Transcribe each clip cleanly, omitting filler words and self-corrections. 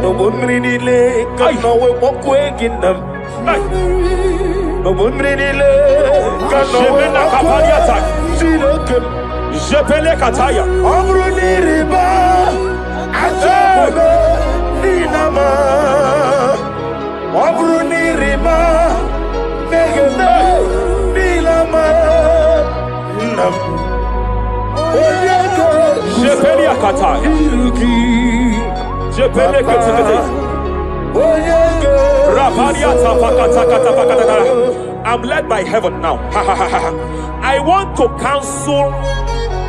No one really lay, cause no one walk away in them. No one really lay, cause no one walk away. See the good. Jepele Kataya. Amruni Riba. Ajabe. Ninama. Amruni Riba. Megane. Nilama. Nam. Jepele Kataya. Jepele Kataya. I'm led by heaven now. I want to cancel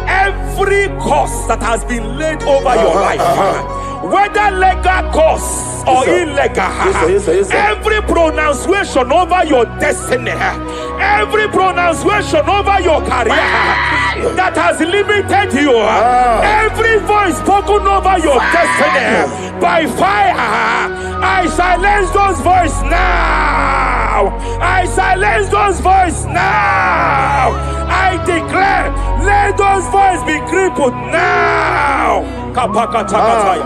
every curse that has been laid over your life, whether legal curse or illegal. Every pronunciation over your destiny, every pronunciation over your career that has limited you, every voice spoken over your destiny by fire, I silence those voices now. I silence those voices now. I declare, let those voices be crippled now. Kapakatakataya.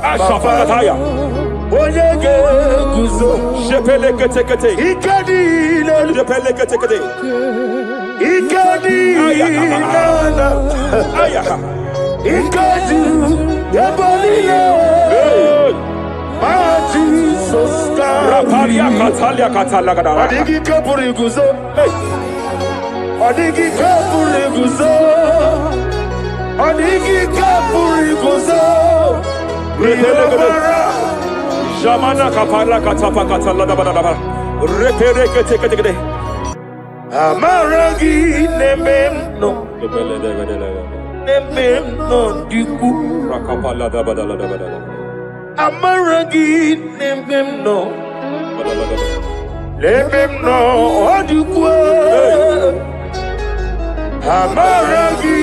Ashafakataya. Rapalia Katalia Katalaga. Adigi Kapuriguzo. Adigi Kapuriguzo. Adigi Kapuriguzo. Jamana Kapala Katapa Katalada. Repere Kete. Amaragi Nemeno. Nemeno Diku. Rakapala Dabadala. Amaragi Nemeno. Nemeno Diku. Amaragi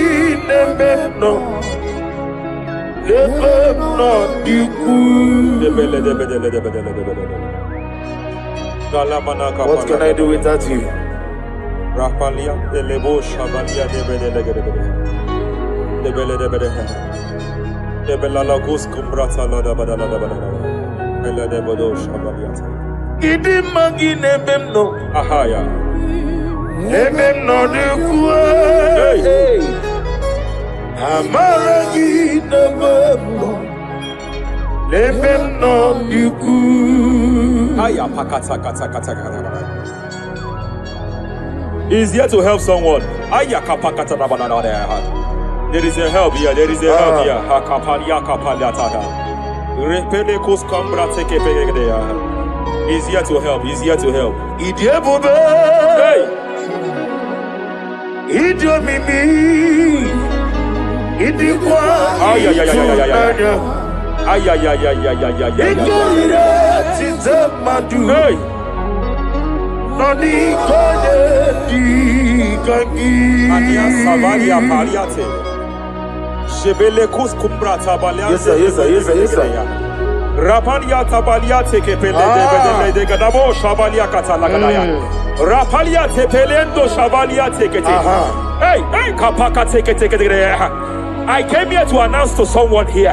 Nemeno. What can I do without you? Rapalia, the Lebo Shabalia, the Belalagus Cumbrata, the Bella de Bodo Shabalia. Idimagi Nebemno, Ahaya. Nebemno de Kue. Amaragi Nebemno. Nebemno de Kue. Aya Pakata. Is here to help someone. There is a help here. There is a help here. He's here to help. He's here to help. Hey. Hey. Nani kone di kangi. Ania savalia paliate. Shebele kus kumbrata baliate. Yes. Rapalia tabaliate ke pele de gadabo shavalia katalagadaya. Rapalia te pelendo shavalia tekete. Hey, kapaka tekete. I came here to announce to someone here.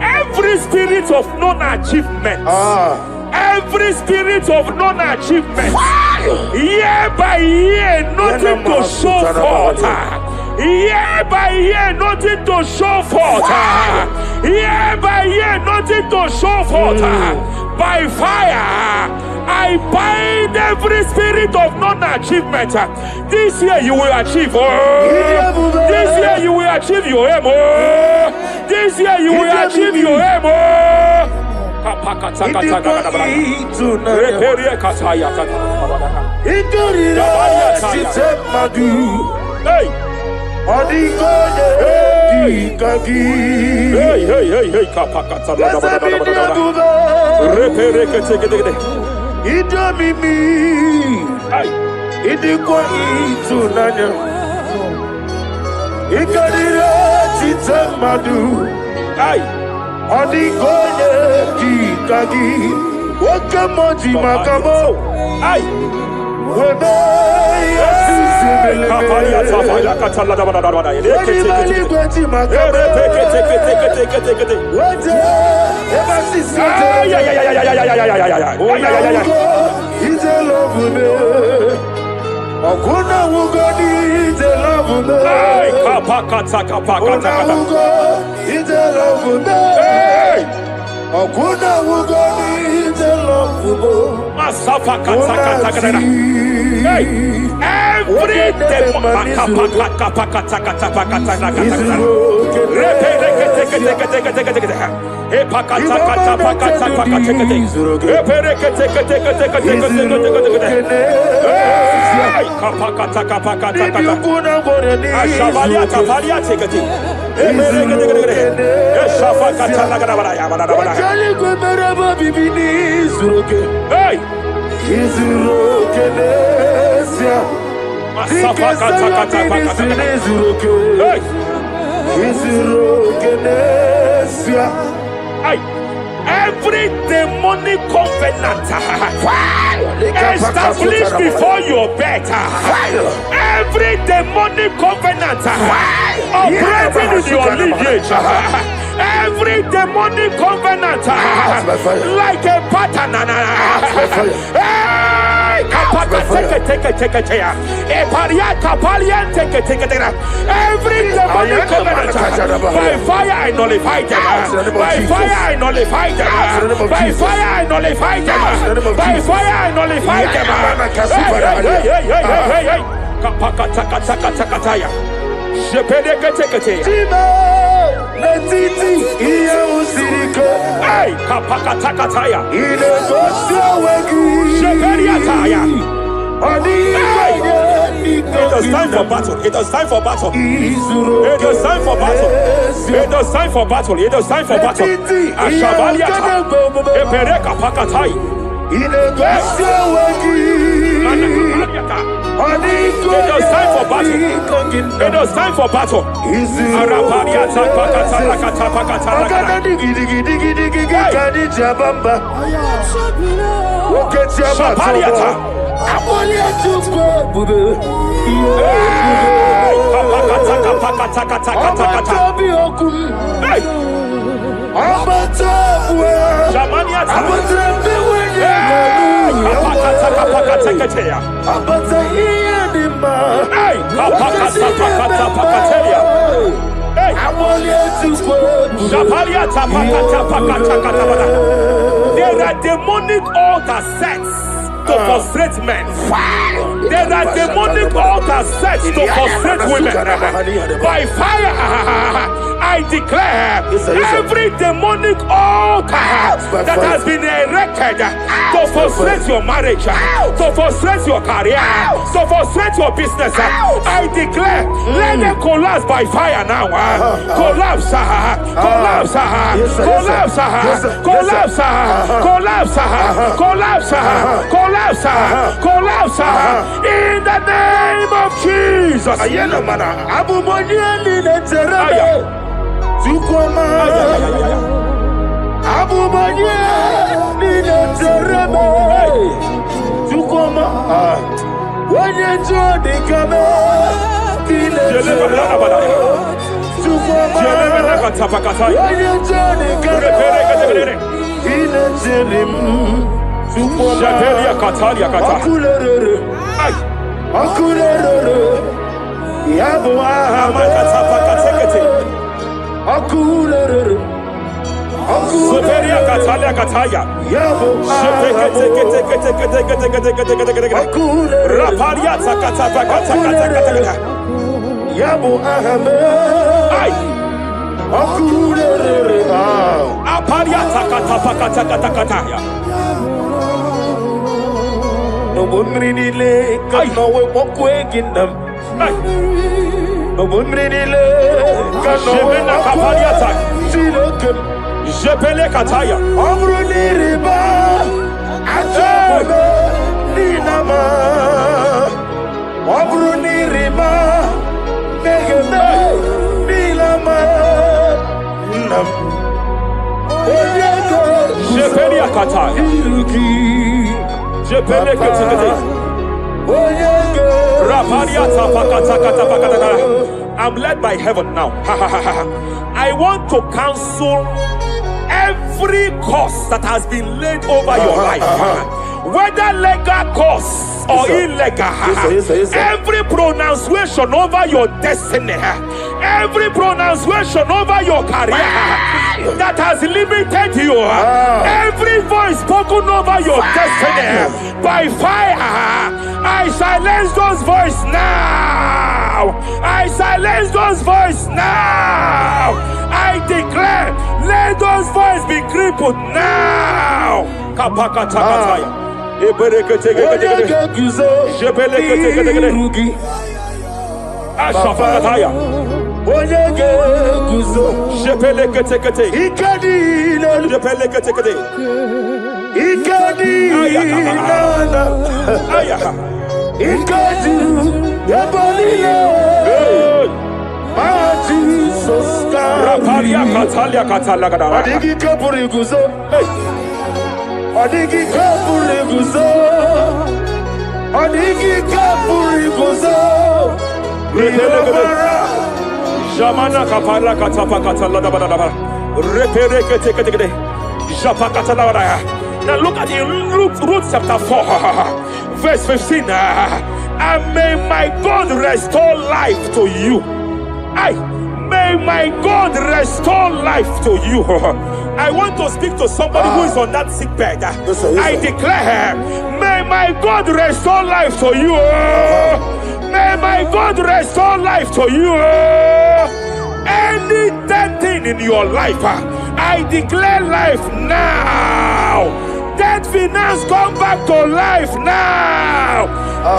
Every spirit of non-achievement. Every spirit of non-achievement, year by year, nothing to show forth. Year by year, nothing to show forth. Year by year, nothing to show forth. By fire, I bind every spirit of non-achievement. This year you will achieve. This year you will achieve your aim. This year you will achieve your aim. Hey, Odigoye dikagi. Hey, kapakata la da. Repere kete. Idomimi. Idikwa itunanya. Ikadira chitamadu. Odigoye dikagi. Wakamoji makamo. Webe yasisibele. Kapalia tafaya katala da. Kete. Wete ebasisete. He's a love me. Okuna wugoni he's a love me. Kapakata. He's a love me. Okuna wugoni he's a love me. Masafakata. Every day, every demonic covenant established before your bed, every demonic covenant operating in your lineage, every demonic covenant like a pattern. Every demonic covenant by fire I nullify them. By fire I nullify them. By fire I nullify them. By fire I nullify It is time for battle. It is time for battle. It is time for battle. It is time for battle. It is time for battle. Ashavaliata. Epereka pakatai. It is time for battle. It is time for battle. Arapariata pakata pakata. Shapariata. There are demonic altar sets to frustrate men. There are demonic altars set to frustrate women. By fire, I declare every demonic altar that has been erected to frustrate your marriage, to frustrate your career, to frustrate your business, I declare, let them collapse by fire now. Collapse, collapse, collapse, collapse, collapse, collapse, collapse, collapse, in the name of Jesus. Jebena kapaliata. Jebele kataya. Jebele kataya. Jebele kataya. I'm led by heaven now. I want to cancel every curse that has been laid over your life, whether legal curse or illegal. Every pronunciation over your destiny, every pronunciation over your career that has limited you, every voice spoken over your destiny by fire, I silence those voices now. I silence those voices now. I declare, let those voices be crippled now. Jamana kapala katapa katala da da. Repere kete. Japa katala da. Now look at it, Ruth chapter 4, verse 15. And may my God restore life to you. May my God restore life to you. I want to speak to somebody who is on that sick bed. I declare, may my God restore life to you. May my God restore life to you. Any dead thing in your life, I declare life now. Dead finance come back to life now.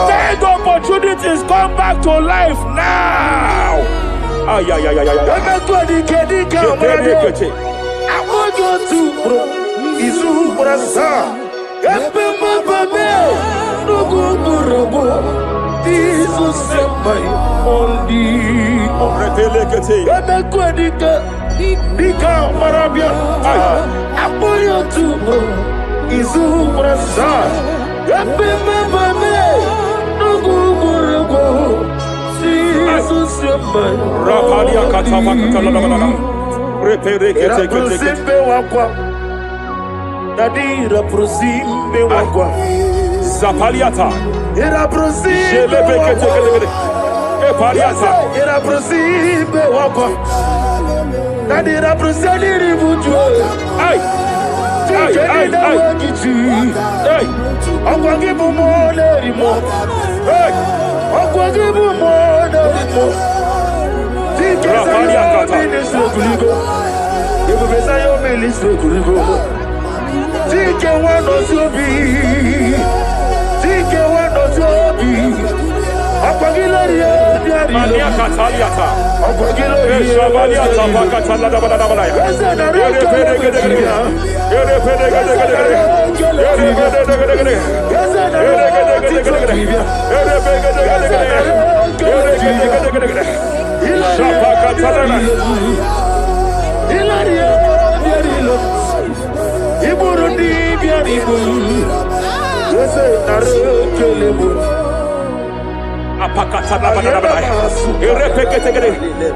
Dead opportunities come back to life now. I want you Zapaliata. Era prosimbe era prosimbe wako. Nadira prosali buju. Ai. Akwangi bumole rimo. Akwangi bumole rimo. Zapaliata. Ministro kuligo. Ebo besa yo ministro kuligo. Tike wano sobi. Tike wano sobi. Akwagilorie biari. Mania kataliata. Akwagilorie. Shavaliata pakatala da bada da bada ya.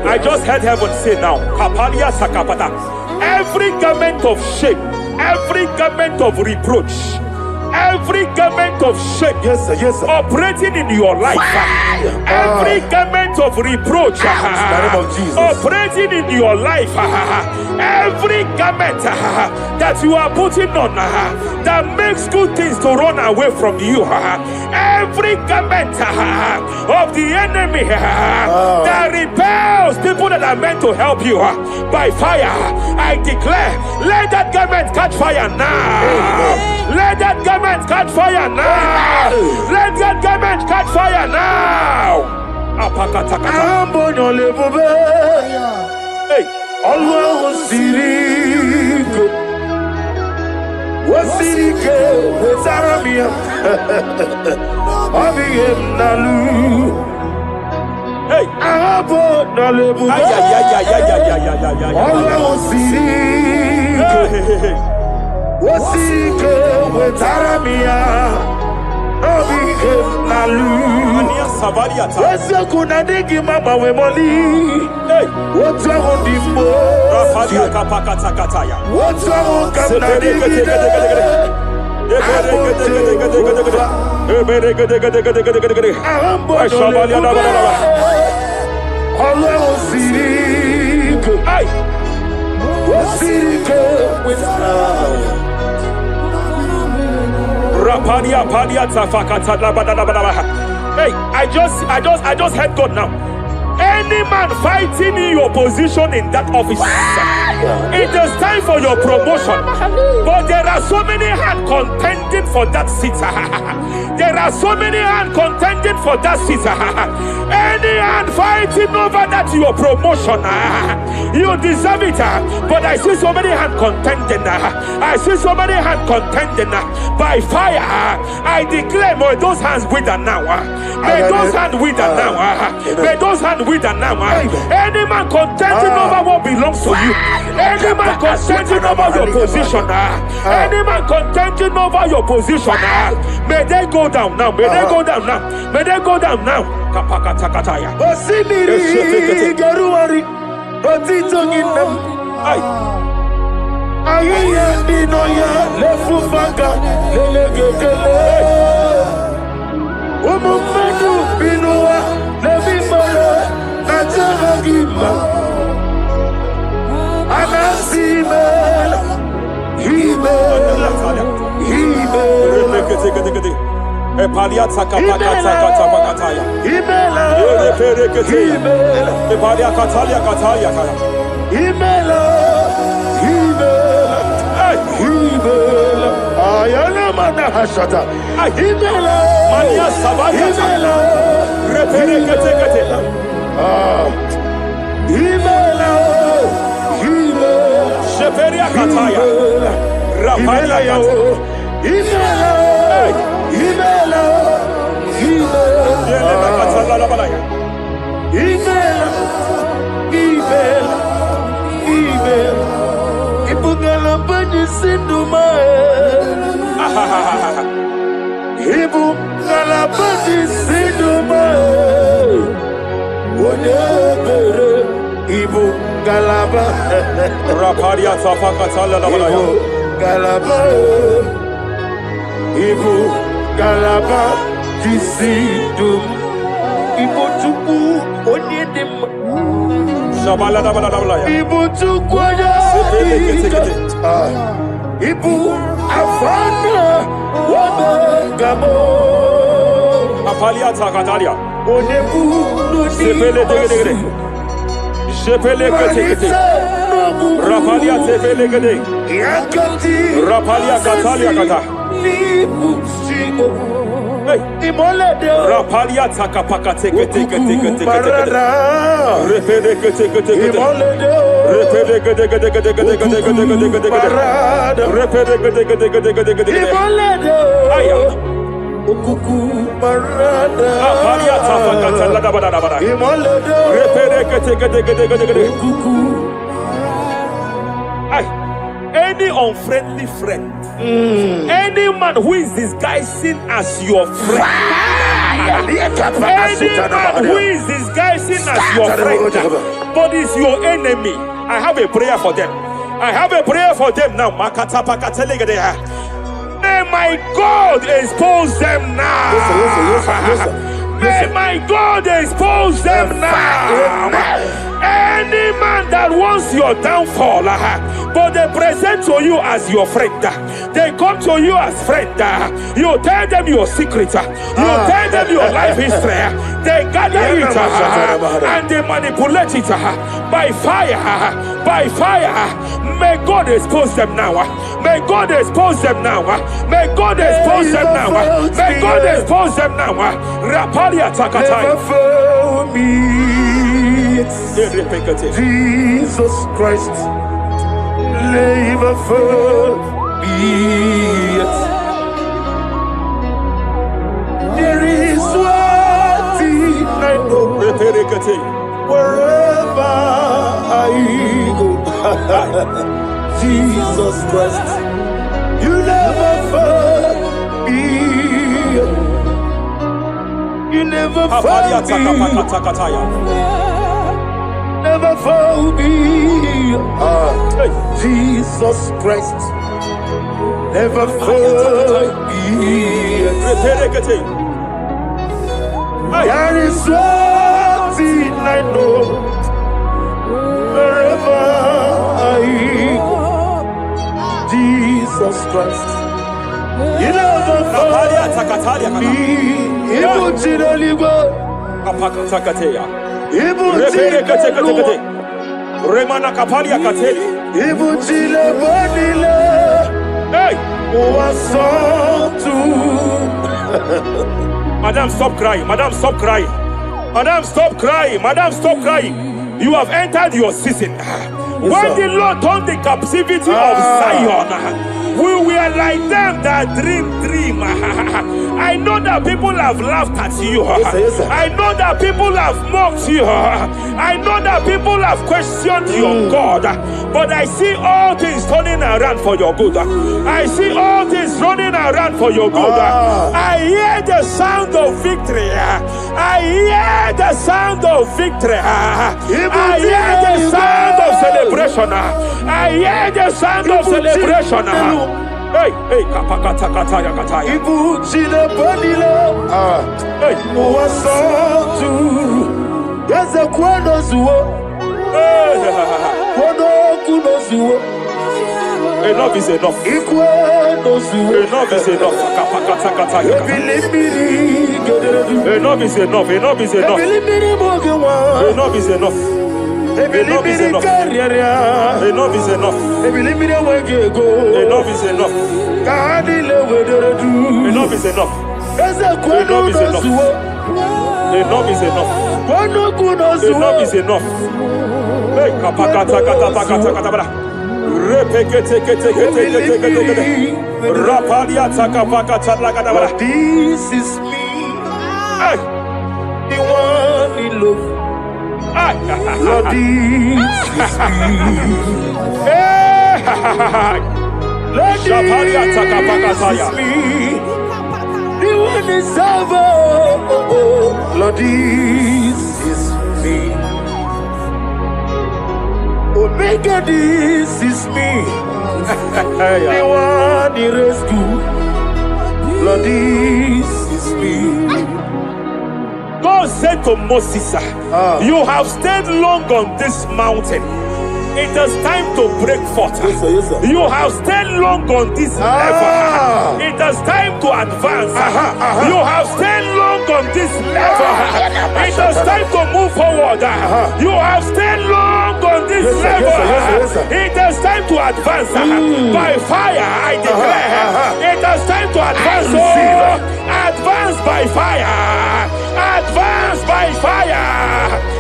I just heard heaven say now, every garment of shame, every garment of reproach, every garment of shame operating in your life, every garment of reproach operating in your life, every garment that you are putting on that makes good things to run away from you, every garment of the enemy that repels people that are meant to help you by fire, I declare, let that garment catch fire now. Let that garment catch fire now. Let that garment catch fire now. Apakatakata. Ambono lebube. Hey. Alwa osirike. Osirike wezaramia. Abiyem nalu. Hey. Ambono lebube. Ay. Alwa osirike. Osirike wezaramia. Abiyem nalu. Wese kuna digi mama we moli. Hey. What's wrong with the mo? Rafalia kapakata kataya. What's wrong with the digi? Hey, I just heard God now. Any man fighting in your position in that office, it is time for your promotion. But there are so many hands contending for that seat. There are so many hands contending for that seat. Any hand fighting over that your promotion, you deserve it. But I see so many hands contending. I see so many hands contending by fire. I declare, may those hands wither now. May those hands wither now. May those hands wither now. Any man contending over what belongs to you. Any man contending over your position. Any man contending over your position. May they go down now. May they go down now. May they go down now. Kapakatakataya. Osimiri garuari. Otitongina. Ayaya dinoya lefufanga lelegekele. Umumenu binua levimala najaragima. Anasimela himela himela. Epalia takapakata pakataya. Himela himela. Epalia katalia katalia kaya. Himela himela himela. Ayana mana hashata. Himela Mania sabaya. himela Reperekete. himela himela. Sheperia kataya. Rapalia kataya. Himela himela Yele makatala la balaya. himela himela himela. Ibugala bani sinduma. Ibugala bani sinduma. Wonebere ibugala ba. Rapalia tapakatala la balaya. Galaba, Ibu Galaba, Kisidum, Ibu Tuku, Onyedim, Shabala la balaya. Ibu Tukwaya, Ibu Afana, Wabagamo, Apalia takatalia. Onebu, Sepele degede. Sepele kete. Rapalia sepele gede. Rapalia katalia kata. Hey. Rapalia takapakate kete. Repede kete. Repede gede. Aya. Rapalia tapakata la bada. Repede kete. Any unfriendly friend, any man who is disguising as your friend, any man who is disguising as your friend, but is your enemy, I have a prayer for them. I have a prayer for them now. May my God expose them now. May my God expose them now. Any man that wants your downfall, but they present to you as your friend, they come to you as friend, you tell them your secret, you tell them your life history, they gather it and they manipulate it by fire, by fire. May God expose them now. May God expose them now. May God expose them now. May God expose them now. Rapalia takataya. for me. Jesus Christ, never for me. There is one thing I know. Wherever I go, Jesus Christ, you never fail me. You never fail me. Never fail me. Jesus Christ, never fail me. There is one thing I know. Wherever I go, Jesus Christ, you never fail me. Remana kapalia kateli. Ibutile bonile. Hey, wasantu. Madam, stop crying. Madam, stop crying. Madam, stop crying. Madam, stop crying. You have entered your season. When the Lord turned the captivity of Zion, we were like them that dream. I know that people have laughed at you. Yes, sir. I know that people have mocked you. I know that people have questioned your God. But I see all things turning around for your good. I see all things running around for your good. I hear the sound of victory. I hear the sound of victory. I hear the sound of celebration. I hear the sound of celebration. Hey, kapakatakataya kataya. Ibutile bonile. Hey, wasantu. Yaza kwano zuo. Kwano kuno zuo. enough is enough. Enough is enough. Kapakatakataya. Enough is enough. Enough is enough. Enough is enough. Enough is enough. Enough is enough. Enough is enough. Enough is enough. Enough is enough. Enough is enough. Enough is enough. Hey, kapakata kata pakata kata bra. Repekete kete kete kete kete. Rapalia takapakata lagada bra. This is me. Hey, The one in love. Lord, this is me. hey, Lord, Shapalia this takapakataya. is me. The one is over. Lord, this is me. Omega, this is me. The one in rescue. Lord, this is me. God said to Moses, you have stayed long on this mountain. It is time to break forth. Yes, sir, yes, sir. You have stayed long on this level. It is time to advance. You have stayed long on this level. It is time to move forward. You have stayed long on this level. yes, sir. It is time to advance. By fire, I declare. It is time to advance. Advance by fire. Advance by fire.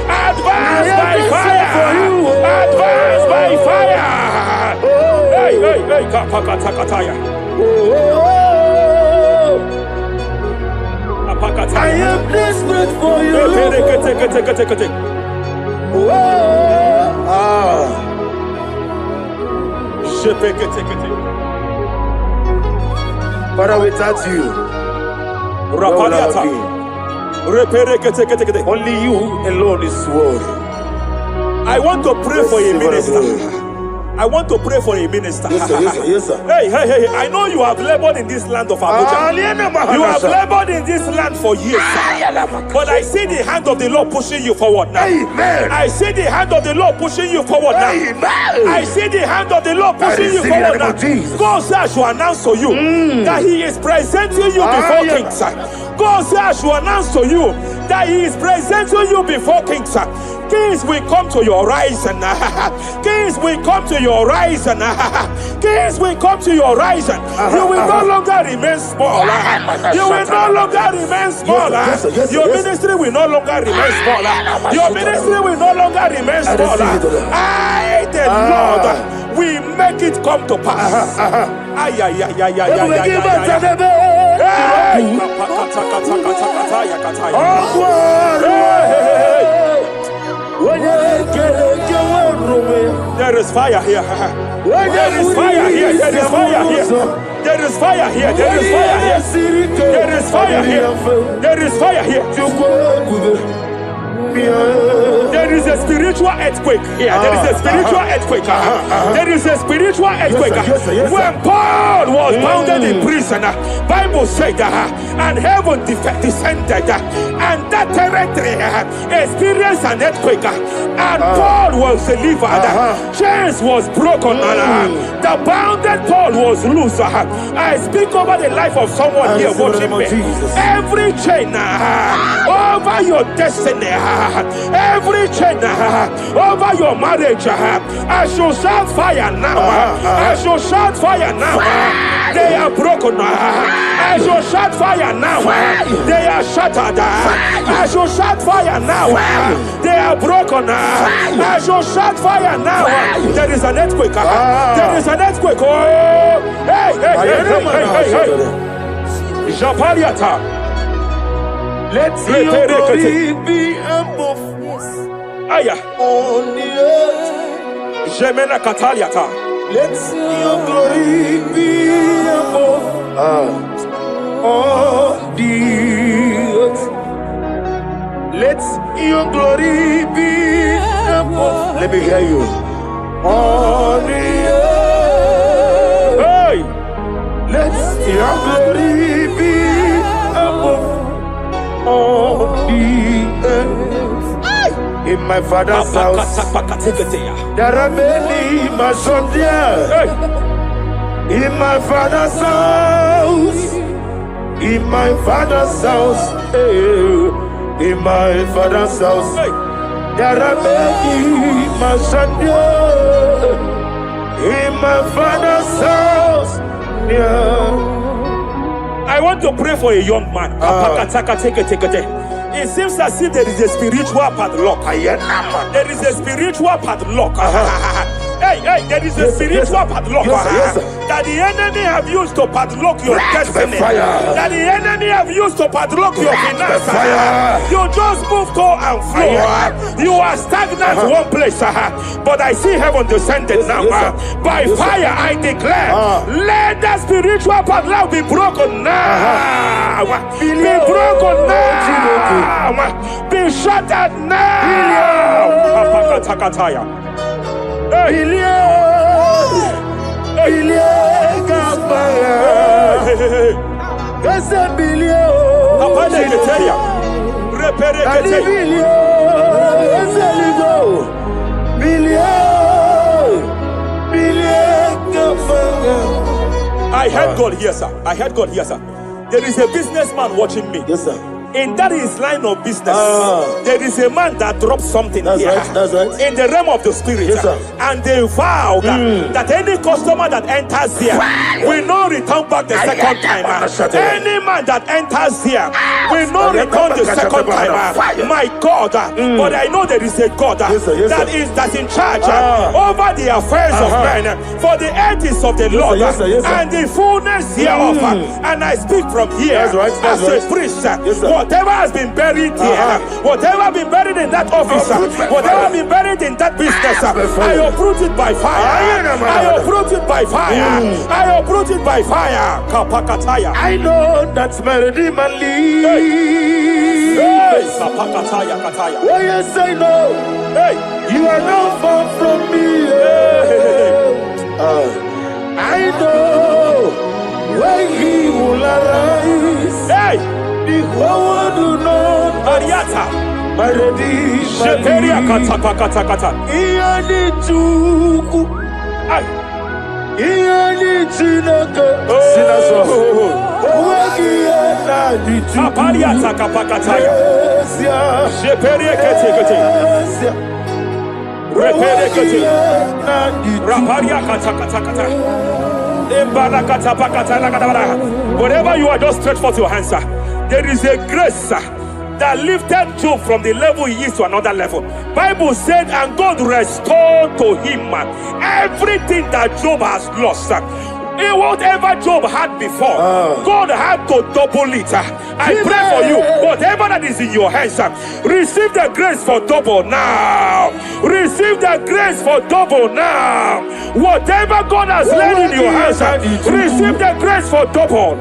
Advance by fire. Advance by fire. Hey, hey, hey, kapakatakataya. I am desperate for you. Father, without you, only you alone is worthy. I want to pray for a minister. I want to pray for a minister. Yes, sir, yes, sir, yes, sir. Hey, hey, hey, I know you have labored in this land of Abuja. You have labored in this land for years. But I see the hand of the Lord pushing you forward now. Amen. I see the hand of the Lord pushing you forward now. Amen. I see the hand of the Lord pushing you forward now. God says I should announce to you that He is presenting you before kings. God says I should announce to you that He is presenting you before kings. Kings will come to your horizon. Kings will come to your horizon. Kings will come to your horizon. You will no longer remain small. You will no longer remain small. Your ministry will no longer remain small. Your ministry will no longer remain small. I, the Lord, will make it come to pass. Ay, ay, ay, ay, ay, there is fire here. There is fire here. There is fire here. There is fire here. There is fire here. There is fire here. There is fire here. There is a spiritual earthquake here. There is a spiritual earthquake. There is a spiritual earthquake. When Paul was bounded in prison, Bible said, and heaven descended, and that territory experienced an earthquake, and Paul was delivered. Chains was broken. The bounded Paul was loose. I speak over the life of someone here watching me. Every chain over your destiny, every chain over your marriage, I shall shout fire now. I shall shout fire now. They are broken. I shall shout fire now. They are shattered. I shall shout fire now. They are broken. I shall shout fire now. There is an earthquake. There is an earthquake. Oh, hey, hey, hey, hey, hey, hey. Japaliata. Let your glory be above Aya on the earth. Jemena Kataliata. Let your glory be above on the earth. Let your glory be above. Let me hear you. On the earth. Hey. Let your glory be above on the earth. In my father's house, there are many mansions there. In my father's house, in my father's house, in my father's house, there are many mansions there. In my father's house, I want to pray for a young man. It seems as if there is a spiritual padlock. There is a spiritual padlock. Hey, there is a spiritual padlock that the enemy have used to padlock your destiny. That the enemy have used to padlock your finances. You just move to and fro. You are stagnant one place, but I see heaven descended now. By fire, I declare, let that spiritual padlock be broken now. Be broken now. Be shattered now. I heard God here, sir. I heard God here, sir. There is a businessman watching me. Yes, sir. In that his line of business, there is a man that drops something here. That's right. In the realm of the spirit, yes, and they vow that any customer that enters here will not return back the second time. Any man that enters here will not return the second time. My God, but I know there is a God that's in charge over the affairs of men. For the earth is of the Lord and the fullness hereof. And I speak from here as a priest. Whatever has been buried here, whatever been buried in that office, whatever been buried in that business, I uproot it by fire. I uproot it by fire. I uproot it by fire. Kapakataya. I know that's melody Mali. Kapakataya kataya. Oh yes, I know. Hey, you are not far from me. I know when he will arise. Hey. The whole do not Mariata Maredi Sheperia Kata Ianichuku Iyani Chinaka. Sinaso. Kaparia takapakataya. Sheperie kete. Repere kete. Raparia katakata. Whatever you are, just stretch forth your hands, sir. There is a grace, sir, that lifted Job from the level he is to another level. Bible said, and God restored to him everything that Job has lost, sir. Whatever Job had before, God had to double it. I pray for you, whatever that is in your hands, receive the grace for double now. Receive the grace for double now. Whatever God has laid in your hands, receive the grace for double.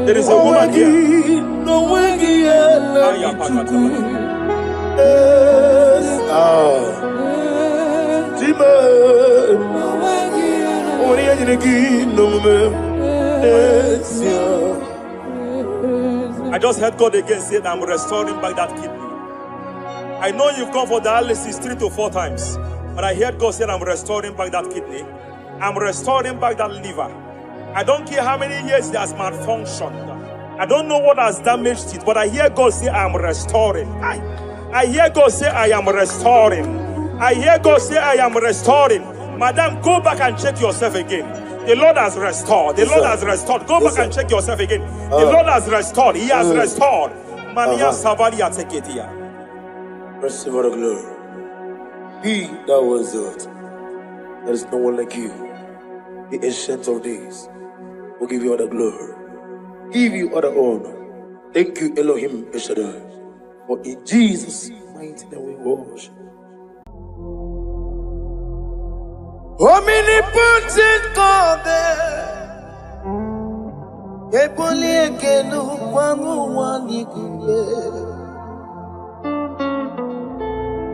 There is a woman here. I just heard God again say that I'm restoring back that kidney. I know you've gone for dialysis 3 to 4 times, but I heard God say I'm restoring back that kidney. I'm restoring back that liver. I don't care how many years it has malfunctioned. I don't know what has damaged it, but I hear God say I'm restoring. I hear God say I am restoring. I hear God say I am restoring. Madam, go back and check yourself again. The Lord has restored. The Lord has restored. Go back and check yourself again. The Lord has restored. He has restored. Mania Savaria Teketia. Receive all the glory. He that was it. There is no one like you. The ancient of days will give you all the glory. Give you all the honor. Thank you, Elohim Eshadai. For in Jesus' mighty name we worship. Omnipotent God, Eboli ekelu kwangu wanikuye.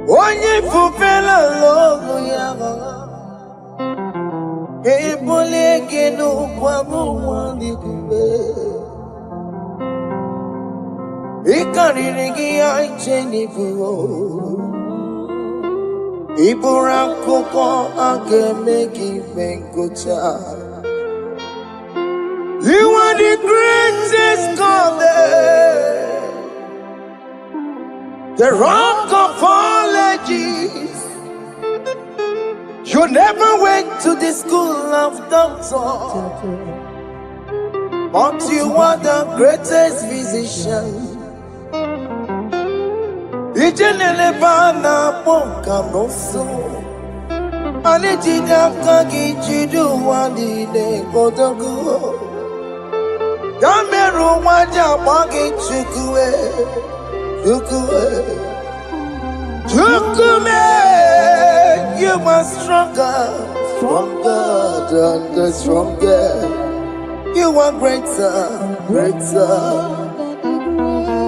Onye fupela logo yaga, Eboli ekelu kwangu wanikuye. Ikarigi aicheni fuo. Iburakoko akemeki venkocha. You are the greatest God, the rock of all ages. You never went to the school of doctor, but you are the greatest physician. Ijenele bana ponka noso Anijida kagi jidu wadi de kodogu Yameru waja wagi chukue Chukume You are stronger than the stronger. You are greater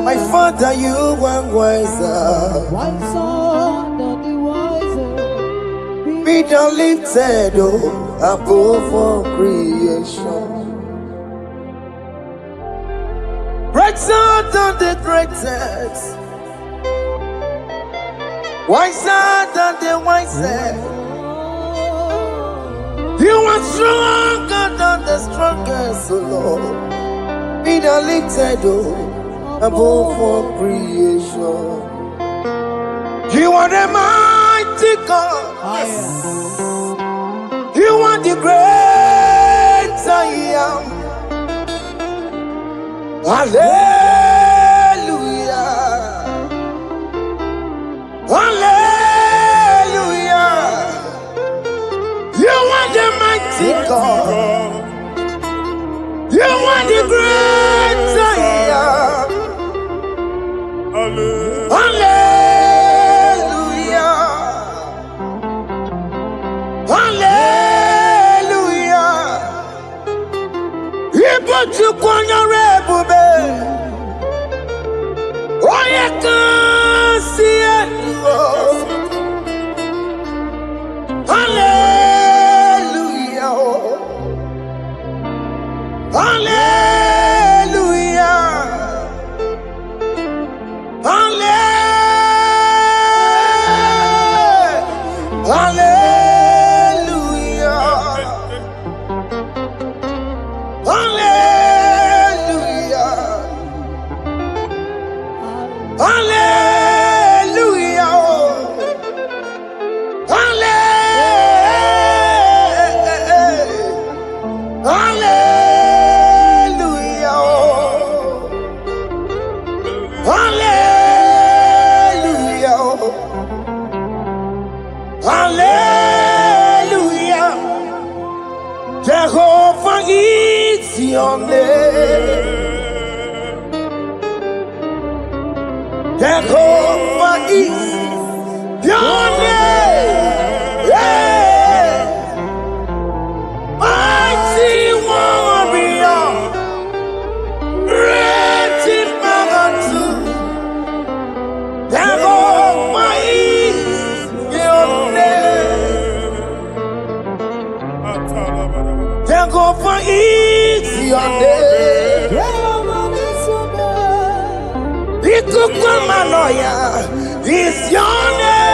My Father, you are wiser Be thou lifted above all creation. Greater than the greatest, wiser than the wisest. You are stronger than the strongest, O Lord. Be thou lifted above all creation. You are the mighty God. You are the great I am. Hallelujah. Hallelujah. You are the mighty God. You are the great I am. Hallelujah. Hallelujah. You put you on your rebel. your name. Jehovah is your name. Yeah. Mighty warrior, great in magnitude. Jehovah is your name. Jehovah is your name. Ikukumanoya is your name.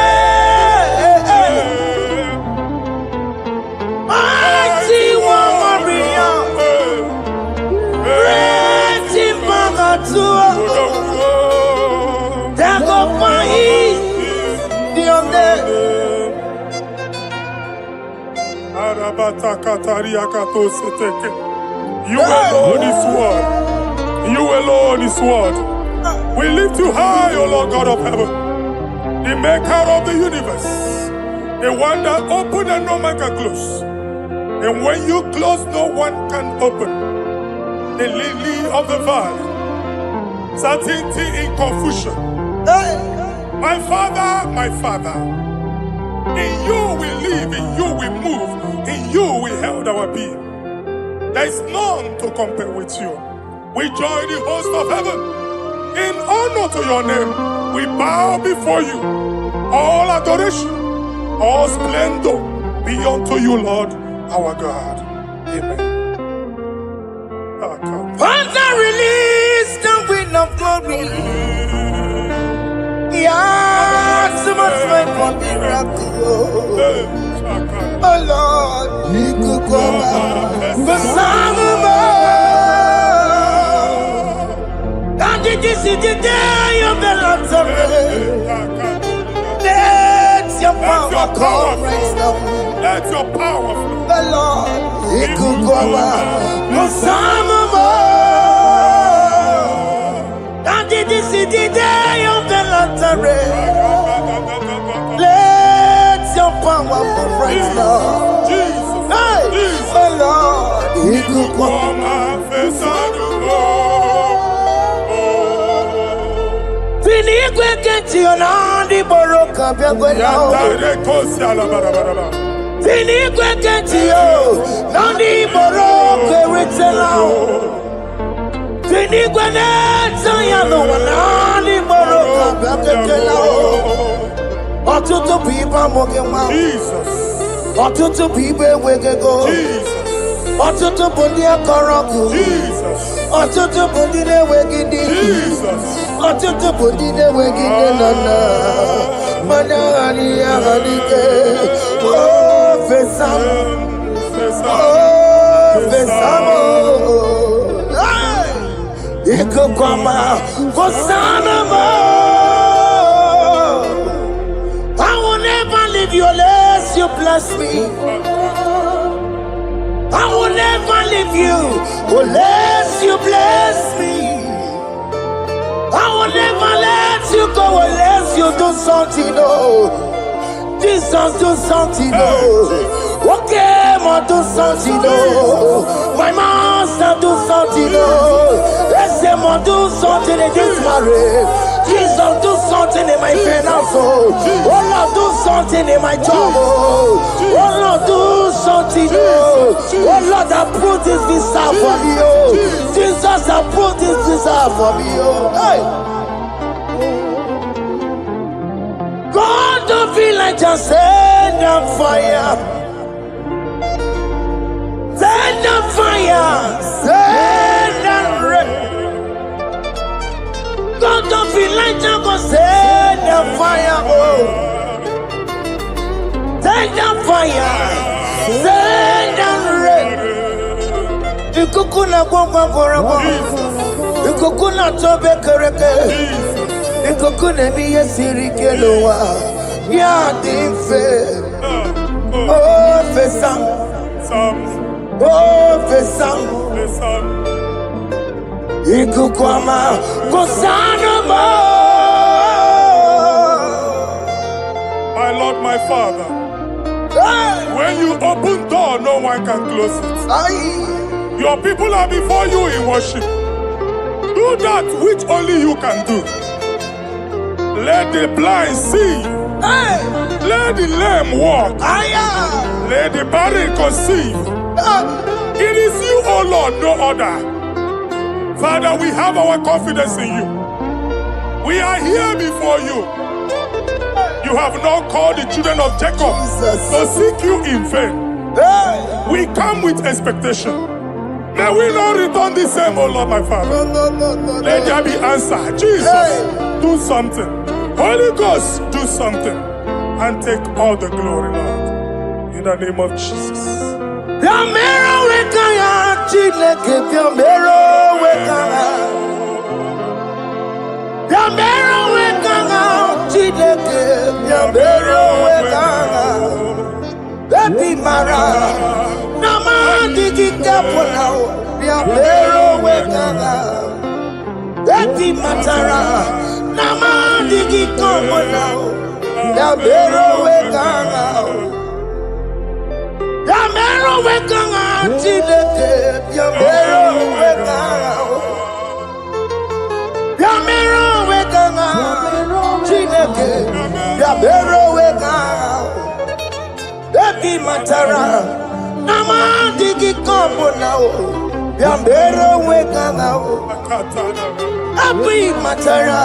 Mighty warrior, great in magnitude. Jehovah is your name. You alone is word. You alone is word. We lift you high, O Lord God of heaven, the maker of the universe, the one that opened and no man can close. And when you close, no one can open. The lily of the valley, certainty in confusion. My Father, in you we live, in you we move, in you we held our being. There is none to compare with you. We join the host of heaven. In honor to your name, we bow before you. All adoration, all splendor be unto you, Lord, our God. Amen. Father, release the wind of glory. Yeah, so much faith for miracle. Oh Lord, you could go back. The this is the day of the Lord's rain. Let your power come right now. Let your power flow. The Lord, He could go back. No summer more. And this is the day of the Lord's rain. Let your power come right now. Jesus, hey, the Lord, He could go back. Tinigwekenti boroka byagwelao. Tinigwekenti nandi boroka witelao. Tinigweneta yano nandi boroka byagwelao. Otutu pipa mogema. Jesus. Otutu pipe wegego. Jesus. Otutu bundi akoroku. Jesus. Otutu bundi ne wegidi. Jesus. Otutu bundi ne wegidi nana. Mana ani ahanike. Oh fesam. Oh fesam. Iko kwama kosana mo. I will never leave you unless you bless me. I will never leave you unless you bless me. I will never let you go unless you do something. Oh, Jesus, do something. Oh, okay, ma do something. Oh, my master, do something. Oh, let's say, ma do something in this marriage. Jesus, do something in my finance. Oh, Lord, do something in my job. Oh, Lord, do something. Oh, Lord, approve this visa for me. Oh, Jesus, approve this visa for me. Oh, hey. God, don't feel like just send the fire. Send the fire. Send the rain. God, don't feel like just go send the fire. Oh, send the fire. Send the rain. The kukuna gwangwa gwangwa. The kukuna tobe kereke. The kukuna miye sirikelowa. Ya dimfe. Oh, fesam. Oh, fesam. Ikukwama kosanoma. My Lord, my Father, when you open door, no one can close it. Aye. You Your people are before you in worship. Do that which only you can do. Let the blind see. Hey. Let the lame walk. Let the barren conceive. It is you, O Lord, no other. Father, we have our confidence in you. We are here before you. You have not called the children of Jacob to seek you in vain. We come with expectation. May we not return the same, O Lord, my Father. Let there be answer. Jesus, do something. Holy Ghost, do something. And take all the glory, Lord. In the name of Jesus. Baby Mara, Nama digi kapona, Yamero wekanga. Baby Matara, Nama digi kapona, Yamero wekanga. Yamero wekanga, Chileke, Yamero wekanga. Yamero wekanga, Chileke, Yamero wekanga. Baby Matara, Nama digi kombo now, Yambero weka now. Baby Matara,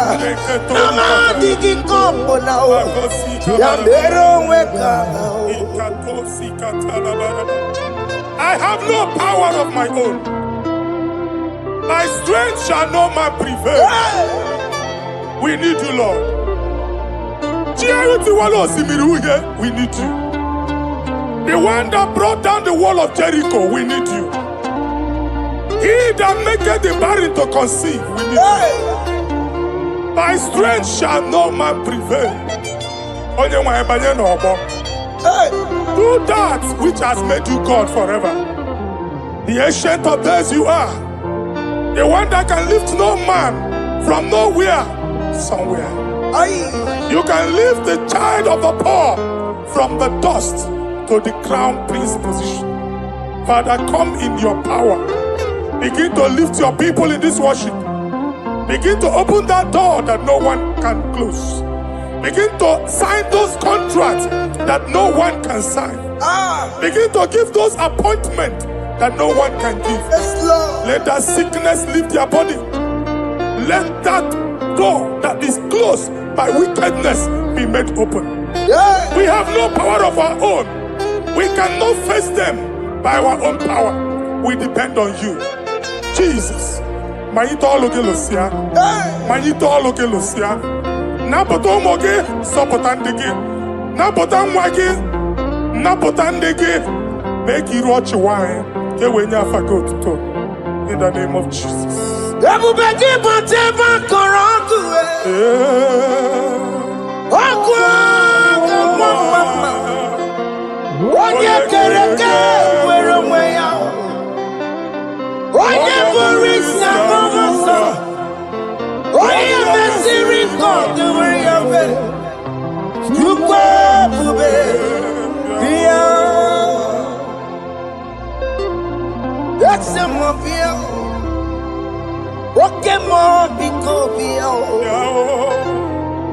Nama digi kombo now, Yambero weka now. I have no power of my own. My strength shall no man prevail. We need you, Lord. We need you. The one that brought down the wall of Jericho, we need you. He that maketh the barren to conceive, we need you. By strength shall no man prevail. Do that which has made you God forever. The ancient of days you are. The one that can lift no man from nowhere, somewhere. You can lift the child of the poor from the dust to the crown prince position. Father, come in your power. Begin to lift your people in this worship. Begin to open that door that no one can close. Begin to sign those contracts that no one can sign. Begin to give those appointments that no one can give. Let that sickness leave their body. Let that door that is closed by wickedness be made open. We have no power of our own. We cannot face them by our own power. We depend on you. Jesus. Manito logelosia. Manito logelosia. Napoto moge sopotandege. Napotan wage. Napotandege. Make you watch wine. In the name of Jesus. Oye kereke wero mweya, oye borisa momoso, oye mesiri kodu weyawe, yukwe bube biya, ese mo biya, oke mo biko biya,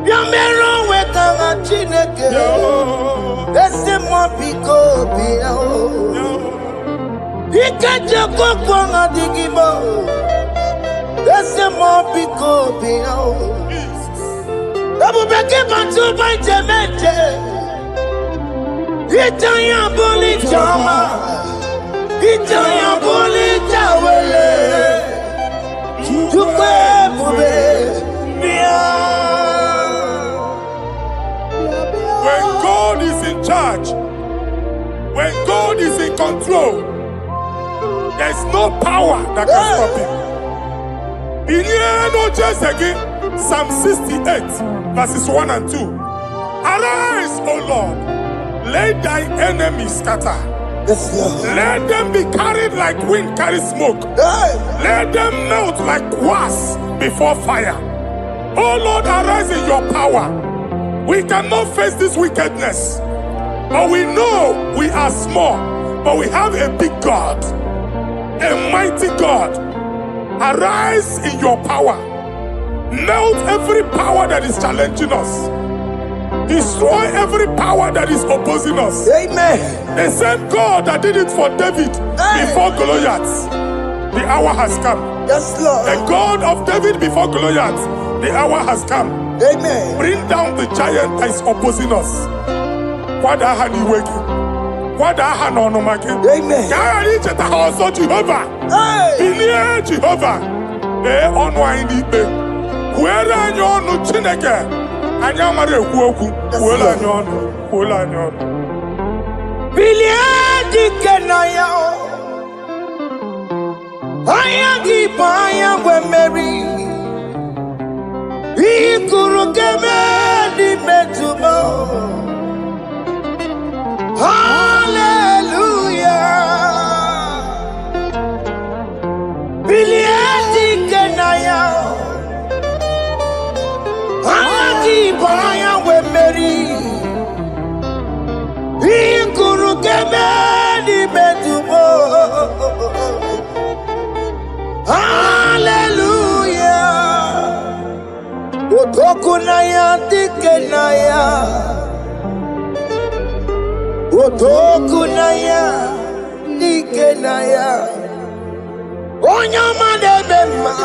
yamero wekanga chineke. Ese mo biko biya o, ikaje koko nga digibo. Ese mo biko biya o, abu beke bantu baije meje. Itanya boli chama, itanya boli chawele. Chukwe bube biya. When God is in charge, when God is in control, there's no power that can stop him. Psalm 68, verses 1 and 2. Arise, O Lord, let thy enemies scatter. Let them be carried like wind carries smoke. Let them melt like wax before fire. O Lord, arise in your power. We cannot face this wickedness, but we know we are small, but we have a big God, a mighty Arise in your power. Melt every power that is challenging us. Destroy every power that is opposing us. Amen. The same God that did it for David before Goliath, the hour has come. Yes, Lord. The God of David before Goliath, the hour has come. Amen. Bring down the giant that is opposing us. Amen. Jehovah. Jehovah. Where are you on Chineke? And Yamare Woku, Wolan. Biliadi Kenaya. I am the Paya when Mary. He could get me metumo. Hallelujah. Biliadi Kenaya. Baya we Mary, he could get me metumo. Hallelujah. Otokunaya tikenaya. Otokunaya tikenaya. Onyamade bema.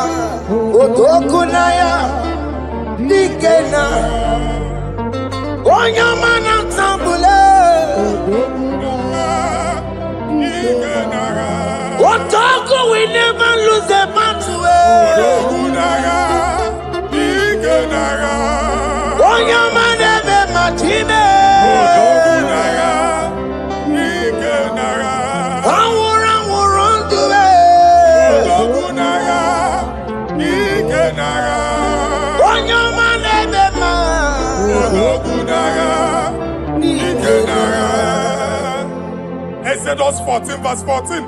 Otokunaya. Nikena Onyamana Tambule Otoku, we never lose the battle. Onyamana be matime Awura duwe Exodus 14 verse 14.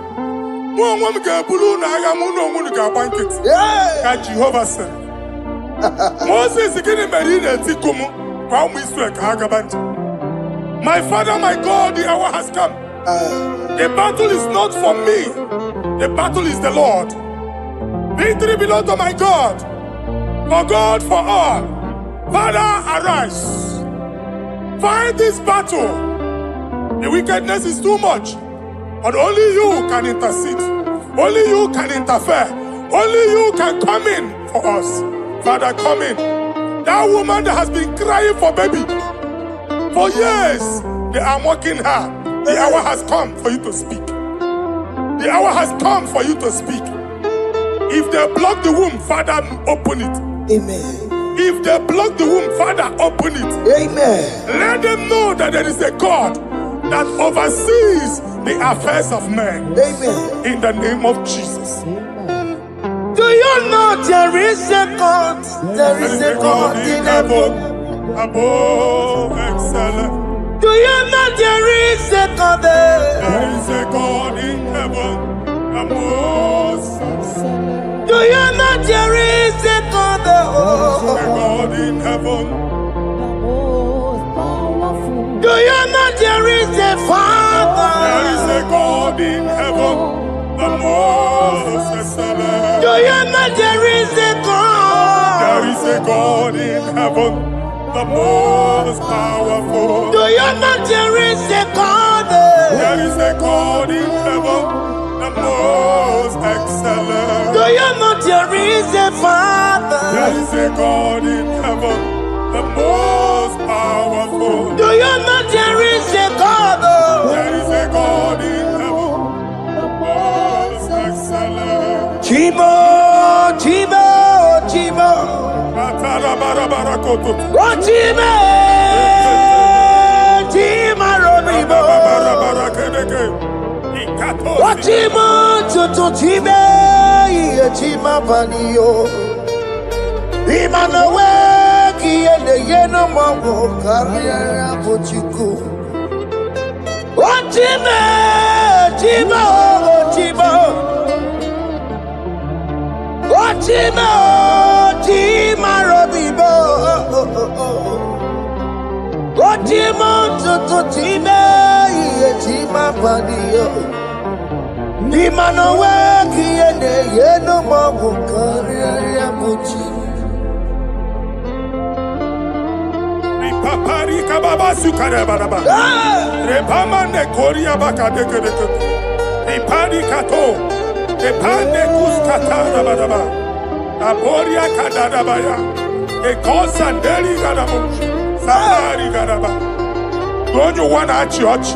Jehovah said, Moses my father, my God, the hour has come. The battle is not for me. The battle is the Lord. Victory belongs to my God. For God, for all. Father, arise. Fight this battle. The wickedness is too much. But only you can intercede. Only you can interfere. Only you can come in for us. Father, come in. That woman that has been crying for baby for years, they are mocking her. The hour has come for you to speak. The hour has come for you to speak. If they block the womb, Father, open it. Amen. If they block the womb, Father, open it. Amen. Let them know that there is a God that oversees the affairs of men. Amen. In the name of Jesus. Do you know there is a God? There is a God in heaven. Above excellent. Do you know there is a God there? There is a God in heaven. Above excellent. Do you know there is a God there? There is a God in heaven. Do you know there is a Father? There is a God in heaven. The most excellent. Do you know there is a God? There is a God in heaven, the most powerful. Do you know there is a God there? There is a God in heaven, the most excellent. Do you know there is a Father? There is a God in heaven, the most powerful. Do you know there is a God there? There is a God in heaven, the most excellent. Chibo, Chibo, Chibo. Oh, Chibo, Chima Robibo. Oh, Chibo, Chutu Chibe, Chima Panio. Imanowe, Kiende Yeno Mongo, Carriera Pochiku. Oh, Chibo, Chibo, Chibo. Chima, Chima Robibo. Chima, Tutu Chima, Chima Padio. Nimanowe, Kiene, Yeno Mabu, Masukarebaraba. Repamane Koria Bakadeke. Repadi Kato. Repane Kuskata Badaba. Aboria Kadabaya. A Kosanderi Gadamuch. Sari Gadaba. Don't you want a church?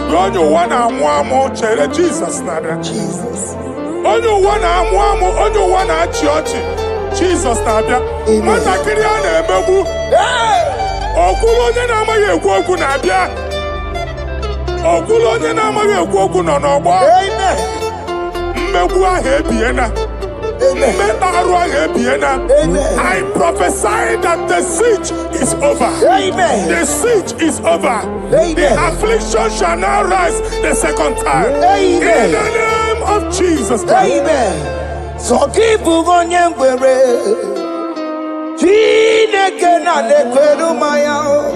Don't you want a Mwamo Chere Jesus Nada? Jesus. Don't you want a Mwamo? Don't you want a church? Jesus Nada. Mata Kiriana Mebu. Okulonye na amaghị ekwu okwu na-abịa. Okulonye na amaghị ekwu okwu nọ n'ọgbọ. Mmegbu ahụ ebiena. Mmekpa arụ ahụ ebiena. I prophesy that the siege is over. The siege is over. The affliction shall now rise the second time. In the name of Jesus Christ. So keep onye ngwere. Chineke na nekwenu maya o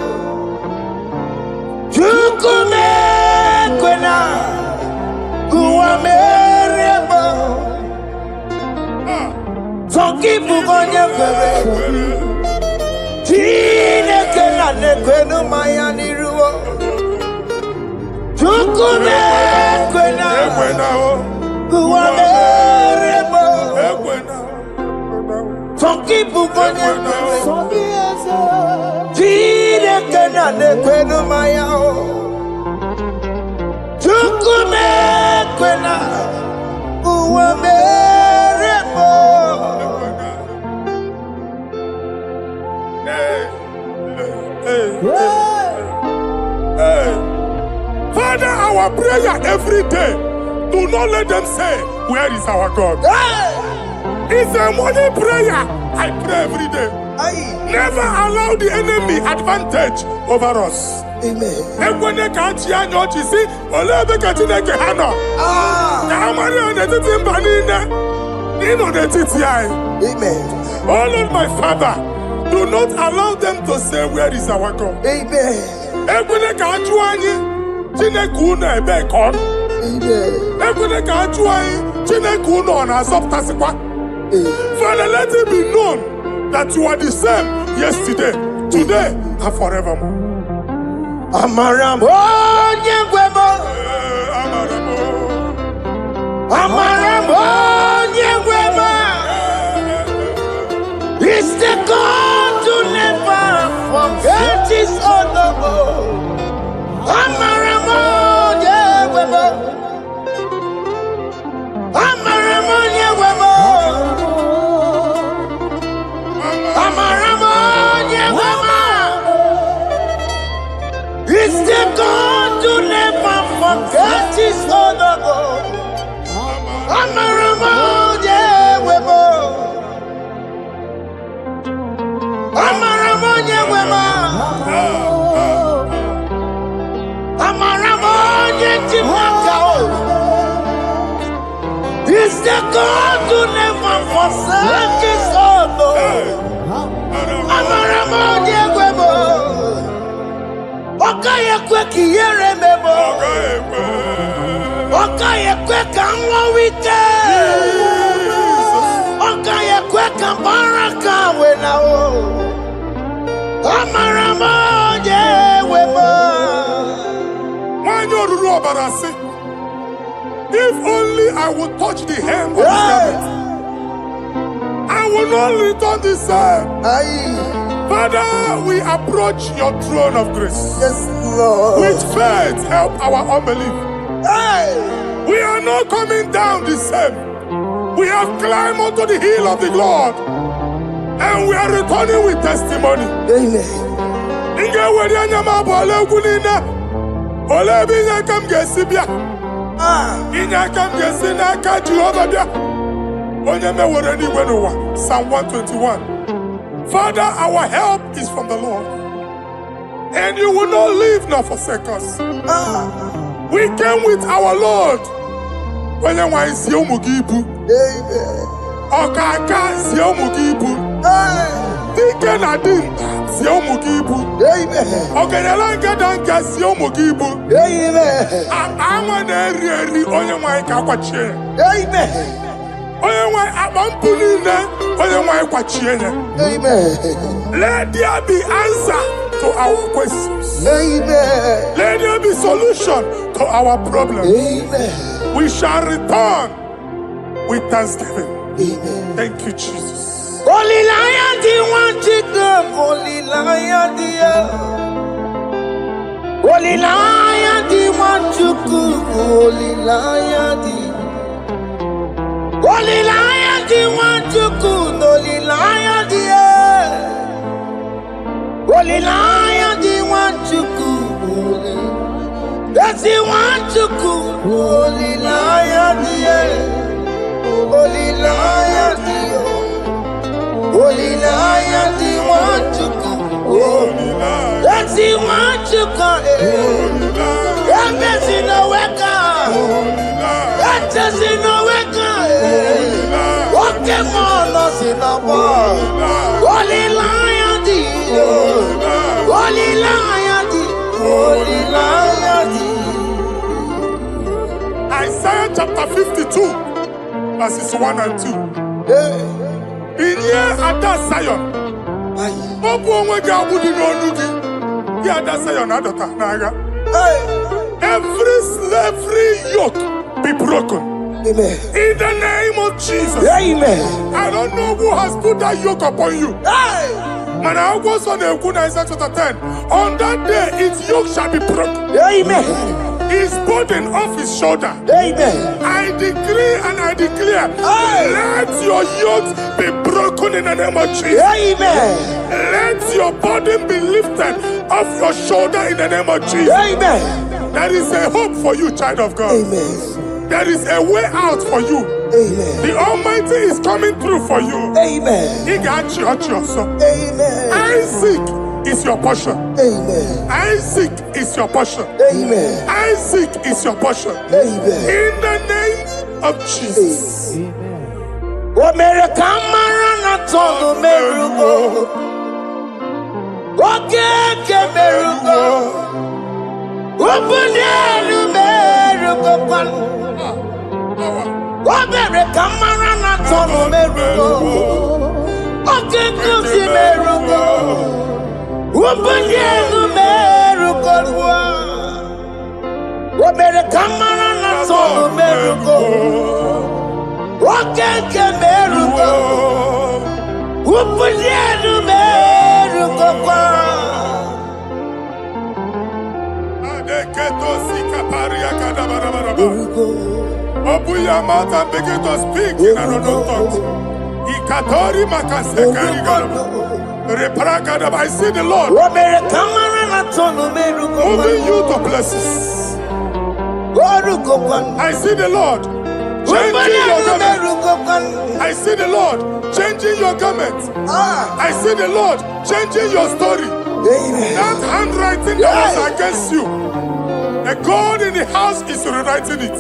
Chukume kwena Kuwa merebo Zonkipu konye kwere Chineke na nekwenu maya niruo Chukume kwena Kuwa merebo Zonkipu konye kwere Chineke na nekwenu maya o Chukume kwena Uwa merebo Father, our prayer every day, do not let them say, where is our God? It's a morning prayer. I pray every day. Never allow the enemy advantage over us. Amen. Amen. Oh Lord, my Father, do not allow them to say, where is our God? Amen. Father, let it be known that you are the same yesterday, today, and forevermore. Amaramo nyengwemo. Amaramo nyengwemo. It's the God to never forget his honor. Amaramo nyengwemo. Amaramo nyengwemo. Amaramo nyengwemo. It's the God to never forget his honor. Amaramo nyengwemo. Amaramo nyengwemo. Amaramo nyengwemo. It's the God to never forsake his honor. Amaramo nyengwemo. Okaye kwe kiyere mebo. Okaye kwe kanwa wite. Okaye kwe kambaraka wenao. Amaramo nyengwemo. If only I would touch the hem of his garment, I will not return the same. Father, we approach your throne of grace. Yes, Lord. With faith, help our unbelief. We are not coming down the same. We have climbed onto the hill of the Lord, and we are returning with testimony. Amen. Psalm 121. Father, our help is from the Lord, and you will not leave nor forsake us. We came with our Lord. Amen. Let there be answer to our questions. Amen. Let there be solution to our problems. Amen. We shall return with thanksgiving. Amen. Thank you, Jesus. Holy Lion, the one chicken, Holy Lion, the Holy Lion, the one chicken, Holy Lion, the Holy Lion, the one chicken, Holy Lion, the Holy Lion, the one chicken, Holy. That's the one chicken, Holy Lion, the Holy Lion, the Holy Lion, the one to go. That's the one to go. That's in the wake. That's in the wake. Walking on us in the wall. Holy Lion, the Holy Lion, the Holy Lion, the Isaiah chapter 52, verses 1 and 2. Hey. In here at that Zion, every slavery yoke be broken. Amen. In the name of Jesus. Amen. I don't know who has put that yoke upon you. Hey. And I was on the Isaiah chapter 10. On that day, its yoke shall be broken. Amen. His burden off his shoulder. Amen. I decree and I declare, let your yokes be broken in the name of Jesus. Amen. Let your burden be lifted off your shoulder in the name of Jesus. Amen. There is a hope for you, child of God. Amen. There is a way out for you. Amen. The Almighty is coming through for you. Amen. He got you also. Amen. Isaac is your portion. Amen. Isaac is your portion. Amen. Isaac is your portion. Amen. In the name of Jesus. Amen. What made a camera told the miracle? What can miracle? Open the miracle. What made a camera told the miracle? What can the miracle? Open the miracle. What made a camera told the miracle? What can miracle? Open the miracle. Open your mouth and begin to speak in another tongue. I see the Lord moving you to places. I see the Lord changing your garment. I see the Lord changing your garment. I see the Lord changing your story. That handwriting that was against you, the God in the house is rewriting it.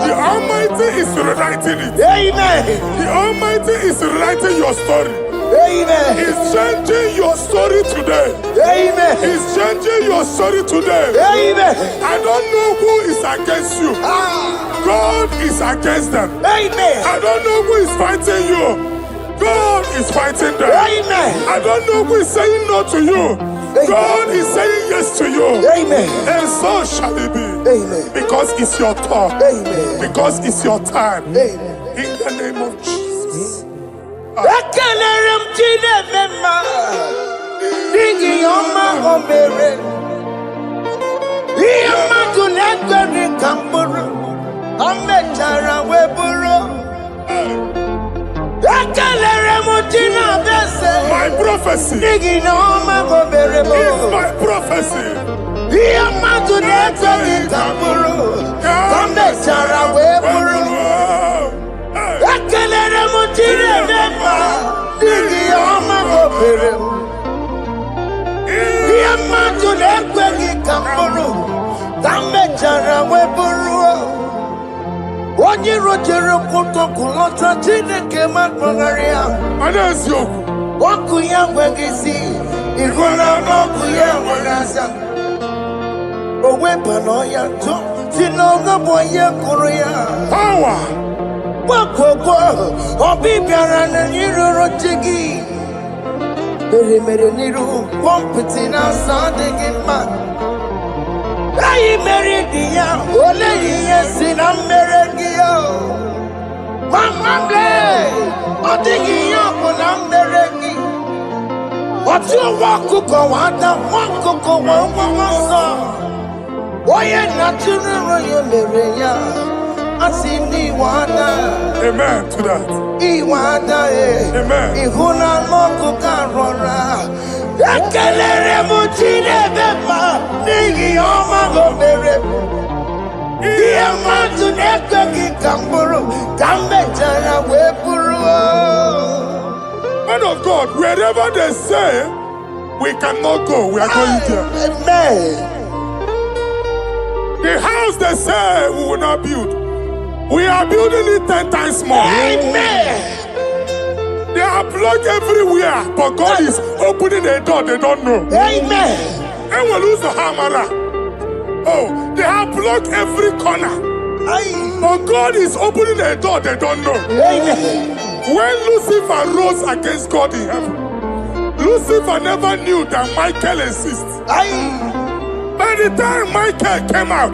The Almighty is rewriting it. Amen. The Almighty is rewriting your story. Amen. He's changing your story today. Amen. He's changing your story today. Amen. I don't know who is against you. God is against them. Amen. I don't know who is fighting you. God is fighting them. Amen. I don't know who is saying no to you. God is saying yes to you. Amen. And so shall it be. Amen. Because it's your turn. Amen. Because it's your time. Amen. In the name of Jesus. My prophecy is my prophecy. Onye rojere kutokulota Chineke makpọgharịa ọkụ ya nweghị isi ịhụla n'ọkụ ya nwere asa o weba n'ọya tụ si n'ọgọ bụ onye kụrụ ya Power Wako, Obi Biaran, Niro Jiggy. Very Mereniru, Pompitina, Sunday in man. I married the young, only yes in America. Mamma, I'm digging up on America. What you walk go on, one cocoa, one song. Why not to Maria? I see Iwana. Amen to that. Iwana, Amen. Ihuna Moko Carora. Ekelere Muchine Bema, Nigi Oma Gobere. Diama to Nekaki Kamburu, Kambetana Weburu. Man of God, wherever they say we cannot go, we are going there. Amen. The house they say we will not build, we are building it 10 times more. Amen. They are blocked everywhere, but God is opening a door they don't know. Amen. And we lose the hammer. Oh, they have blocked every corner, but God is opening a door they don't know. Amen. When Lucifer rose against God in heaven, Lucifer never knew that Michael exists. By the time Michael came out,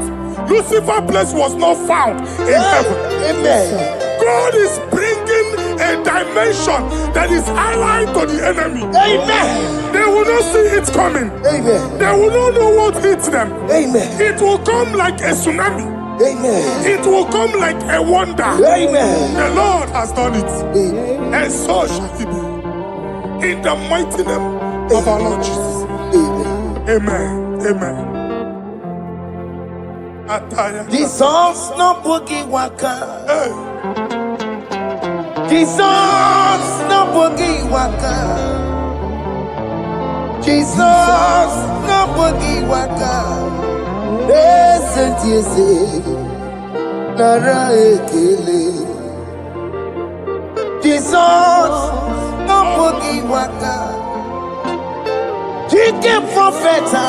Lucifer's place was not found in heaven. Amen. God is bringing a dimension that is allied to the enemy. Amen. They will not see it coming. Amen. They will not know what hits them. Amen. It will come like a tsunami. Amen. It will come like a wonder. Amen. The Lord has done it. Amen. And so shall it be. In the mighty name of our Lord Jesus. Amen. Amen. Amen. This song's no boogie waka. Hey. This song's no boogie waka. Jesus no boogie waka. Listen to you say, Nara ekele. Jesus no boogie waka. Jike profeta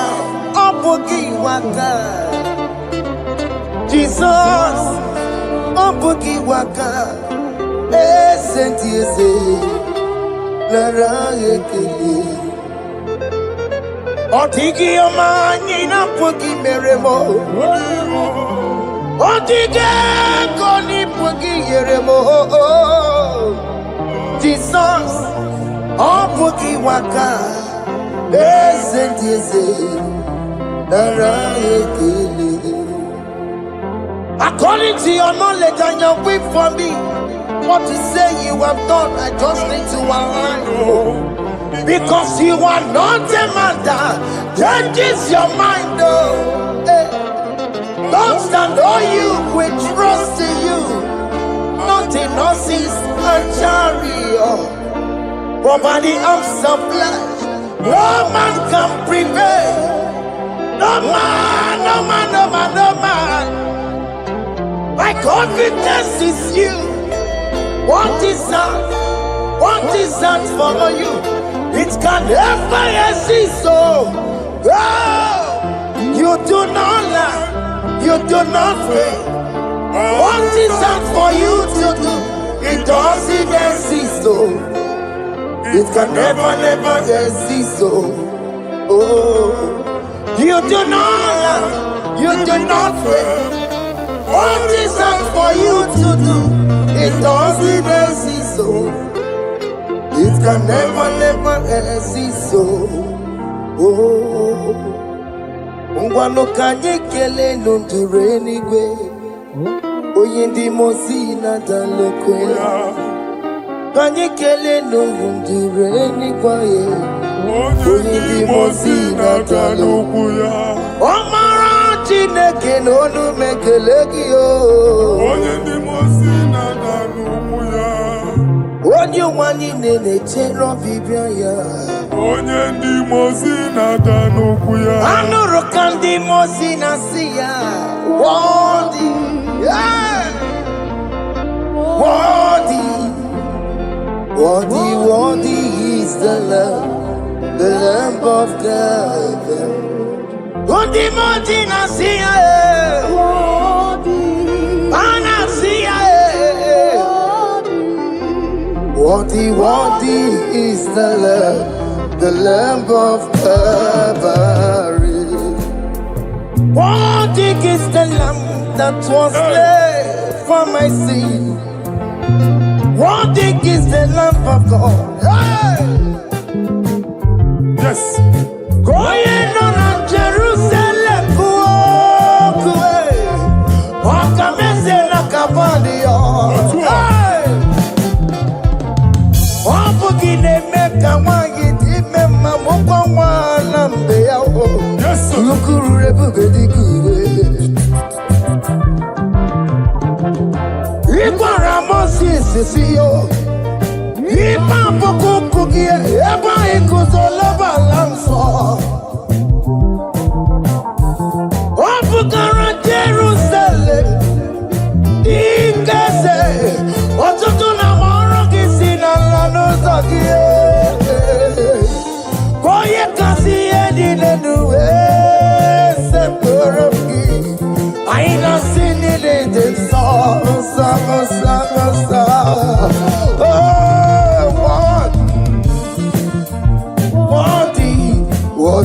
no boogie waka. Jesus, oh boogie waka, sent you say, Lara ekele. Otigi omani na boogie meremo. Otige koni boogie yeremo. Jesus, oh boogie waka, sent you say, Lara ekele. According to your knowledge and your will for me, what you say you have done, I just need to align. Because you are not a man that changes your mind, though. Don't stand on you, we trust in you. Not in horses and chariot, but by the arms of flesh, no man can prevail. No man, no man, no man, no man. My confidence is you. What is that? What is that for you? It can never exist. So, you do not lie. You do not fail. What is that for you to do? It doesn't exist. So, it can never exist. So, you do not lie. You do not fail. What is that for you to do? It doesn't exist, so it can never exist, so Ngwano kanye kele nundure nigwe Oyindi mosi na dalokwe Kanye kele nundure nigwe Oyindi mosi na dalokwe Omara Chineke n'onu mekele gị o. Onye ndị mosi na n'ugwu ya. Onye ụwa niile na-echere ọbịbịa ya. Onye ndị mosi na n'ugwu ya. Anụrụ ka ndị mosi na-asị ya. Worthy, worthy, worthy is the Lamb of God. Undi moji na siya, ana siya, Worthy is the Lamb of Calvary. Worthy is the Lamb that was slain for my sin. Worthy is the Lamb of God. Hey! Yes. Going on Jerusalem, walk away. Walk a mess in a cavalier. Hey! One forgive make a one give them a one and they are all. Yes, sir. Look who everybody good. Ibaramos is you. Ipa Cookie, Eba Ikusolaba Lanso. Opukara Jerusalem. Ikase. Otutuna Morokisina Lanosakie. Koye Kasi Edinenuwe. Sepuraki. I not seen it in song.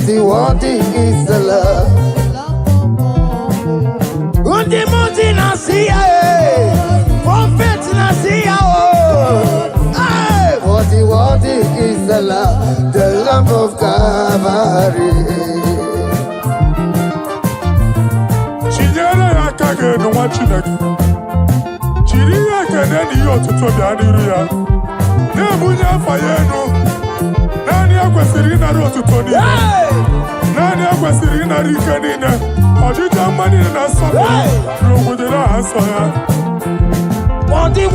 Worthy is the love. Undi Muti Nasia, Prophet Nasia. Worthy is the Lamb of Calvary. Chinyere akage no wachineke. Chiri akene ni otuto bia niru ya. Na bunya fayeno. Nani akwesiri na otuto ni. Nani akwesiri na rike ni na. Ojija mani na sofa. Rogudela asoya. Worthy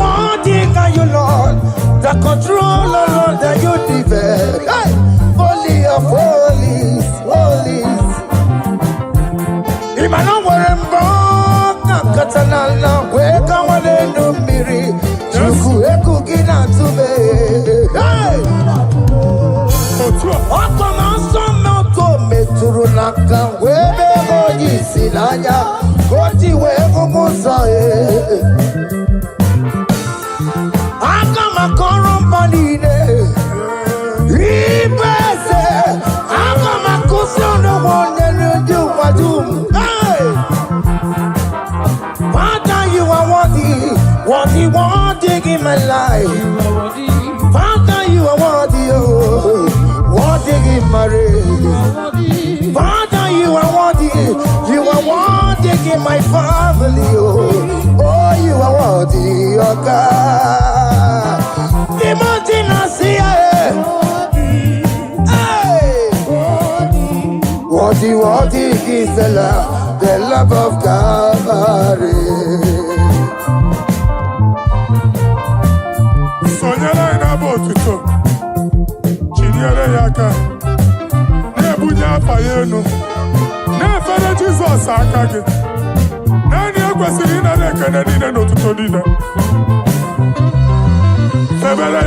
can you, Lord, the controller, Lord, that you develop. Hey! Holy of holies, holies. Imano warembo, katanala, weka wale numiri, chuku eku gina tume. Hey! Okoma somo kome turunaka, webe hoji silanya, koti wevu musae. Akama korombanine, ibese. Akama kusono wonde nuju wadum. Hey, Father, you are worthy in my life. Father, you are worthy in my race. Father, you are worthy in my family. Oh, you are worthy, oh God. The mountain I see, worthy is the love of Calvary. Sonyala ina botuto. Chinyere yaka. Nebunya fayeno. Nefere Jesus akage. Nani akwesiri na nekene nine notuto nine. Febere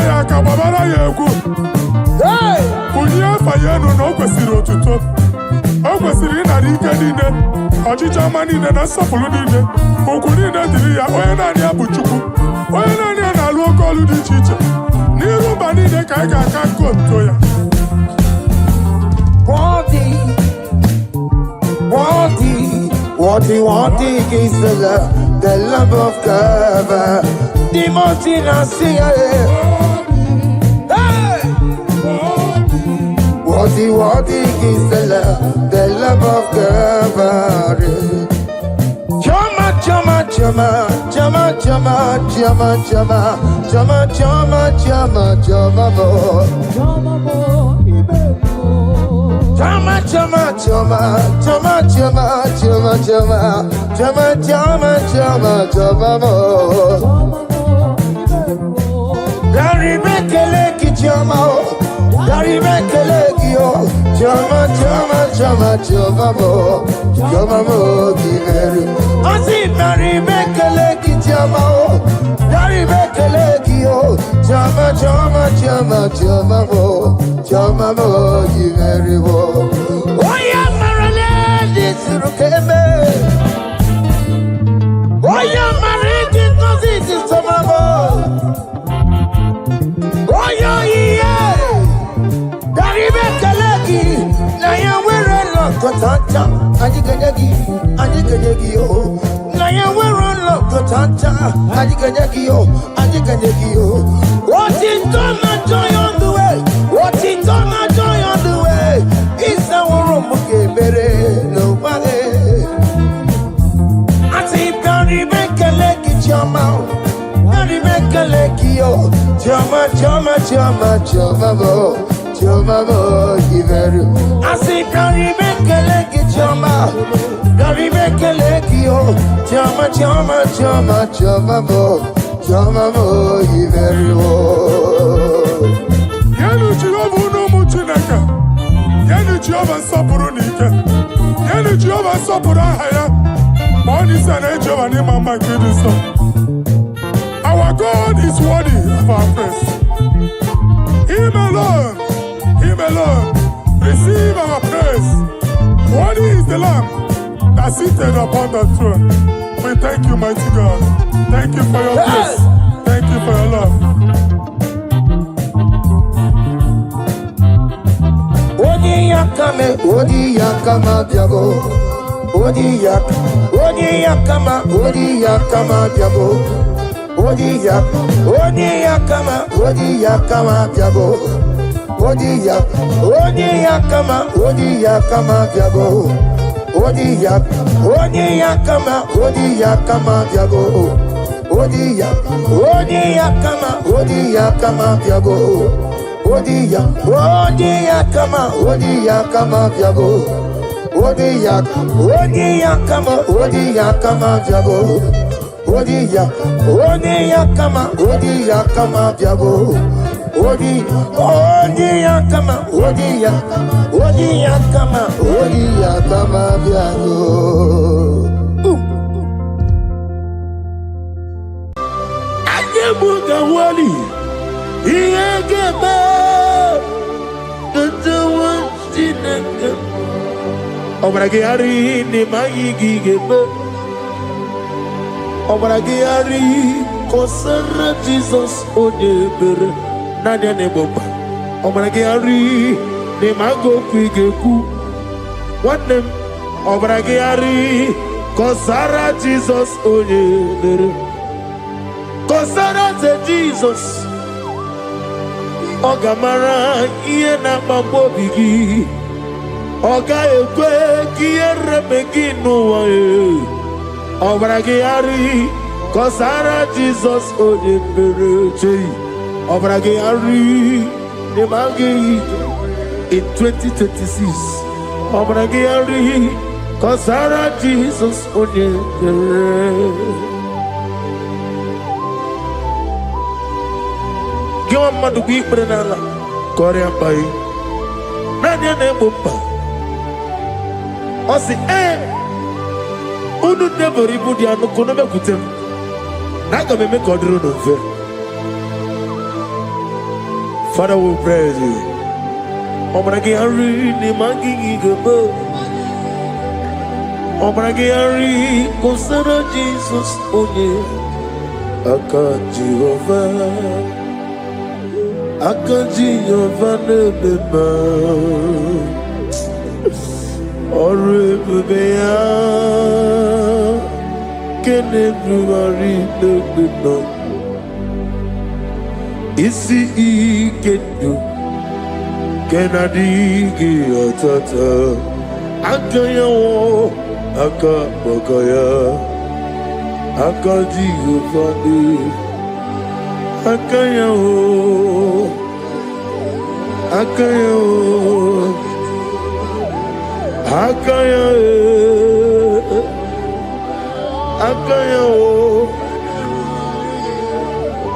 yaka, babara yegu. Hey! Bunya fayeno no kwesiri otuto. O kwesiri na rike nine. Ojija manine na sofulu nine. Okunine diri ya oye nani abuchuku. Oye nani na luo kolu di chiche. Niru banine kaiga kanko ya. Worthy is the love of Calvary. The mountain I see, hey! Worthy is the love of Calvary. Oya married kotanta, ajiganyagi, ajiganyagi oh. Naya we run low kotanta, ajiganyagi oh, ajiganyagi oh. What is done and joy on the way? What is done and joy on the way? It's our room bere nobody. I see Barry make a leg at your mouth. Barry make a leg yo. Jama, jama, jama, jama, bo. Jama, bo, give it. I see Barry make a leg at your mouth. Barry make a leg yo. Jama, jama, jama, jama, bo. Jama, bo, give it. Yanu Jehovah no muchinaka. Yanu Jehovah sapurunika. Yanu Jehovah sapurahaya. Money and Jehovah name of my goodness. Our God is worthy of our praise. Him alone, receive our praise. Worthy is the Lamb that seated upon the throne. We thank you, mighty God. Thank you for your grace. Thank you for your love. Odi yakama diabo. Odi yakama diabo. Odi yakama diabo. Odi yakama diabo. Odi yakama diabo. Odi yakama diabo. Obragari ni maigi gebe. Obragari kosara Jesus odebere. Nadia ne bomba. Obragari ni mago kwigeku. Wanem. Obragari kosara Jesus odebere. Kosara ze Jesus. Ogamara iye na mambo bigi. Oga ekwe kiere beginu wae. Obragari kosara Jesus odebere. Obragari ne magi in 2026. Obragari kosara Jesus odebere. Giwa madu gwi prenala Korean bai. Nanya ne bumba. Osi unu never ibudi anu kono me kutem. Naga me kodro no fe. Father, we praise you. Obragi hari ni mangi gebo. Obragi hari kosara Jesus onye. Aka Jehovah nebeba. Orebeya kenebruari nebeba. Isi ikenu kenadigi atata. Akayawo akabakaya. Aka Jehovah ne. Akayawo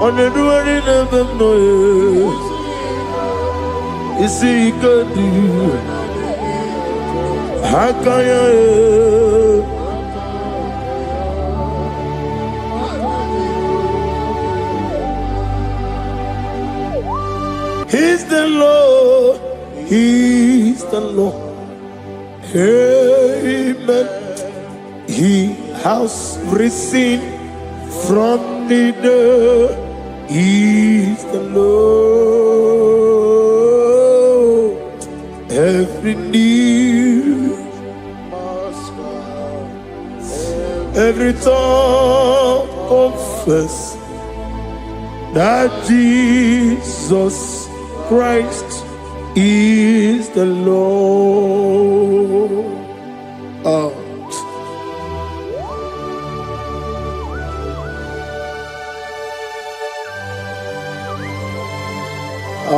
oneduari nebem noye. Isi ikadu He's the Lord, He's the Lord. Amen. He has risen from the dead. He's the Lord. Every knee every tongue confess that Jesus Christ is the Lord.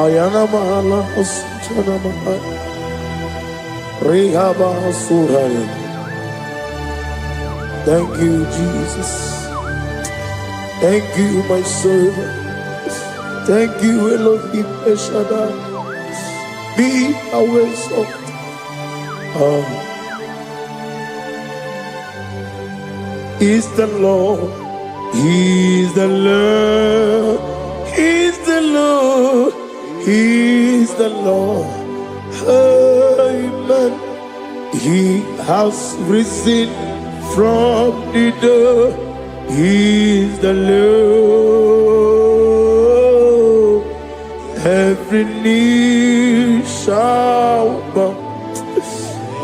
Ayana mahala oschana mahala rehaba suraya. Thank you, Jesus. Thank you, my servant. Thank you, Elohim Eshadai. Be our exalted. Is the Lord. He's the Lord. He's the Lord. He's the Lord. Amen. He has risen from the dead. He's the Lord. Every knee shall bow,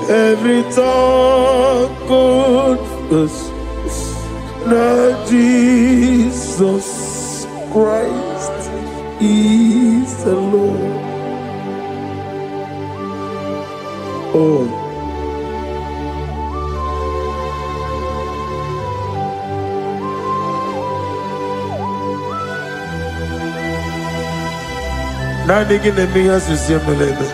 every tongue confess that Jesus Christ is the Lord. Oh. Nadigi nemiya susiyemeleme.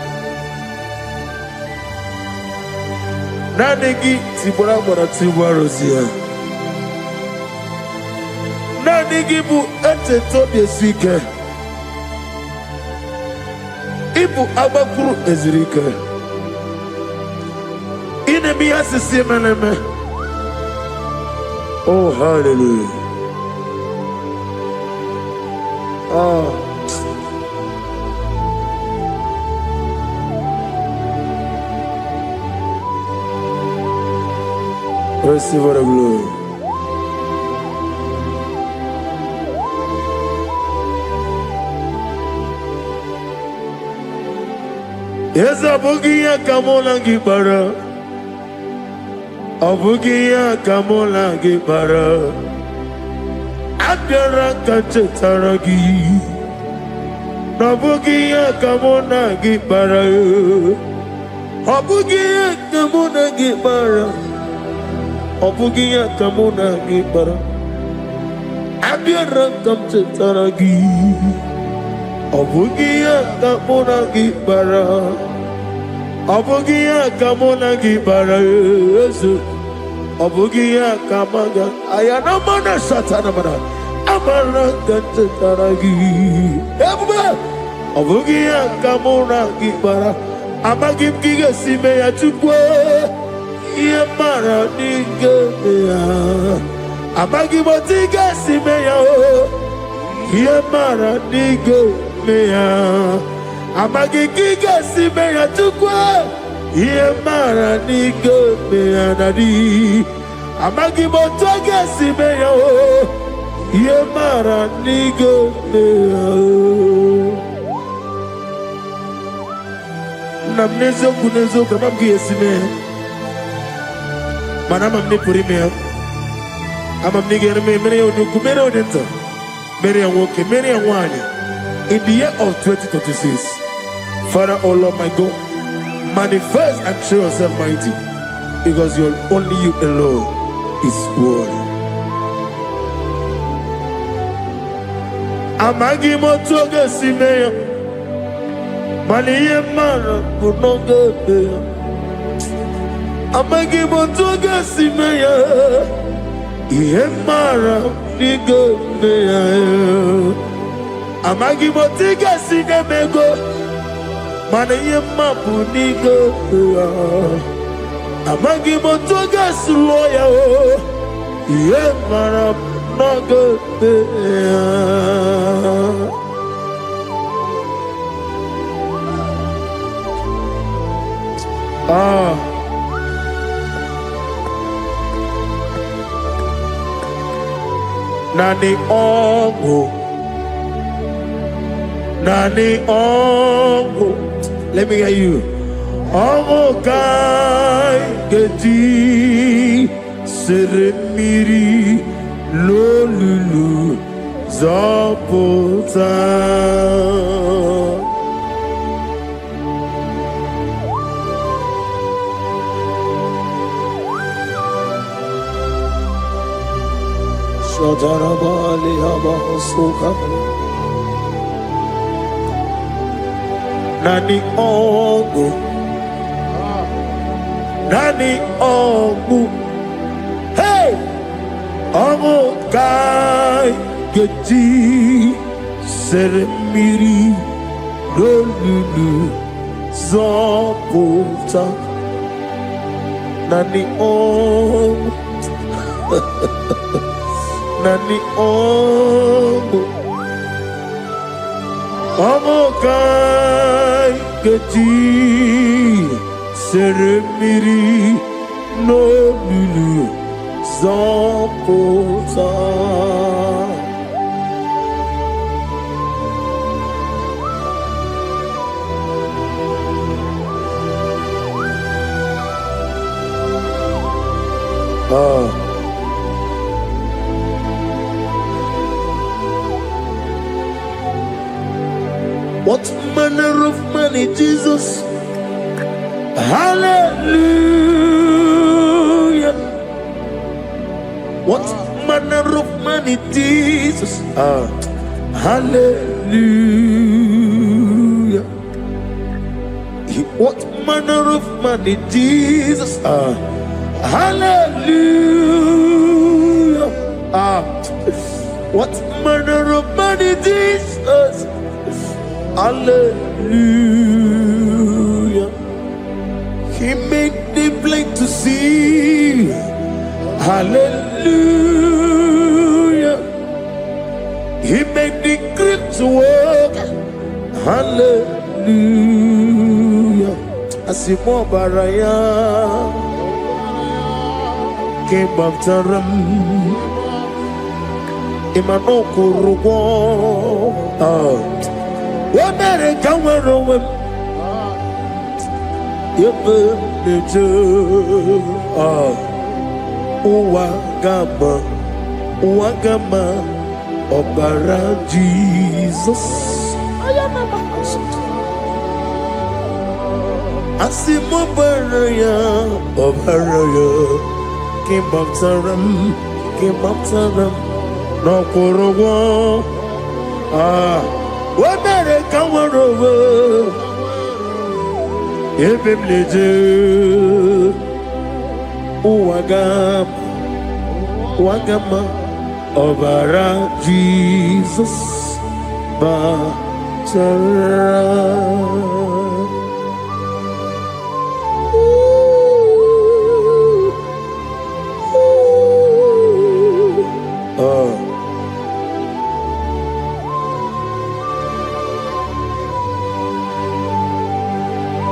Nadigi tibora bora tibora rosia. Nadigi bu ete tobi esike. Ibu abakuru ezirike. Inemiya susiyemeleme. Oh, hallelujah. Receive the glory. Yes, Abugia Kamola Gibara. Abugia Kamola Gibara. Abdara Kachetaragi. Abugia Kamona Gibara. Abugia Kamona Gibara. Obugia kamuna gibara, abiyara kamchetaragi. Obugia kamuna gibara, obugia kamuna gibara. Obugia kamaga, ayana mana satana mana, amara kamchetaragi. Obugia kamuna gibara, amagim giga sime ya chukwe. Yemara nigeya, amagi motiga simeya o. Yemara nigeya, amagi giga simeya tukwa. Yemara nigeya nadi, amagi motiga simeya o. Yemara nigeya. Namnezo kunezo kamamgi esimeya. Manama mne purimea, ama mnige me mene onuku mene odenta, mene awoke mene awani. In the year of 2026, Father, oh Lord my God, manifest and show yourself mighty, because only you alone is worthy. Amagi motoge simeya, maniye mara kunoge beya. Amagi motoga simeya, Yemara nigo meya. Amagi motiga sinemego, mana yemapu nigo meya. Amagi motoga suloya o, Yemara nago meya. Nani ongo. Let me hear you. Ongo kai geti seremiri lolulu zapota. Shadarabali abasoka. Nani ogu, nani ogu. Hey, ogu kai geti seremiri lolulu zapota. Nani ogu. Nani ogu, ogu kai geti seremiri no lulu zapota. What manner of money, Jesus? Hallelujah. What manner of money, Jesus? Hallelujah. What manner of money, Jesus? Hallelujah. What manner of money, Jesus? Hallelujah. He made the blind to see. Hallelujah. He made the crippled to walk. Hallelujah. Asimo baraya came up to them. Imano kurugo. America were away. Wagama, Obara Jesus. Asimo Baraya, Obaraya, came up to them, no Korogo. America were over. Ebim leje, wagama, obara Jesus, batara.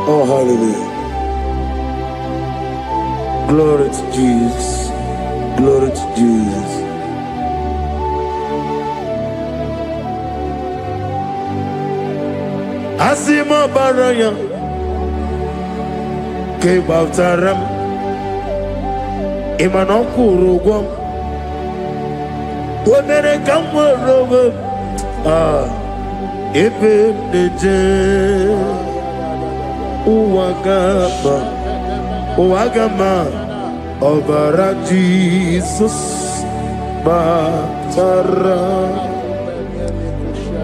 Oh, hallelujah. Glory to Jesus. Glory to Jesus. Asimo baraya ke bautaram imanon kurugom wonere kamworowe ebe neje Wagama, Obara Jesus, Batara.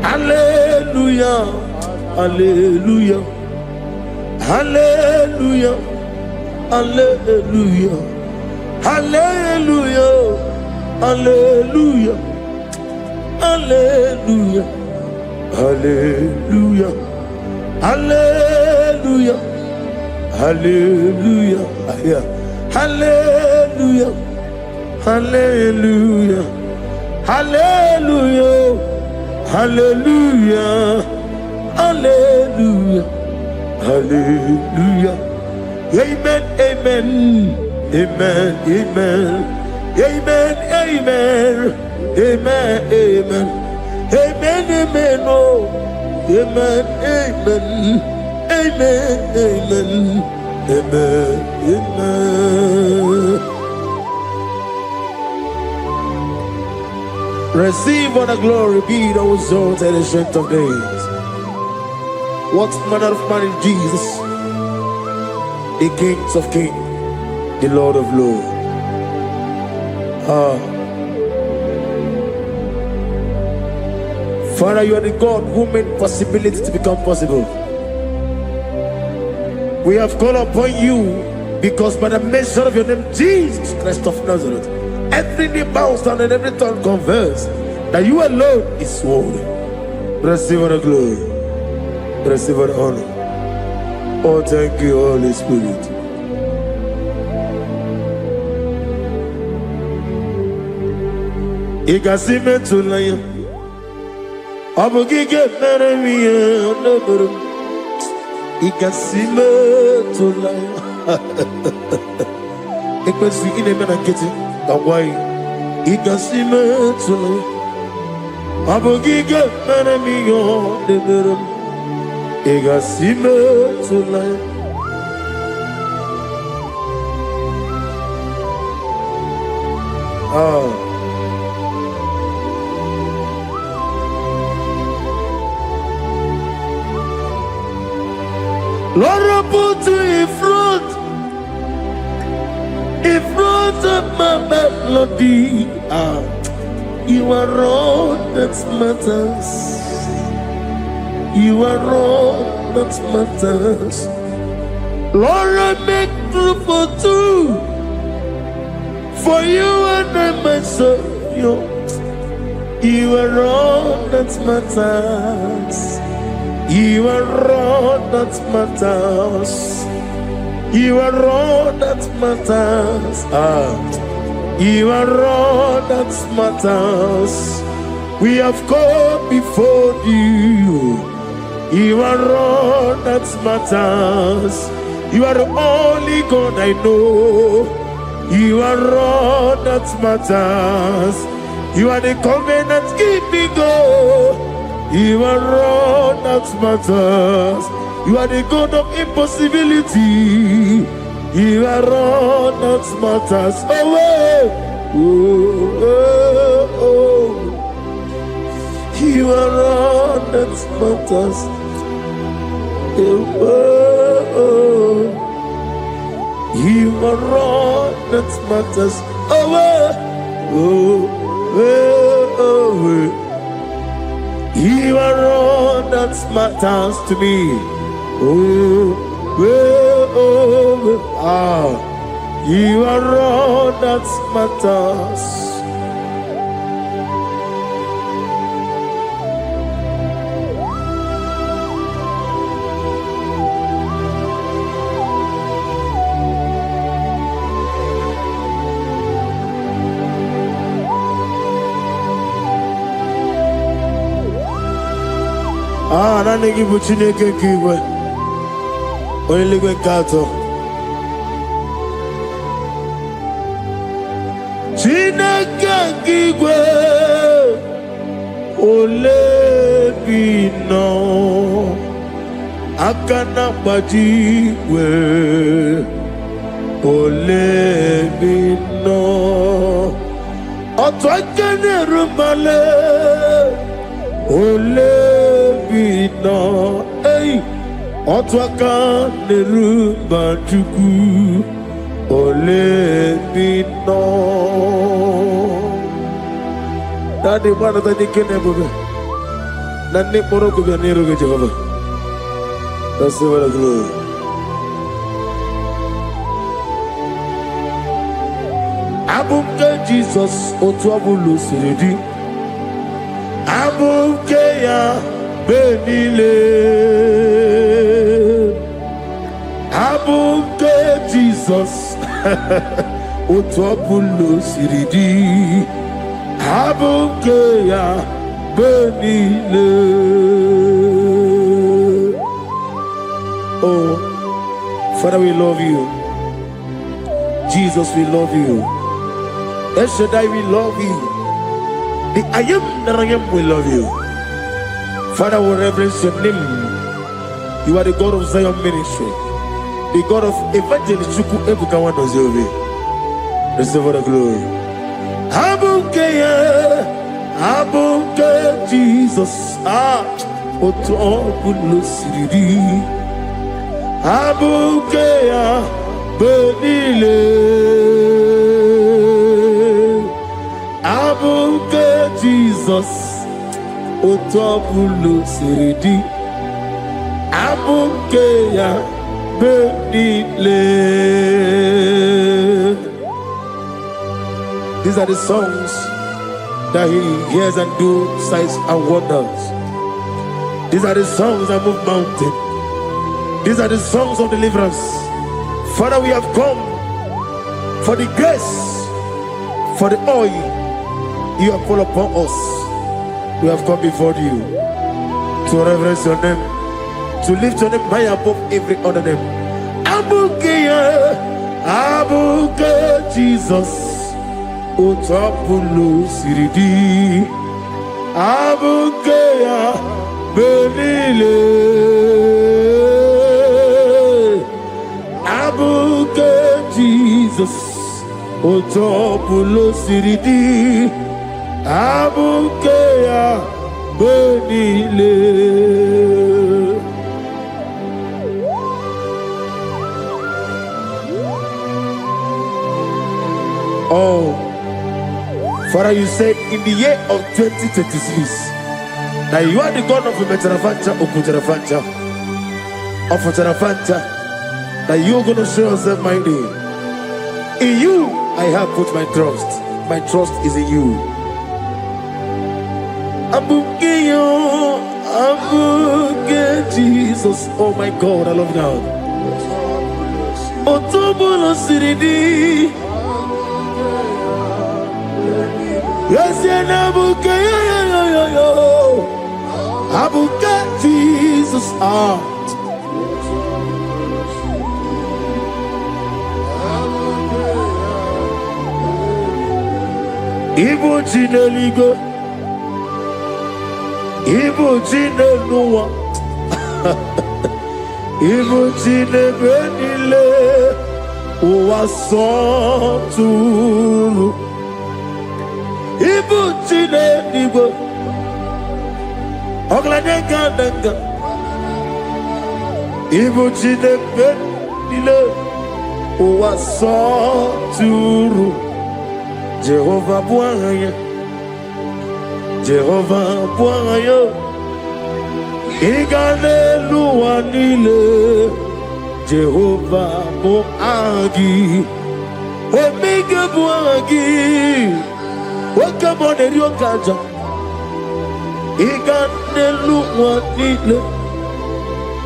Hallelujah, Hallelujah, Hallelujah, Hallelujah, Hallelujah, Hallelujah, Hallelujah, Hallelujah, Hallelujah, Hallelujah, Hallelujah, Hallelujah, Hallelujah, Hallelujah, Hallelujah, Hallelujah. Amen, amen, amen, amen, amen, amen, amen, amen, amen, amen, oh, amen, amen, amen, amen, amen, amen. Receive all the glory, be thou exalted, ancient of days. What manner of man is Jesus? The King of kings, the Lord of lords. Father, you are the God who made possibility to become possible. We have called upon you because by the measure of your name, Jesus Christ of Nazareth, every knee bows down and every tongue confess that you alone is worthy. Receive the glory. Receive the honor. Oh, thank you, Holy Spirit. Ikasime tulaya, abogige meremiya neburu. Ikasime tulaya. Ikasi ine mena kiti kawai. Ikasime tulaya, abogige meremiya neburu. Ikasime tulaya. Lord, I put you in front of my melody. You are all that matters. You are all that matters. Lord, I make room for two, for you and I myself. You are all that matters. You are all that matters. You are all that matters. You are all that matters. We have come before you. You are all that matters. You are the only God I know. You are all that matters. You are the covenant keeping God. You are all that matters. You are the God of impossibility. You are all that matters. You are all that matters. You are all that matters. You are all that matters to me. You are all that matters. Nani give Chineke kiwe. Only we kato. Chineke kiwe. Ole bino. Akana bajiwe. Ole bino. Otwakene rumale. Ole bino, hey, otwaka nerumba chuku, ole bino. Daddy, mana tadi kene bobe, nani poro ko biar niru ke Jehovah. Receive the glory. Abumke Jesus, otwabulu siridi. Abumke ya benile, abumke Jesus, otwabulu siridi, abumke ya benile. Oh, Father, we love you. Jesus, we love you. El Shaddai, we love you. The I am that I am, we love you. Father, we reverence your name. You are the God of Zion ministry, the God of Evangelist Chuku Ebukawan Ozeobe. Receive the glory. Abukeya, Abuke Jesus, otobulo siridi. Abuke ya benile. Abuke Jesus, otobulo siridi. Abuke ya benile. These are the songs that he hears and do signs and wonders. These are the songs that move mountain. These are the songs of deliverance. Father, we have come for the grace, for the oil you have poured upon us. We have come before you to reverence your name, to lift your name high above every other name. Abuke Jesus. Otapulo siridi. Abuke ya benile. Abuke Jesus. Otapulo siridi. Abuke ya benile. Oh, Father, you said in the year of 2026 that you are the God of Metarafanta, Okutarafanta, of Otarafanta, that you are going to show yourself mighty. In you, I have put my trust. My trust is in you. Abukeyo, Abuke Jesus. Oh my God, I love God. Otobulo siridi. Yes, Abuke, Abuke Jesus. Ibu Jineligo, Ibu Jineluwa, Ibu Jinebenile, Uwasoturu. Ibu Jineligo, Oglanega, Ibu Jinebenile, Uwasoturu. Jehovah Bwaya, Jehovah Bwaya, Iganelu Anile, Jehovah Boagi, Omega Boagi, Okamone Ryokaja, Iganelu Anile,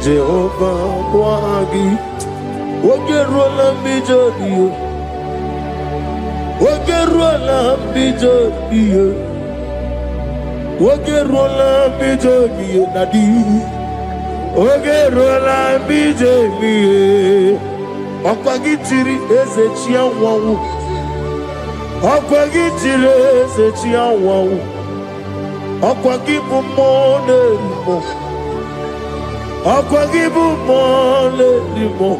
Jehovah Boagi, Ogerola Mijodio. Wogerola bijogiye, Wogerola bijogiye nadi, Wogerola bijogiye. Okwagitiri ezechia wawu, Okwagitiri ezechia wawu, Okwagibu mone limo, Okwagibu mone limo.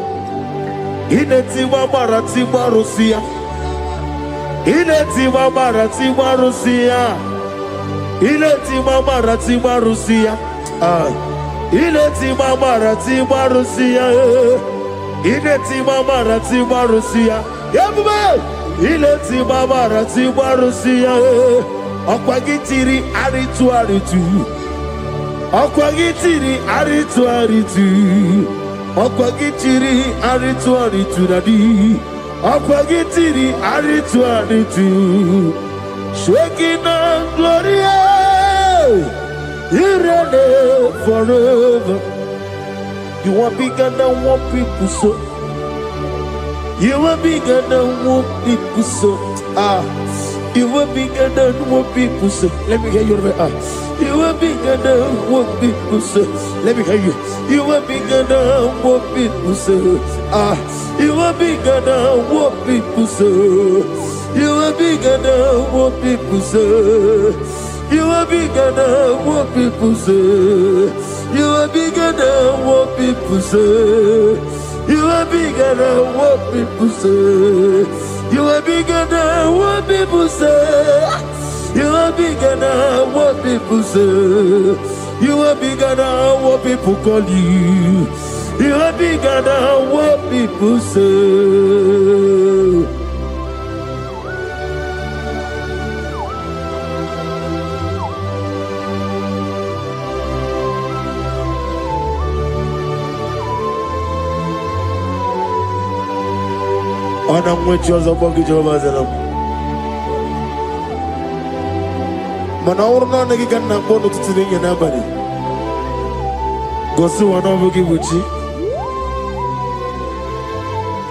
Inetiwa maratiwa Rusia. Iletiwa maratiwa Rusia. Iletiwa maratiwa Rusia. Iletiwa maratiwa Rusia. Iletiwa maratiwa Rusia. Yabube. Iletiwa maratiwa Rusia. Okwagitiri aritu aritu. Okwagitiri aritu aritu. Okwagitiri aritu aritu nadi. Akwagitiri aritu aritu. Shekinah gloria. You reign forever. You are bigger than what people say. You are bigger than what people say. You are bigger than what people say. Let me hear you. You are bigger than what people say. Let me hear you. You are bigger than what people say. You are bigger than what people say. You are bigger than what people say. You are bigger than what people say. You are bigger than what people say. You are bigger than what people say. You are bigger than what people say. You are bigger than what people say. You are bigger than what people call you. You are bigger than what people say. And I'm with you as a bucket of us. Manaurna Nagikan Nabono to the nobody. Go so one over Gibuchi.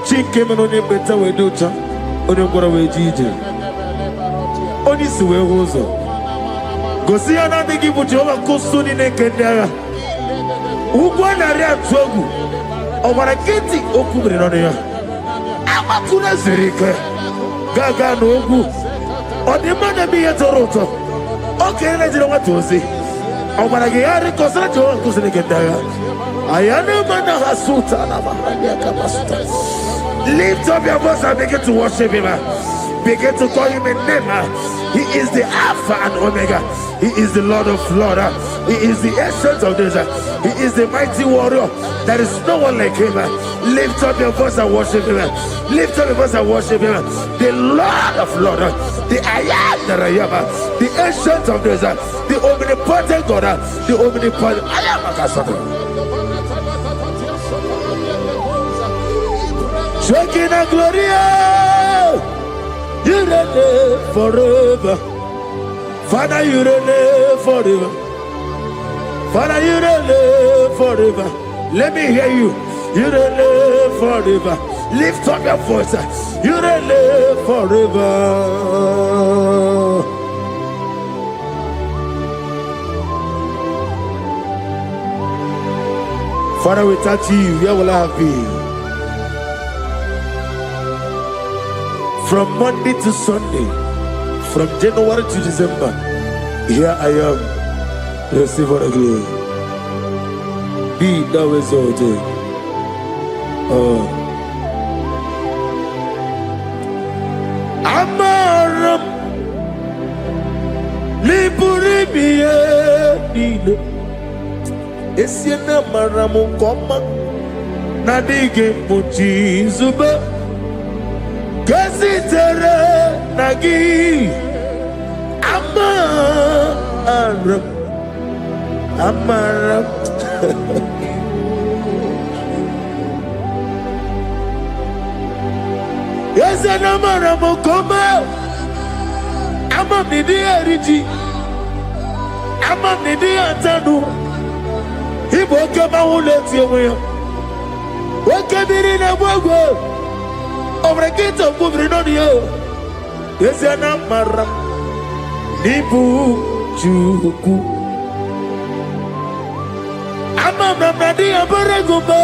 Chick came on your better way, Ducha, on your Goraway Gigi. Only Sue Rosa. Go see another Gibuchi over Kosuni Nekendara. Uguanaria Togu. Over a Kitty Okubri on here. Amatuna Zerika. Gaga Nogu. On the man of me at Toronto. Okay, let's know what to say. I'm going to get a consultant to get I am a man of Hasuta. Lift up your voice and begin to worship him. Begin to call him a name. He is the Alpha and Omega. He is the Lord of Lords. He is the Ancient of Days. He is the mighty warrior. There is no one like him. Lift up your voice and worship him. Lift up your voice and worship him. The Lord of Lords. The I am that I am. The Ancient of Days. The omnipotent God. The omnipotent I am. Shekinah Gloria. You reign forever. Father, you reign forever. Father, you reign forever. Let me hear you. You reign forever. Lift up your voice. You reign forever. Father, we touch you. Where will I have been? From Monday to Sunday, from January to December, here I am. Receive all the glory. Be thou exalted. Amaram Liburibie Nino Esiena Maramu Koma Nadige Muchi Zuba Gazitere Nagi Amaram Yes, and Amaram Koma Amam Nidi Ariji Amam Nidi Antanu Ibo Kama Uleti Away Wakabiri Nawago Over a gate of moving on you. Yes, and Amaram Nibu Juku Amam Nadi Abaragubo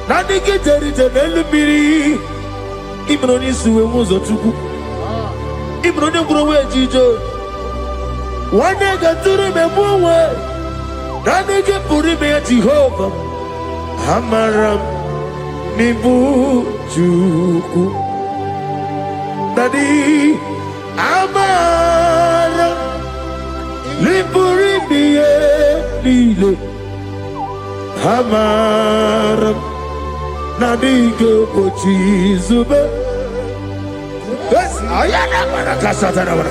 Nadi Kitari Janelubiri Imroni Sue was a tuku Imroni Growe Jijo one day got to remember where Nadi Purime Jehovah Amaram Nibu Juku Nadi Amaram Nipurime Lile Amaram Nadige Pochi Zube. Yes, I am a Casatana.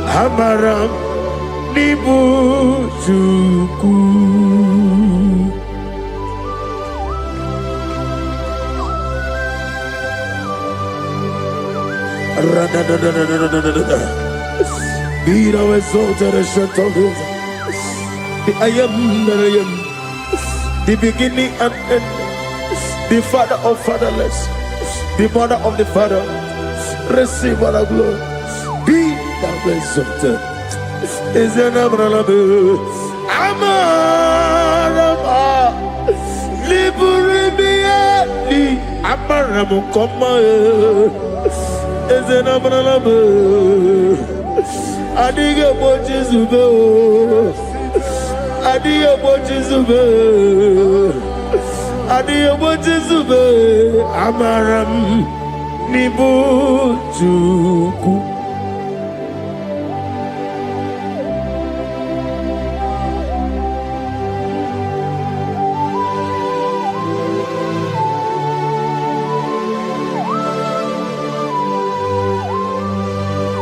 Amaram Nibu Juku. Be thou exalted and shut of his. I am that I am, the beginning and end, the father of fatherless, the mother of the father. Receive all the glory. Be thou exalted. Is an Abraham, Amarama, Liburibiani, Amaramu, Koma, is an Abraham. I dig a watch is Adia Bojizube, Adia Bojizube, Amaram, Nibujuku.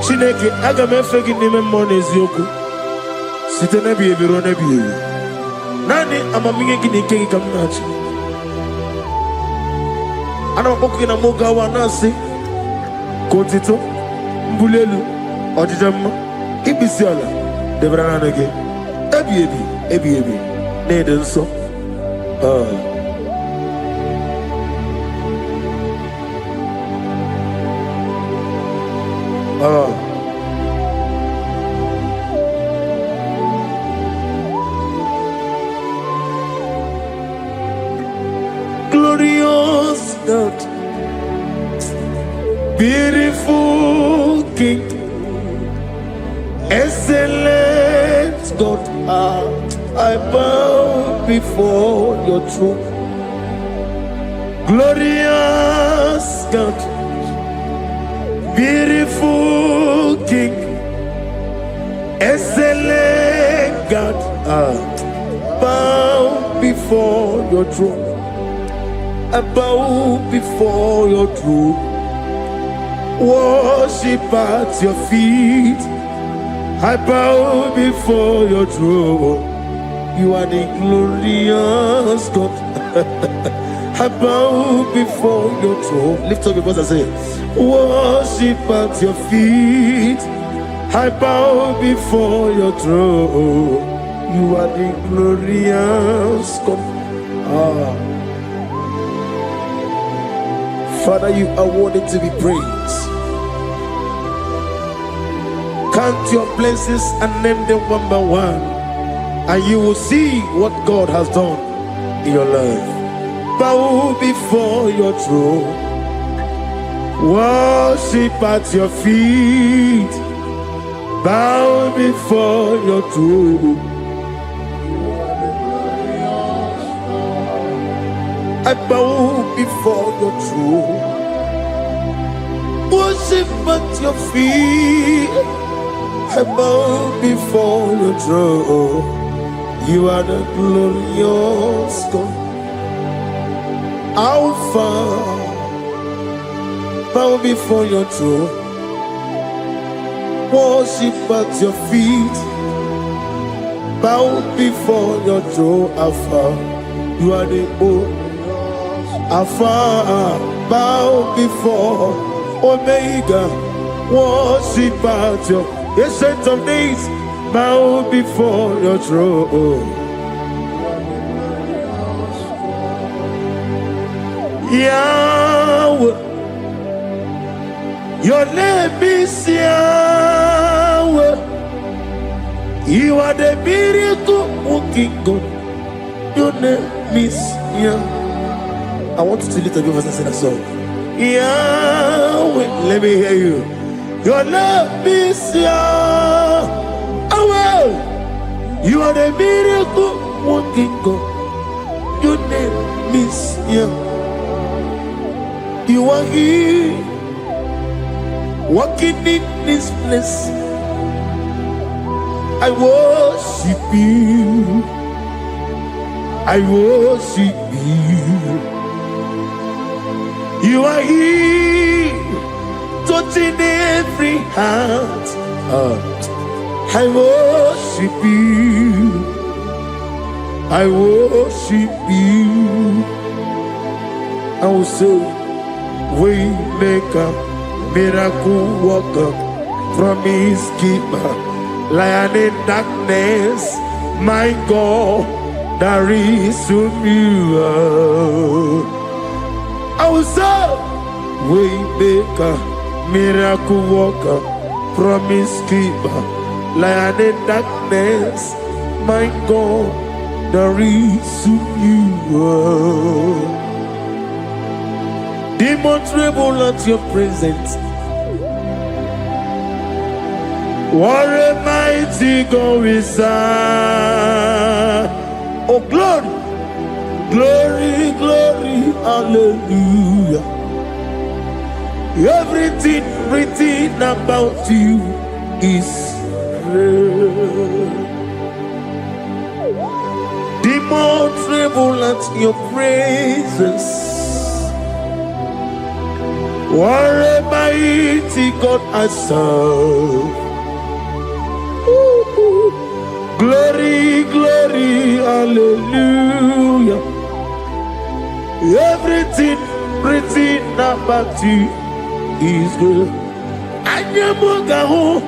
Chineke aga m efe gị n'ime mmụọ na eziokwu site n'ebi ebi ruo n'ebi ebi. Naanị amamihe gị na ike gị ka m na-achị. Ana m akpọkụ gị na moge awa na-asị ka otito, mbuli elu, ọdịda mma, ikpisi ala debere naanị gị ebi ebi ebi ebi na-ede nsọ. Glorious God, beautiful King, excellent God, I bow before your throne. Glorious God, beautiful King, excellent God, bow before your throne. I bow before your throne, worship at your feet. I bow before your throne. You are the glorious God. I bow before your throne. Lift up your voice and say, worship at your feet. I bow before your throne. You are the glorious God. Father, you are worthy to be praised. Count your blessings and name them one by one, and you will see what God has done in your life. Bow before your throne, worship at your feet. Bow before your throne. I bow before your throne, worship at your feet. I bow before your throne. You are the glorious God, Alpha. Bow before your throne, worship at your feet. Bow before your throne, Alpha. You are the old Alpha. Bow before Omega, worship at your Ancient of Days. Bow before your throne. Yahweh, your name is Yahweh. You are the miracle working God. Your name is Yahweh. I want you to lift up your voice and sing a song. Yahweh, let me hear you. Your name is Yahweh. You are the miracle working God. Your name is Yahweh. You are here, walking in this place. I worship you. I worship you. You are here, touching every heart. I worship you. I worship you. I will say, Waymaker, miracle worker, promise keeper, lion in darkness, my God, there is whom you are. I will say, Waymaker, miracle worker, promise keeper, lion in darkness, my God, there is whom you are. Demons tremble at your presence. What a mighty God we serve. Oh, glory, glory, glory, hallelujah. Everything written about you is real. Demons tremble at your presence. What a mighty God I serve. Glory, glory, hallelujah. Everything written about you is good. Anyamugaho,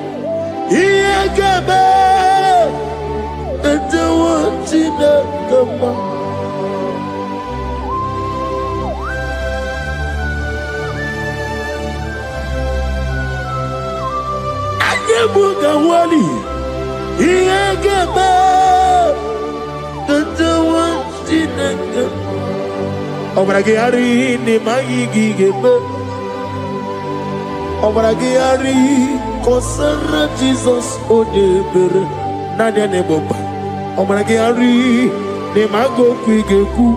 Iyagaba, and the one Chinagama. Anyamugawali, Iyagaba, and the one Chinagama. Obragari ni magigi gebe. Obragari kosara Jesus odebere nadia neboba. Obragari ni mago kwigeku.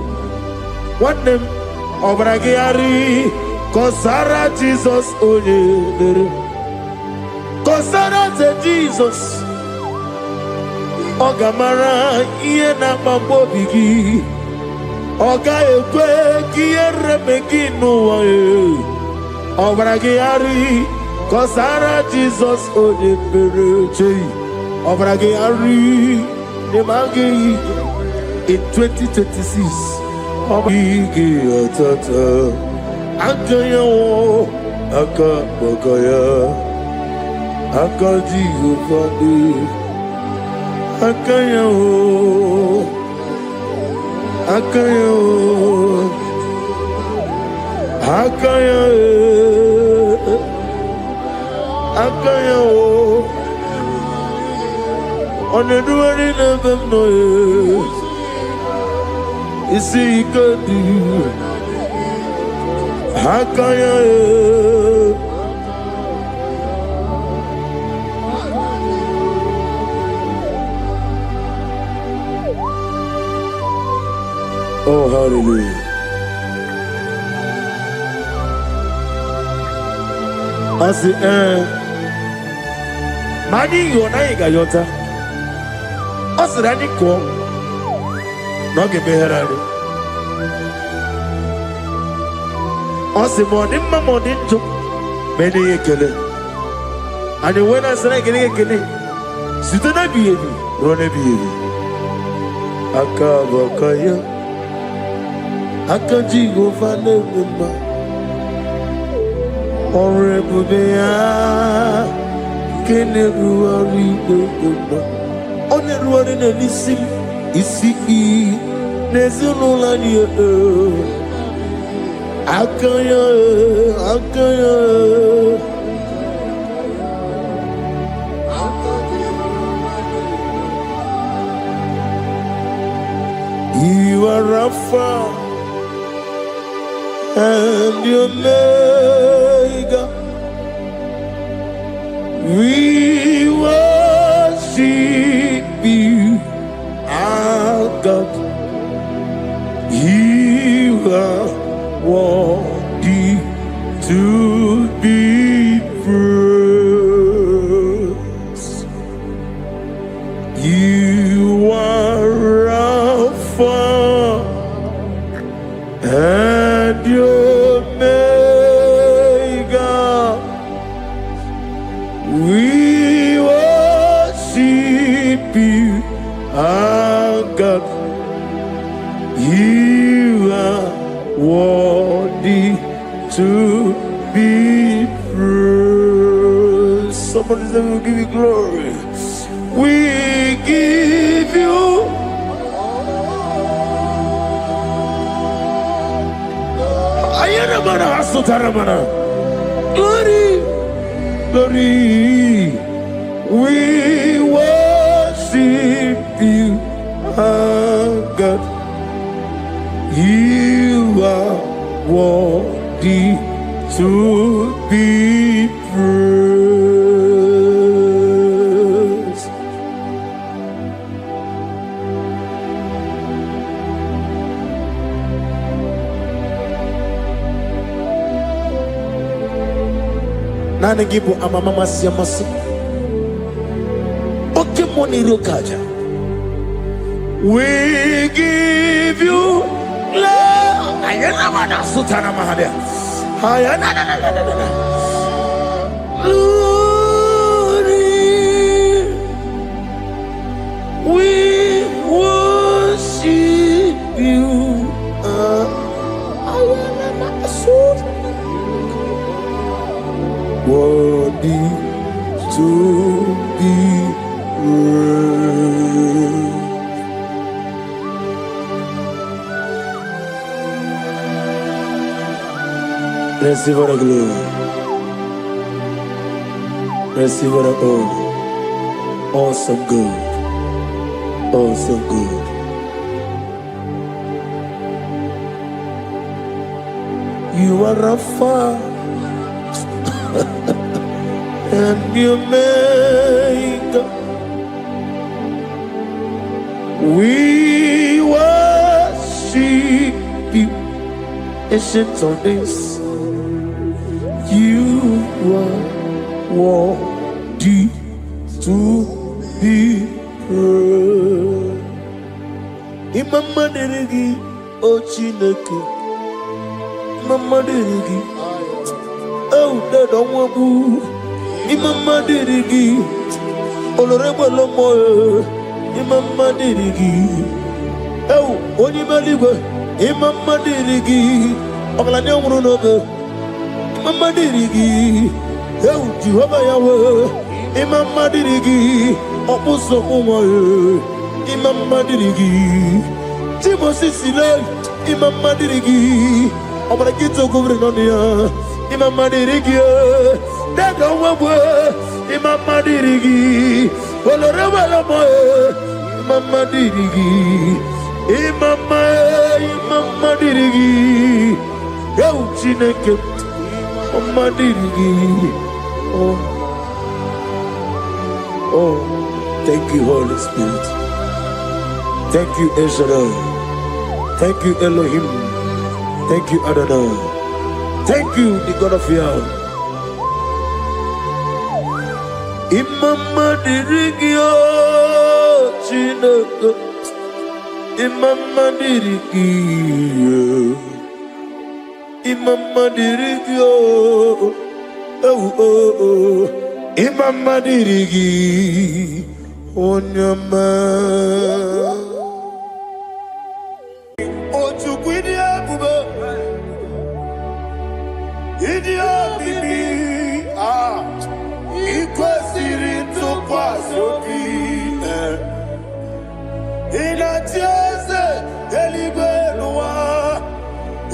Wanem obragari kosara Jesus odebere. Kosara te Jesus. Ogamara iye na mambo bigi. Oga ekwe kiere meginu wae. Obragari kosara Jesus odepereche. Obragari nemagi in 2026. Obragi atata akaya wo akabakaya akaji ufadi akaya wo. Akayo, Akayo, Akayo. On the doing of them noise, you see, you could do. Akayo. Oh, hallelujah. I say, Mani Yonaiga Yota. I said, I need to go. No, give me her. I said, morning to many a killer. And when I said, I get a killer, sit on a baby, run a baby. Akabakaya. Akaji go find a woman. Or a bubea. Can everyone read the woman? On everyone in a listen. Is he? There's no line. Akaya. You are Alpha and Omega. We worship you, our God. You are worthy to be praised. You are Alpha and Omega. We worship you, our God. You are worthy to be praised. Somebody say, we'll give you glory. We give you glory, glory. We worship you, our God. You are worthy to be praised. Nana gibu amamama siamasi. Oke moni rokaja. We give you love. Ayana mana sutana mahade. Ayana na. Glory. We worship you. Ayana mana sutana. Worthy to be praised. Receive the glory. Receive the honor. Awesome God. Awesome God. You are Rapha. And you make we worship you, ancient of days. You are worthy to be praised. Imama deregi o Chineke, Imama deregi o Dadonwabu. Imama dirigi, olorebo lomo. Imama dirigi, oh, onimaligwe. Imama dirigi, oglanya murunobe. Imama dirigi, oh, Jehovah Yahweh. Imama dirigi, opuso umoye. Imama dirigi, Timosi Silay. Imama dirigi, obragito gouverneur. Imama dirigi. Daga wabwe, Imama dirigi, oloreba lamoe, Imama dirigi, Imama dirigi, Yau Chineke, Imama dirigi, oh, thank you Holy Spirit, thank you El Shaddai, thank you Elohim, thank you Adonai, thank you the God of Yahweh. Imama dirigi o Chineke, Imama dirigi, Imama dirigi o, Imama dirigi, Onyama. Ochukwidi abube, idia bibi ikwesiri ntụkwasị obi. Ị na-achị eze eluigwe n'ụwa,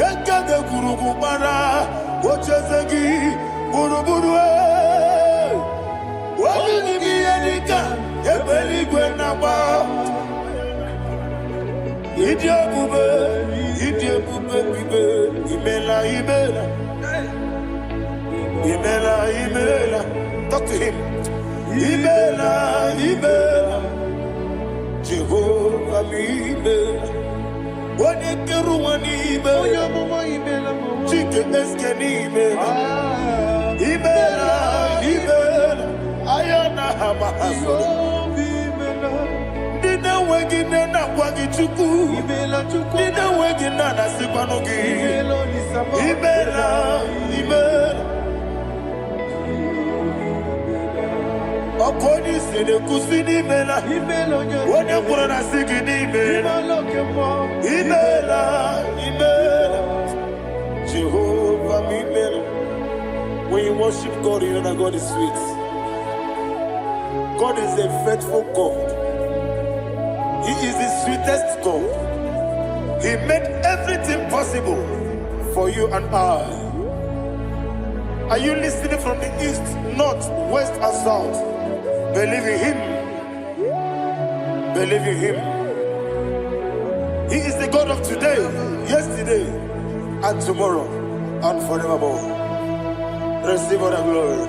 ekede gburugburu gbara ocheeze gị gburugburu. Obi gị ihe dịka ebe eluigwe na-agba. Ịdị ebube bibe, imela imela. Imela, imela, talk to him. Imela, imela, Jehovah imela. Wani keru wani imela, chike eske ni imela. Imela, imela, ayana hama haso. Dina wegi na kwagi chuku. Dina wegi na nasipanogi. Imela, imela. Okoni sede kusini mela, wone kurana sigini mela, imela, Jehovah imela. When you worship God, you know that God is sweet. God is a faithful God. He is the sweetest God. He made everything possible for you and I. Are you listening from the east, north, west, and south? Believe in him. Believe in him. He is the God of today, yesterday, and tomorrow, and forevermore. Receive all the glory.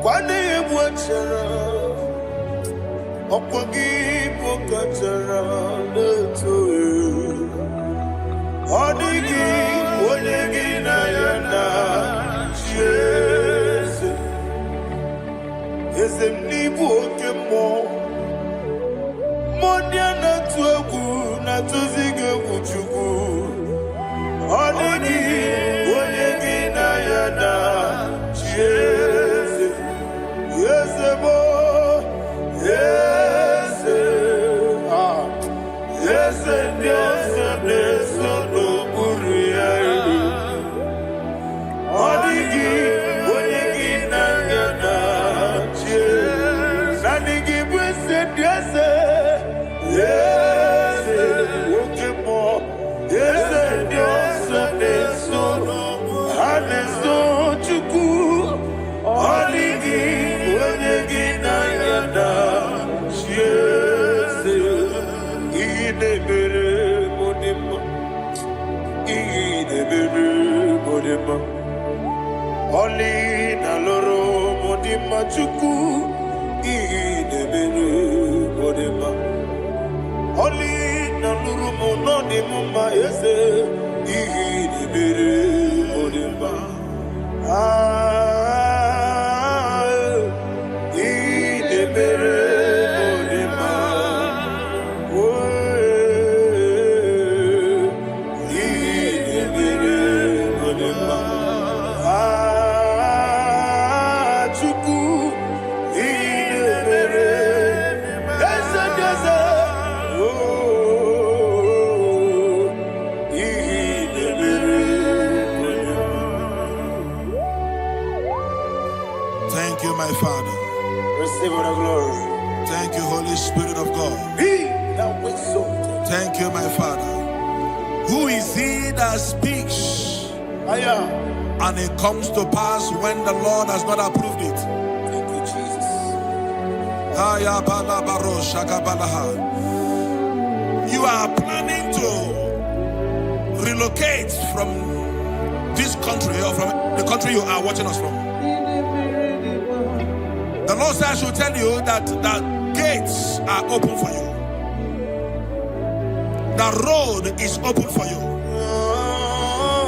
Kwani mwachara Okwagi pokachara Leto Odigi Odigi na yana Jesus Ezem nibu okemo Modia na tuegu na tuzige kuchugu Odigi Odigi na yana Jesus Yesebo Yese Yese Yese Yese no Buria Odigi Odigi na yana Jesus Nanigi Bwese Yese Yese Okemo Yese Yese Yese no Haneso Chuku Odigi Odigi na yana Jesus Idebere Modima Idebere Modima Oli na loro Modima Chuku Idebere Modima Oli na loro Monodima Yese Idebere Modima Idebere Modima Idebere Modima Chuku Idebere Desa Desa Idebere Modima. Thank you, my Father. Receive all the glory. Thank you, Holy Spirit of God. Be thou exalted. Thank you, my Father. Who is he that speaks Aya. and it comes to pass when the Lord has not approved it? Thank you, Jesus. You are planning to relocate from this country or from the country you are watching us from. The Lord says I should tell you that the gates are open for you. The road is open for you.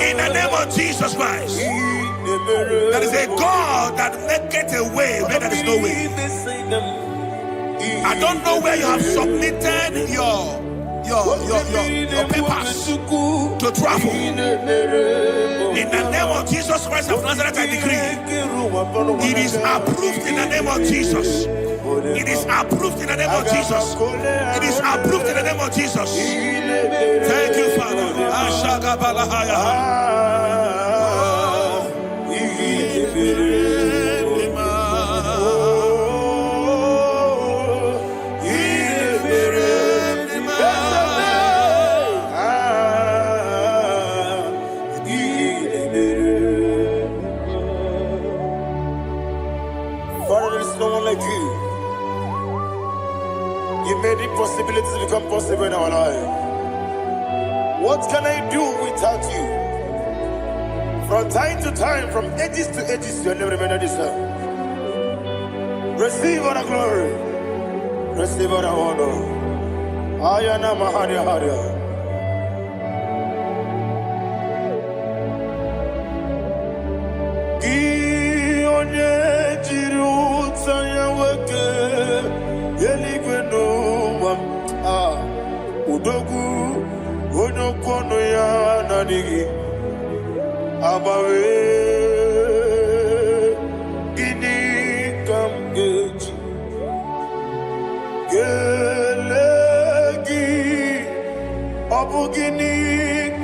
In the name of Jesus Christ. There is a God that maketh a way where there is no way. I don't know where you have submitted your papers to travel. In the name of Jesus Christ of Nazareth, I decree it is approved in the name of Jesus. It is approved in the name of Jesus. It is approved in the name of Jesus. Thank you, Father. Father, there is no one like you. You made impossibilities become possible in our life. What can I do without you? From time to time, from ages to ages, you never remain the same. Receive all the glory. Receive all the honor. Ayana Maharia Haria. Udogu onokono ya nadigi abawe gini kamgeji gelegi abu gini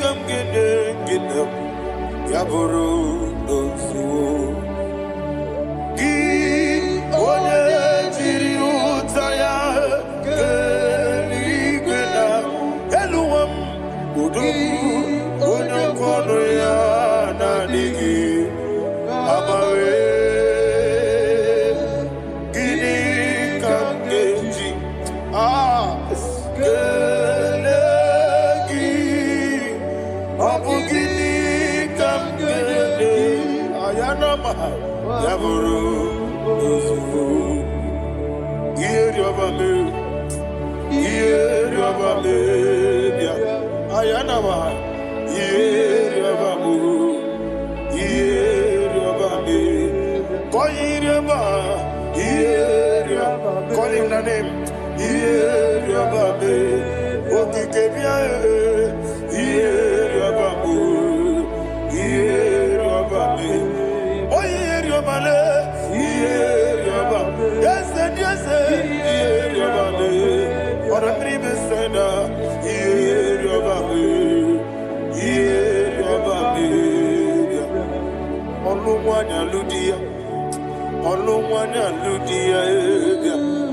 kamgene gina yaburu dosuo gi onye jiri utaya onokono ya nadigi abawe gini kamgeji gelegi abu gini kamgene ayanama yaburu Call him the name.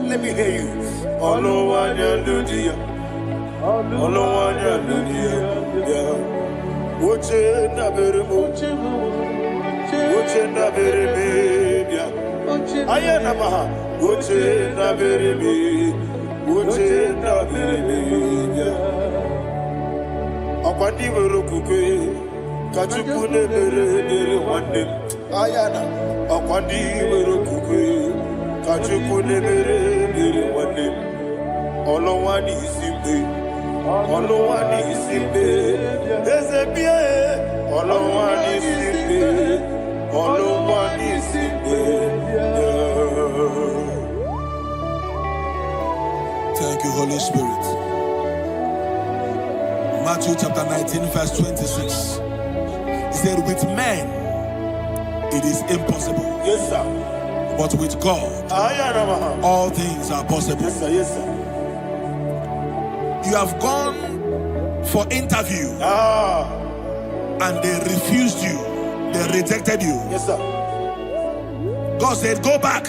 Let me hear you. Thank you, Holy Spirit. Matthew chapter 19, verse 26. He said, with men it is impossible. Yes, sir. But with God, all things are possible. Yes, sir. Yes, sir. You have gone for interview and they refused you. They rejected you. Yes, sir. God said, go back.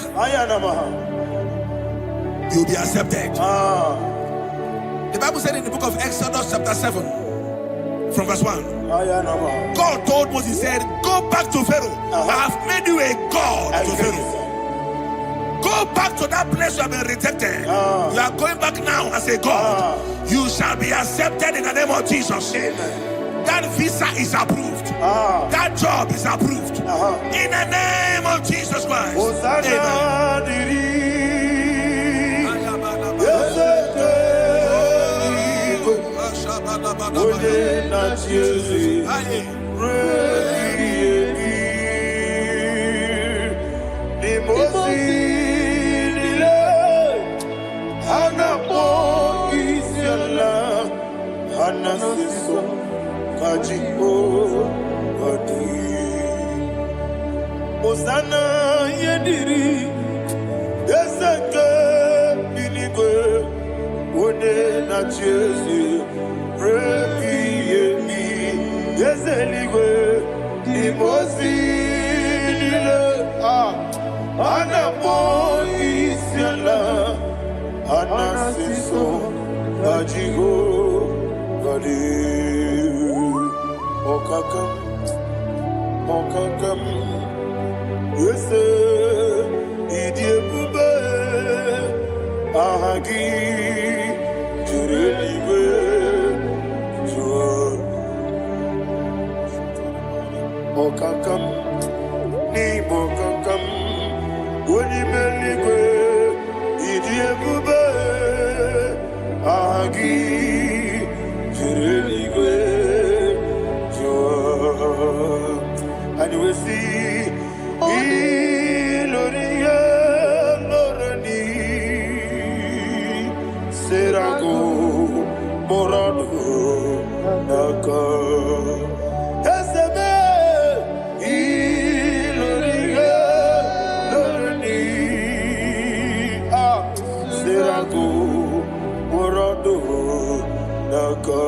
You'll be accepted. The Bible said in the book of Exodus chapter 7 from verse 1. God told Moses, he said, go back to Pharaoh. I have made you a God to Pharaoh. Go back to that place you have been rejected. You are going back now as a God. You shall be accepted in the name of Jesus. Amen. That visa is approved. That job is approved. In the name of Jesus Christ. Amen. Osana yediri eseke binigwe one na Jesu rebi yemi yezeligwe imosi nile anapo isiala anasiso ajigo gadi okakam yes, idiebube ahagi jureliwe jua okakam ni bokakam wonimeligwe idiebube ahagi jureliwe jua. And we see Iloria Lorani Serago Morado Naka Esebe Iloria Lorani Serago Morado Naka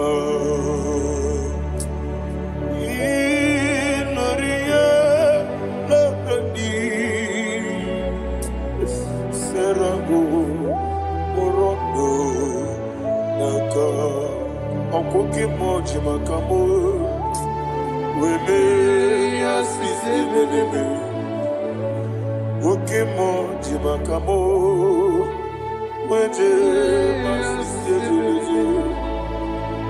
Okoke moji makamo weme asisi meneme oke moji makamo weje asisi jeje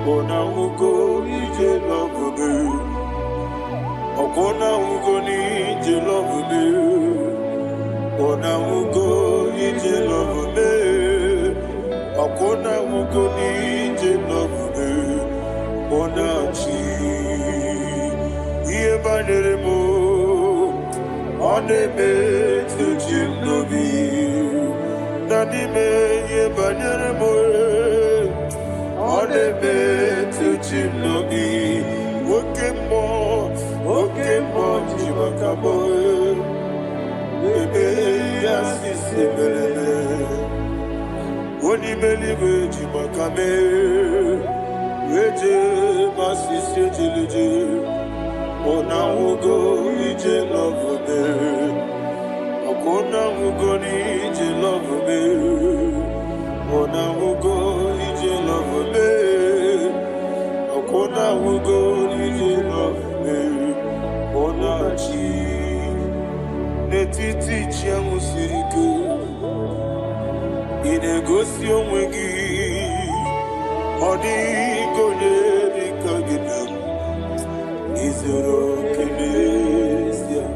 ona ugo ije lobume okona ugo ni je lobume Ona ugo ije love me. Akona ugo ije love me. Ona chi. Iye banere mo. One me to chinobi. Nani me iye banere mo. One me to chinobi. Woke mo jimakabo. Bebe asisi belele, woni believe jimakame, weje masisi jilije, ona ugo ije love me, akona ugo ni ije love me, ona ugo ije love me, akona ugo ije love me, ona chi. Netiti chiamu siriku inegosi onwegi odi konye dikagidam izoro kenesia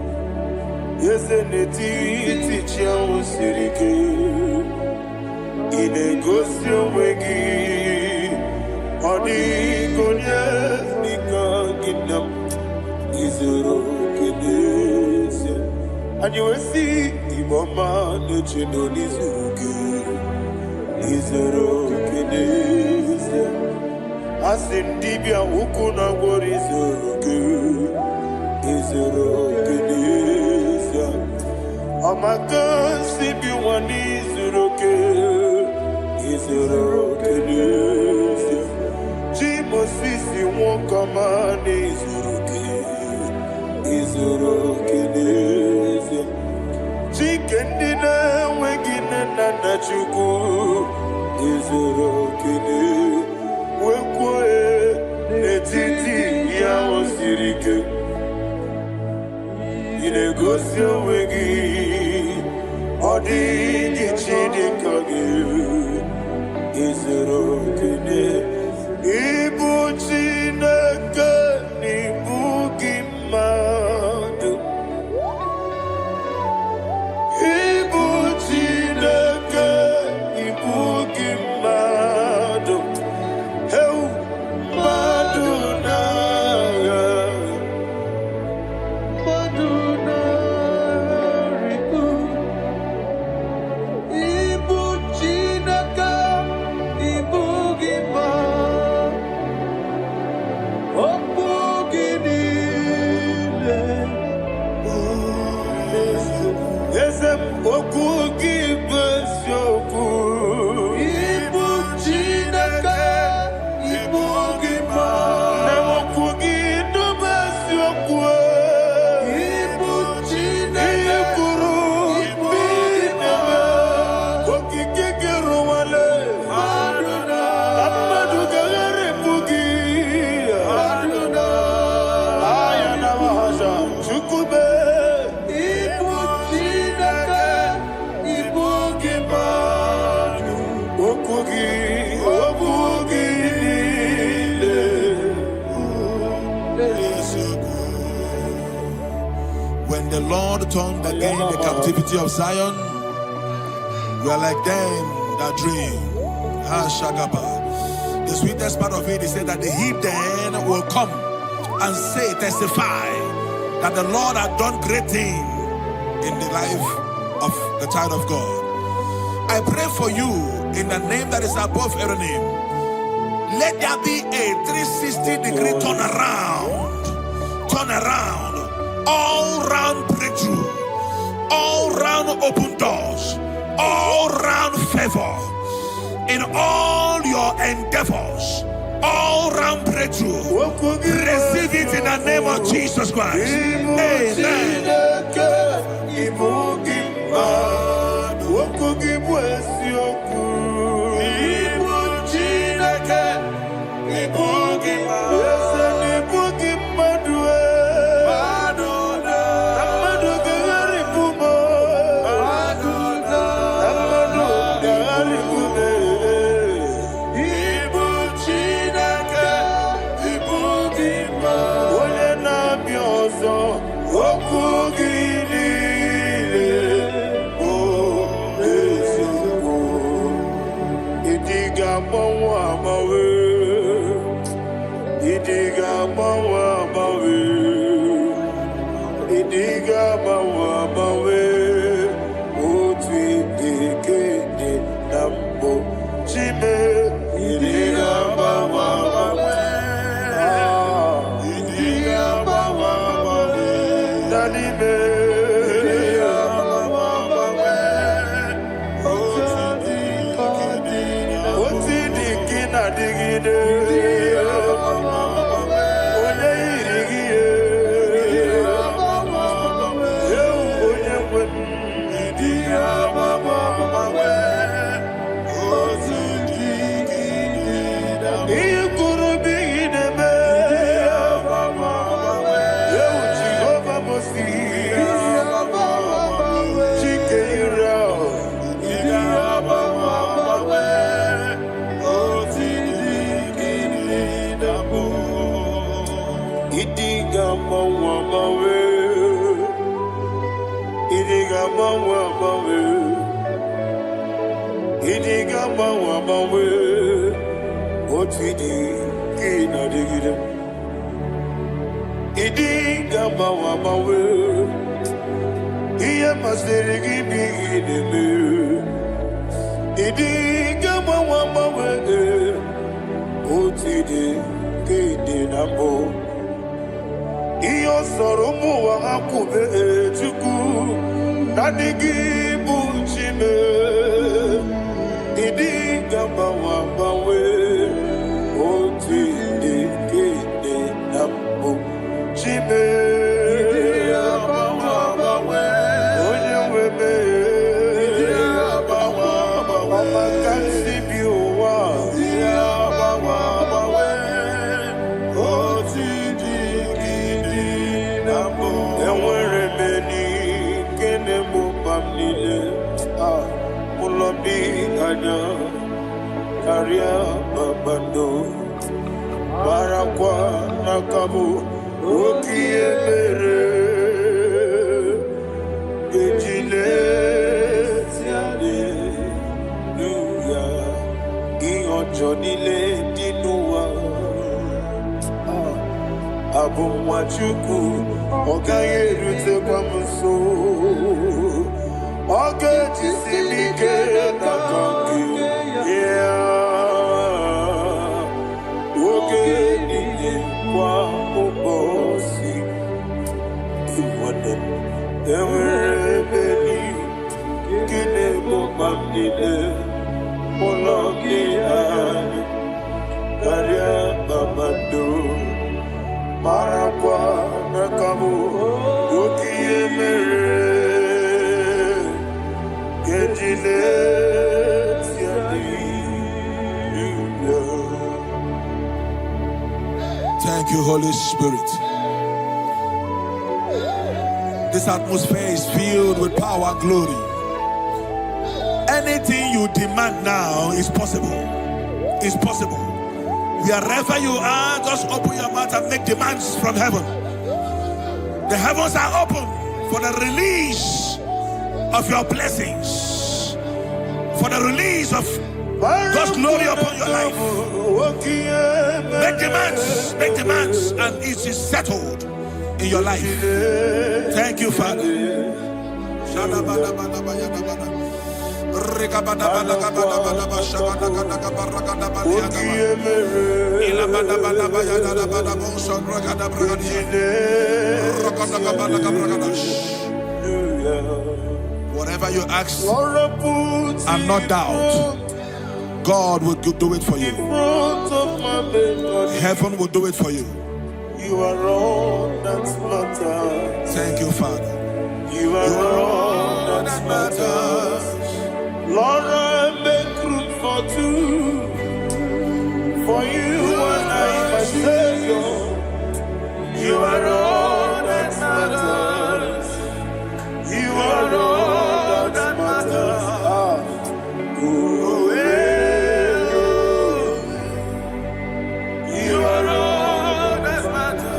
yese netiti chiamu siriku inegosi onwegi odi konye dikagidam izoro kenesia. And you will see Iboma no chino nizuruke Izuruke nese Asindibia ukuna wori izuruke Izuruke nese Amaka sibi wani izuruke Izuruke nese Jimo sisi wokama nizuruke Izuruke nese Chicken dinner, waking and a chuku Izuro kine Wekwe Netiti Yao Sirike Inegosio Wegi Odi Gichidi Kage Izuro kine Ibu Chinaka Ibu Gimadu When the Lord turned again the captivity of Zion, we are like them that dream. The sweetest part of it is said that the heathen will come and say, testify, that the Lord had done great things in the life of the child of God. I pray for you in the name that is above every name. Let there be a 360-degree turn around, all round breakthrough, all round open doors, all round favor in all your endeavors, all round breakthrough. Receive it in the name of Jesus Christ. Amen. Idiga mawa mawe, idiga mawa mawe, utwi dikende nambo chime. Idiga mawa mawe, idiga mawa mawe, danime. Idiga mawa mawe, utwi dikina digide. Idiga mawa mawe, idiga mawa mawe, idiga mawa mawe, otidi kina digide. Idiga mawa mawe, iya maseri gibi ideme. Idiga mawa mawe, otidi kina nambo. Iyo soromu wa akube chuku nanigi bunchime. Idi gamba wa bawe oti dikede nambu chime. Idi gamba wa bawe onye weme. Idi gamba wa bawe amakansi biwa. Idi gamba wa bawe oti Mulobi anya Karia babando Barakwa nakabu Okie mere Gejile Siade Nuya Iyo jonile dinuwa Abu mwachuku Okaye rute kwa muso Oge jisilike na kanki Oge nini kwa ubosi Iwane Emre beni Kine mokambile Mologi ani Karia babado Marakwa nakamu Okie mere Thank you, Holy Spirit. This atmosphere is filled with power and glory. Anything you demand now is possible. It's possible. Wherever you are, just open your mouth and make demands from heaven. The heavens are open for the release of your blessings, for the release of God's glory upon your life. Make demands, and it is settled in your life. Thank you, Father. Whatever you ask and not doubt, God will do it for you. Heaven will do it for you. You are all that matters. Thank you, Father. You are all that matters. Lord, I make room for two. For you and I, my Savior. You are all that matters. You are all that matters. You are all that matters.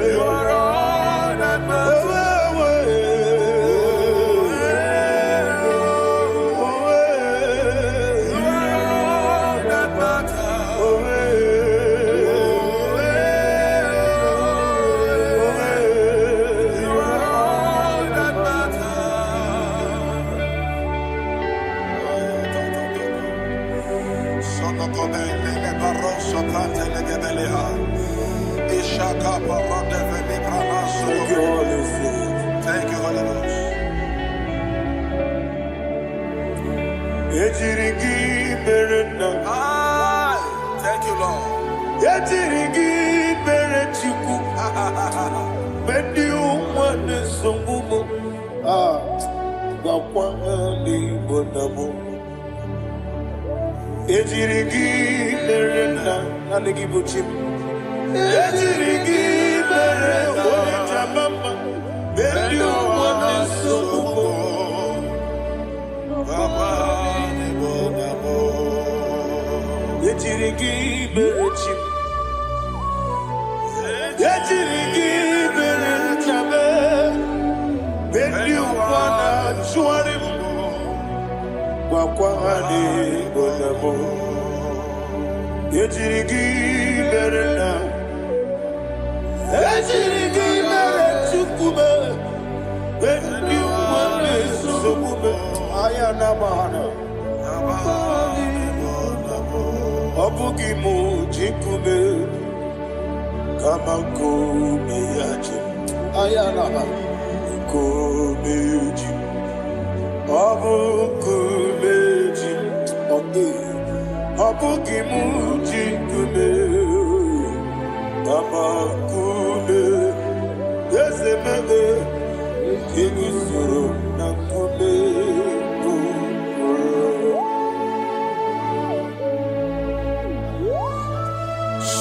You are all that matters. Thank you, Holy Ghost. Thank you, Lord.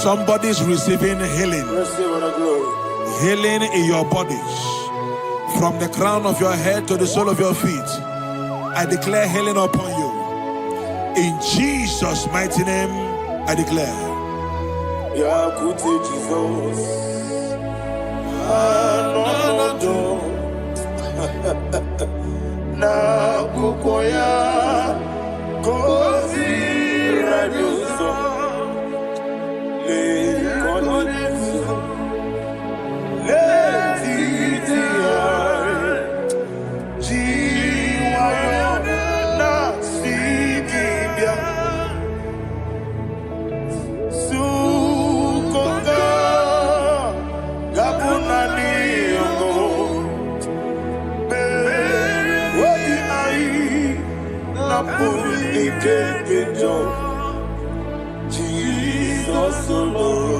Somebody's receiving healing. Healing in your bodies. From the crown of your head to the sole of your feet. I declare healing upon you. In Jesus' mighty name, I declare. Jesus. Na kukoya kozi radioso le konesu le titia jiwayo na sikibia sukonga gabunani yongo Jesus alone.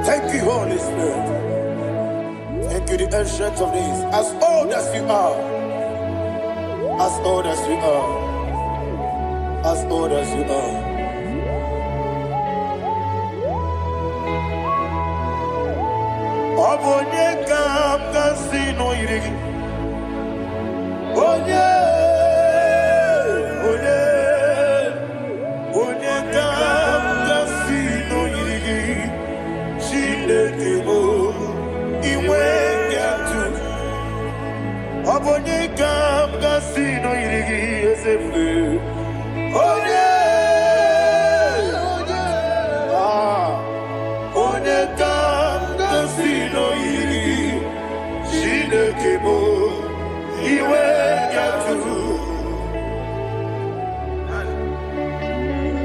Thank you, Holy Spirit. Thank you, the ancient of days. As old as you are, as old as you are, as old as you are. Obonye kam kasino irigi. Onye kam kasino irigi. Shindekimo iwe yatu. Obonye kam kasino irigi esefu.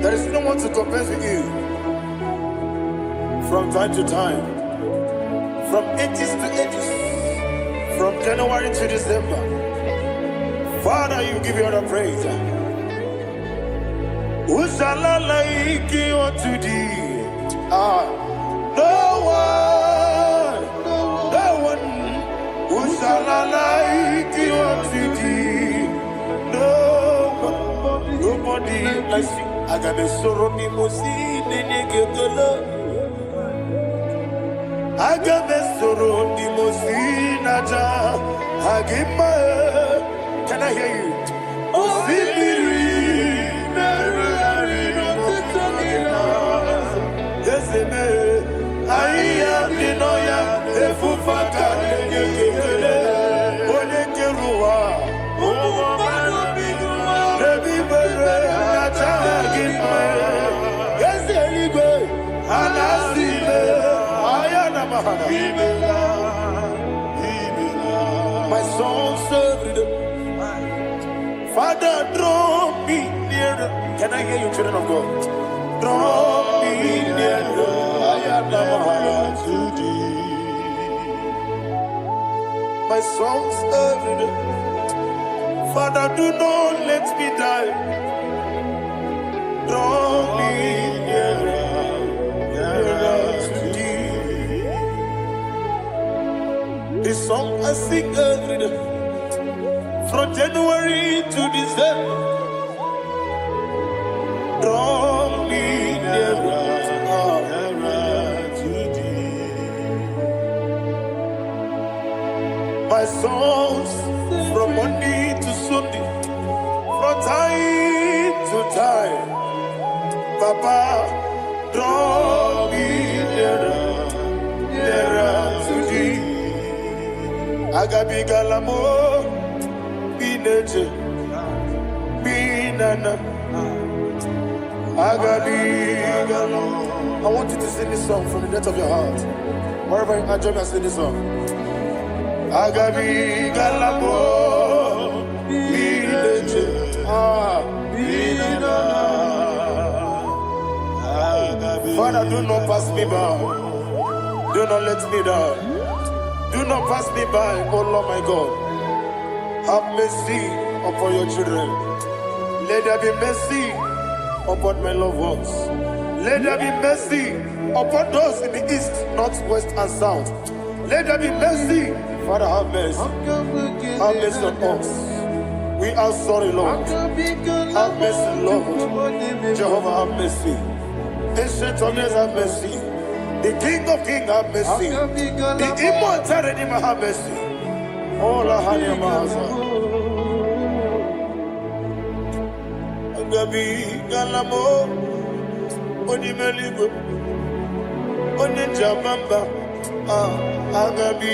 There is no one to compare with you. From time to time, from ages to ages, from January to December, Father, you give you all the praise. Who shall I like you unto thee? No one. Who shall I like you unto thee? No one. Nobody like you. I got a sorrow ni mosi nene gekolo. I got a sorrow ni mosi naja. Agima. Can I hear you? Osibiri. My soul served. Father, draw me nearer. Can I hear you, children of God? Draw me nearer. I am to thee. My songs every day. Father, do not let me die. Draw me nearer, nearer to thee. This song I sing every day. From January to December, draw me nearer, nearer to thee. My songs from Monday to Sunday, from time to time, Papa, draw me nearer, nearer to thee. Agabi galamo. I want you to sing this song from the depth of your heart. Wherever you are, join me and sing this song. Agabi galabo, Father, do not pass me by. Do not let me die. Do not pass me by, oh Lord my God. Have mercy upon your children. Let there be mercy upon my loved ones. Let there be mercy upon those in the east, north, west, and south. Let there be mercy. Father, have mercy. Have mercy on us. We are sorry, Lord. Have mercy, Lord. Jehovah, have mercy. Ancient of days, have mercy. The King of Kings, have mercy. The immortal Redeemer, have mercy. Oh, la hania maza. Agabi galamo, oni meligo, oni jabamba. Agabi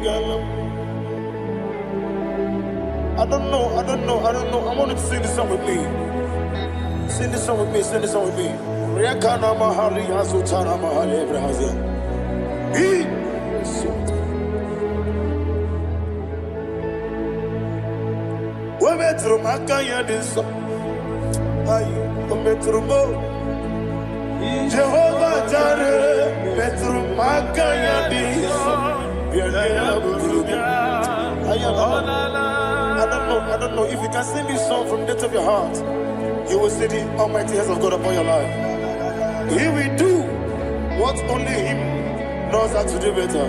galamo. I don't know. I want you to sing this song with me. Sing this song with me. Sing this song with me. Riakana mahali azutana mahali Brazil. Metro Makaya this Metro Jehovah Jare Metro Makaya this I don't know if you can sing this song from the depth of your heart, you will see the almighty hands of God upon your life. He will do what only Him knows how to do better.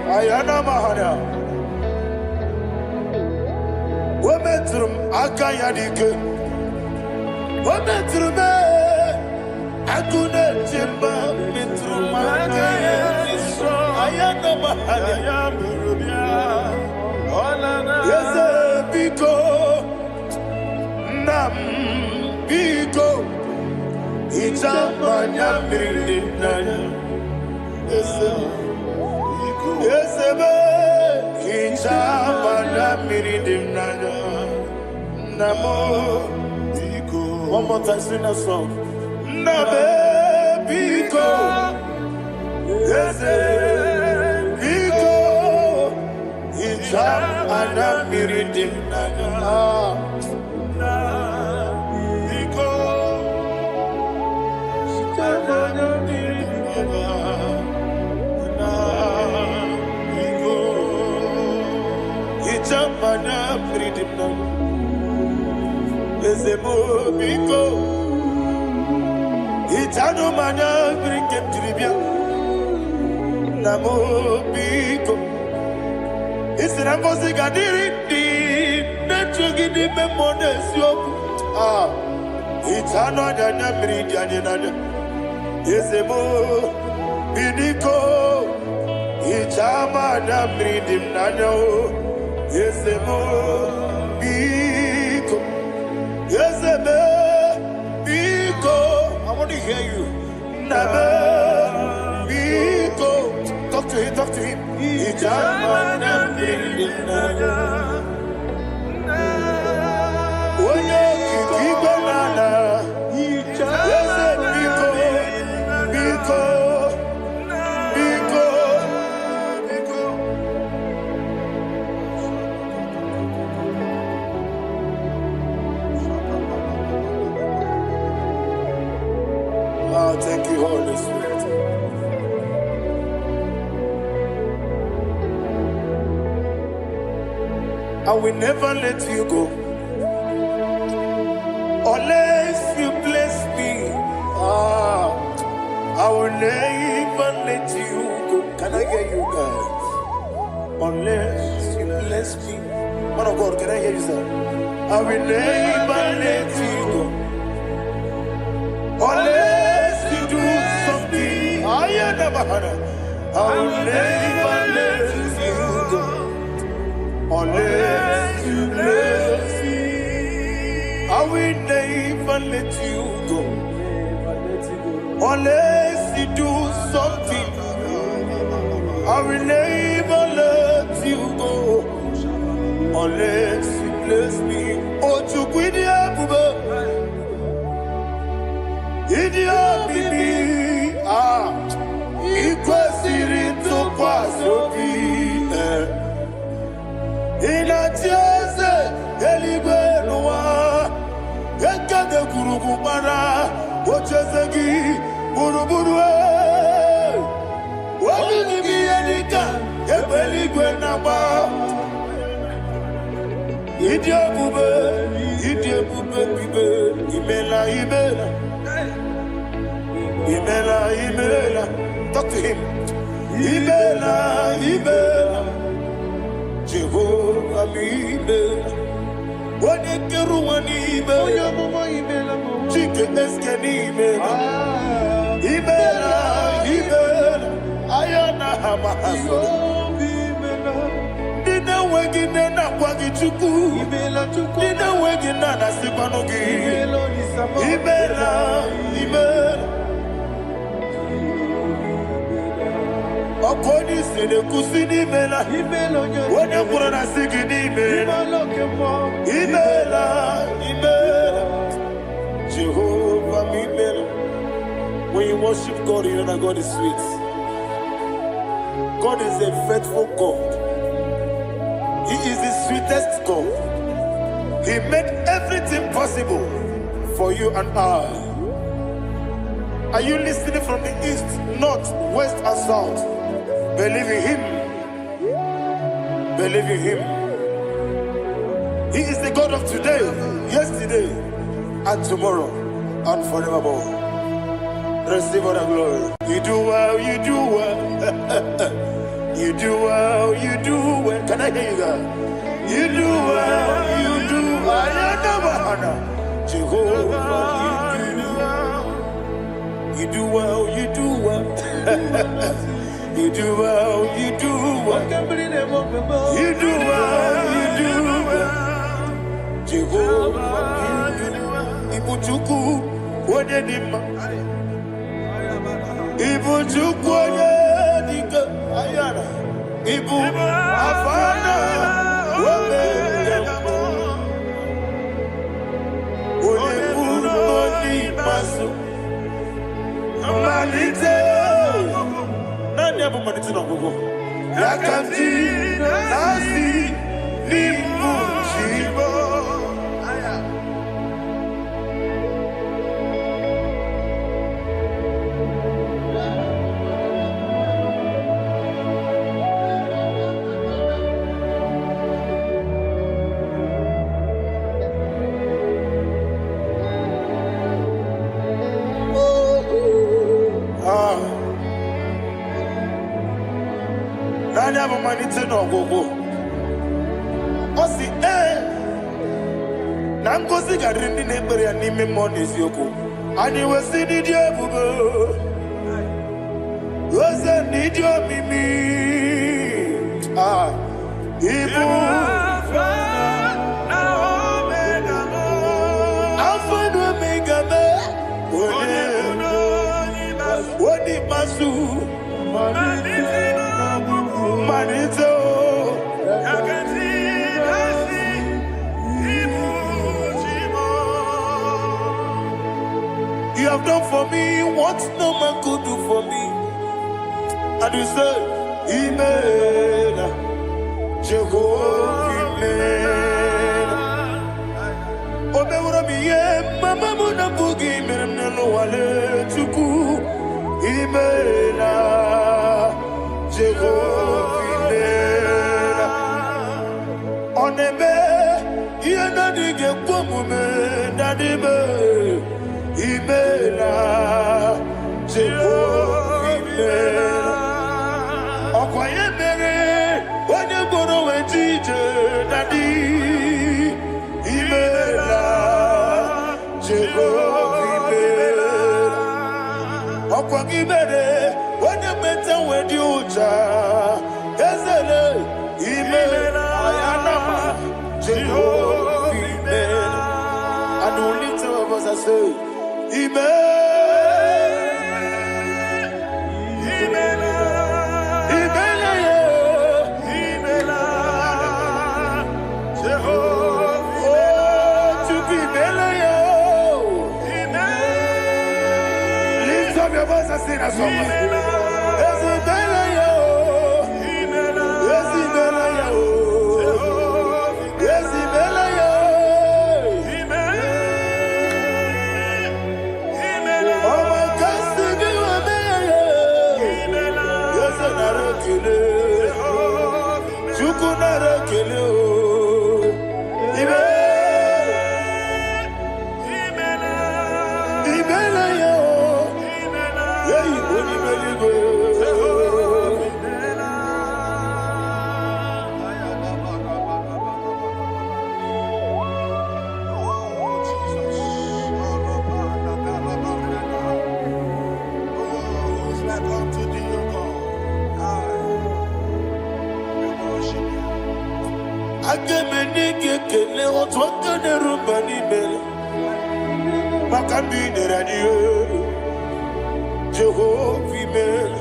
Ayana Mahana. Wometrum akayadike. Wometrum akune chimba metrum akayadike. Ayana Mahana. Yes, biko nam biko. Ichamanya mirinaya. Yes, be. Ichamanya mirinaya. Namo. One more time, sing that song. Nabe biko. Yes, biko. Ichamanya mirinaya. mana bridimna. Ezemo biko. Itano mana brikem tribia. Namo biko. Isra ngozi gadiri di. Nechugi di memonesyo. Itano dana bridiani nana. Ezemo bidiko. Ichama na bridim nana. Ezemo biko. Ezemo biko. I want to hear you. Nabe biko. Talk to him, talk to him. Ichama na bridim nana. Oye kiki nana. Ezemo biko. Biko. Thank you, Holy Spirit. I will never let you go unless you bless me. I will never let you go. Can I hear you guys? Unless you bless me. Man of God, can I hear you, sir? I will never let you go unless you do something. I will never let you go unless you bless me. I will never let you go unless you do something. I will never let you go unless you bless me. Oh, to quit the Idia bibi ikwesiri ntụkwasị obi ịna-etieze eluigwe n'ụwa ekede kwurugwu gbara ocheze gị gburugburu obibi gị ihe dịka ebe eluigwe na-agba ịdị ebube bibe imela imela. Imela, Imela, talk to him. Imela, Imela, Jehovah, Imela. What a Keruani, Imela, Chicken Escani, Imela, Imela, Ayana Hamahaso. Dina Wagina Nakwagi-chuku, Dina Wagina Nasipanogi, Imela, Imela. Akoni sene kusini mela, wone kurana sigini mela, imela, Jehovah imela. When you worship God, you know that God is sweet. God is a faithful God. He is the sweetest God. He made everything possible for you and I. Are you listening from the east, north, west, and south? Believe in him. Believe in him. He is the God of today, yesterday, and tomorrow, and forevermore. Receive all the glory. You do well, you do well. You do well, you do well. Can I hear you guys? You do well, you do well. Jehovah, you do well, you do well. You do well, you do well. You do well, you do well. Jehovah, Ibuchuku, Wadedima. Ibuchuku, Wadedika, Ayana. Ibu, Afana, Wadedama. Odebu, Odi, Masu. Amalite. Never managed to go. Yakanti, Nasi, Nibu, Shibo. have money to no go. Osi Nangozi garini nebere anime money yoko. Ani wasi ni diabu. Wasi ni diabu mimi. Ibu. Wadi masu manito you have done for me what no man could do for me, and you say Imela Jehovah Imela Obeura miye mama muna bugi meremnelo wale tuku Imela Jehovah Imela Onebe yena dige kwomume nadibe Imela Jehovah Imela Okwaye mere wanye goro wetije nadi Imela Jehovah Imela Okwagi mere wanye meta wedi uja Ezele Imela Ayanama Jehovah Imela And only two of us I say Imela Sing a song. Jehovah Imela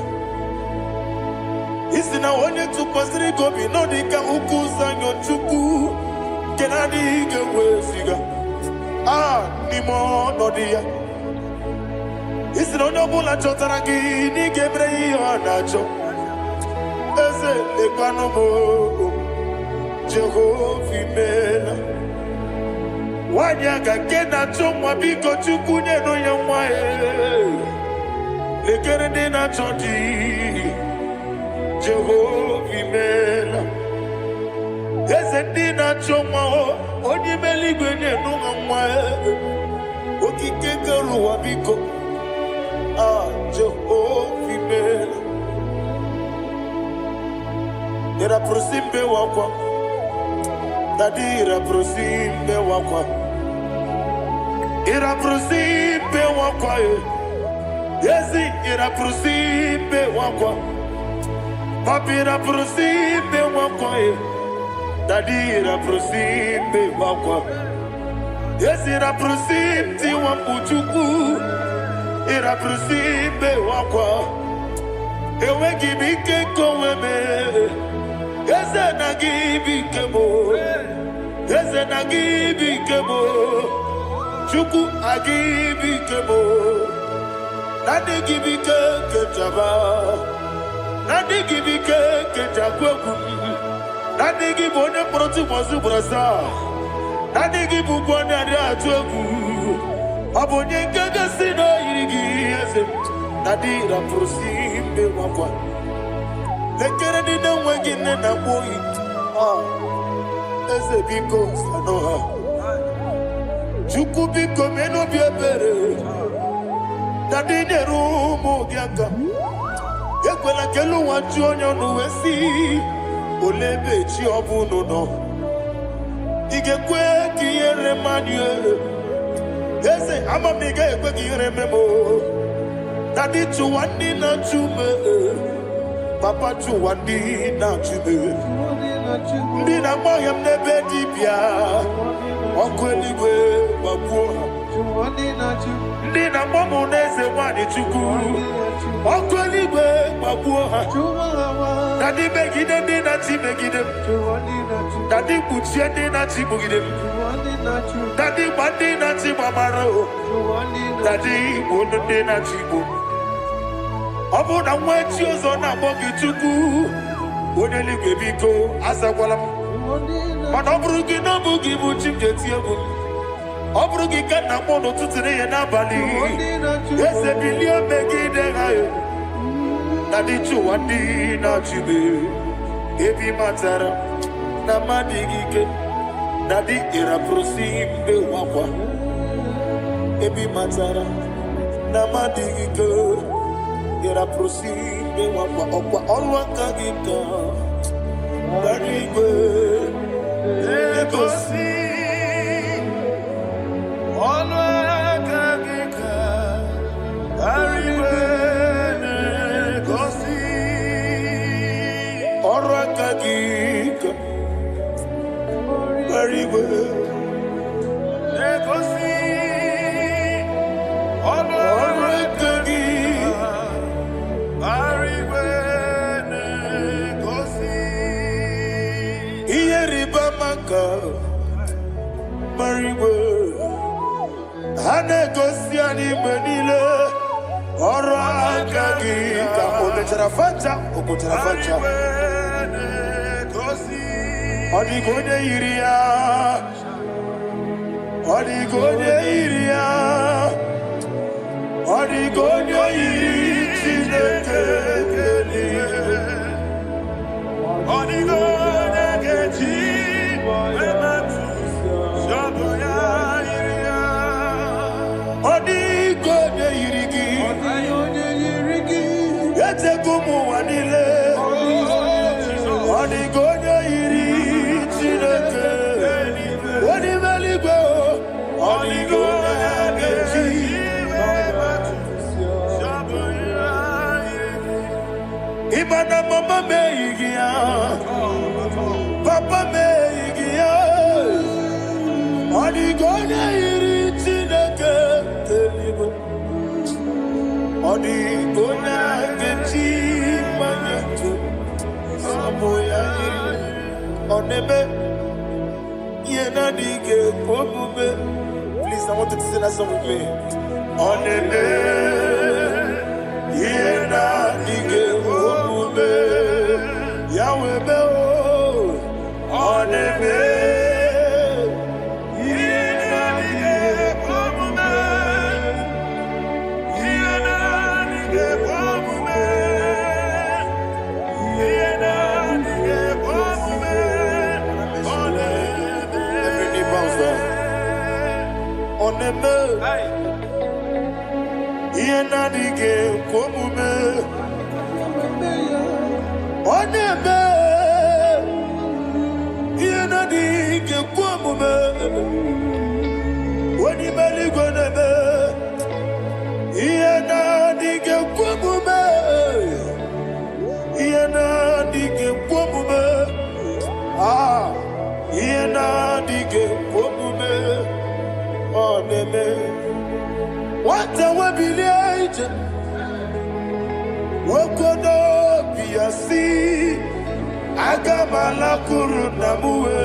Isina onye tupasiri gobi no dika ukuza nyochuku kenadi gewesiga nimo no dia Isina onye bula chotara gi ni gebre yonacho eze lekano mo Jehovah Imela Wanyaga kena chomwa biko chukunye no yamwae Lekere dina choti Jehovah Imela Eze dina chomwa Onye meligwenye no yamwae Okikeke ruwa biko Jehovah Imela Ira prosimbe wakwa Dadira prosimbe wakwa Ira prosimbe wakwa Yesi ira prosimbe wakwa Papi ira prosimbe wakwa Dadira prosimbe wakwa Yesi ira prosimti wampuchuku Ira prosimbe wakwa Ewe gibike koweme Yese na gibike mo Yese na gibike mo Chuku agibike mo Nadi gibike ketaba Nadi gibike ketakweku Nadi gibone proti mozu brasa Nadi gibukwane ade atweku Abonye kege sino irigi yese Nadi ra prosimbe wakwa Lekere dine wegine na boyi Eze biko sanoha Chuku biko meno biebere Nadi nerumu gyaka Ekwela kelu wanchu onyo nuwesi olebe chi obuno no igekwe kiyere manye ese amamiga ekwe kiyere memo dadi chuwandi na chume papa chuwandi na chume ndi na moyam nebe dibia okweligwe babuo ndi na momu neze wani chuku okweligwe babuo dadi megide ndi na ti megide dadi kuchie ndi na ti mugide dadi bandi na ti mamaro dadi bunu ndi na ti bu obu na mwechi ozo na mogi chuku oneligwe biko asakwala mana oburu gị na bụ gị bụ chi m ga-eti egwu ọ bụrụ gị ka nna mụ n'ụtụtụ n'ihe n'abalị eze bilie megide ha na dị chụwa ndị na-achịbe ebi matara na mmadụ gị ike na dị ịrapụrụsi mbe wakwa ebi matara na mmadụ gị ike ịrapụrụsi mbe wakwa ọkwa ọrụ aka gị ka Barigwe Egosi Olwakagika Barigwe Egosi Olwakagika Barigwe Egosi Olwakagika Barigwe Mariwe Hanegosi animenile Ora agagi Ka onetarafacha Okotarafacha Odigonye iria Odigonye iria Odigonye iri Chineke Odigonye geji Odigonye yirigi Yetekumu wanile Odigonye yiri Chineke Odimeligwe Odigonye geji Imana mama meigia Papa meigia Odigonye yiri Chineke telibo Odigonye geji manyetu Samoya yiri Onebe Yena dige komume Please, I want you to sing that song with me. Onebe Yena dige komume Yahweh me oh Onebe Oneme Yena dige komume Oneme Yena dige komume Wani meligwe neme Yena dige komume Yena dige komume Ah Yena dige komume Oneme Wata wabili aije Wakono biyasi Agama la kuru namuwe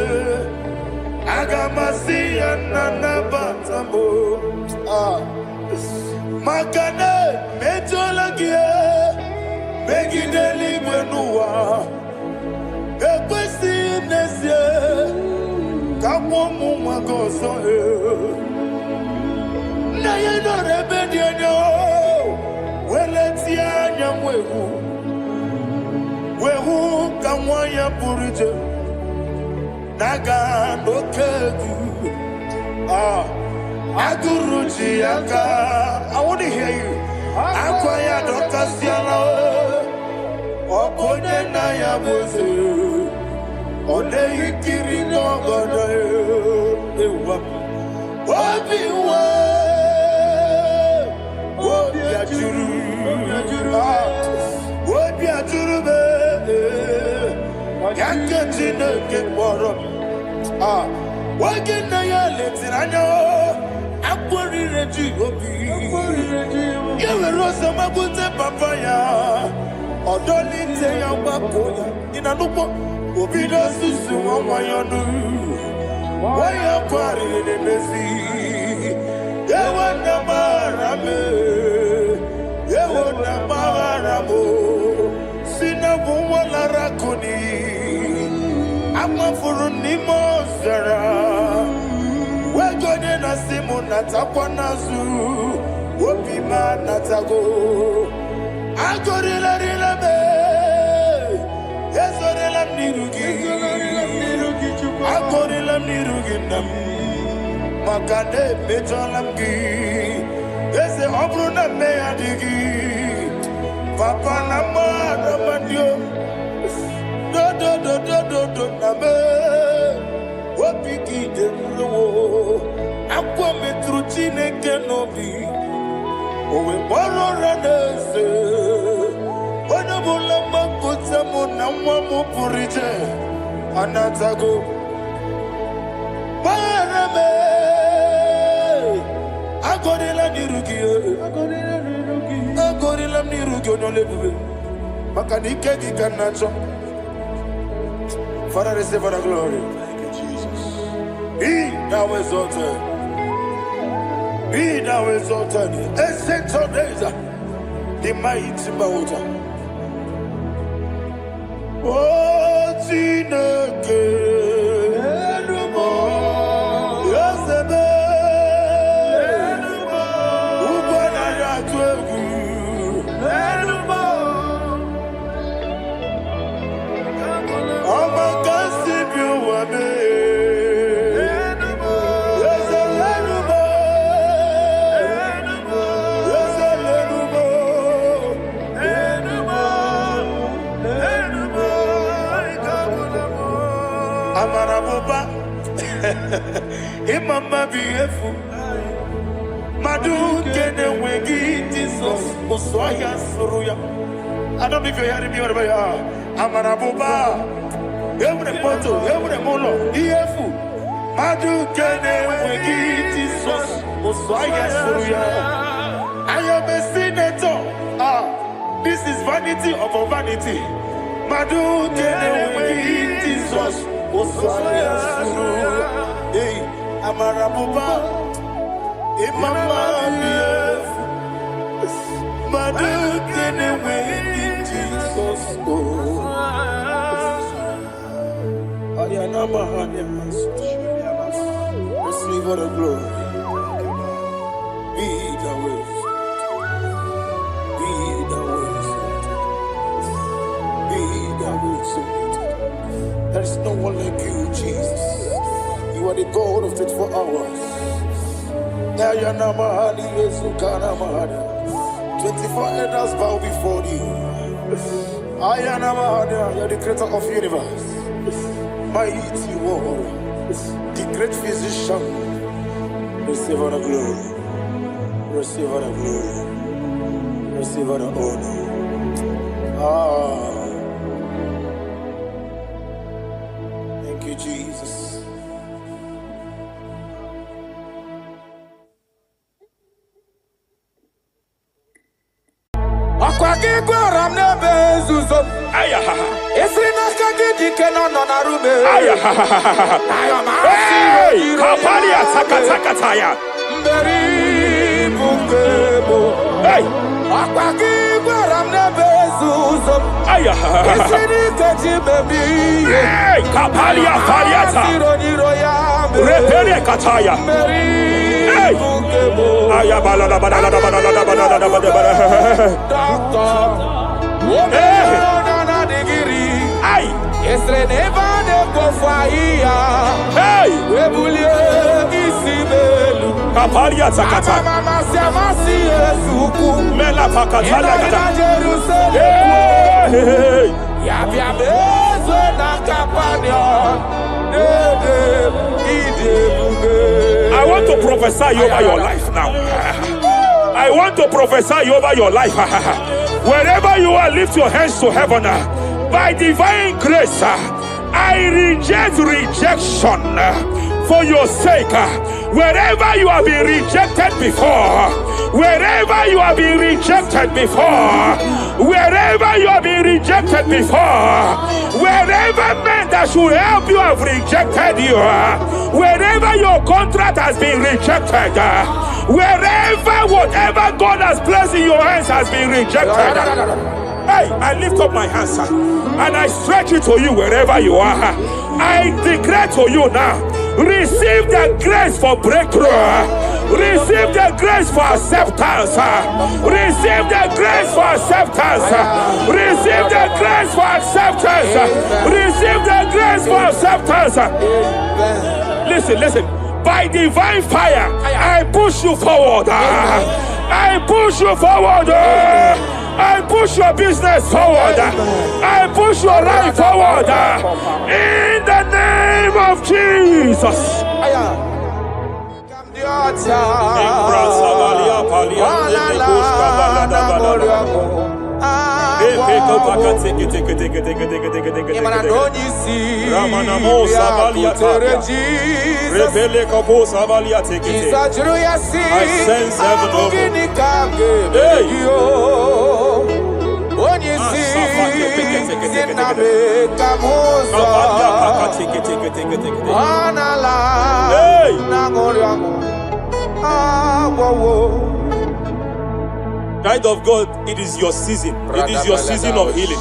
Agama siya nanabatamo Makane metolagie Begideli mwenuwa Ekwesi mnesie Kamwomu mwagoso Na yeno rebedi enyo Weleti anya mwehu Wehu kamwanya purije Naga nokegu Aguruji aka I want to hear you Akwaya dokasiana Okone na ya boze. Ode ikiri no godo. Ewa. Obiwa. Obi ajuru. Obi ajuru be. Yanketi no kekboro. Wagina ya letiranya. Akwari reji obi. Yewe rosa mabute papaya. Odoli te ya wakoya. Ina nupo. Obi do susu wamayonu. Waya kwari nemezi. Yewe na marame. Yewe na maramo. Sina wala rakoni. Ama furuni mozara. Wegode na simu natakwa nazu. Wopima natago. Agorila rila me. Yesorila nirugi. Agorila nirugi nam. Makane mejolamgi. Ese obruna me adigi. Papa na mara mandio. Do na me. Wopiki de mlo. Akwa metruchine kenobi. Owe boro ranese. Wana bula makuta muna mwamu purije. Anatago. Marame. Agorila nirugi. Agorila nirugi onolebube. Makanike gikanacho. Father, receive the glory. Thank you, Jesus. Be thou exalted. Be thou exalted. Ancient of days, the mighty mountain. Oh, Chineke. Yosebe. Ugwana ya twegu. Amarabuba, Imama beautiful. Madu kene wegi Jesus, Uswaya Suruya. I don't know if you're hearing me wherever you are. Amarabuba, every photo, every molo, beautiful. Madu kene wegi Jesus, Uswaya Suruya. I am a senator. This is vanity of a vanity. Madu kene wegi Jesus. Hey, Amarabuba, Imama, Madu kene wegi Jesus. Receive all the glory. Be the way. Be the way. Be the way. There is no one like you, Jesus. You are the God of 24 hours. 24 elders bow before you. You are the creator of the universe. Mighty warrior, the great physician. Receive all the glory. Receive all the glory. Receive all the honor. Thank you, Jesus. Kapalia Sakataya. Hey! Hey! Kapalia Fariata. Repere Kataya. Hey! Hey! Kapalia Sakata. Mela Pakatala. I want to prophesy over your life now. I want to prophesy over your life. Wherever you are, lift your hands to heaven. By divine grace, I reject rejection for your sake. Wherever you have been rejected before, wherever you have been rejected before, wherever you have been rejected before, wherever men that should help you have rejected you, wherever your contract has been rejected, wherever whatever God has placed in your hands has been rejected. Hey, I lift up my hands and I stretch it to you wherever you are. I declare to you now, receive the grace for breakthrough. Receive the grace for acceptance. Receive the grace for acceptance. Receive the grace for acceptance. Receive the grace for acceptance. Listen. By divine fire, I push you forward. I push you forward. I push your business forward. I push your life forward. In the name of Jesus. I sense heaven open. When you see Child of God, it is your season. It is your season of healing.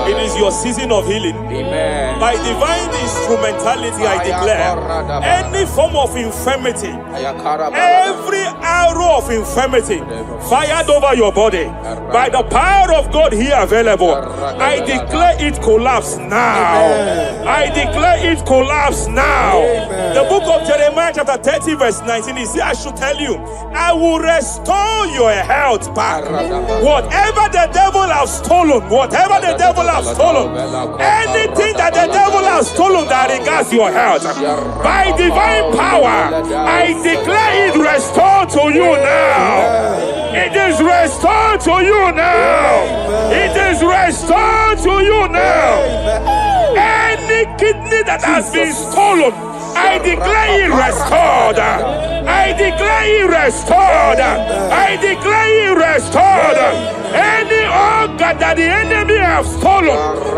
It is your season of healing. Amen. By divine instrumentality, I declare any form of infirmity, every arrow of infirmity fired over your body, by the power of God here available, I declare it collapse now. I declare it collapse now. The book of Jeremiah chapter 30 verse 19 is here. I should tell you, I will restore your health back. Whatever the devil has stolen, whatever the devil has stolen, anything that the devil has stolen that regards your health, by divine power, I declare it restored to you now. It is restored to you now. It is restored to you now. Any kidney that has been stolen, I declare it restored. I declare it restored. I declare it restored. Any organ that the enemy have stolen,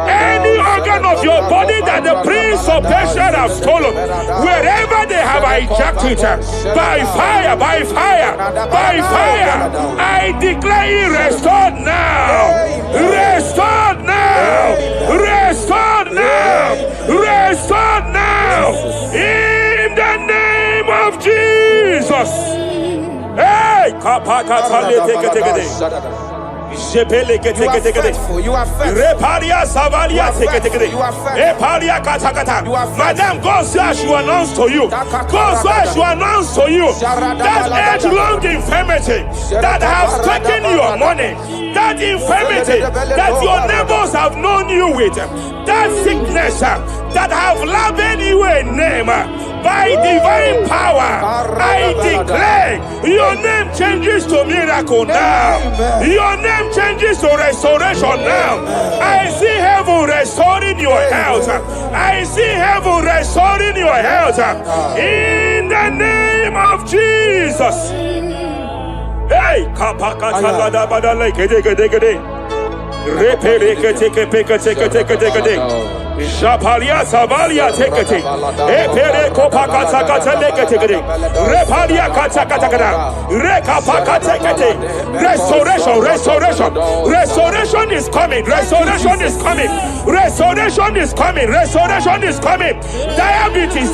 any organ of your body that the prince of Persia have stolen, wherever they have hijacked it, by fire, by fire, by fire, I declare it restored now. Restored now. Restored now. Restored now. In the name of Jesus. Hey, you are Madam, God says you announce to you. God says you announce to you that age-long infirmity that has taken your money, that infirmity that your neighbors have known you with, that sickness that have labeled you a name. By divine power, I declare your name changes to miracle now. Your name changes to restoration now. I see heaven restoring your health. I see heaven restoring your health. In the name of Jesus. Hey, Japalia Savalia tekete, Epere Kopakata Katalekete, Repalia Katakata, Rekapakatekete. Restoration is coming, restoration is coming, restoration is coming, restoration is coming. Diabetes,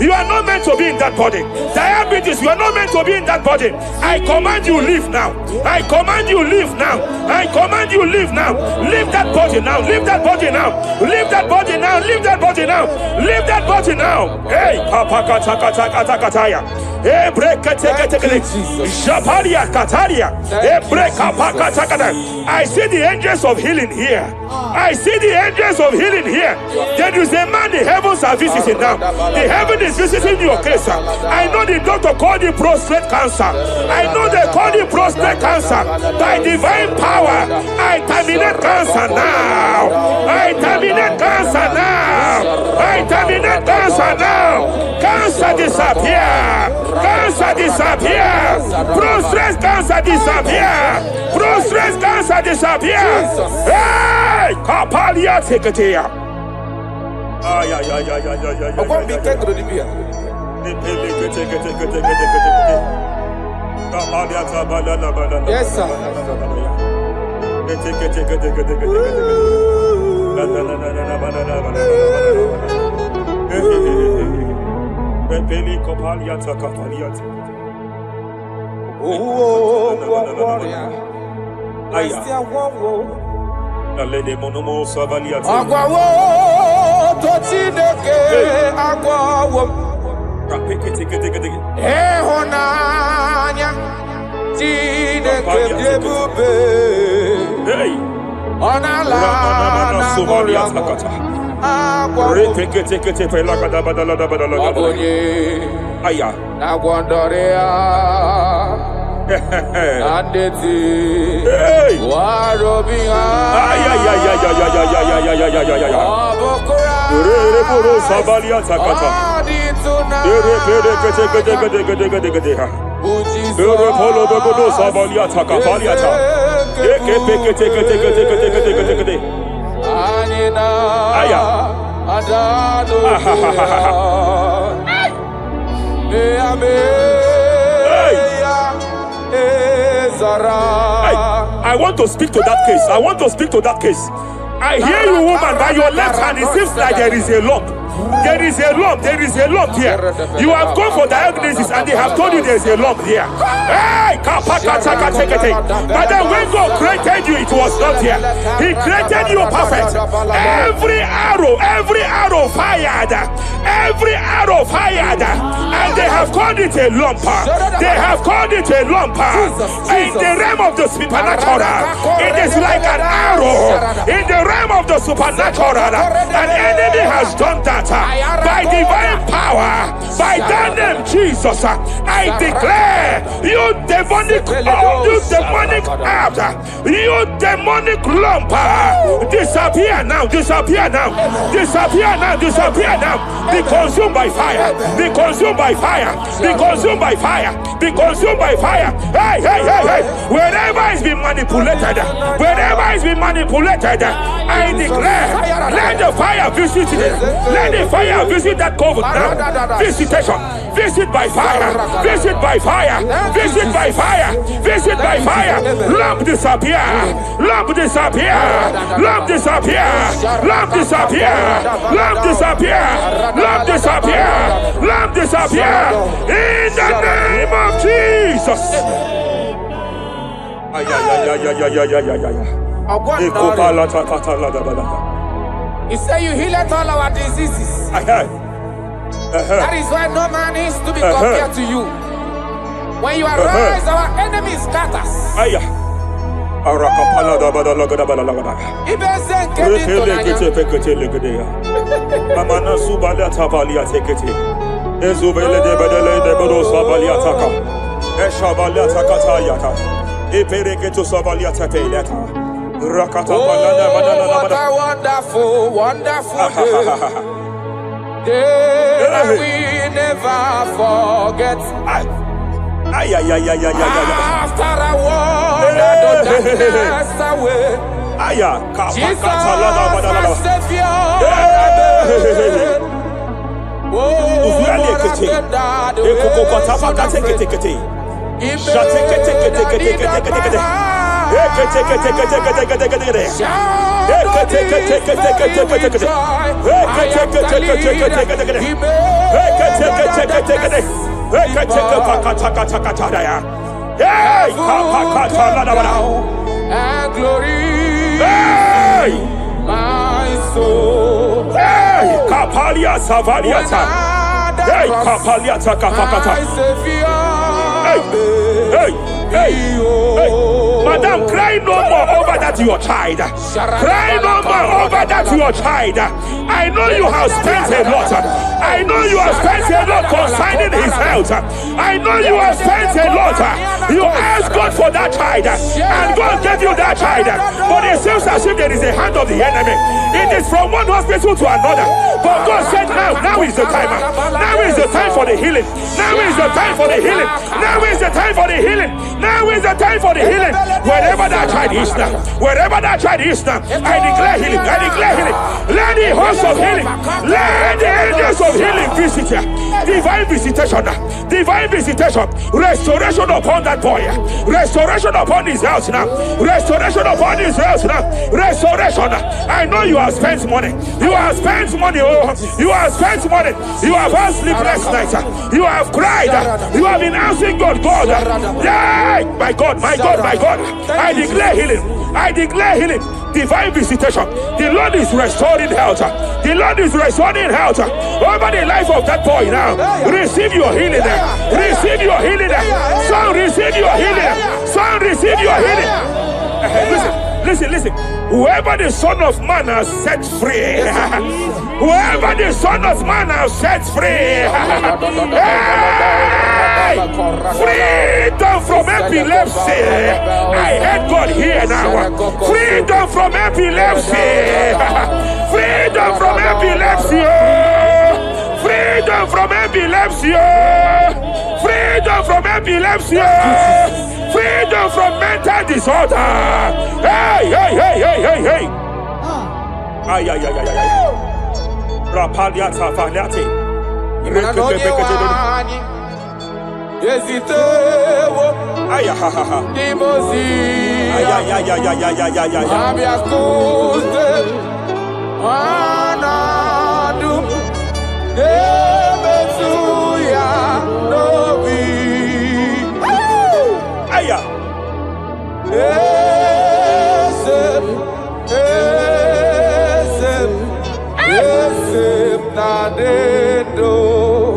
you are not meant to be in that body. Diabetes, you are not meant to be in that body. I command you leave now. I command you leave now. I command you leave now. Leave that body now. Leave that body now. Leave that body now. Leave that body now. Leave that body now. Hey, Papa Katakataya. Hey, break Japaria Kataria. Hey, break Katakata. I see the angels of healing here. I see the angels of healing here. There is a man the heavens are visiting now. The heaven is visiting your case. I know the doctor called it prostate cancer. I know they call it prostate cancer. By divine power, I terminate cancer now. I terminate cancer now. I terminate cancer now. Cancer disappear. Cancer disappear. Prostate cancer disappear. Prostate cancer disappear. Hey, Kapalia take it here. Yes, sir. I want to speak to that case. I want to speak to that case. I hear you, woman, by your left hand. It seems like there is a lump. There is a lump. There is a lump here. You have gone for diagnosis and they have told you there is a lump here. Hey, but then when God created you, it was not here. He created you perfect. Every arrow fired. Every arrow fired. And they have called it a lump. They have called it a lump. In the realm of the supernatural, it is like an arrow. In the realm of the supernatural, an enemy has done that. By divine power, by that name Jesus, I declare you demonic abs, you demonic lump, disappear now, disappear now, disappear now, disappear now. Be consumed by fire, be consumed by fire, be consumed by fire, be consumed by fire. Hey, hey, hey, hey. Wherever it's been manipulated, wherever it's been manipulated, I declare, let the fire visit it. Let the fire visit that coven now. Visitation. Visit by fire. Visit by fire. Visit by fire. Visit by fire. Lump disappear. Lump disappear. Lump disappear. Lump disappear. Lump disappear. Lump disappear. Lump disappear. In the name of Jesus. You say you heal all our diseases. That is why no man is to be compared to you. When you arise, our enemies scatters. What a wonderful, wonderful day that we never forget. After I walk the darkness away, Jesus, my Savior. Oh, what a good dad. And glory, my soul. Kapalia Savaliata. Hey, Kapaliata Kapakata. Hey, hey, hey, hey. Madam, cry no more over that your child. Cry no more over that your child. I know you have spent a lot. I know you have spent a lot concerning his health. I know you have spent a lot. You asked God for that child, and God gave you that child. But it seems as if there is a hand of the enemy. It is from one hospital to another. But God said, now is the time. Now is the time for the healing. Now is the time for the healing. Now is the time for the healing. Now is the time for the healing. Wherever that child is now, wherever that child is now, I declare healing. I declare healing. Let the host of healing, let the angels of healing visit you. Divine visitation, divine visitation, restoration upon that boy, restoration upon his house now, restoration upon his house now, restoration. I know you have spent money. You have spent money. Oh, you have spent money. You have had sleepless nights. You have cried. You have been asking God, God. Yeah, my God, my God, my God. I declare healing. I declare healing. Divine visitation. The Lord is restoring health. The Lord is restoring health over the life of that boy now. Receive your healing. Receive your healing. Son, receive your healing. Son, receive your healing. Listen, listen. Whoever the Son of Man has set free, whoever the Son of Man has set free, hey, freedom from epilepsy. I heard God here now. Freedom from epilepsy. Freedom from epilepsy. Freedom from epilepsy. Freedom from epilepsy. Freedom from mental disorder. Hey, hey, hey, hey, hey, hey. Ay, ay, ay, ay, ay. Rapalia Tafaniati. Ay, ha, ha, ha. Ay, ay, ay, ay, ay, ay, ay, ay, ay.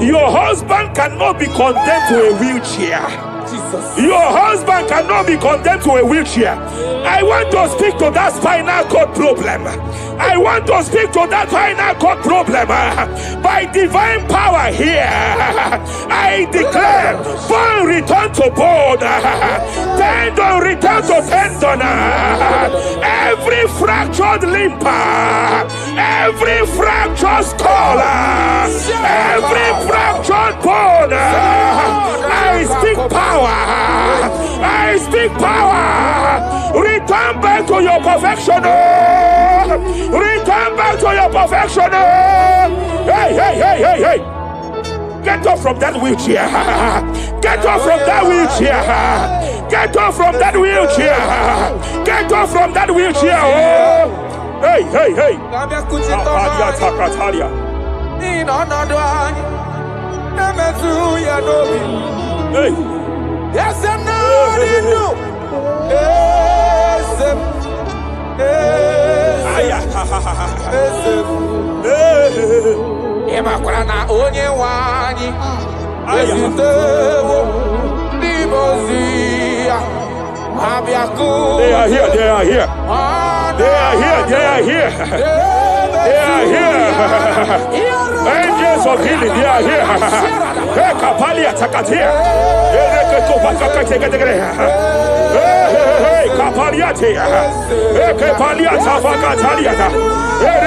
Your husband cannot be condemned to a wheelchair. Your husband cannot be condemned to a wheelchair. I want to speak to that spinal cord problem. I want to speak to that spinal cord problem. By divine power here, I declare bone return to bone, tendon return to tendon. Every fractured limb, every fractured skull, every fractured bone, I speak power. I speak power. Return back to your perfection. Return back to your perfection. Hey, hey, hey, hey, hey. Get off from that wheelchair. Get off from that wheelchair. Get off from that wheelchair. Get off from that wheelchair. Oh. Hey, hey, hey. Hey. Yes, I'm not in you. Emakrana onye wani. They are here, they are here. They are here, they are here. They are here. Angels of healing, they are here. Hey, Kapalia Takatia. Hey, Kapaliati. Hey, Kapalia Tafakatalia. Hey,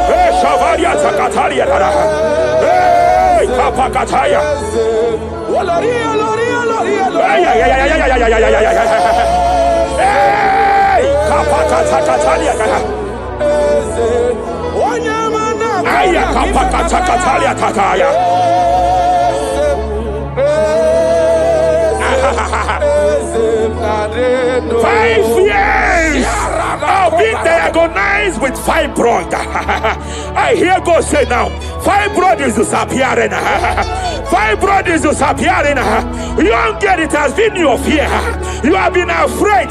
Hey, Shavalia Takatalia. Hey, Kapakataya. Hey, Kapakatakalia. Aya Kapakatakalia Takaya. 5 years of being diagnosed with fibroid. I hear God say now, fibroid is disappearing. fibroid is disappearing. Young girl, it has been your fear. You have been afraid.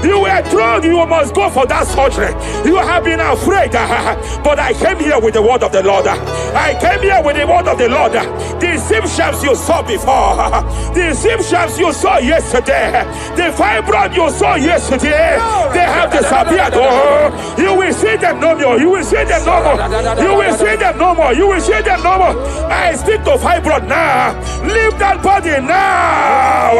You were told you must go for that surgery. You have been afraid. But I came here with the word of the Lord. I came here with the word of the Lord. The symptoms you saw before, the symptoms you saw yesterday, the fibroid you saw yesterday, they have disappeared. Oh, you will see them no more. You will see them no more. You will see them no more. You will see them no more. I speak to fibroid now. Leave that body now.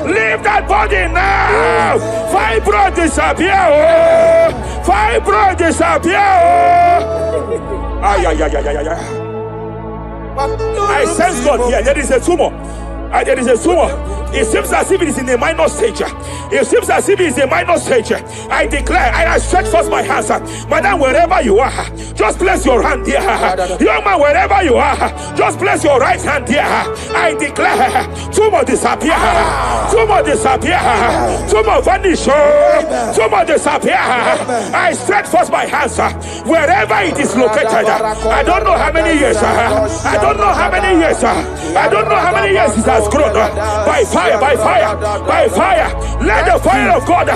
Leave that body now. Fibroid disappear. Oh, fibroid disappear. Oh. Ay, ay, ay, ay, ay, ay. I sense God here. There is a tumor. There is a tumor. It seems as if it is in a minor stage. It seems as if it is a minor stage. I declare, I stretch forth my hands. Madam, wherever you are, just place your hand there. Young man, wherever you are, just place your right hand there. I declare, tumor disappear. Tumor disappear. Tumor vanish. Tumor disappear. I stretch forth my hands. Wherever it is located. I don't know how many years. I don't know how many years. I don't know how many years it has grown. By fire, by fire, by fire. Let the fire of God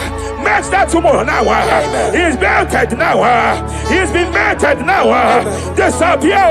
match that tumor now. He's melted now. He's been melted now. Disappear.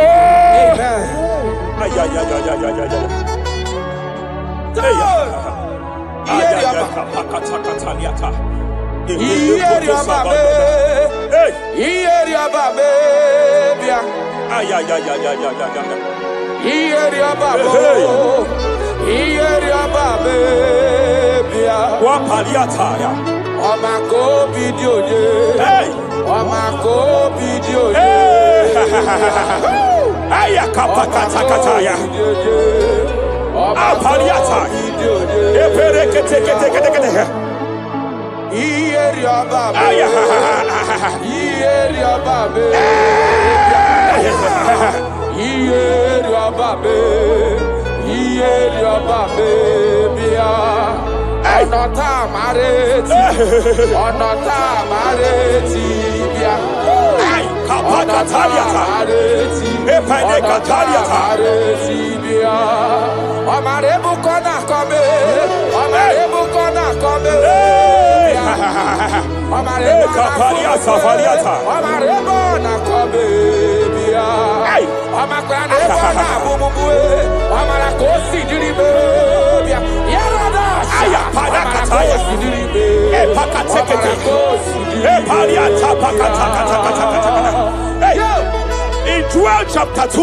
In Joel chapter 2,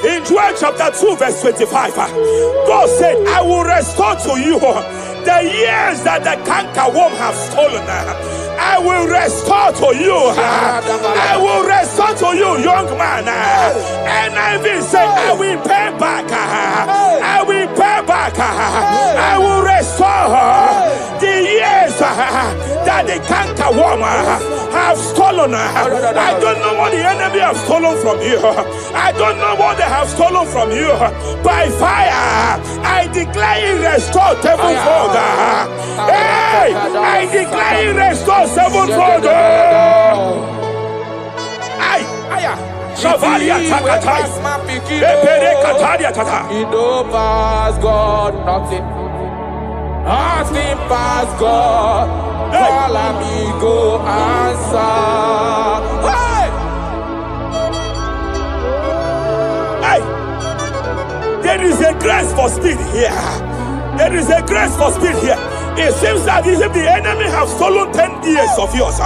in Joel chapter 2 verse 25, God said, I will restore to you the years that the cankerworm have stolen. I will restore to you. I will restore to you, young man. And I will say, I will pay back. I will pay back. I will restore the years that the cankerworm have stolen. I don't know what the enemy have stolen from you. I don't know what they have stolen from you. By fire, I declare it restored sevenfold. Hey, I declare it restored sevenfold. It don't pass God nothing. Nothing pass God. Call amigo answer. Hey, there is a grace for speed here. There is a grace for speed here. It seems that if the enemy have stolen 10 years of yours,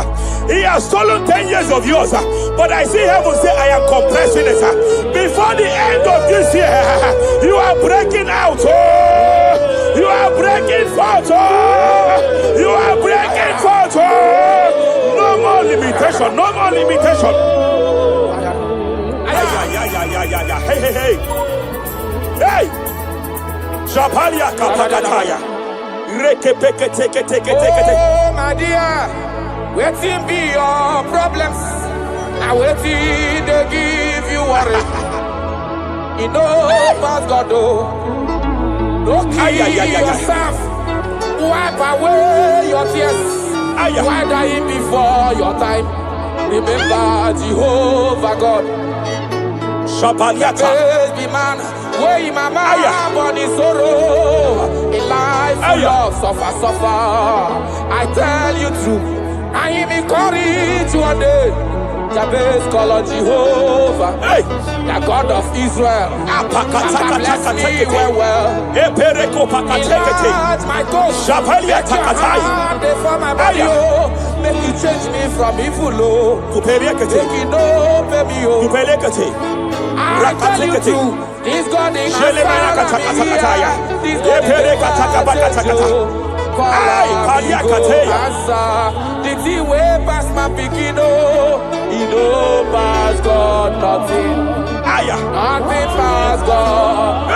he has stolen 10 years of yours. But I see heaven say, I am compressing it. Before the end of this year, you are breaking out. Oh, you are breaking forth. Oh, you are breaking forth. Oh, no more limitation. No more limitation. Hey, hey, hey. Hey. Japalia kapakataya. Oh, my dear, waiting be your problems. I waiting to give you worry. You know, pass God, don't kill yourself. Wipe away your tears. Why dying before your time? Remember Jehovah God. Shabaliyata. Baby man, Way mama born in sorrow, a life full of suffer. I tell you true, I am encouraged one day. Jabez call on Jehovah, the God of Israel. Bless me well. Enlarge my coast. Make your hand for my body. Make you change me from evil. Make you know, baby. I tell you true, this God in Israel. This God in Israel. The thing way past my picking, he know past God nothing. Nothing past God.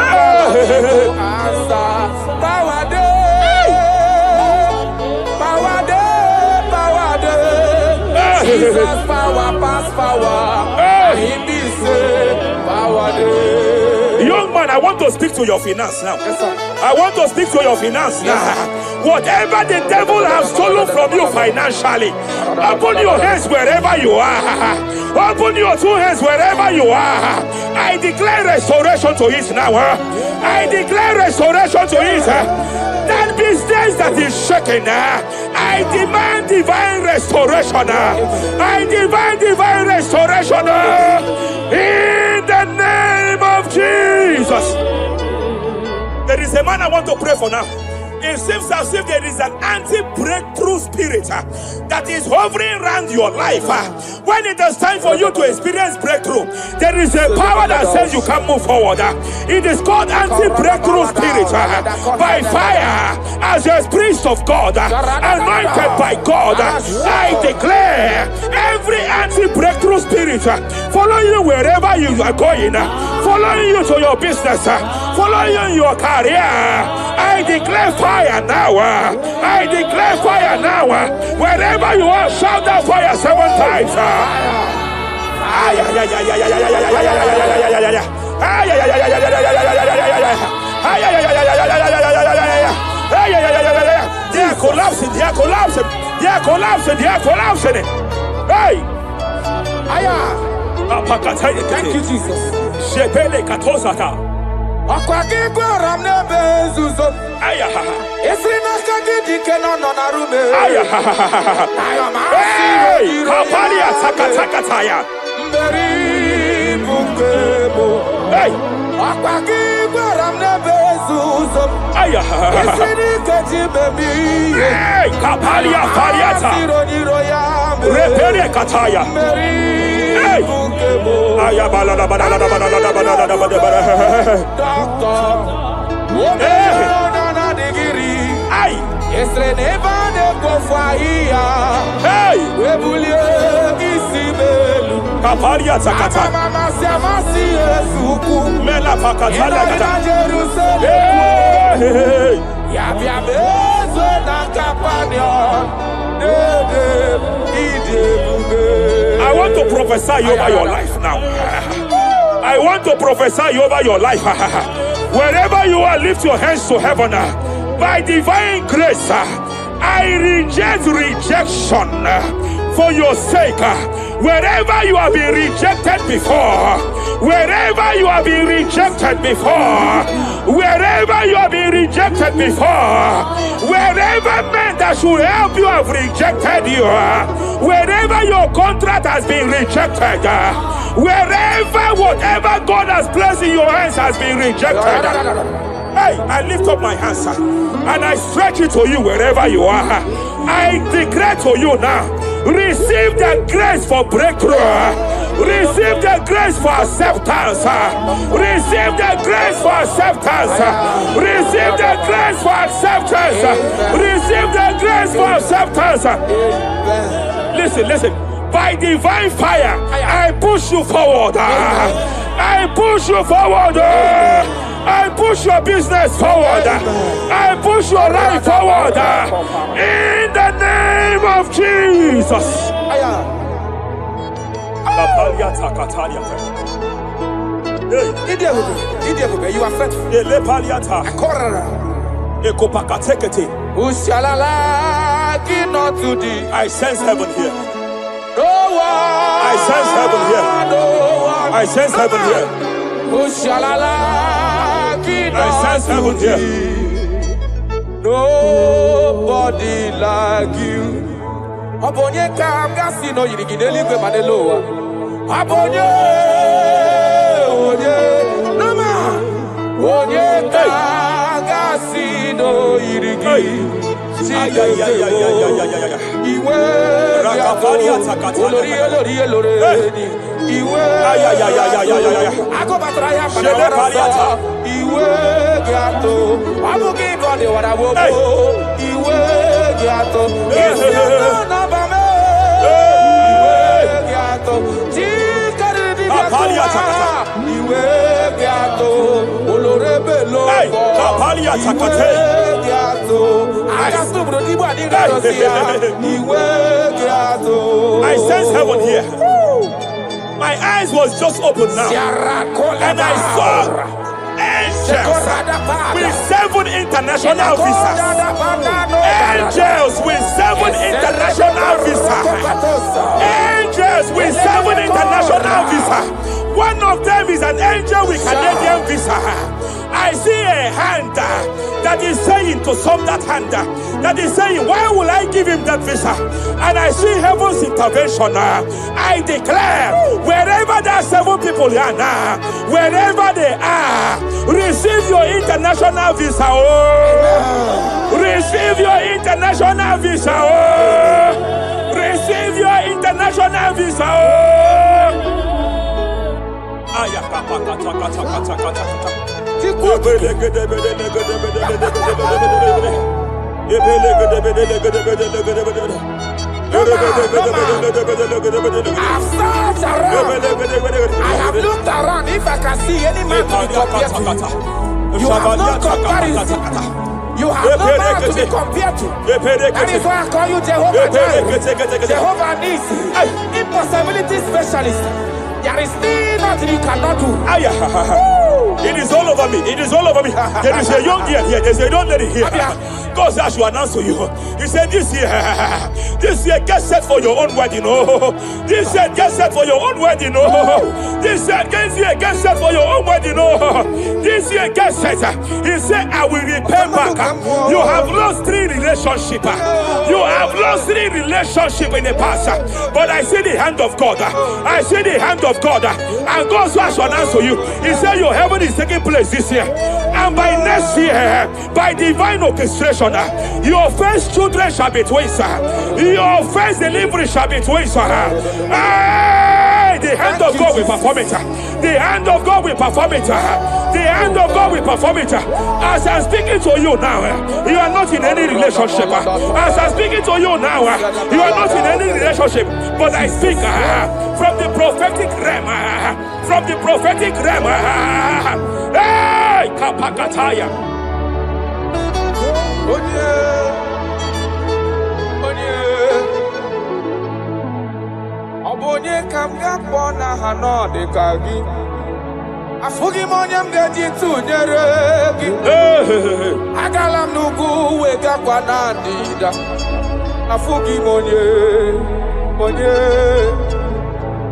Answer. Power day. Power day. Power day. Jesus power past power. Him be say power day. Young man, I want to speak to your finance now. Yes, sir. I want to speak to your finance now. Whatever the devil has stolen from you financially, open your hands wherever you are. Open your two hands wherever you are. I declare restoration to it now. I declare restoration to it. That business that is shaking, I demand divine restoration. I demand divine restoration in the name of Jesus. There is a man I want to pray for now. It seems as if there is an anti-breakthrough spirit that is hovering around your life. When it is time for you to experience breakthrough, there is a power that says you can't move forward. It is called anti-breakthrough spirit. By fire, as a priest of God, anointed by God, I declare every anti-breakthrough spirit following you wherever you are going, following you to your business, following you in your career. I declare fire now. I declare fire now. Wherever you are, shout that fire 7 times. They are collapsing. They are collapsing. They are collapsing. They are collapsing. Hey. Thank you, Jesus. I want to prophesy over your life now. I want to prophesy over your life. Wherever you are, lift your hands to heaven. By divine grace, I reject rejection for your sake. Wherever you have been rejected before, wherever you have been rejected before, wherever you have been rejected before, wherever men that should help you have rejected you, wherever your contract has been rejected, wherever whatever God has placed in your hands has been rejected. Hey, I lift up my hands and I stretch it to you wherever you are. I declare to you now, receive the grace for breakthrough. Receive the grace for acceptance. Receive the grace for acceptance. Receive the grace for acceptance. Receive the grace for acceptance. Listen. By divine fire, I push you forward. I push you forward. I push your business forward. I push your life forward. In the name of Jesus. You are faithful. I sense heaven here. No one. I sense heaven here. No one. I sense heaven here. Who shall allow? sense heaven here. Nobody like you. Abonye kamgasi no yirigideli gwe maneloa. Abonye, onye, nama. Onye kamgasi no yirigi. Iwe olori. Iwe akobatraya panawara. Iwe gato. Abuki body warawo. Iwe gato. I sense heaven here. My eyes was just open now, and I saw angels with 7 international visas. Angels with 7 international visas. Angels with 7 international visas. One of them is an angel with Canadian visa. I see a hand that is saying to some that hand that is saying, why will I give him that visa? And I see heaven's intervention. I declare, wherever there are 7 people here now, wherever they are, receive your international visa. Oh, receive your international visa. Oh, receive your international visa. Oh. I have looked around. If I can see any man to be compared to you, have no comparison. You have no man to be compared to. That is why I call you Jehovah Jireh, Jehovah Nisi, impossibility specialist. There is nothing you cannot do. It is all over me. It is all over me. There is a young girl here. There's a young lady here. God says to announce to you. He said, this year, get set for your own wedding. Oh, this year, get set for your own wedding. Oh, this year, get set for your own wedding. Oh, this year, get set. He said, I will repay back. You have lost 3 relationships. You have lost 3 relationships in the past. But I see the hand of God. I see the hand of God. And God says to announce to you. He said, your heaven is taking place this year. And by next year, by divine orchestration, your first children shall be twins. Your first delivery shall be twins. The hand of God will perform it. The hand of God will perform it. The hand of God will perform it. As I'm speaking to you now, you are not in any relationship. As I'm speaking to you now, you are not in any relationship. But I speak from the prophetic realm. From the prophetic realm. Hey, Kapakataya. Obonye kamga pona hanode kagi. Afugi monyam geji tunyere gi. Agalam nugu wega kwa nandida. Afugi monye.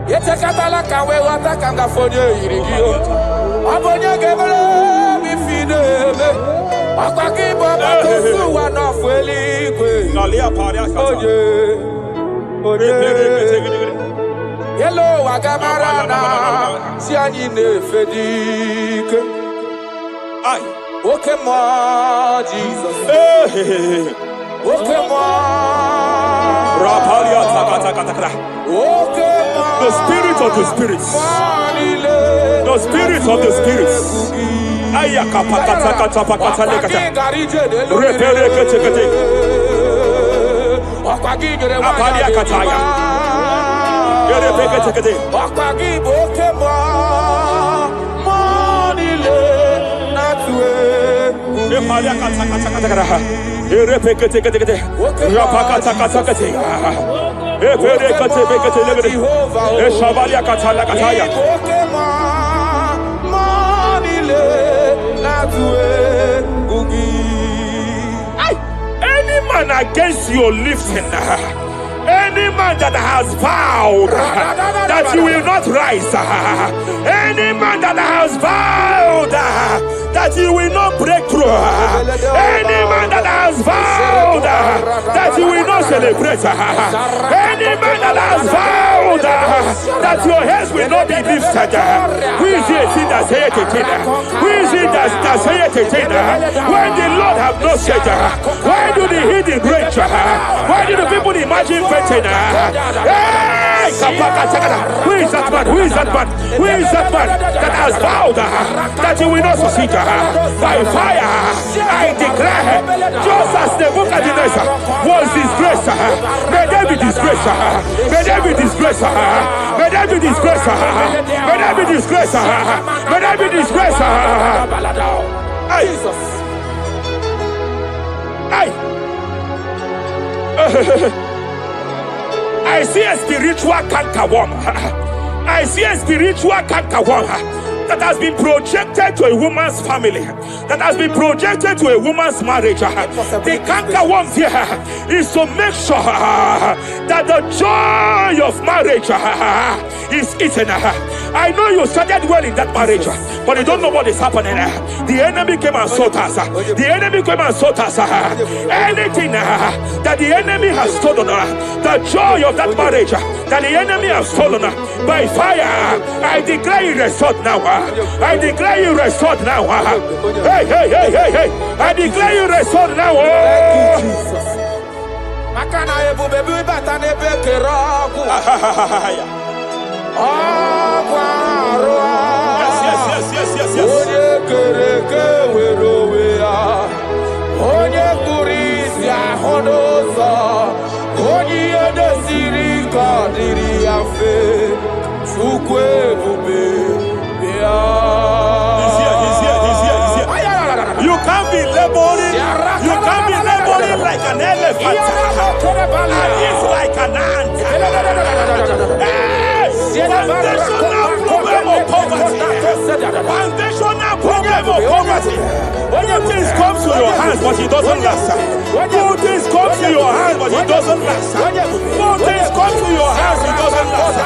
Yete katala kawe wata kanga fonye irigio. Obonye gebele mifideme. Akwaki baba kusu wanofueli kwe. Onye. Hello, Agamarana, Siani Nefedike. Okay, more Jesus. Okay, more. The spirit of the spirits. The spirit of the spirits. Any man against your lifting, any man that has vowed that you will not rise, any man that has vowed that you will not break through. Any man that has vowed that you will not celebrate. Any man that has vowed that your heads will not be lifted. Who is it that saith it? Who is it that saith it? When the Lord have not said, why do the hidden rage? Why do the people imagine betting? Hey, who is that man? Who is that man? Who is that man that has vowed that you will not succeed? By fire, I declare, just as Nebuchadnezzar was disgraced, may they be disgraced. May they be disgraced. May they be disgraced. May they be disgraced. May they be disgraced. Jesus. I see a spiritual cankerworm. I see a spiritual cankerworm that has been projected to a woman's family, that has been projected to a woman's marriage. The cankerworm here is to make sure that the joy of marriage is eaten. I know you started well in that marriage, but you don't know what is happening. The enemy came and sought us. The enemy came and sought us. Anything that the enemy has stolen, the joy of that marriage that the enemy has stolen, by fire, I declare you restored now. I declare you restored now. Hey, hey, hey, hey, hey. I declare you restored now. Thank you, Jesus. Makana ebu bebu batane bekerogu. Yes. Onye kereke werowea. Onye kurisi ahonoza. Onye edesiri kadiri afe. Chukwe bube. He's here. You can't be laboring. You can't be laboring like an elephant. And it's like an ant. Foundational problem of poverty. Foundational problem of poverty. Good things come to your hands, but it doesn't last. Good things come to your hands, but it doesn't last. Good things come to your hands, it doesn't last.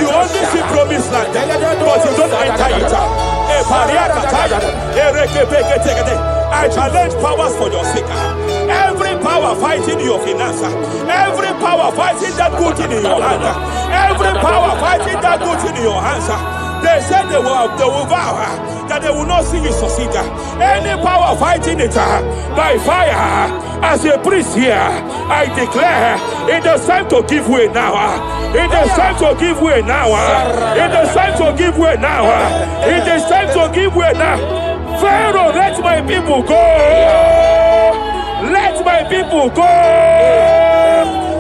You only see promised land, but you don't enter it. I challenge powers for your sake. Every power fighting your finance, every power fighting that good thing in your hand, every power fighting that good thing in your hands. They said they will vow that they will not see you succeed. Any power fighting it by fire, as a priest here, I declare it is time to give way now. It is time to give way now. It is time to give way now. It is time to give way now. Pharaoh, let my people go. Let my people go.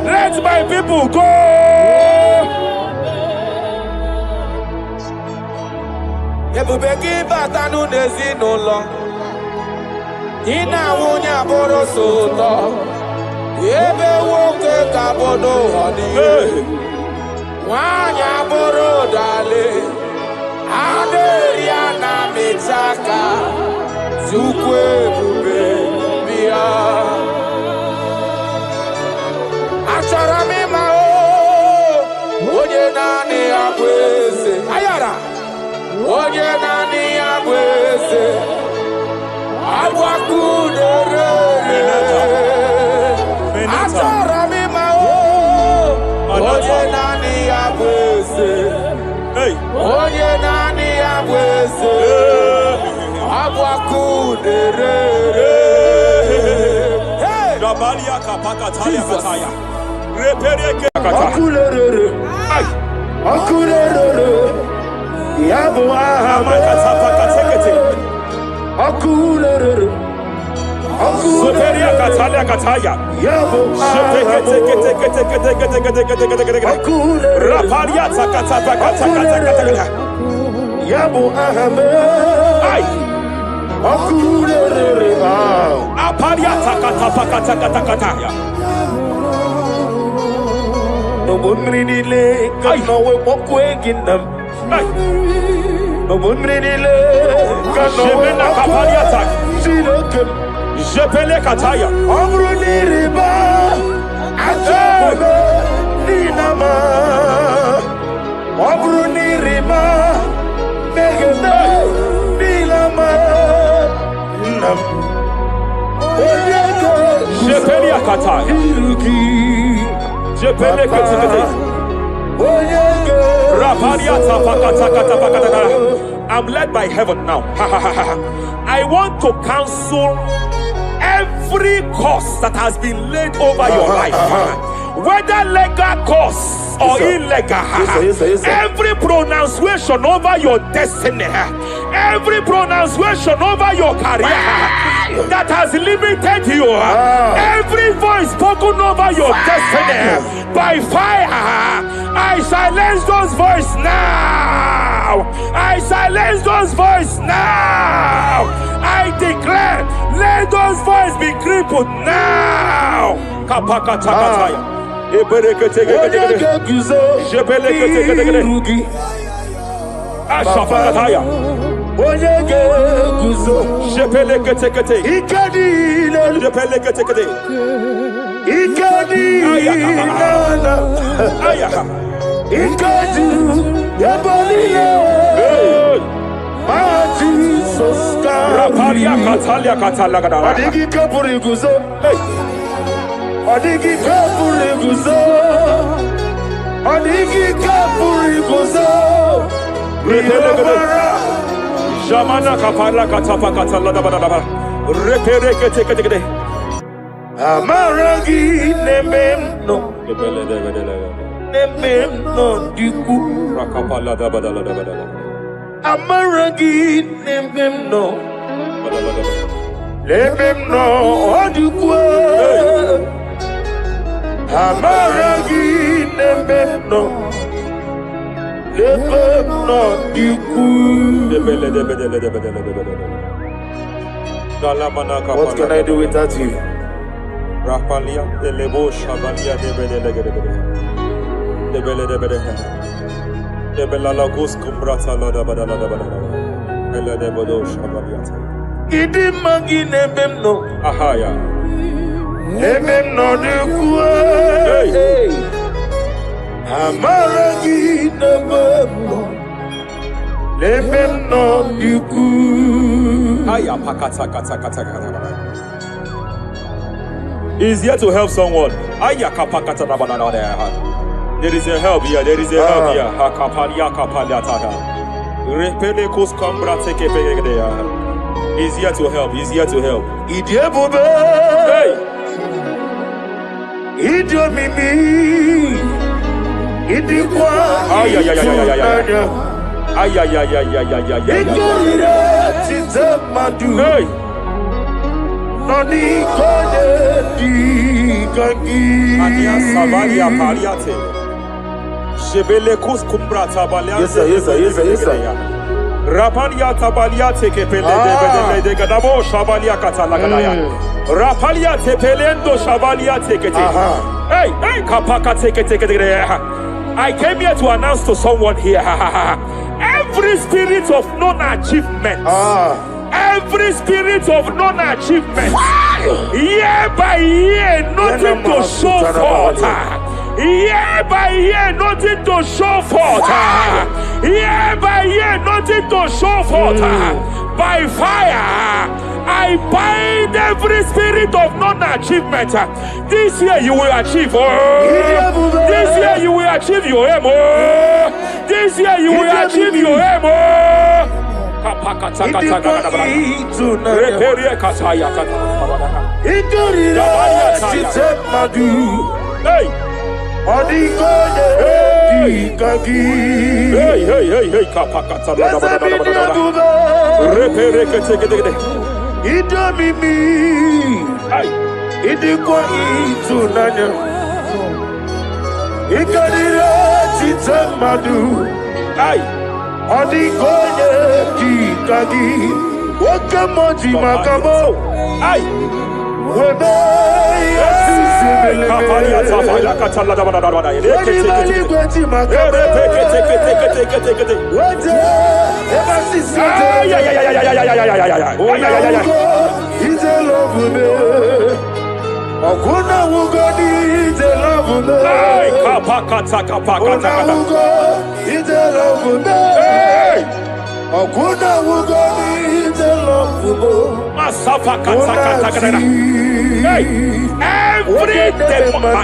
Let my people go. Ebubeki batanu n'ezinụlọ ina nwunye abụrụ so ụtọ ebe nwoke ka bodo ọdịghị nwanyị abụrụ dale adịrị ya na mechaka Chukwu ebube bịa achọrọ m ịma onye naanị ya bụ eze ayara onye naanị ya bụ eze agbakudere achọrọ m ịma onye naanị ya bụ eze onye naanị ya bụ eze agbakudere Yabo Akulere Soteria Katalia Kataya Yabo Raparia Takata Yabo Ahame Akulere Aparia Takata No Mumrinile Kano Wokweginam No Mumrinile Kano Kapariatak Jepele Kataya Amruniriba Ajabe Ninama Amruniriba Megane Nilama Kapakataya. I'm led by heaven now. I want to cancel every curse that has been laid over your life, whether legal curse or illegal. Every pronunciation over your destiny, every pronunciation over your career that has limited you, every voice spoken over your destiny by fire, I silence those voices now. I silence those voices now. I declare, let those voices be crippled now. Kapakatakataya. Ashafakataya. Jamana kapala katapa katala da bada da repere kete Amaragi nememno diku rakapala da bada da bada Amaragi nememno diku Amaragi nememno diku. What can I do without you? Rapalia de lebo shabalia de bela lagos kumbrata la da bada bela de bodo shabalia Idi magi nememno ahaya nememno diku Amaragi nememno diku. Aya pakata kata. Is here to help someone. Aya kapakata da bada da. There is a help here. There is a help here. Hakapalia kapalia tada. Repele kus kambra teke pegede. He's here to help. He's here to help. Idiebobe. Hey. Idiomimi. Idikwa. Ay. Hey. Nani kone di kangi. Ania savalia paliate. Shebele kus kumbrata baliate. Yes sir. Rapalia tabalia teke pele de gadabo shabalia katala gadaya. Rapalia tepelendo shabalia teke. Hey, kapaka teke. I came here to announce to someone here. Every spirit of non-achievement. Every spirit of non-achievement. Year by year, nothing to show forth. Year by year, nothing to show forth. Year by year, nothing to show forth. By fire, I bind every spirit of non-achievement. This year you will achieve. This year you will achieve your aim. This year you will achieve your aim. Hey. Hey, kapakata. Idomimi. Idikwa itunanya. Ikarira chitamadu. Odigoye dikagi. Wakamoji makamo. Webe yasisimele. Kapalia tafaya katala da bada. Wadibali gweti makamo. Wete ebasisite. Ite love me. Okuna wugodi ite love me. Kapakata. Okuna wugo ite love me. Okuna wugodi ite love me. Hey, every demon.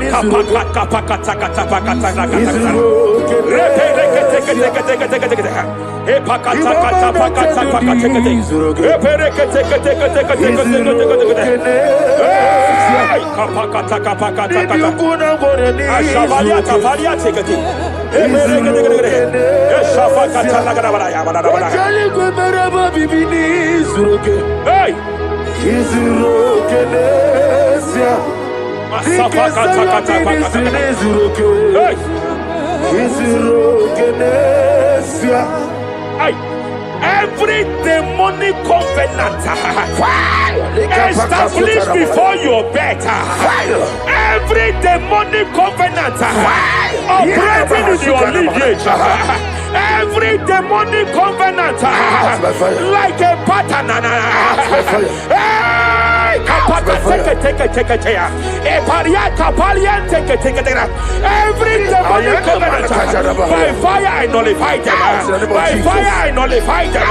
Every demonic covenant established before your bed, every demonic covenant operating in your lineage, every demonic covenant like a pattern. Every demonic covenant, by fire I nullify them. By fire I nullify them.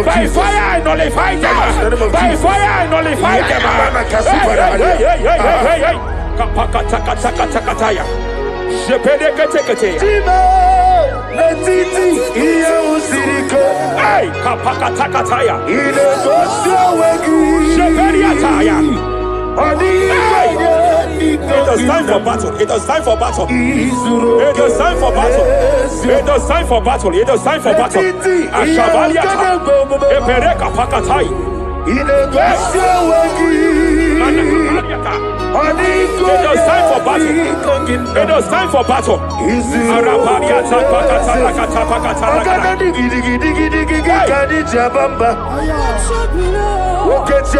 By fire I nullify them. By fire I nullify It was time for battle. It was time for battle. It was time for battle. It was time for battle. It was time for battle. Ashabaliata. Epereka pakatai. It was time for battle. It was time for battle. Arabaliata pakata lakata pakata lakata.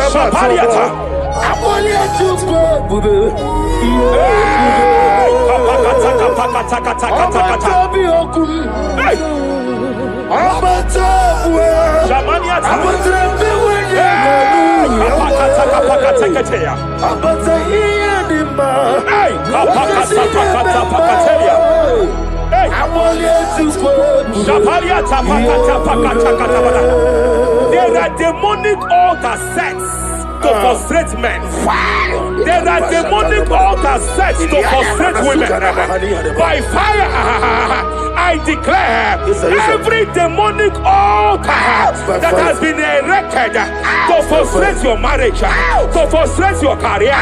Shabaliata. There are demonic altar sets to frustrate men. There are demonic altars set to frustrate women. By fire, I declare every demonic altar that has been erected to frustrate your marriage, to frustrate your career,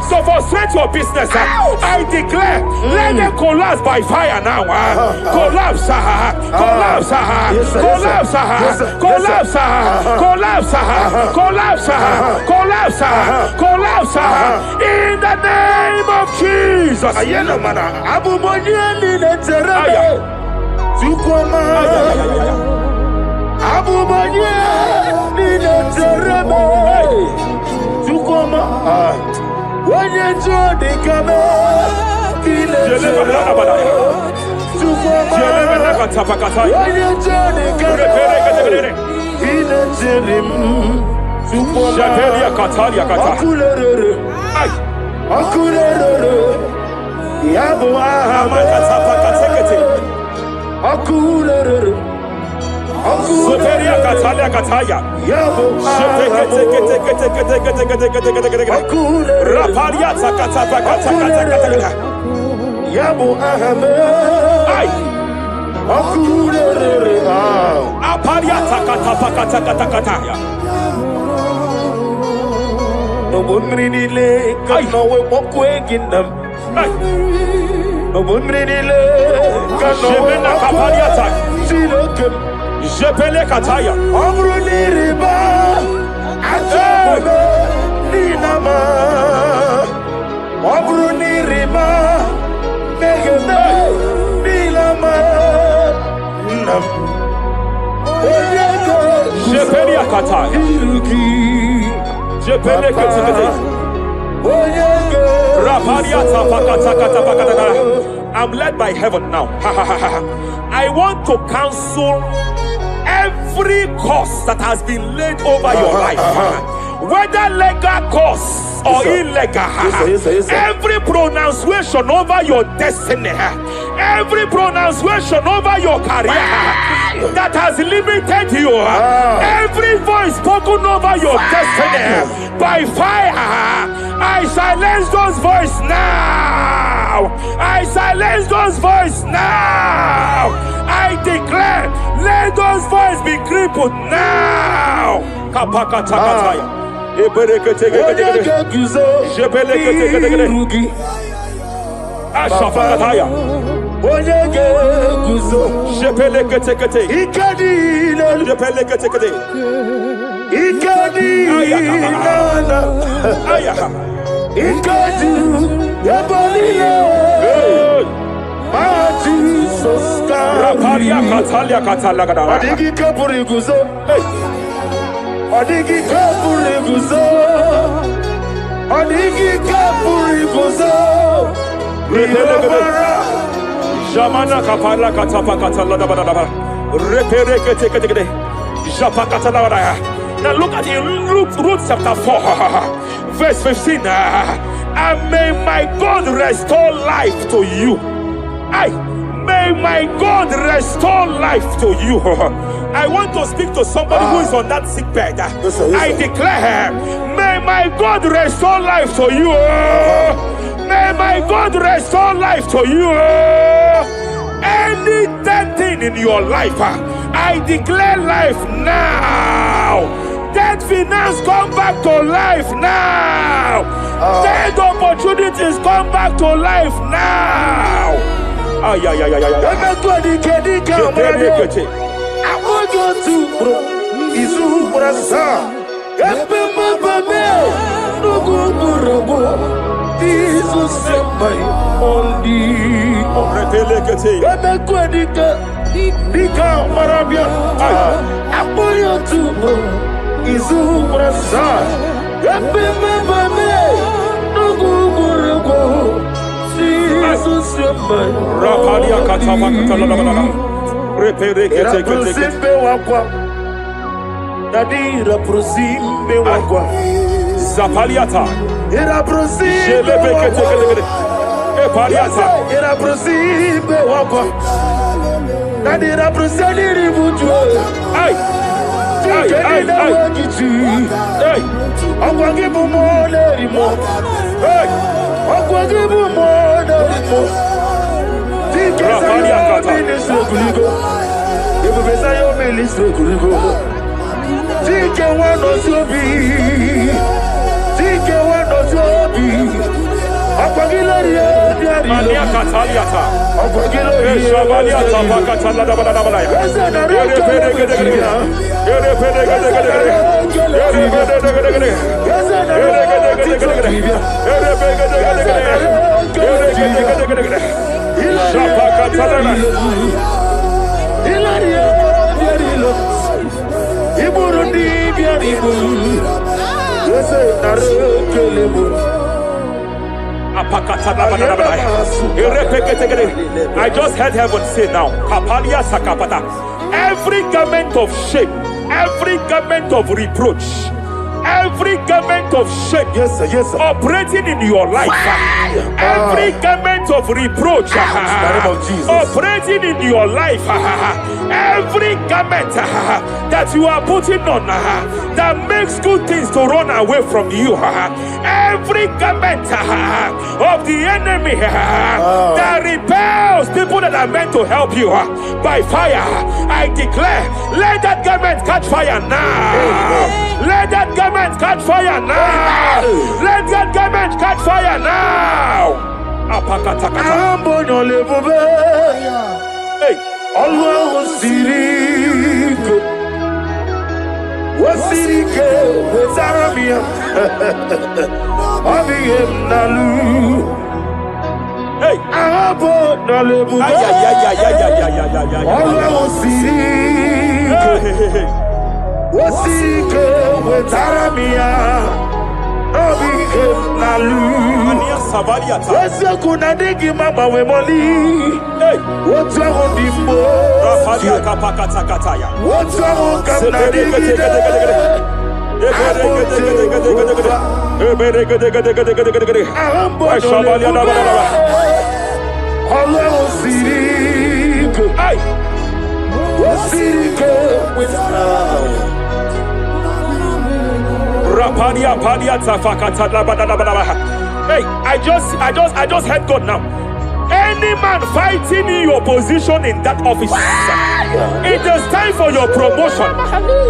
to frustrate your business, I declare, let them collapse by fire now. Collapse, collapse, collapse, collapse, collapse, collapse, collapse, collapse, in the name of Jesus. I'm led by heaven now. I want to counsel every curse that has been laid over your life, whether legal curse or illegal. Every pronunciation over your destiny, Every pronunciation over your career that has limited you, every voice spoken over your destiny by fire, I silence those voices now. I silence those voices now. I declare, let those voices be crippled now. Kapakatakataya. Ashafakataya. Jamana kapala katapa katala da da da. Repere kete kete kete. Japa katala da. Now look at the Ruth chapter 4, verse 15. And may my God restore life to you. May my God restore life to you. I want to speak to somebody who is on that sick bed. I declare, may my God restore life to you. May my God restore life to you. Any dead thing in your life, I declare life now. Dead finance come back to life now. Dead opportunities come back to life now. I want you to Zapaliata. Era prosime Epaliata. Era prosime wakwa. Nadi era prosani ributu. Ay. Ay. Akwa gibu mo lerimo. Ay. Akwa gibu mo lerimo. Zapaliata. Ministre kuligo. Ibu besa yo ministre kuligo. Tike wano sobi. Mania Cataliata, Shavaliata, Pacatala, I just heard heaven say now, Kapalia Sakapata. Every garment of shame, every garment of reproach, every garment of shame operating in your life, every garment of reproach operating in your life, every garment that you are putting on that makes good things to run away from you, every garment of the enemy that repels people that are meant to help you by fire, I declare, let that garment catch fire now. Let that garment catch fire now. Let that garment catch fire now. Hey. Allah Sirike Wasirike Zaramia Abiyem Nalu. Hey, Abo Nalebu. Allah Sirike Wasirike Zaramia Abiyem Nalu. What's kunadigi mama we moli? What's wrong with the What's wrong with Aye. Rapadia padia tafakata labadabadaba. Hey, I just heard God now. Any man fighting in your position in that office, it is time for your promotion.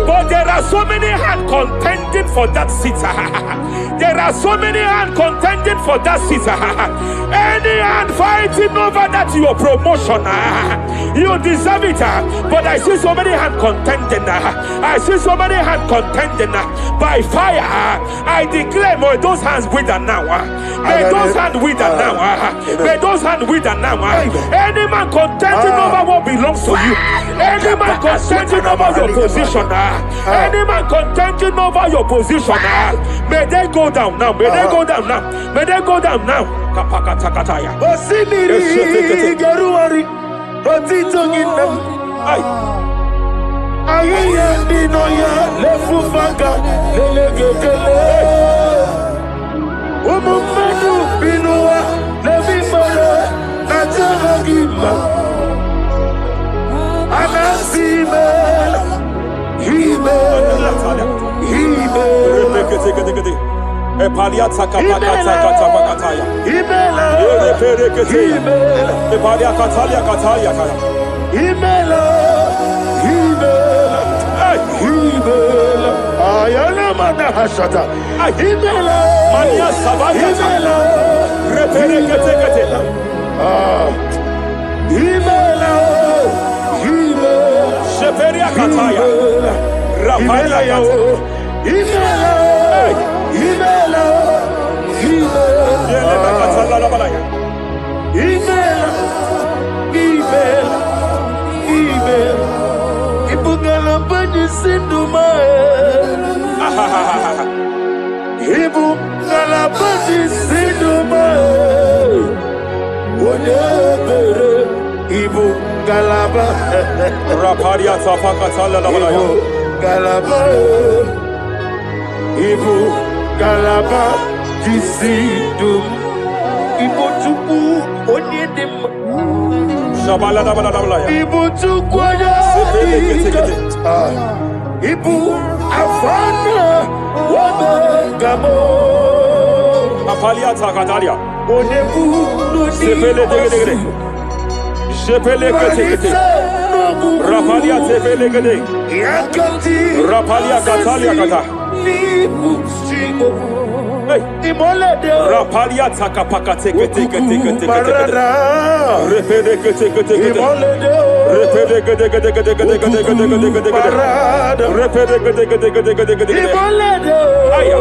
But there are so many hands contending for that seat. There are so many hands contending for that seat. Any hand fighting over that your promotion, you deserve it. But I see so many hands contending. I see so many hands contending. By fire, I declare, may those hands wither now. May those hands wither now. May those hands wither now. Any man contending over what belongs to you. Any man contending over your position. Any man contending over your position. May they go down now. May they go down now. May they go down now. Kapakatakataya. Rapalia takapaka teke teke teke teke repede teke teke repede teke teke teke teke repede teke teke teke teke aya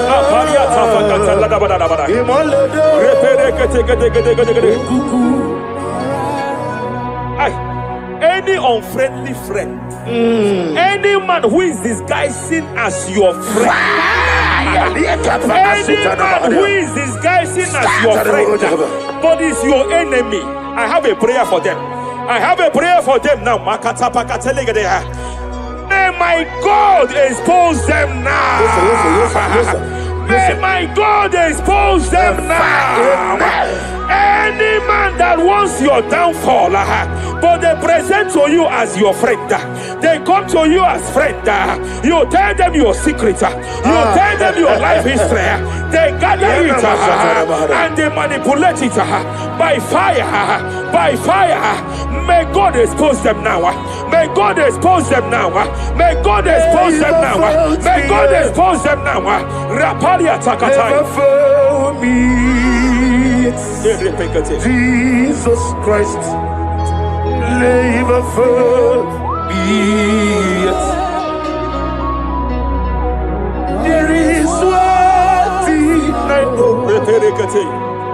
Rapalia tafaka talada bada bada repede teke teke teke teke ay. Any unfriendly friend, any man who is disguising as your friend, any man who is disguising as your friend, but is your enemy, I have a prayer for them. I have a prayer for them now. May my God expose them now. May my God expose them now. Any man that wants your downfall, but they present to you as your friend, they come to you as friend, you tell them your secret, you tell them your life history, they gather it and they manipulate it by fire, by fire. May God expose them now. May God expose them now. May God expose them now. May God expose them now. Rapalia Takatai. Jesus Christ, never forget. There is one thing I know.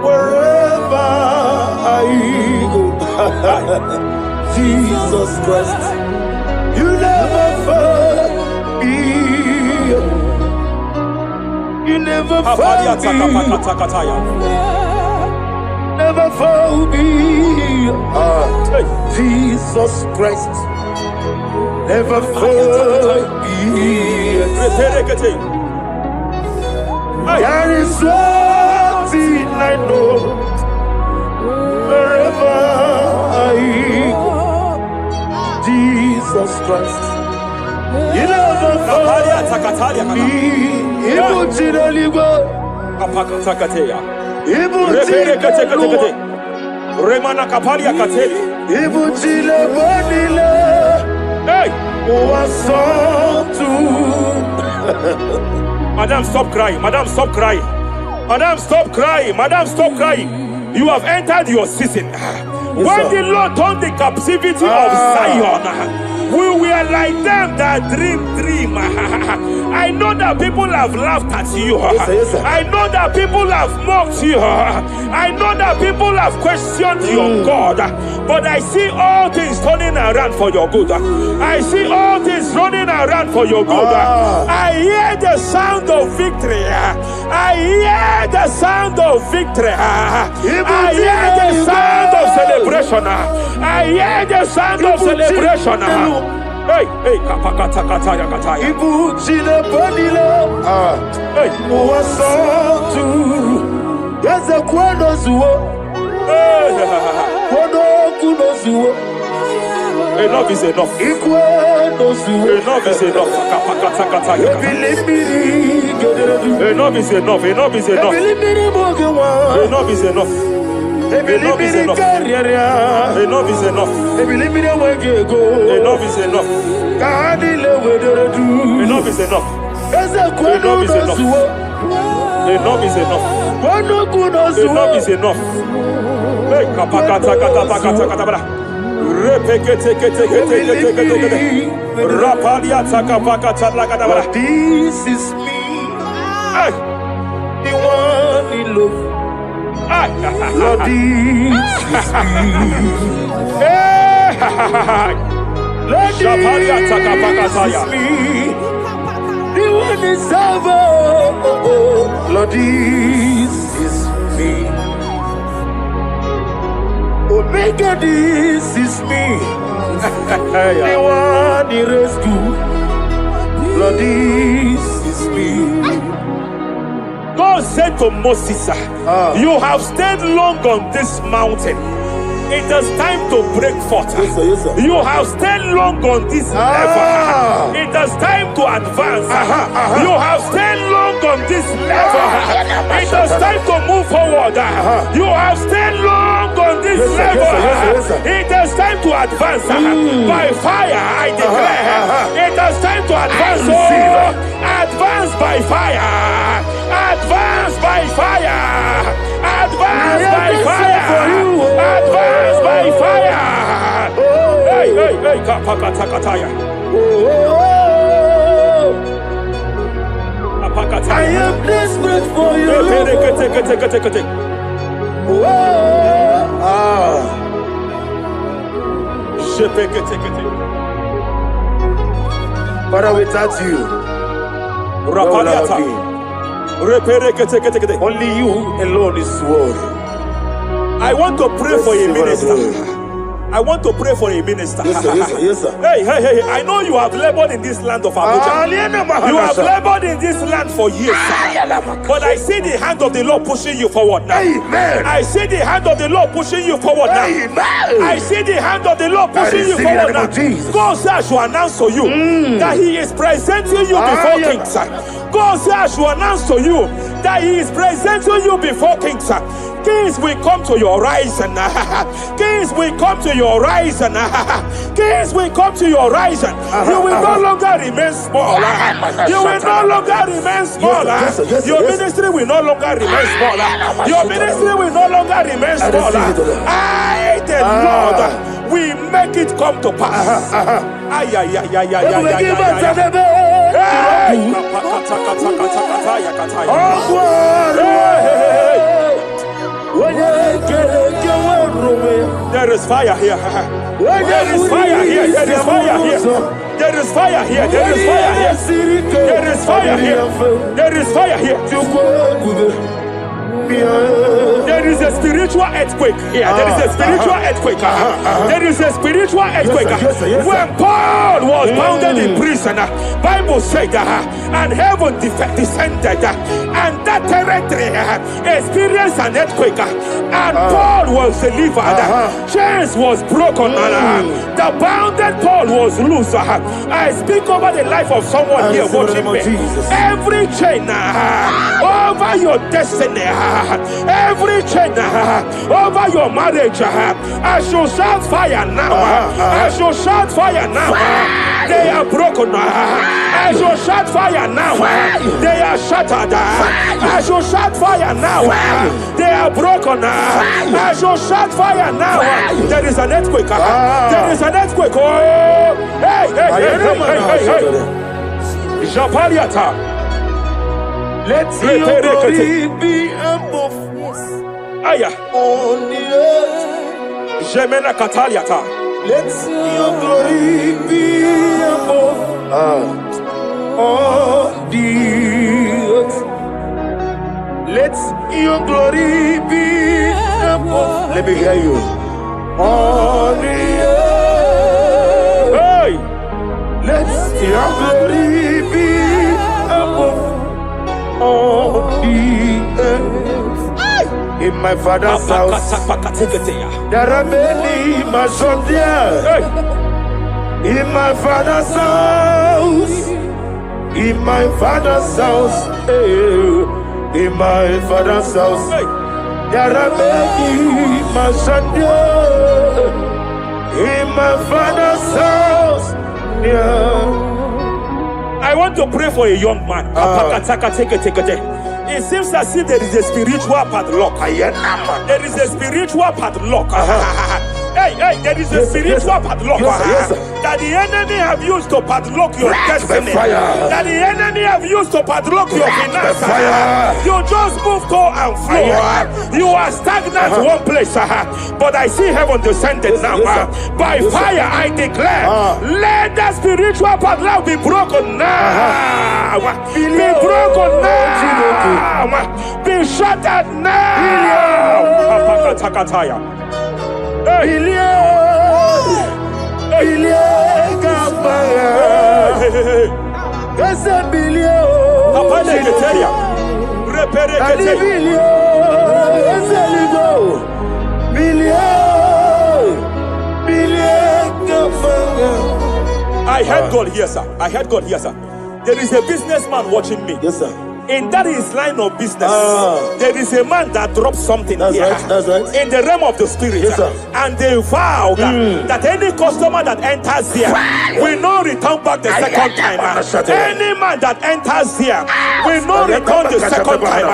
Wherever I go, Jesus Christ, you never forget. You never forget. Never found me. Jesus Christ, never found me. There is one thing I know. Wherever Christ. Kapalia takatalia kana. Kapaka takateya. Repere kate kate kate. Remana kapalia kateli. Hey! Madam, stop crying. Madam, stop crying. Madam, stop crying. Madam, stop crying. You have entered your season. When the Lord turned the captivity of Zion, we were like them that dream. I know that people have laughed at you. Yes, sir. I know that people have mocked you. I know that people have questioned your God. But I see all things turning around for your good. I see all things running around for your good. I hear the sound of victory. I hear the sound of victory. I hear the sound of celebration. I hear the sound of celebration. Hey, hey, kapakata kataya kataya. Hey, enough is enough. Enough is enough. Kapakata kataya. Enough is enough. Enough is enough. Enough is enough. Enough is enough. Enough is enough. Enough is enough. Enough is enough. Enough is enough. Enough is enough. Enough is enough. Hey, kapakata katapakata katabara. Repekete kete kete kete kete. Rapalia takapakata lakadabara. This is me. Hey, The one in love. Lord, this is me. Lord, this is me. The one is over. Lord, this is me. Omega, this is me. The one in rescue. Lord, this is me. God said to Moses, you have stayed long on this mountain. It is time to break forth. Yes, sir, yes, sir. You have stayed long on this level. It is time to advance. You have stayed long on this level. It is time to move forward. You have stayed long on this level. It is time to advance. By fire, I declare. It is time to advance. Advance by fire. Advance by fire. Advance by fire. Advance by fire. Hey, hey, hey, kapakatakataya. I am desperate for you. Father, without you, where would I be? Only you alone is worthy. I want to pray for a minister. I want to pray for a minister. Yes, sir, yes, sir, yes, sir. Hey, hey, hey, I know you have labored in this land of Abuja. You have labored in this land for years. But I see the hand of the Lord pushing you forward now. Amen. I see the hand of the Lord pushing you forward now. Amen. I see the hand of the Lord pushing you forward now. God says I should announce to you that He is presenting you before kings. God says I should announce to you that He is presenting you before kings. Kings will come to your horizon. Kings will come to your horizon. Kings will come to your horizon. You will no longer remain small. You will no longer remain small. Your ministry will no longer remain small. Your ministry will no longer remain small. I, the Lord, will make it come to pass. Ay, ay, ay, ay, ay, ay, there is fire here. There is fire here. There is fire here. There is fire here. There is fire here. There is fire here. There is fire here. There is a a spiritual earthquake here. There is a spiritual earthquake. There is a spiritual earthquake. When Paul was bounded in prison, Bible said, and heaven descended, and that territory experienced an earthquake, and Paul was delivered. Chains was broken. The bounded Paul was loose. I speak over the life of someone here watching me. Every chain over your destiny, every chain over your marriage, I shall shout fire now. I shall shout fire now. They are broken. I shall shout fire now. They are shattered. I shall shout fire now. They are broken. I shall shout fire now. There is an earthquake. There is an earthquake. Oh, hey, hey, hey, hey, hey, hey. Japariata. Let your glory be above Aya. on the earth. Jemena Kataliata. Let your glory be above on the earth. Let your glory be above. Let me hear you. On the earth. Hey. Let your glory be above on the earth. In my father's house, there are many mansions there. In my father's house, in my father's house, in my father's house, there are many mansions there. In my father's house, I want to pray for a young man. It seems as if there is a spiritual padlock. There is a spiritual padlock. Hey, there is a spiritual padlock that the enemy have used to padlock your destiny. That the enemy have used to padlock your finances. You just move to and fro. You are stagnant one place, but I see heaven descended now. By fire, I declare, let the spiritual padlock be broken now. Be broken now. Be shattered now. I heard God here, sir. I heard God here, sir. There is a businessman watching me. Yes, sir. In that his line of business, there is a man that drops something here. That's right. In the realm of the spirit, yes, sir. And they vow that any customer that enters here will not return back the second time. Any man that enters here will not return the second time.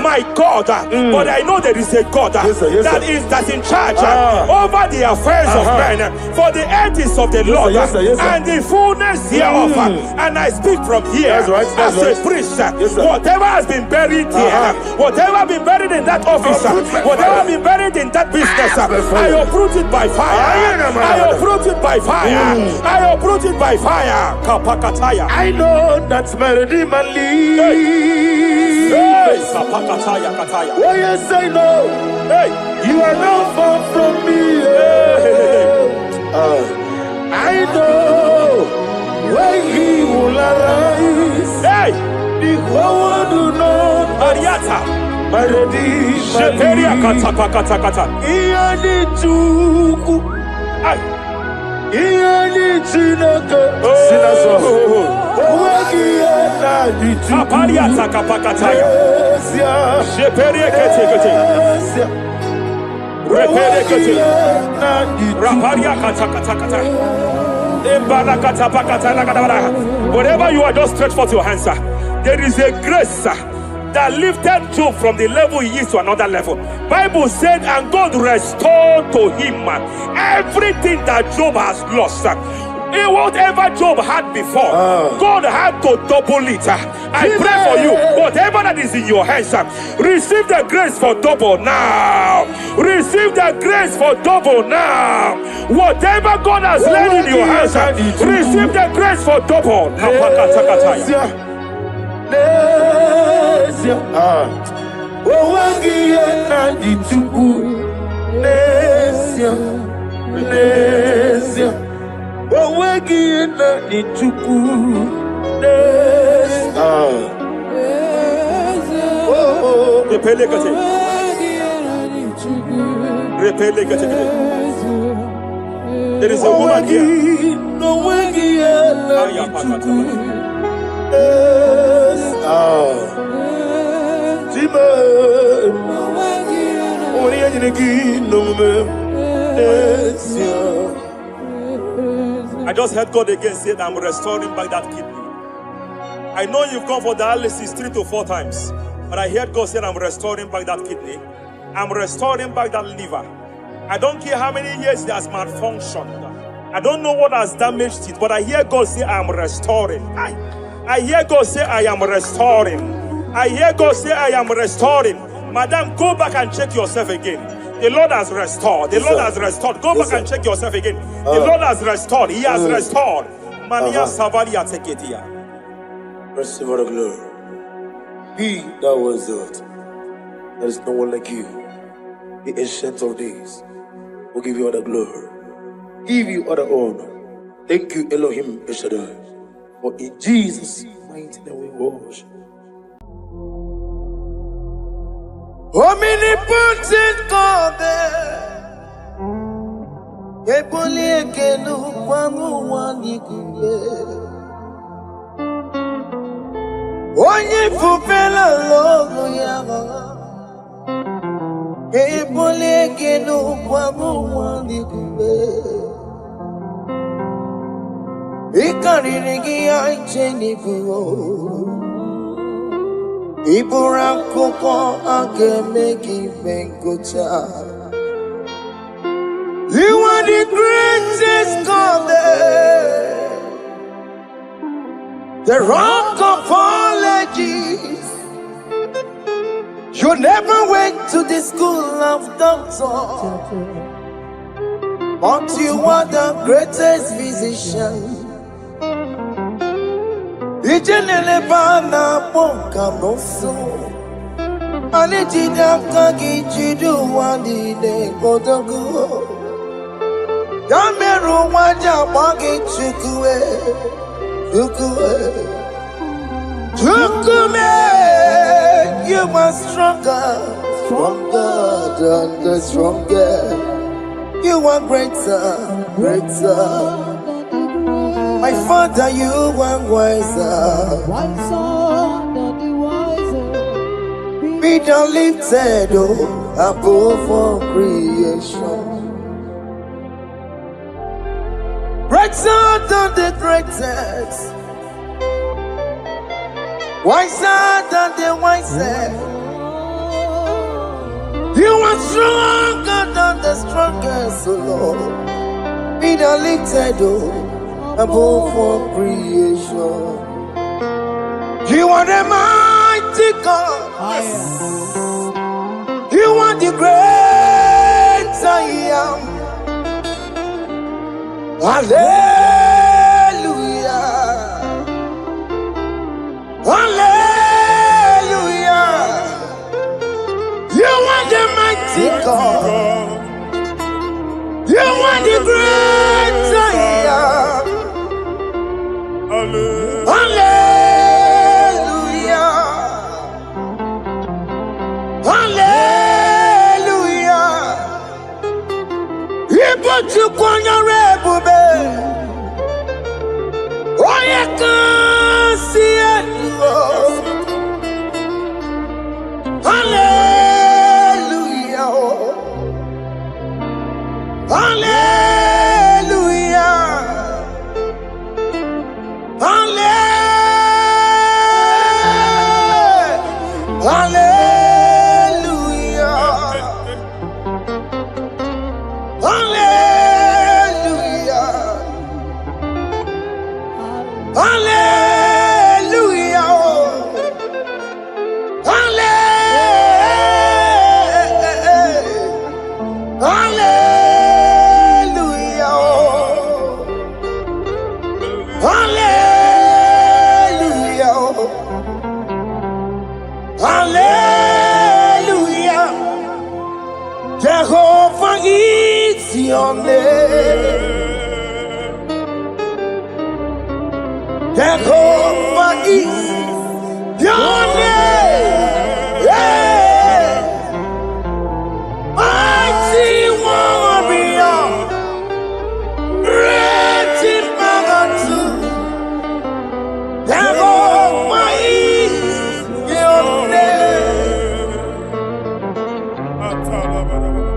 My God, but I know there is a God that's in charge over the affairs of men, for the earth is of the Lord and the fullness hereof. And I speak from here as a priest. Whatever has been buried here, whatever has been buried in that office, whatever has been buried in that business, I uproot it by fire. I uproot it by fire. I uproot it by fire. Kapakataya. I know that's my Redeemer lives. Kapakataya, Kataya. Oh yes, I know. You are not far from me. I know when He will arise. The whole world do not Ariata. my Redeemer. Sheperia kata. Iyani chuku. Iyani chinaka. Sinaso. Wagiya na dichuku. Apariata kapakataya. Sheperia kete. Repere kete. Raparia kata. Whatever you are, just stretch forth your hands, sir. There is a grace, sir, that lifted Job from the level he is to another level. Bible said, and God restored to him everything that Job has lost, sir. Whatever Job had before, God had to double it. I pray for you, whatever that is in your hands, receive the grace for double now. Receive the grace for double now. Whatever God has laid in your hands, receive the grace for double. Nesia. Owegi na nichuku. Repele kate. Repele kate. There is a woman here. Owegi na nichuku. I just heard God again say that I'm restoring back that kidney. I know you've gone for dialysis 3 to 4 times, but I heard God say I'm restoring back that kidney. I'm restoring back that liver. I don't care how many years it has malfunctioned. I don't know what has damaged it, but I hear God say I am restoring. I hear God say I am restoring. I hear God say I am restoring. Madam, go back and check yourself again. The Lord has restored. The Lord has restored. Go back and check yourself again. The Lord has restored. He has restored. Mania Savalia Teketia. Receive all the glory. He that was it. There is no one like you. The ancient of days will give you all the glory. Give you all the honor. Thank you, Elohim Eshadai. For in Jesus' mighty name we worship. Omnipotent God, Eboli ekelu kwangu wanikuye. Onye fupela logo yaga, Eboli ekelu kwangu wanikuye. Ikarigi aicheni buo. Ibura koko akemeki benkocha. You are the greatest God, the rock of all ages. You never went to the school of doctor, but you are the greatest physician. Ijenele bana ponka moso Anijida kagi jidu wandi ne kodogu Yameru waja wagi chukue Chukume You are stronger than the stronger You are greater My Father, you are wiser Be thou lifted above all creation. Greater than the greatest, wiser than the wisest. You are stronger than the strongest, O Lord. Be thou lifted above all creation. You are the mighty God. You are the great I am. Hallelujah. Hallelujah. You are the mighty God. You are the great I am. Hallelujah. Hallelujah. You put you on your rebube. Oh, you can see it. Hallelujah. your name. Jehovah is your name. Yeah. Mighty warrior, great in magnitude. Jehovah is your name.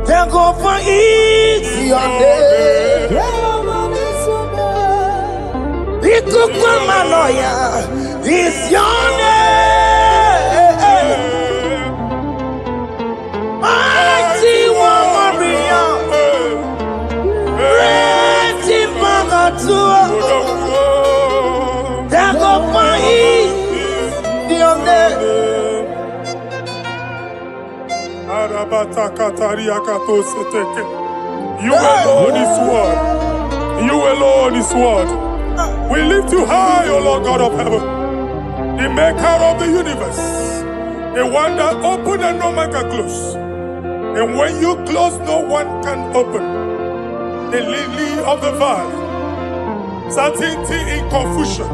Jehovah is your name. Ikukwamanoya is your name. Mighty warrior, great in magnitude. Jehovah is your name. You alone is word. You alone is word. We lift you high, O Lord God of heaven, the maker of the universe, the one that opened and no man can close. And when you close, no one can open. The lily of the valley, certainty in confusion.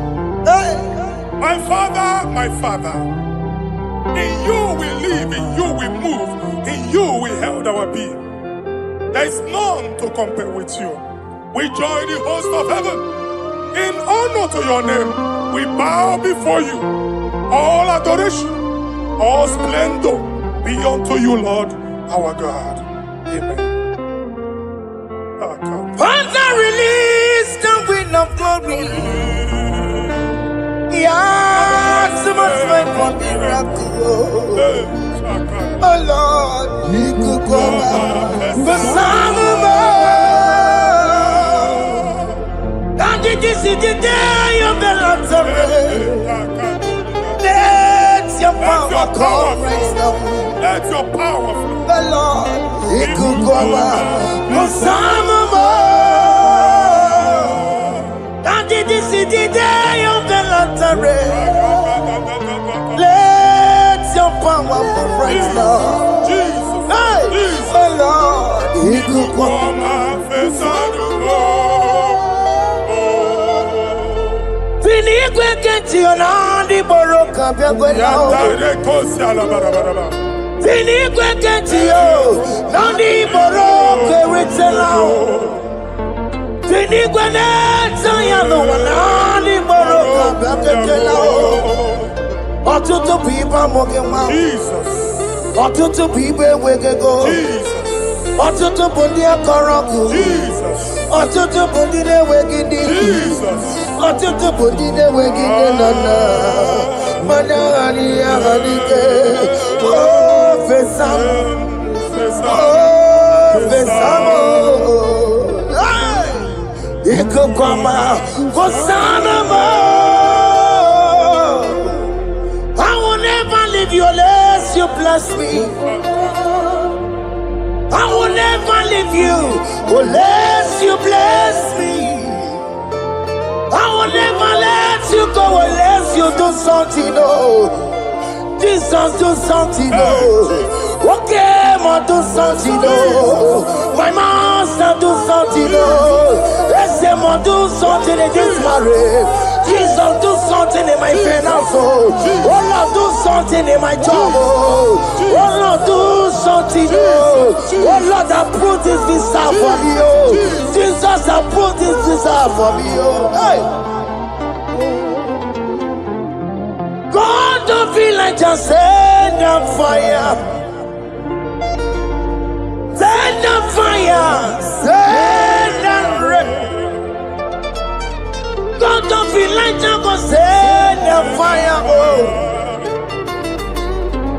My Father, in you we live, in you we move, in you we held our being. There is none to compare with you. We join the host of heaven. In honor to your name, we bow before you. All adoration, all splendor be unto you, Lord, our God. Amen. Father, release the wind of glory. Yeah, so much faith for miracle. Oh Lord, you could go back. The Son of God, this is the day of the Lord's Let your power come right now. Let your power flow. The Lord, you could go back. The Son of God, this is the day of the Lord's Let your power come right now. Jesus, Hey, Jesus. oh Lord, you could go back. Finigwe kenti onandi boroka biagwela. Finigwe kenti yo nandi boroka ritela. Finigwe neta ya no nandi boroka biagwela. Otutu pipa mogenwa. Jesus. Otutu pipa wegego. Jesus. Otutu bundi akoroku. Jesus. Otutu bundi ne wegidi. Jesus. Otutu bundi ne wegidi nana. Mana ani ahanike. Oh fesam. Oh fesam. Iko kwama kosanama. I will never leave you unless you bless me. I will never leave you unless you bless me. I will never let you go unless you do something, oh. Jesus, do something, oh. Okay, ma do something, oh. My master, do something, oh. Let's say, ma do something in this marriage. Jesus, do something in my finance, oh. Oh Lord, do something in my job, oh. Oh Lord, do something, oh. Oh Lord, approve this visa for me, oh. Jesus, approve this visa for me, oh. Hey. God, don't feel like just send on fire. Send on fire. Send on rain. God, don't feel like just send on fire, oh.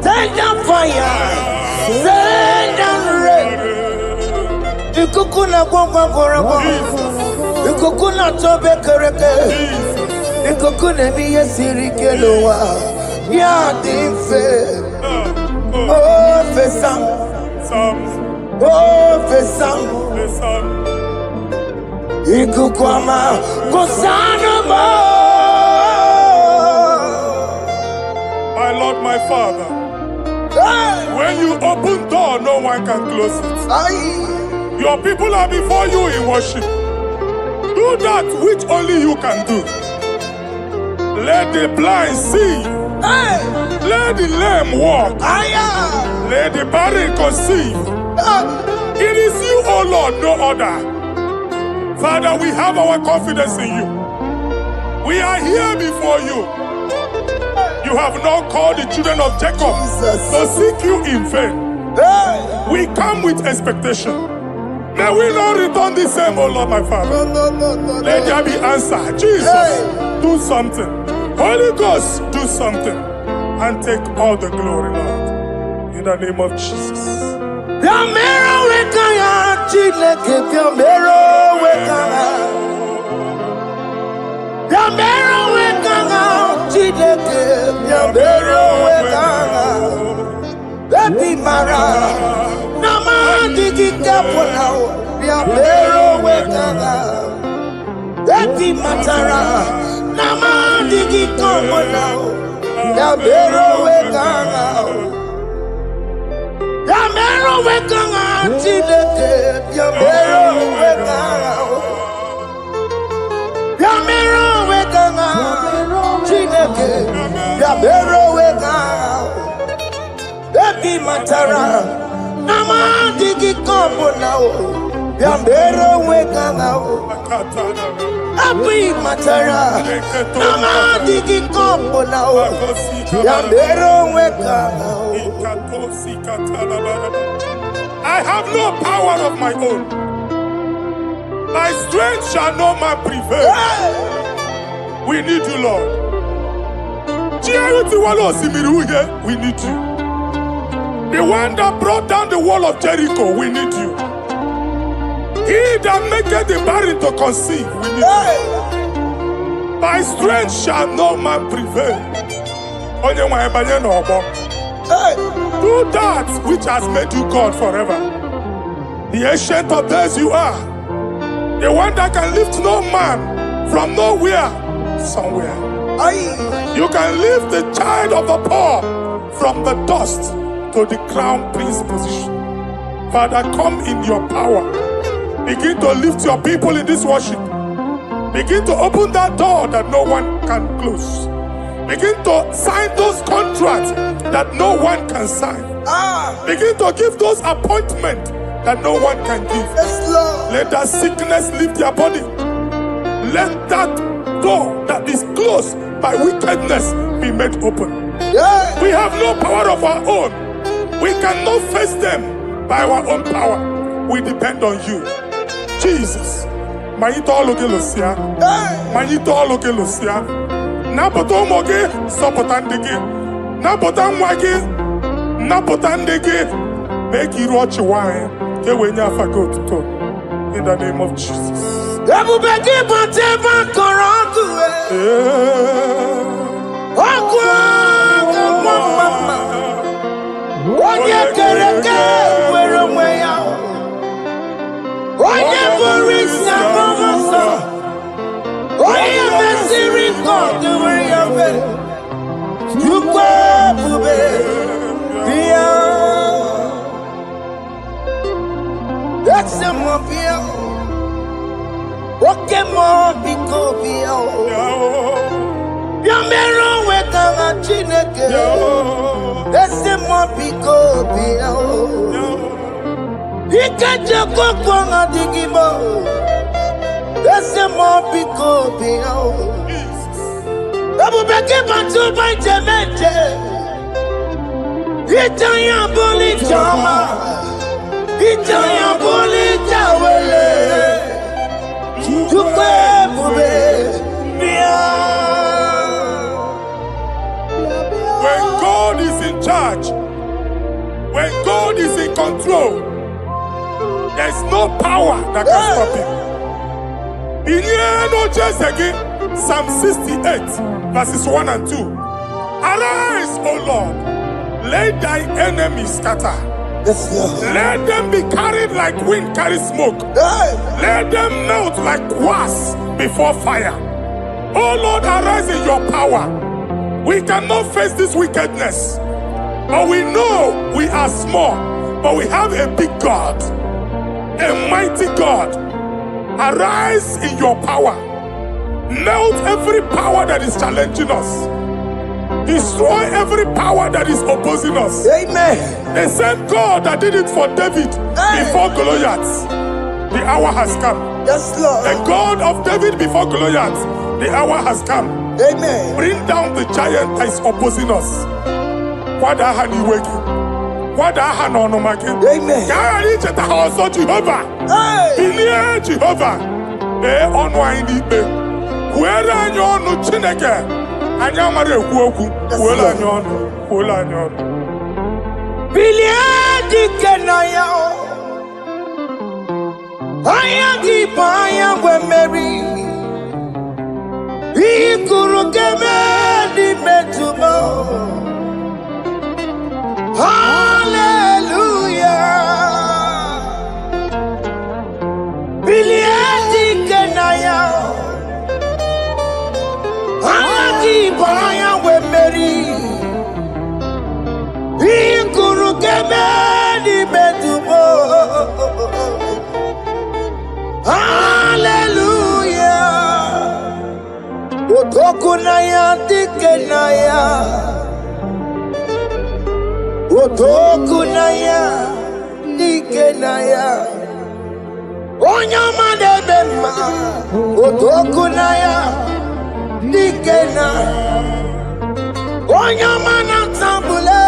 Send on fire. Send on rain. Ikukuna gwangwa gwangwa. Ikukuna tobe kereke. Ikukuna miye sirikelowa. Ya dife. Oh fesam. Oh fesam. Ikukwama kosanama. My Lord, my Father, when you open door, no one can close it. Your people are before you in worship. Do that which only you can do. Let the blind see. Hey. Let the lame walk. Let the barren conceive. It is you, O Lord, no other. Father, we have our confidence in you. We are here before you. You have not called the children of Jacob to seek you in vain. Hey. We come with expectation. May we not return the same, O Lord, my Father. Let there be answer. Jesus, do something. Holy Ghost, do something. And take all the glory, Lord. In the name of Jesus. I have no power of my own. My strength shall no man prevail. We need you, Lord. We need you. The one that brought down the wall of Jericho, we need you. He that maketh the barren to conceive, we need you. By strength shall no man prevail. Do that which has made you God forever. The ancient of days you are. The one that can lift no man from nowhere, somewhere. You can lift the child of the poor from the dust to the crown prince position. Father, come in your power. Begin to lift your people in this worship. Begin to open that door that no one can close. Begin to sign those contracts that no one can sign. Begin to give those appointments that no one can give. Let that sickness leave their body. Let that door that is closed by wickedness be made open. We have no power of our own. We cannot face them by our own power. We depend on you. Jesus. Manito Logelosia. Manito Logelosia. Napoto Moge, Sopotandege. Napotan Wage. Napotandege. Make you watch wine. In the name of Jesus. When God is in charge, when God is in control, there's no power that can stop him. In here, no just again, Psalm 68, verses 1 and 2. Arise, O Lord, let thy enemies scatter. Let them be carried like wind carries smoke. Let them melt like wax before fire. Oh Lord, arise in your power. We cannot face this wickedness, but we know we are small, but we have a big God. a mighty God. Arise in your power. Melt every power that is challenging us. Destroy every power that is opposing us. Amen. The same God that did it for David before Goliath, the hour has come. Yes, Lord. The God of David before Goliath, the hour has come. Amen. Bring down the giant that is opposing us. What are you waking? What are you no making? Amen. Carry the house of Jehovah. Hey. Jehovah. On wine it be. Where are you on no chineke? And you marry Woku. Where are you on? Where are you on? Biliadi kenaya. Ayagi paya we Mary. Ikuru keme di metumo. Hallelujah. Biliadi kenaya. Ayagi paya we Mary. Ikuru keme di metumo. Hallelujah. Otokunaya dikenaya. Otokunaya dikenaya. Onyama debema. Otokunaya dikena. Onyama natambule.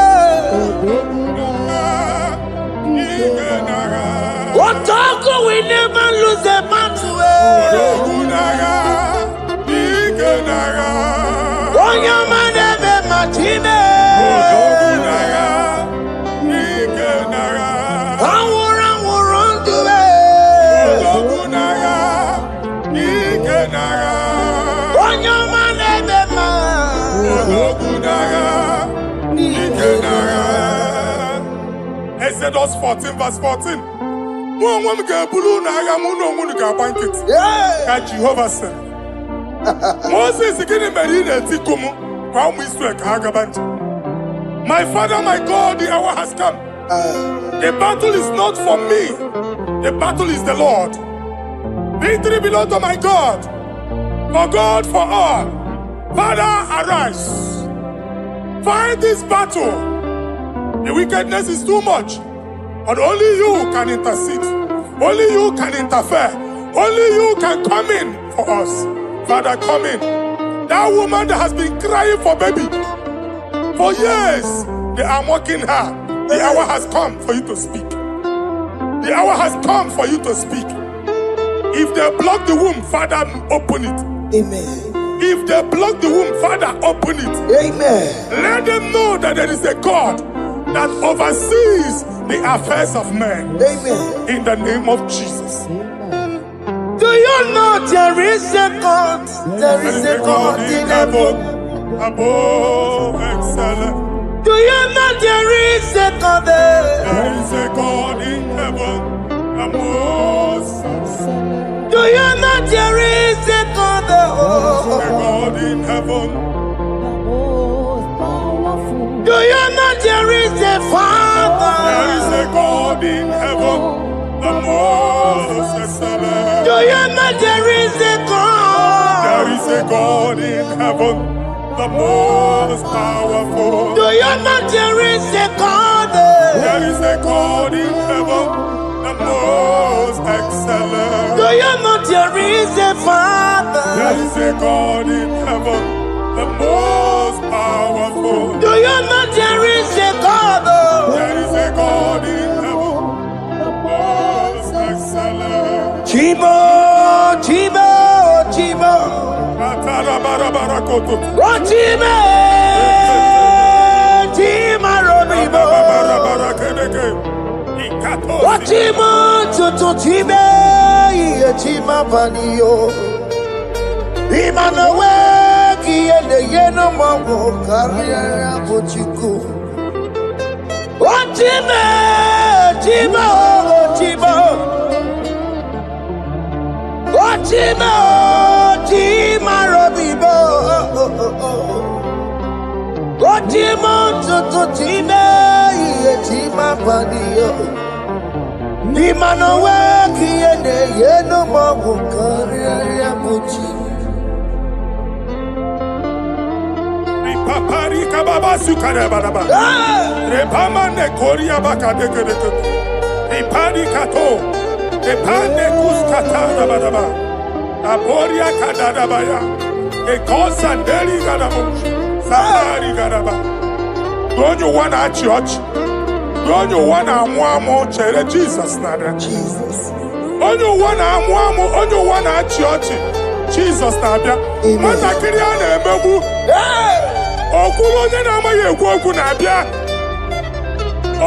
Otoko we never lose a battle. Onyama debema chime. Exodus 14 verse 14. Jehovah said, Moses my father, my God, the hour has come. The battle is not for me. The battle is the Lord. Victory belongs to my God. For God, for all. Father, arise. Fight this battle. The wickedness is too much. But only you can intercede. Only you can interfere. Only you can come in for us. Father, come in. That woman that has been crying for baby for years, they are mocking her. The hour has come for you to speak. The hour has come for you to speak. If they block the womb, Father, open it. Amen. If they block the womb, Father, open it. Amen. Let them know that there is a God that oversees the affairs of men. Amen. In the name of Jesus. Do you know there is a God? There is a God in heaven. Above excellent. Do you know there is a God there? There is a God in heaven. Above excellent. Do you know there is a God there? There is a God in heaven. Do you know there is a Father? There is a God in heaven. The most excellent. Do you know there is a God? There is a God in heaven. The most powerful. Do you know there is a God there? There is a God in heaven, the most excellent. Do you know there is a Father? There is a God in heaven, the most powerful. Do you know there is a God there? There is a God in heaven, the most excellent. Chibo, Chibo, Chibo. Ochime, Chima Robibo. Ochimo, Tutu Chime, Chima Panio. Imanawe, Kiende Yeno Mambo, Karia Pochiku. Ochime, Chima, Chibo. Ochimo, Chima Robibo. Ochimo, Tutu Chime, Chima Panio. Imanawe, kiene yeno mabu kariya buchi. Ripapari kababa sukare baraba. Repama ne koria baka deke deke. Ripari kato. Repane kuskata baraba. Aboria kadadabaya. Ekosa ndeli gadabu. Samari gadaba. Don't you want a church? Don't you want a mwamo chere Jesus nada? Jesus. Don't you want a mwamo? Don't you want a church? Jesus nada. Mata kiriane emebu. Okulonye na amaghị ekwu okwu na-abịa.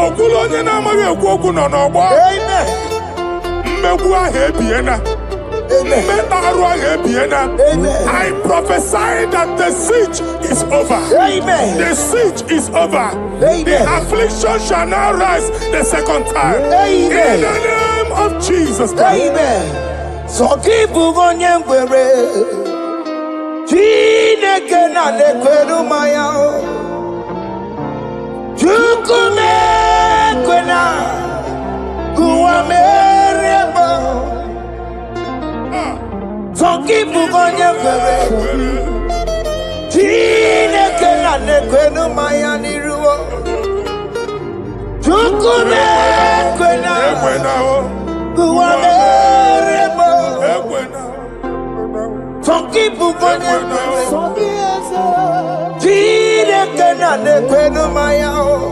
Okulonye na amaghị ekwu okwu nọ n'ọgbọ. Mmegbu ahụ ebiena. Mmeta arụ ahụ ebiena. I prophesy that the siege is over. Amen. The siege is over. Amen. The affliction shall now rise the second time. Amen. In the name of Jesus Christ. Amen. So keep on your way. Chineke na nekweru maya o Chukume kwena Kuwa mereba Zonkipu konye kwere Chineke na nekweru maya niruo Chukume kwena Kuwa mereba Zonkipu konye kwere Chineke na nekwenu maya o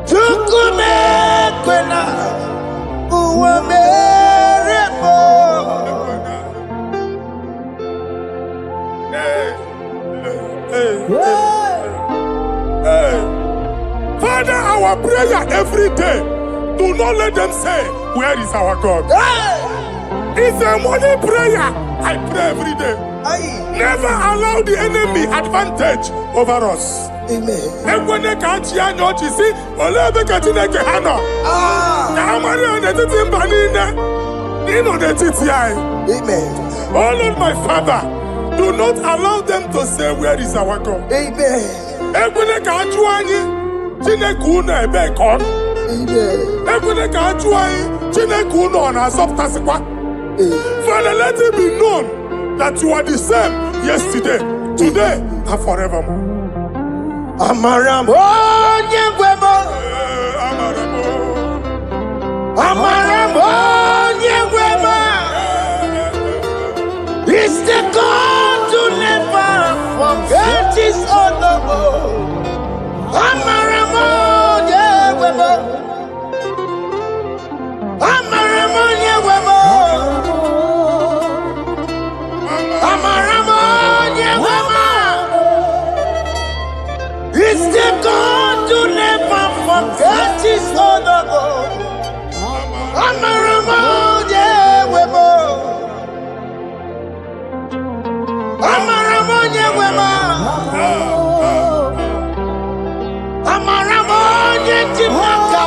Chukume kwena Uwe merebo Father, our prayer every day, do not let them say, where is our God? It's a morning prayer. I pray every day. Never allow the enemy advantage over us. Amen. Amen. Oh Lord, my Father, do not allow them to say, where is our God? Amen. Father, let it be known that you are the same yesterday, today, and forevermore. Amaramo nyegwemo Amaramo nyegwemo It's the God to never forget his honor. Amaramo nyegwemo Amaramo nyegwemo Amaramo nyegwemo It's the God to never forget his honor. Amaramo nyegwemo Amaramo nyegwemo Amaramo nyegwemo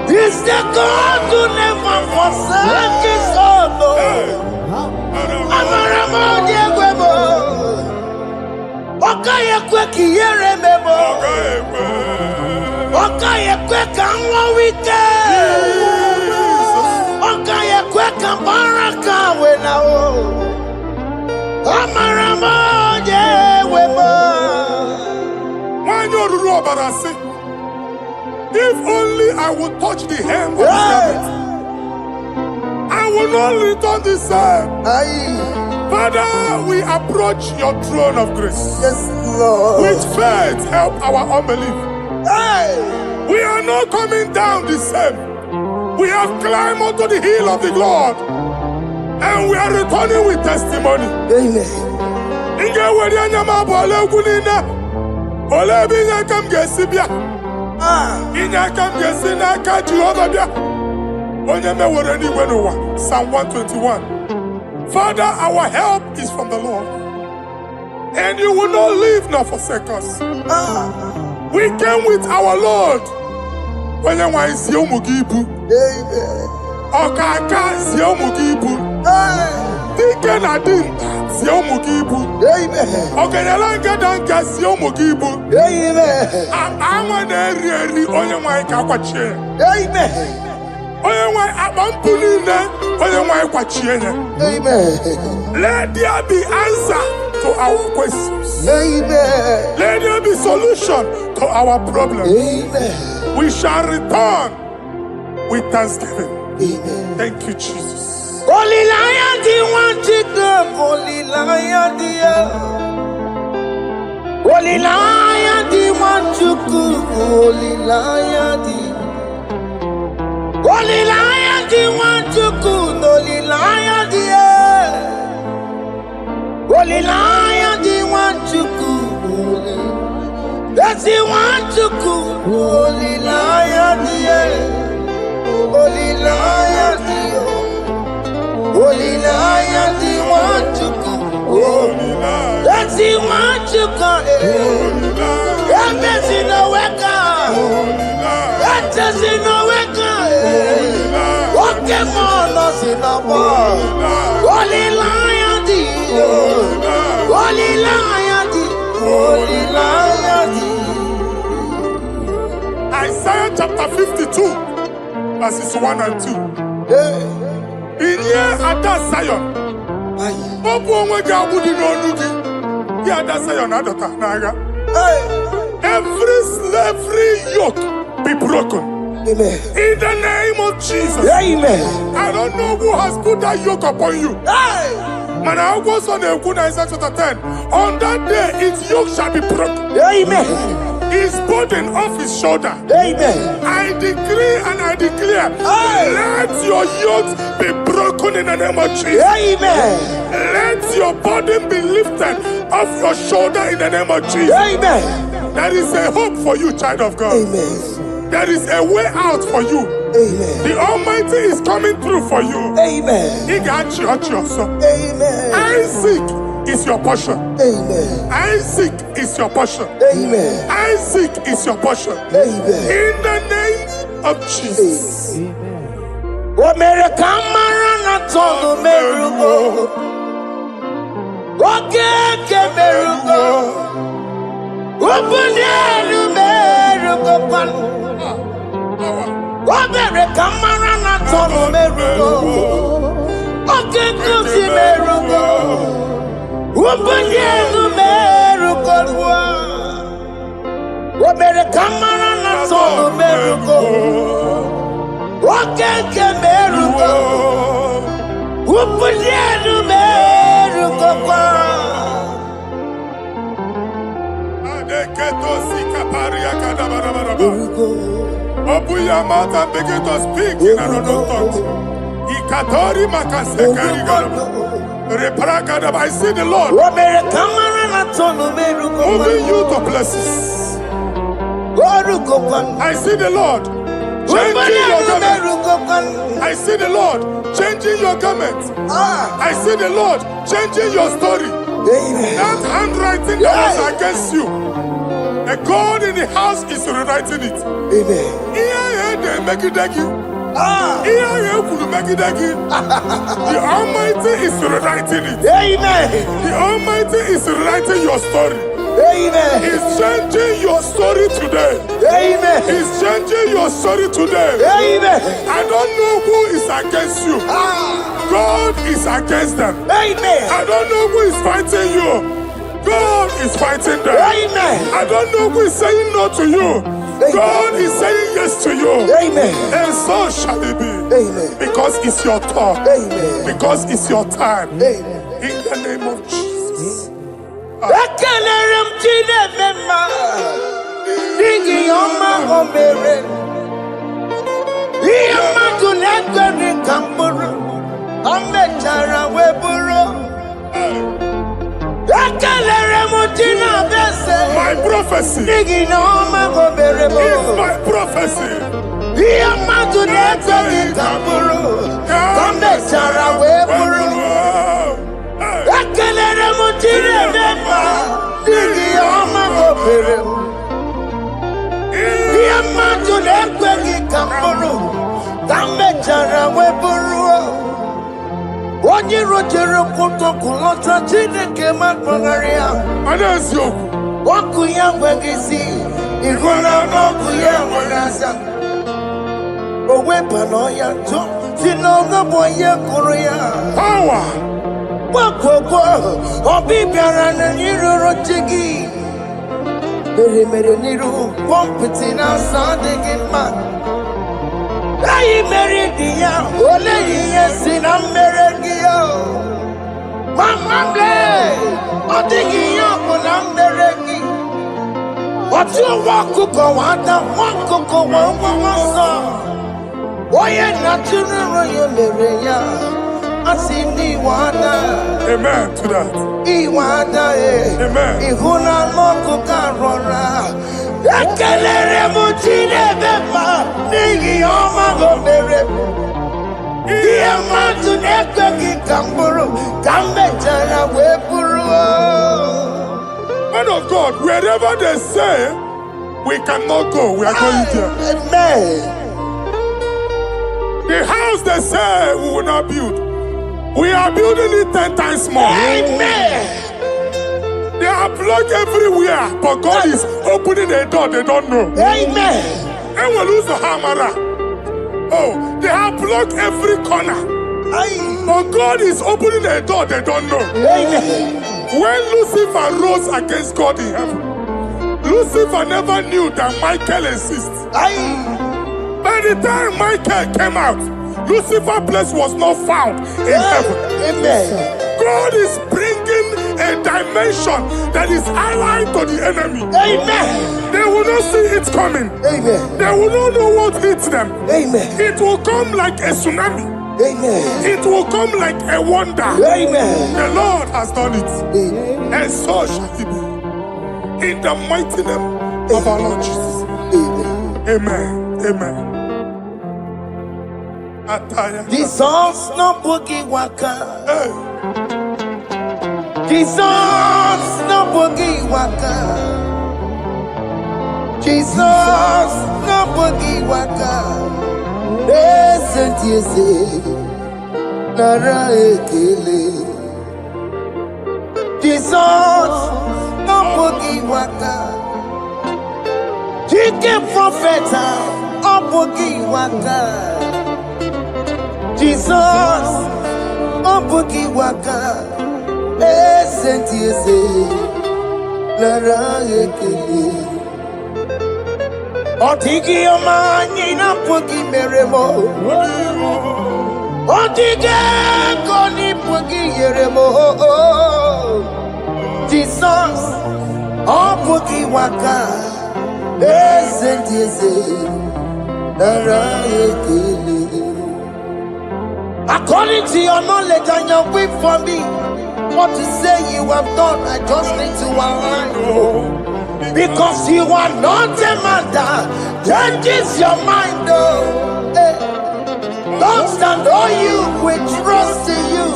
It's the God to never forsake his honor. Amaramo nyegwemo Okaye kwe kiyere memo Okaye kwe kanwa wike Okaye kwe kambaraka wenao Amaramo nyegwemo If only I would touch the hem of his garment, I will not return the same. Father, we approach your throne of grace. Yes, Lord. With faith, help our unbelief. We are not coming down the same. We have climbed onto the hill of the Lord, and we are returning with testimony. Psalm 121. Father, our help is from the Lord, and you will not leave nor forsake us. We came with our Lord. When you want to see Okaka see Dike na dinta si omugibu. Amen. Ogenelanga danka si omugibu. Amen. Awa na eri onye nwanyị ka kwachie. Amen. Onye nwanyị akpampu niile onye nwanyị kwachie ya. Amen. Let there be answer to our questions. Amen. Let there be solution to our problems. Amen. We shall return with thanksgiving. Amen. Thank you, Jesus. Holy Lion, the one to come. Holy Lion, the Holy Lion, the one to come. Holy Lion, the Holy Lion, the one to come. Holy Lion, the Holy Lion, the one to come. That's the one to come. Holy Lion, the Holy Lion, the Holy Lion, the one to go. That's the one to go. That's in the wake. That's in the wake. What can us in the ball? Holy Lion, the Holy Lion, the Holy Lion, the Isaiah chapter 52, verses 1 and 2. Hey. In here at that Zion, every slavery yoke be broken. Amen. In the name of Jesus. Amen. I don't know who has put that yoke upon you. Hey. Man, I was on the Isaiah chapter 10. On that day, its yoke shall be broken. Amen. His burden off his shoulder. Amen. I decree and I declare, let your yokes be broken in the name of Jesus. Amen. Let your burden be lifted off your shoulder in the name of Jesus. Amen. There is a hope for you, child of God. Amen. There is a way out for you. Amen. The Almighty is coming through for you. Amen. He got you, also. Amen. Isaac is your portion. Amen. Isaac is your portion. Amen. Isaac is your portion. Amen. In the name of Jesus. What made a camera told the Merugo? What can Merugo? Open the Merugo. What made a camera told the Merugo? What can the Merugo? Open the Merugo. What made a camera told the Merugo? What can Merugo? Open the Merugo. Open your mouth and begin to speak in another tongue. I see the Lord moving you to places. I see the Lord changing your garment. I see the Lord changing your garment. I see the Lord changing your story. That handwriting that was against you, the God in the house is rewriting it. The Almighty is rewriting it. The Almighty is rewriting your story. He's changing your story today. He's changing your story today. I don't know who is against you. God is against them. I don't know who is fighting you. God is fighting them. I don't know who is saying no to you. God is saying yes to you. And so shall it be. Because it's your turn. Because it's your time. In the name of Jesus. My prophecy is my prophecy. What you Ono jere koto kulota Chineke makpagaria. Anasio. Waku ya wegisi. Igona waku ya wanaza. Owe panoya to. Sinoga boye kuruya. Power. Wako obi biara na niroro chigi. Mere niru pompiti na sadegi ma. Ayi mere diya ole iye sina mere giyo. Mama ble odigi yo kuna mere gi. Oti waku ko wada waku ko wanso. Oye na tunuro yo mere ya. Asini wada. Amen to that. Iwada Amen. Ihuna loku karora. Ekelere mutine bema. Nigi oma gomere. Iya matu nekwe kikamburu. Kambe jara wepuru. Man of God, wherever they say we cannot go, we are going there. Amen. The house they say we will not build, we are building it 10 times more. Amen. They are blocked everywhere, but God is opening a door they don't know. Amen. And we lose the hammer. Oh, they have blocked every corner, but God is opening a door they don't know. Amen. When Lucifer rose against God in heaven, Lucifer never knew that Michael exists. By the time Michael came out, Lucifer's place was not found in heaven. Amen. God is bringing a dimension that is allied to the enemy. Amen. They will not see it coming. Amen. They will not know what hits them. Amen. It will come like a tsunami. Amen. It will come like a wonder. Amen. The Lord has done it. Amen. And so shall it be. In the mighty name of our Lord Jesus. Amen. Amen. Amen. Jesus no boogie waka. Hey. Jesus no boogie waka. Jesus no boogie waka. Listen to you say, Nara ekele. Jesus no boogie waka. Chicken prophet no boogie waka. Jesus, oh boogie waka, sent you say, Lara ekele. Otigi omani na boogie meremo. Otige koni boogie yeremo. Jesus, oh boogie waka, sent you say, Lara ekele. According to your knowledge and your will for me, what you say you have done, I just need to align. Because you are not a man that changes your mind. Don't stand on you, we trust in you.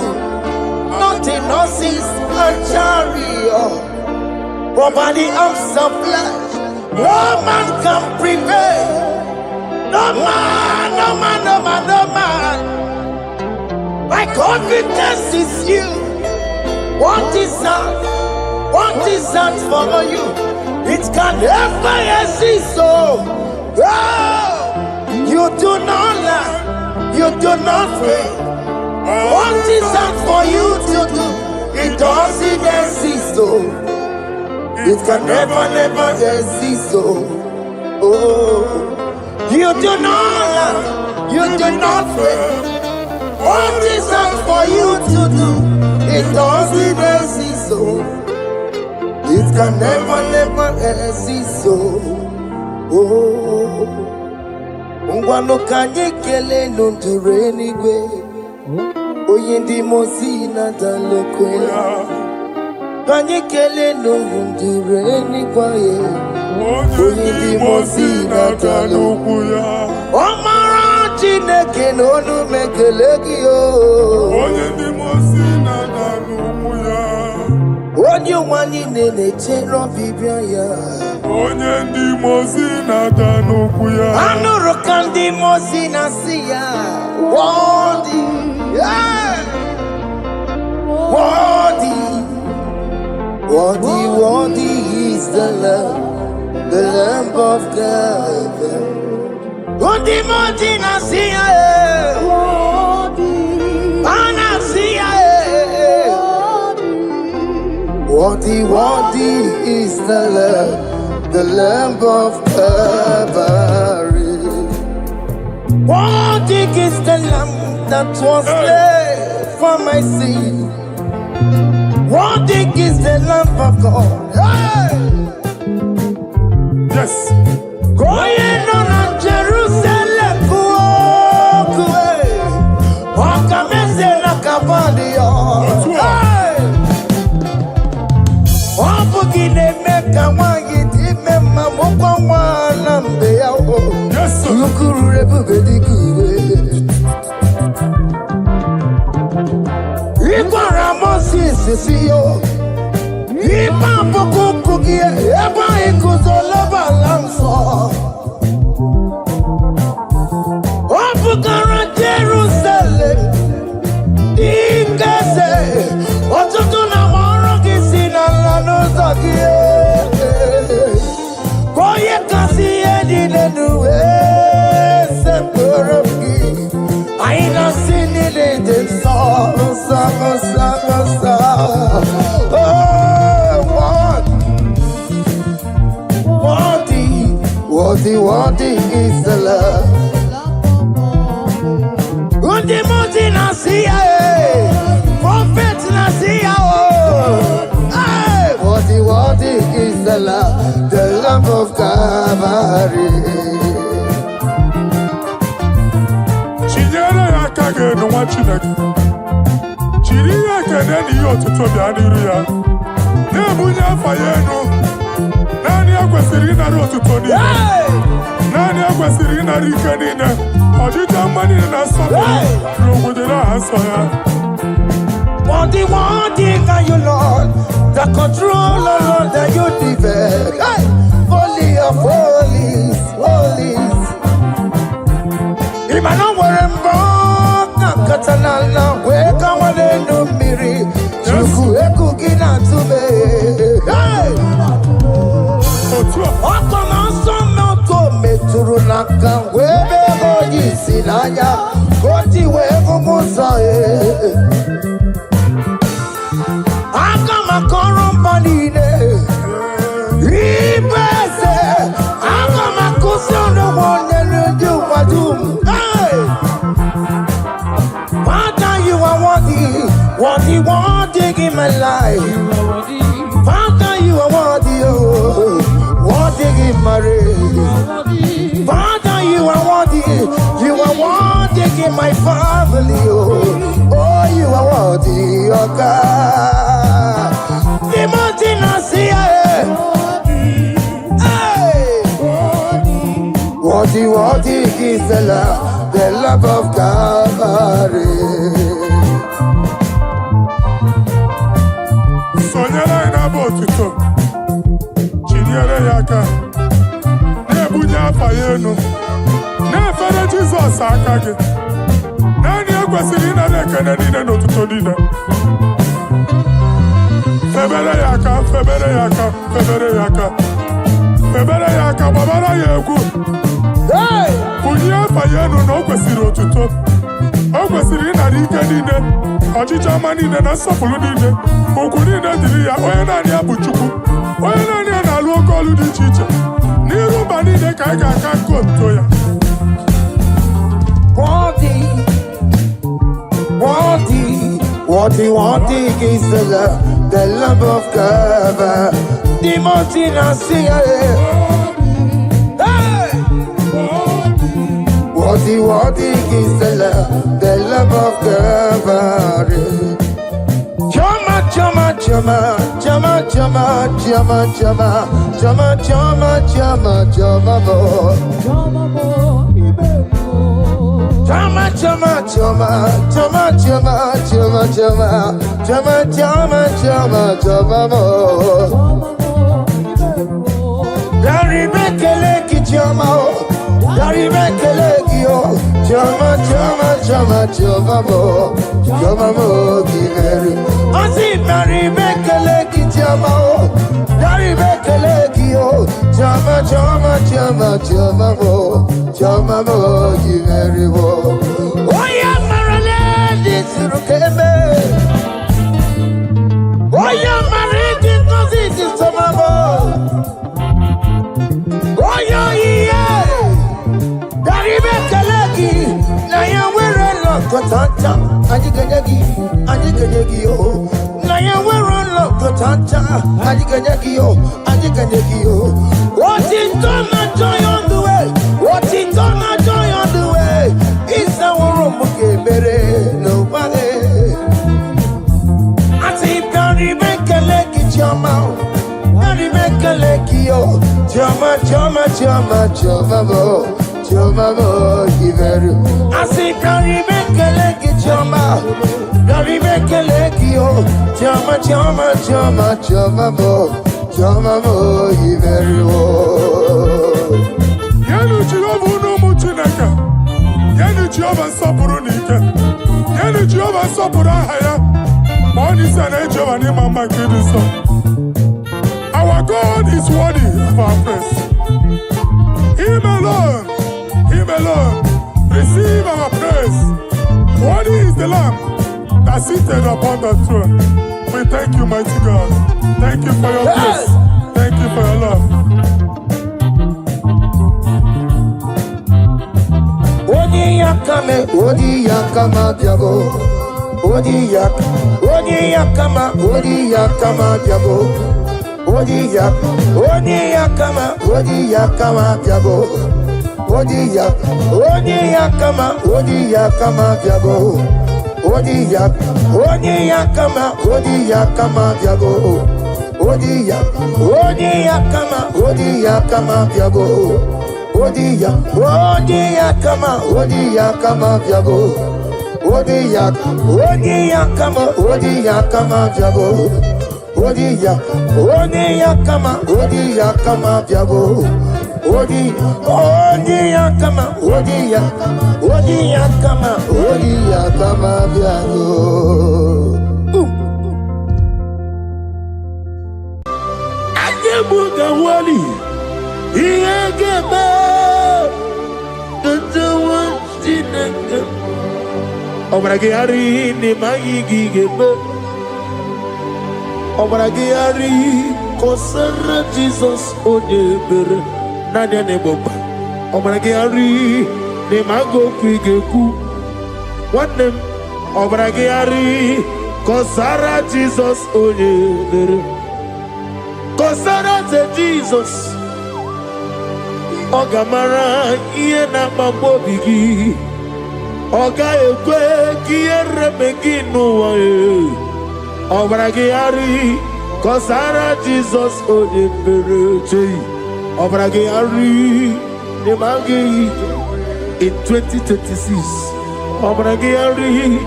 Not in horses and chariot, but by the arms of flesh, no man can prevail. No man, no man, no man, no man. My confidence is you. What is that? What is that for you? It can never exist. So, you do not lie. You do not fail. What is that for you to do? It doesn't exist. So, it can never, never exist. So, you do not lie. You do not fail. What is that for you to do? It doesn't exist, so it can never, never exist, so Ungwano kanye kele nundure anyway. Oyindi mozina dalokwe. Kanye kele nundure anyway. Oyindi mozina dalokwe. Omara Chineke n'onu mekelegi yo. Oyindi mozina dalokwe. Onye wani nene chero bibia ya. Oyindi mozina dalokwe. Anuru kandi mozina siya. Wodi. Worthy is the Lamb of God. Worthy Nasia, worthy is the Lamb of Calvary. Worthy is the Lamb that was slain for my sin. Worthy is the Lamb of God. Hey! Yes. Going on Jerusalem, walk a message like a body. Hey! One forget they make a one get it, member, walk on one and they are all. Yes, sir. You could everybody good. Ikwara Moses see you. Ipa poko kugie, eba ikuzoloba lamso. Opukara Jerusalem, Ikese, otutu na moro kisi na lano zakie. Koye kasi edi nenuwe, seporoki. Aina sini de sa. Oh, worthy is the love. Undi muti nasia, prophet nasia. Worthy is the Lamb of Calvary. Chinyere ya kage no wachilek. Chiri ya kene ni otuto bia niru ya. Ne bunya fayenu. Nani akwesiri na otuto ni. Nani akwesiri na rike ni ne. Ojita mani na sofi. Rogudera hasoya. Worthy are you, Lord. The control, Lord, that you develop. Hey! Holy of holies. Imano warembo katanala weka wanenu miri chuku eku gina tume. Hey! Okona sono to meturu naka webe hoji sinanya koti wevu musae. Akama korumbanine ibese akama kusono wonelu juwadum. Father, you are worthy in my life. Father, you are worthy in my race. Father, you are worthy in my family. Oh, you are worthy, oh God. The mountain I see, worthy is the love of Calvary. Sonyala ina botuto. Chinyere yaka. Ne bunya fayenu. Ne fere Jesus akage. Nani akwesiri na nekene nine n'otuto nine. Febere yaka, babara yegu. Hey! Bunya fayenu na okwesiri otuto. Okwesiri na rike nine. Ọchịcha ama niile na nsọpụrụ niile. Okwu niile dịrị ya, onye naanị ya bụ Chukwu. Onye naanị ya na-alụ oke ọlụ dị iche iche. N'iru mba niile ka anyị ga-aka nke otuto ya. Worthy is the Lamb of God. The mountain I see. Hey! Worthy is the Lamb of God. Chama, chama, chama mo, giveri. Asi mari bekele ki chama o, dari bekele ki o, chama mo, giveri wo. Oya marale di surukeme, oya mari di tosi di chama mo, oya iye, dari bekele ki. Kotanta, Ajigajagi, oh, Naya we're on love, Kotanta, Ajigajagi, oh, what is done, joy on the way, what is done, joy on the way, it's our room, okay, nobody. I see Barry make a leg in your mouth, Barry make a leg, yo, Jama, I say, Barry make a leg in your mouth, Barry make a leg, yo, Jama, very well. Yanu Jehovah no mutinaka. Yanu Jehovah sapurunika. Yanu Jehovah sapurahaya. Money san Jehovah ni mama kidiso. Our God is worthy of our praise. Him alone, receive our praise. Worthy is the Lamb that seated upon the throne. We thank you, mighty God. Thank you for your grace. Thank you for your love. Odi yakama diabo. Odi yakama diabo. Odi yakama diabo. Odi yakama diabo. Odi yakama diabo. Odi yakama diabo. Odi yakama diabo. Odi yakama diabo. Agebuga wali, Iageba, the Dinaka. Obragari, Nimagi Gigeba. Obragari, Kosara Jesus, Odeber, Nadia Neboba. Obragari, Nemago Quigeku. What name? Obragari, Kosara Jesus, Odeber. Kosara Jesus. Ogamara, Iena Mabobigi. Oga Ekwe, Kiere Beginu. Obragari, Kosara Jesus, Odeberete. Obragari, Nemagi in 2026. Obragari,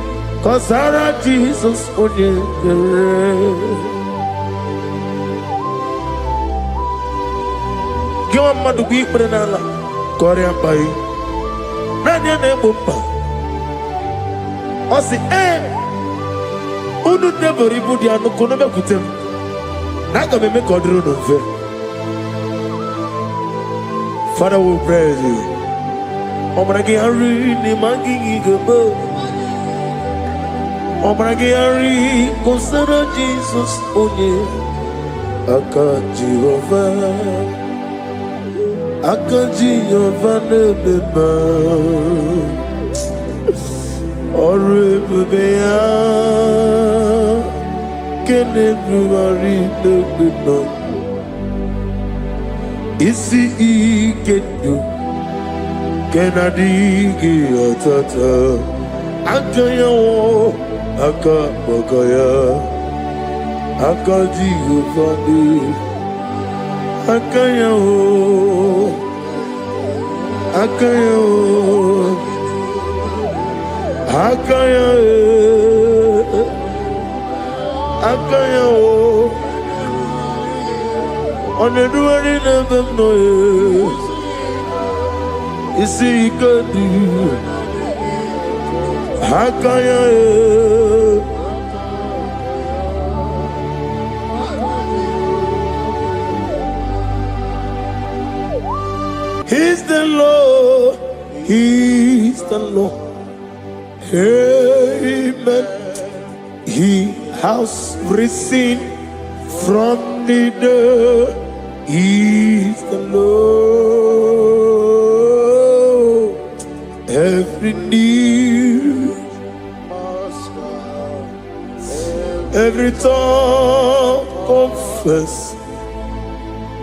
Kosara Jesus, Odeberete. Give a man to be Brenala, Korean by Nadia Nebumba. Osi, Udu never reboot ya no konobe kutem. Naga me make order no fair. Father will praise you. Obragi Hari ni mangi gebo. Obragi Hari Kosara Jesus onye. Aka Jehovah. Aka Jehovah nebeba. Oribea Kenebruari nebeba. Isi Kenyo Kenadigi Atata Akaya Aka Bakaya Aka Jehovah Akaya on the duty never know. You see, God, Hakaya. He's the Lord. He's the Lord. Amen. He has risen from the dead. He's the Lord. Every knee, every tongue confess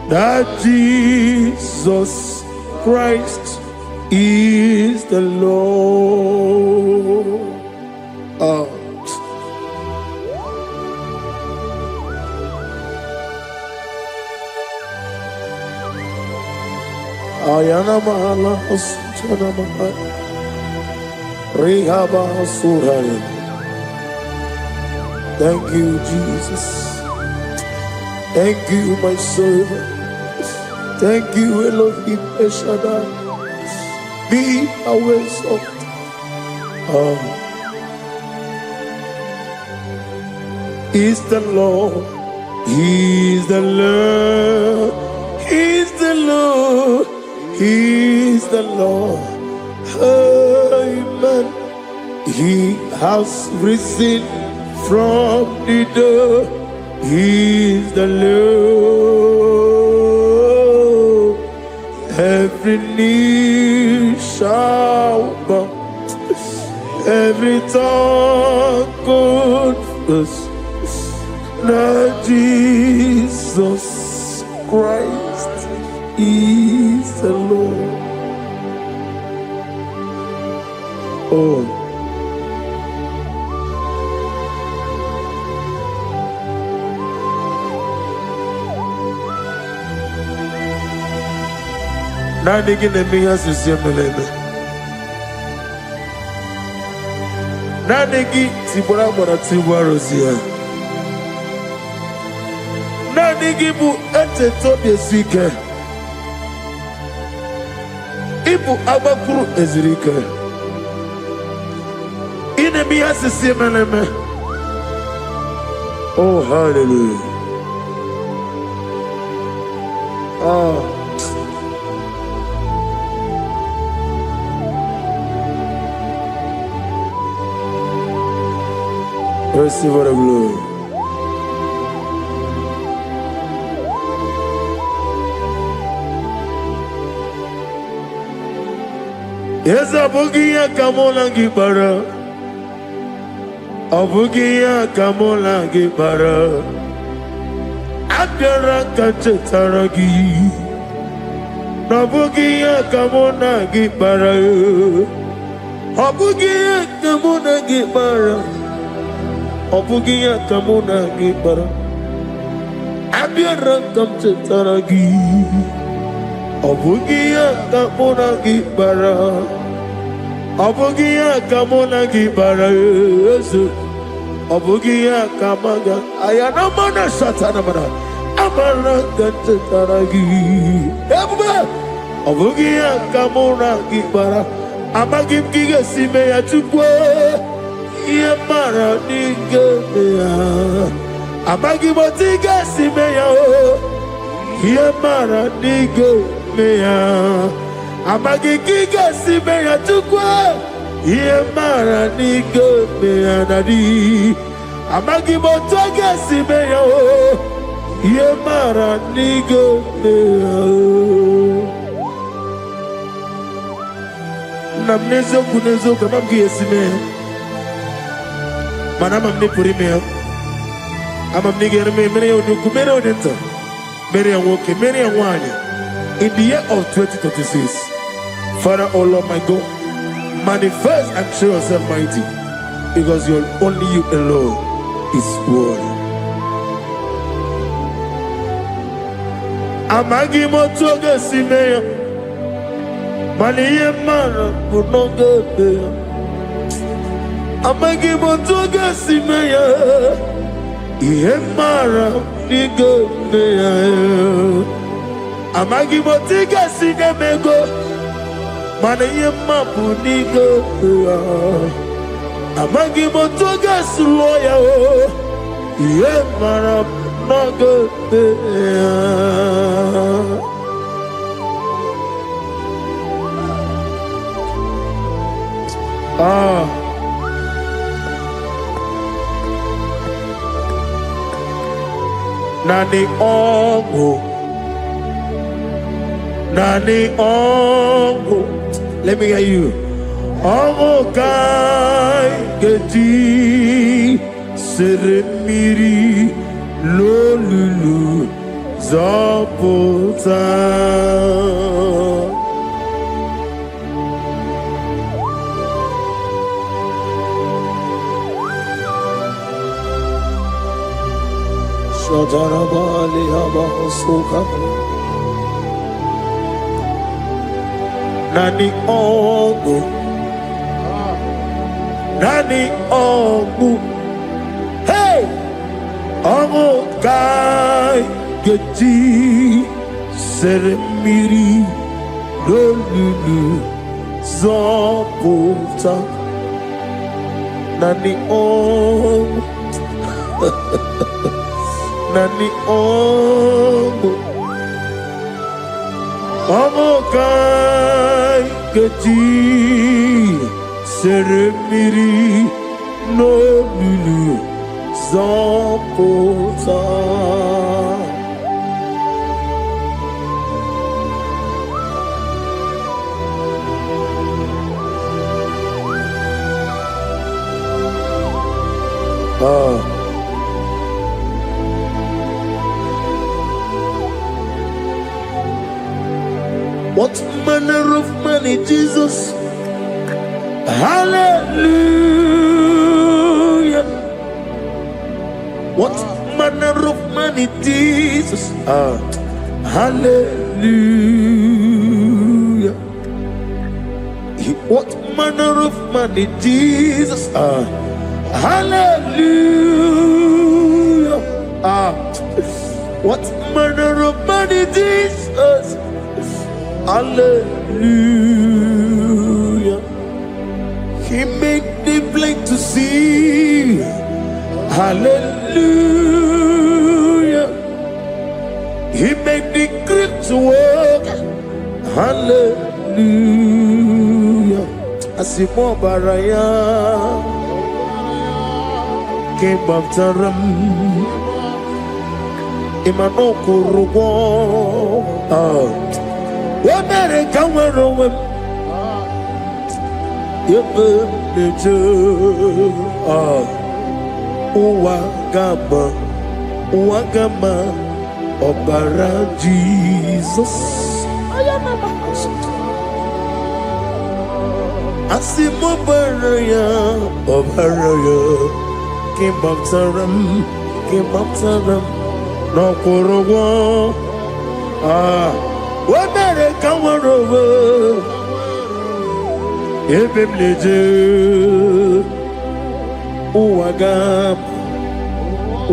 that Jesus Christ is the Lord. Ayana mahala osana mahala rehaba suraya. Thank you, Jesus. Thank you, my servant. Thank you, Elohim Eshadai. Be our soft. He's the Lord. He's the Lord. He's the Lord. He's the Lord. Amen. He has risen from the dead. He's the Lord. Every knee shall bow, every tongue confess that Jesus Christ is the Lord. Oh. Nani gine miya sisemeleme. Nani gi tibora mora tibora siya. Nani gi bu ete tobe sike. Ibu abakuru ezirike. Ine miya sisemeleme. Oh, hallelujah. Oh. Receive the glory. Yes, Abugia Kamola Gibara. Abugia Kamola Gibara. Abdara Kachetaragi. Nabugia Kamona Gibara. Abugia Kamona Gibara. Obugia kamuna gibara, abiyara kamche taragi. Obugia kamuna gibara, obugia kamuna gibara. Obugia kamaga, ayana mana satana mana, amara kamche taragi. Obugia kamuna gibara, amagim kiga sime ya chukwe. Yemara nigeya, amagi motiga simeya o. Yemara nigeya, amagi kiga simeya tukwa. Yemara nigeya nadi, amagi motiga simeya o. Yemara nigeya. Namnezo kunezo kamamgi yesimeya. Manam amni puri me amam ni ger me mere onuku mere odenta mere anwoke mere anwanya. In the year of 2026, Father, oh Lord my God, manifest and show yourself mighty, because only you alone is worthy. Amagi motoga simeya maniye mara kunoga beya. Amagi motoga simeya, yemara nigo meya. Amagi motiga sinemego, mana yemapu nigo meya. Amagi motoga sloya o. Ye marab naga. Nani ongo. Let me hear you. Ongo kai geti seremiri lolulu zapota. Shadarabali abahosuka. Nani ongo. Hey, ongo kai geti seremiri lolulu zapota. Nani ongo. Nani ongo. Ongo kai geti seremiri no lulu zapota. What manner of money, Jesus? Hallelujah. What manner of money, Jesus? Hallelujah. What manner of money, Jesus? Hallelujah. What manner of money, Jesus? Hallelujah. He made the blind to see. Hallelujah. He made the crippled to walk. Hallelujah. Asimo baraya came after him. Imano kurugo. America were away. Wagama, Obara Jesus. Asimo baraya, Obaraya, came after him, no kurugo. America were over. Ebem leje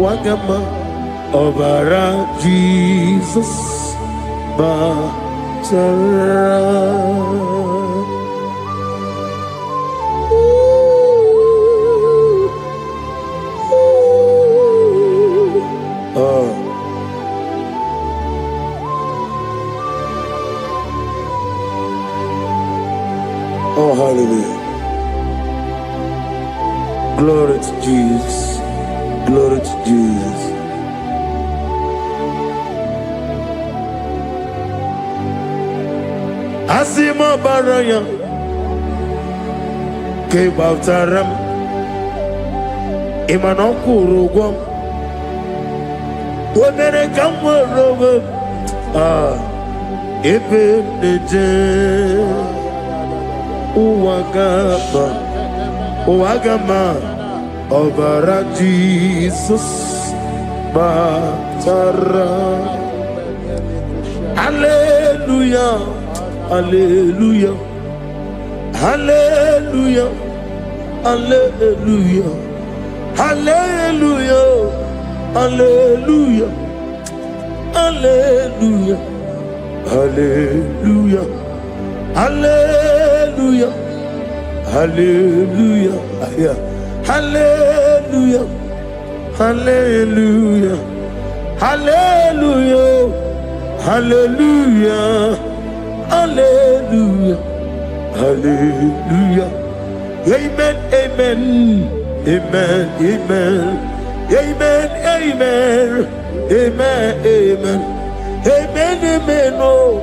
wagama obara Jesus batara. Oh, hallelujah. Glory to Jesus. Glory to Jesus. Asima baraya ke baftaram imanokuru wonere kamorobe ebe neje Uwagama Obara Jesus Batara. Hallelujah, hallelujah, hallelujah, hallelujah, hallelujah, hallelujah, hallelujah, hallelujah, hallelujah, Hallelujah. Yeah. Hallelujah. Hallelujah. Hallelujah. Hallelujah. Hallelujah. Hallelujah. Amen. Amen. Amen. Amen. Amen. Amen. Amen. Amen. Amen. Amen. Oh.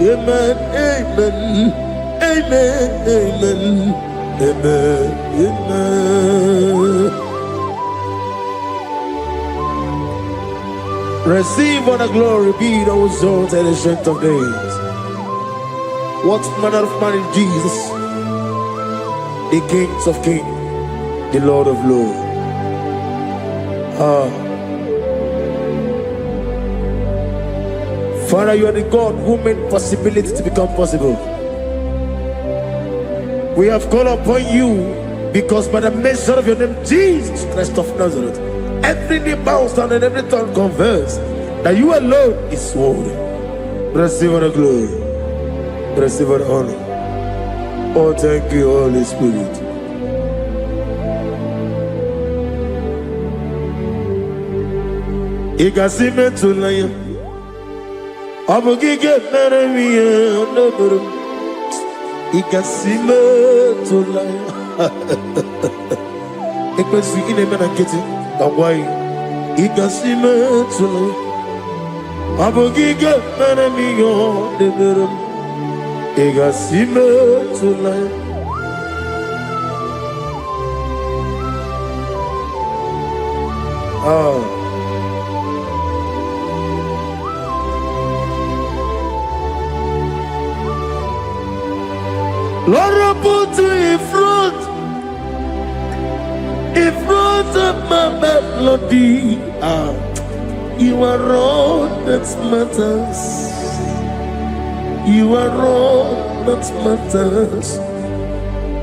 Amen. Amen. Amen. Amen. Amen. Amen. Receive all the glory, be thou exalted and strength of days. What manner of man is Jesus? The King of kings, the Lord of lords. Father, you are the God who made possibility to become possible. We have called upon you because by the measure of your name, Jesus Christ of Nazareth, every knee bows down and every tongue confesses that you alone is worthy. Receive all the glory. Receive all the honor. Oh, thank you, Holy Spirit. Igasime tulaya, abugige meremiya naburu. Igasime tulaya. Ekwensu inemena kiti, kawai. Igasime tulaya, abugige meremiya naburu. Igasime tulaya. Lord, I put you in front of my melody. You are all that matters. You are all that matters.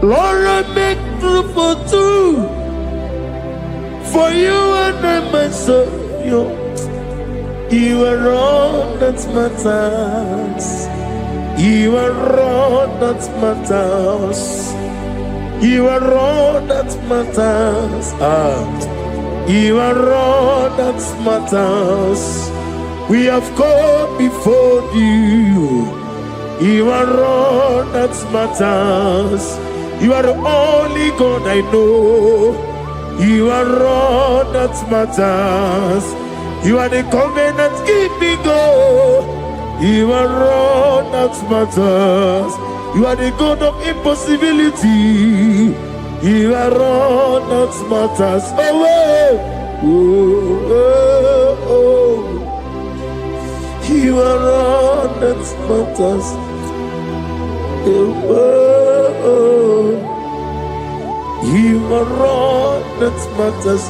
Lord, I make room for two, for you and I myself. You are all that matters. You are all that matters. You are all that matters. You are all that matters. We have come before you. You are all that matters. You are the only God I know. You are all that matters. You are the covenant keeping God. You are all that matters. You are the God of impossibility. You are all that matters. You are all that matters. You are all that matters.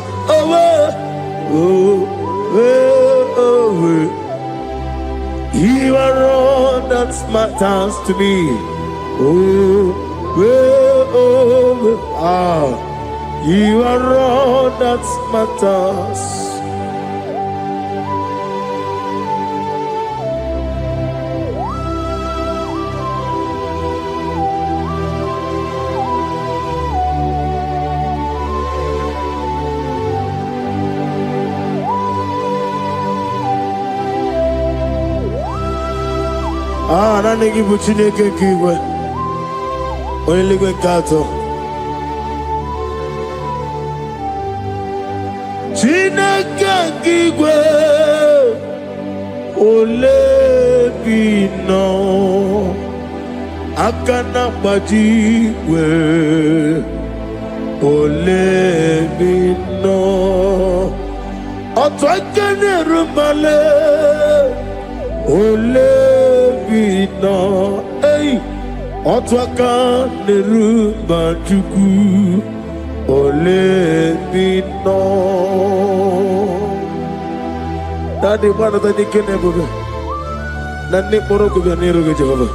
You are all that matters to me. You are all that matters. Nani gibu Chineke kigwe Oyeligwe kato Chineke kigwe Olebino Akana bajigwe Olebino Otwakene rumale Olebino, hey, Otwaka Nerumba Chuku, Olebino. Daddy, one of the Nikanebo, Nani Moroko Nero Jehovah.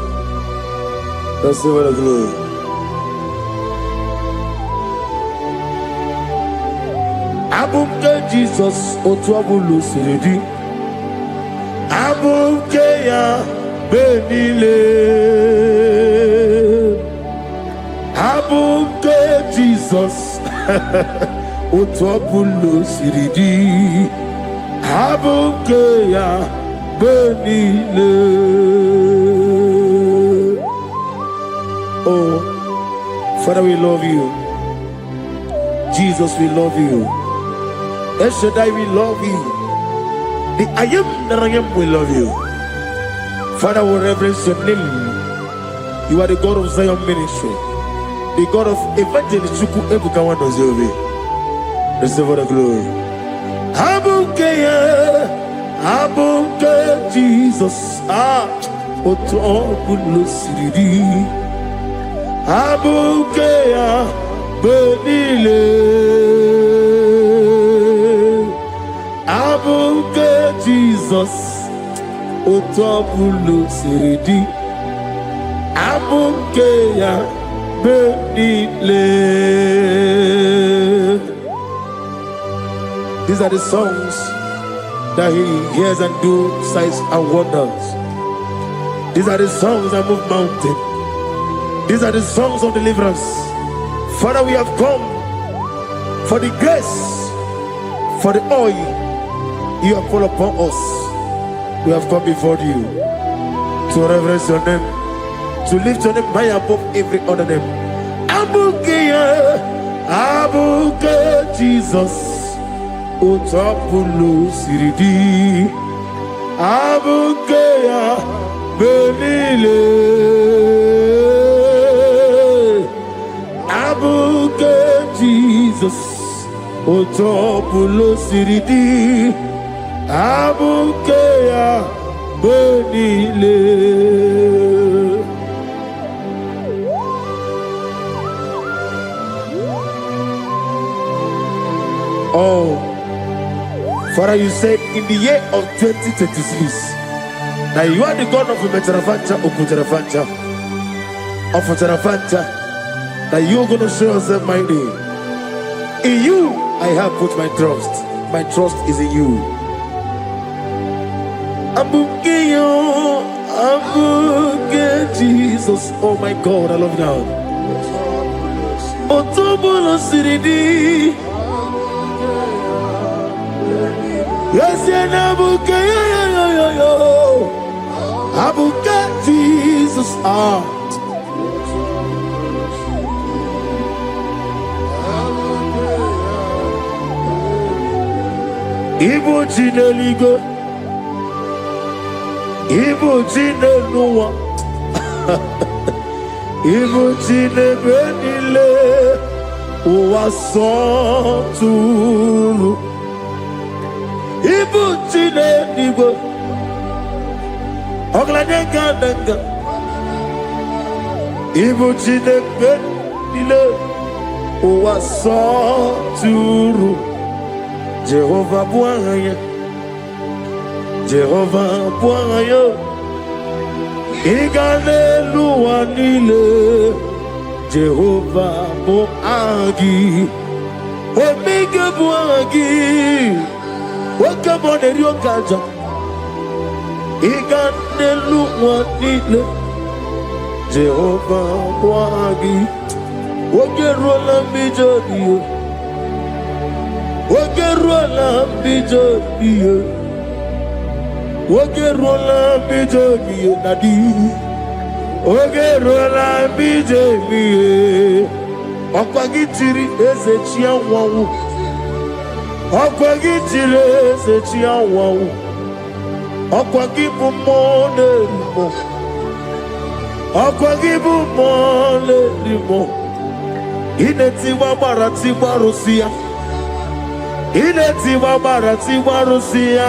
That's the word of glory. Abumka Jesus, Otwabulu Siridi. Abukeya benile Abuke Jesus. Utopulu siridi. Abuke ya benile. Oh, Father, we love you. Jesus, we love you. El Shaddai, we love you. The I am that I am, we love you. Father, we reverence your name. You are the God of Zion ministry, the God of evangelist. Receive all the glory. Abuke Jesus. Abuke benile. Abuke Jesus. Otobulu siridi. Abuke benile. These are the songs that he hears and do signs and wonders. These are the songs that move mountain. These are the songs of deliverance. Father, we have come for the grace, for the oil you have poured upon us. We have come before you to reverence your name, to lift your name high above every other name. Abuke Jesus. Utapulu siridi. Abuke benile. Abuke Jesus. Utapulu siridi. Abuke benile. Oh, Father, you said in the year of 2026 that you are the God of Umetarafancha, Okutarafancha, of Utarafancha, that you are going to show yourself mighty. In you, I have put my trust. My trust is in you. Abuke Jesus. Oh my God, I love you now. Otobola siridi. Yes, Abuke, Abuke Jesus. Ibo Jineligo, Ibo Jineluwa, Ibo Jinebenile, Uwasotulu. Ibu chine nigo ogladega danga. Ibu chine benile uwasoturu. Jehovah buaya, Jehovah buaya. Igale luanile Jehovah buagi. Omega buagi. Welcome on the Rio Kaja. Iganelu wanile Jehovah wagi. Ogerola bijodiyo. Ogerola bijodiyo. Ogerola bijodiyo nadi. Ogerola bijodiyo. Okwagitiri ezechia wawu. Okwagitire sechi awawu. Okwagibu monelimo. Okwagibu monelimo. Ineti wabarati warusia. Ineti wabarati warusia.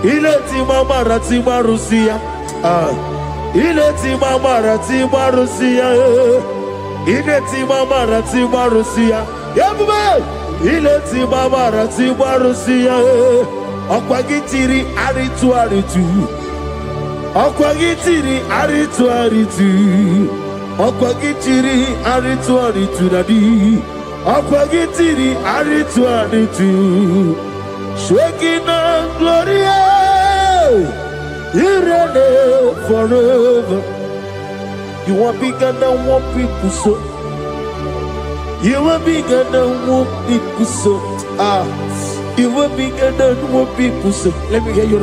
Ineti wabarati warusia. Ineti wabarati warusia. Ineti wabarati warusia. Yabube. Ileti babara ti barusia. Okwagitiri aritu aritu. Okwagitiri aritu aritu. Okwagitiri aritu aritu dadi. Okwagitiri aritu aritu. Shekina gloria. You reign forever. You are bigger than what people say. You are bigger than what people say. You are bigger than what people say. Let me hear you.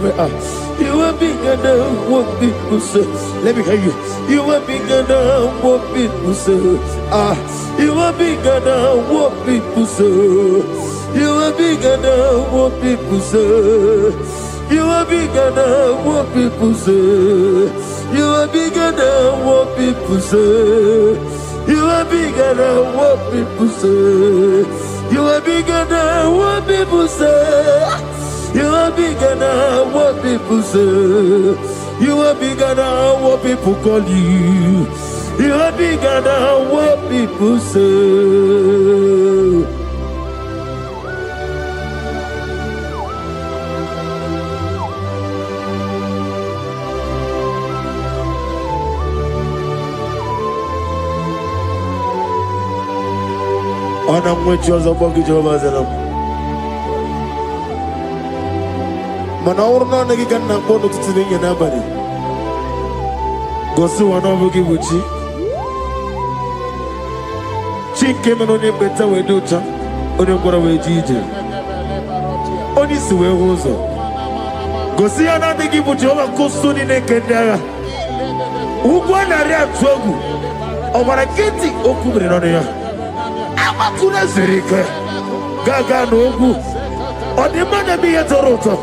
You are bigger than what people say. Let me hear you. You are bigger than what people say. You are bigger than what people say. You are bigger than what people say. You are bigger than what people say. You are bigger than what people say. You are bigger than what people say. You are bigger than what people say. You are bigger than what people say. You are bigger than what people call you. You are bigger than what people say. Ana mwecho za bogi Jehova zanam. Manawurna nagi ganna bono tutirinye nabari. Gosi wana bogi buchi. Chinke manone beta weducha. One ngora wejije. Oni siwe hozo. Gosi ana nagi buchi oba kusuni nekendaya. Ugwa na ria twogu. Obara kiti okubre none ya. Amakuna zirike gaga n'ogwu ọdịmma na-eme ihe tọrọ ụtọ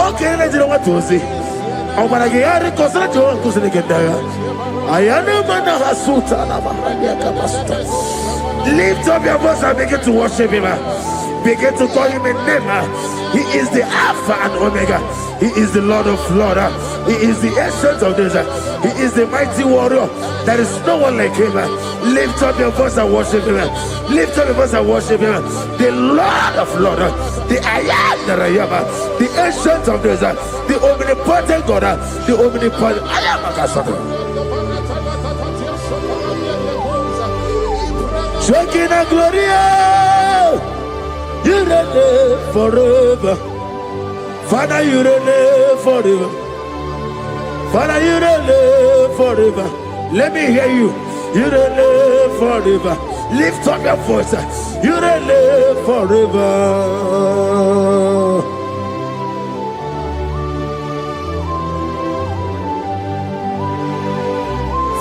okenye na-ejiri nwata ozi ọ gwara gị ya rịkọsịrị Jehova nkụziri gị ndị agha aya na-eme na ha sụta na mahadum aka masuta. Lift up your voice and begin to worship him. Begin to call him a name. He is the Alpha and Omega. He is the Lord of Lords. He is the Ancient of Days. He is the mighty warrior. There is no one like him. Lift up your voice and worship him. Lift up your voice and worship him. The Lord of Lords, the I am that I am, the Ancient of Days, the omnipotent God, the omnipotent I am a Kasata. Shekinah Gloria, you reign forever. Father, you reign forever. Father, you reign forever. Let me hear you. You reign forever. Lift up your voice. You reign forever.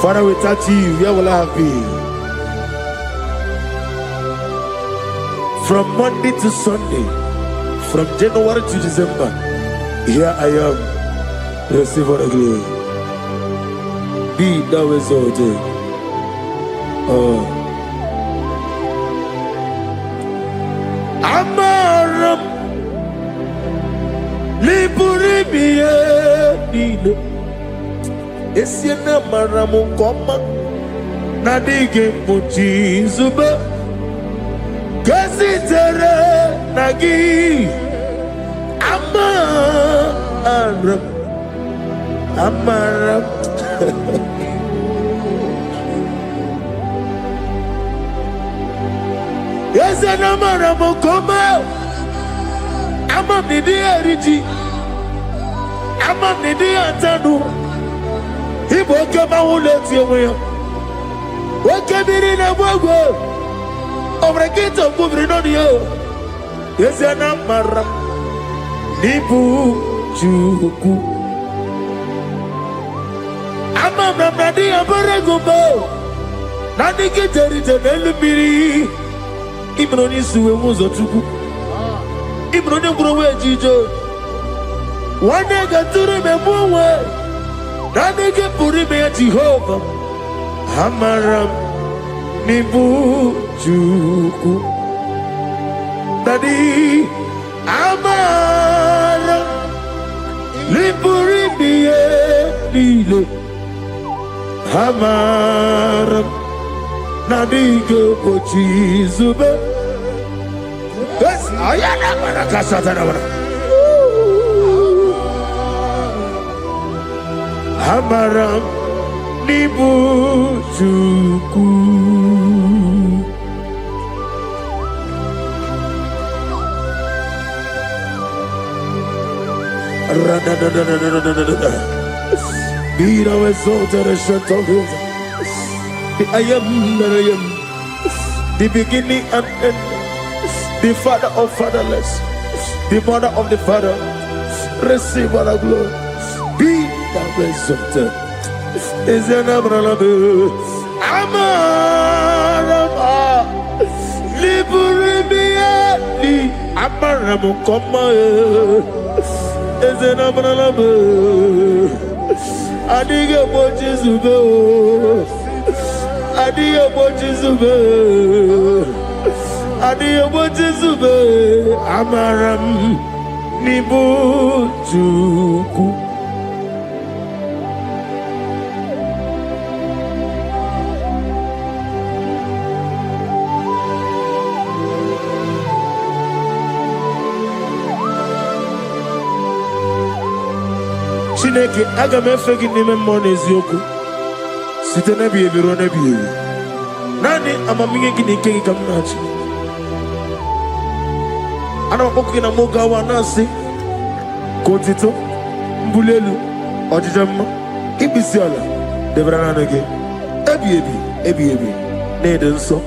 Father, without you, where will I have been? From Monday to Sunday, from January to December, here I am. Receive all the glory. Be thou exalted. Amaram Liburibie Nino Esiena Maramu Koma Nadige Muchi Zuba Kasitere Nagi Amaram Yes, and Amaram Koma Amam Nidi Eriji Amam Nidi Antanu He woke up my whole let's you woke up in a wogo over a gate of moving on you. Yes, and Amaram Nibu Chuku Amam Nadi Abaragumbo Nadi Kitari Telebiri Ibroni Suwe Muzotuku Ibroni Browe Jijo One day got to remember Nadi Puri me Jehovah Amaram Nibu Chuku Nadi Amaram Niburi Biye Nile Amaram Nadigo Pochi Zuba. Yes, I am a Casatana. Amaram Nibu Chuku. Be thou exalted, ancient of days. the I am that I am, the beginning and end, the father of fatherless, the mother of the father. Receive all the glory. Be thou exalted. Is an abraham. Amarama. Liberimiati. Amaramu koma. Is an abraham. Adiga bochizube. Adiga bochizube. Adiga bochizube. Amaram. Nibujuku. Chineke aga m efe gị n'ime mmụọ na eziokwu site n'ebi ebi ruo n'ebi ebi. Naanị amamihe gị na ike gị ka m na-achị. Ana m akpọkụ gị na mụ gawa na-asị ka otito mbuli elu ọjịja mma ikpisi ala debere naanị gị ebi ebi ebi ebi na-ede nsọ.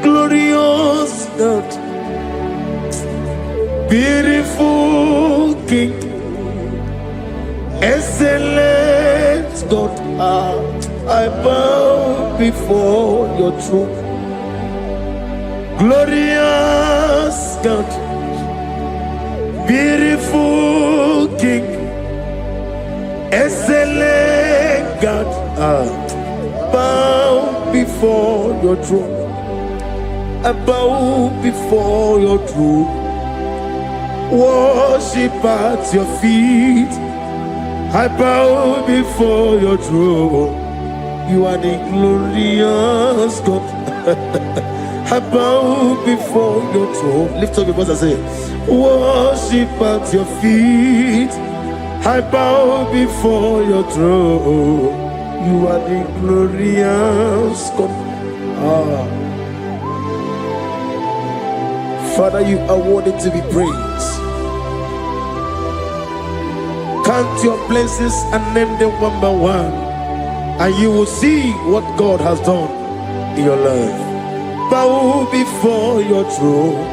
Glorious God, beautiful King, excellent God, I bow before your throne. Glorious God, beautiful King, excellent God, bow before your throne. I bow before your throne, worship at your feet. I bow before your throne. You are the glorious God. I bow before your throne. Lift up your voice and say, worship at your feet. I bow before your throne. You are the glorious God. Father, you are worthy to be praised. Count your blessings and name them one by one, and you will see what God has done in your life. Bow before your throne,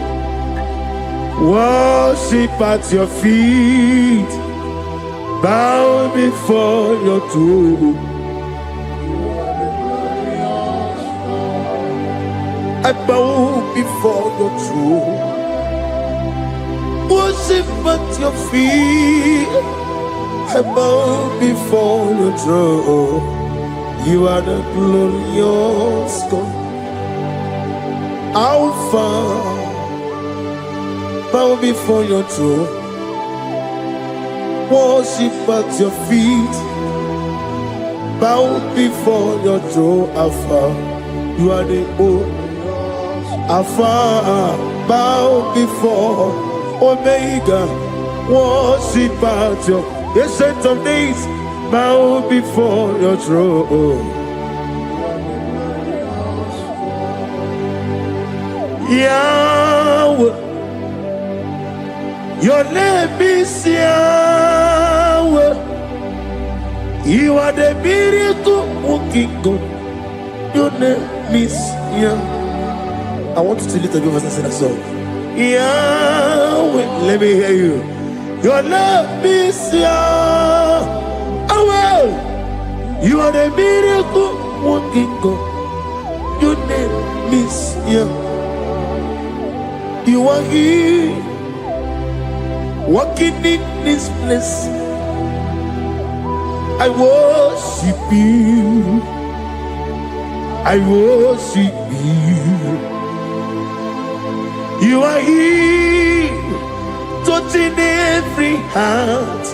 worship at your feet. Bow before your throne. I bow before your throne, worship at your feet. I bow before your throne. You are the glorious God, Alpha. Bow before your throne, worship at your feet. Bow before your throne, Alpha. You are the old Alpha, bow before Omega, worship at your ancient of days, bow before your throne. Yahweh, your name is Yahweh. You are the miracle working God. Your name is Yahweh. I want you to lift up your voice and sing a song. Yahweh, let me hear you. Your love is Yahweh. You are the miracle working God. Your name is Yahweh. You are here, walking in this place. I worship you. I worship you. You are here, touching every heart.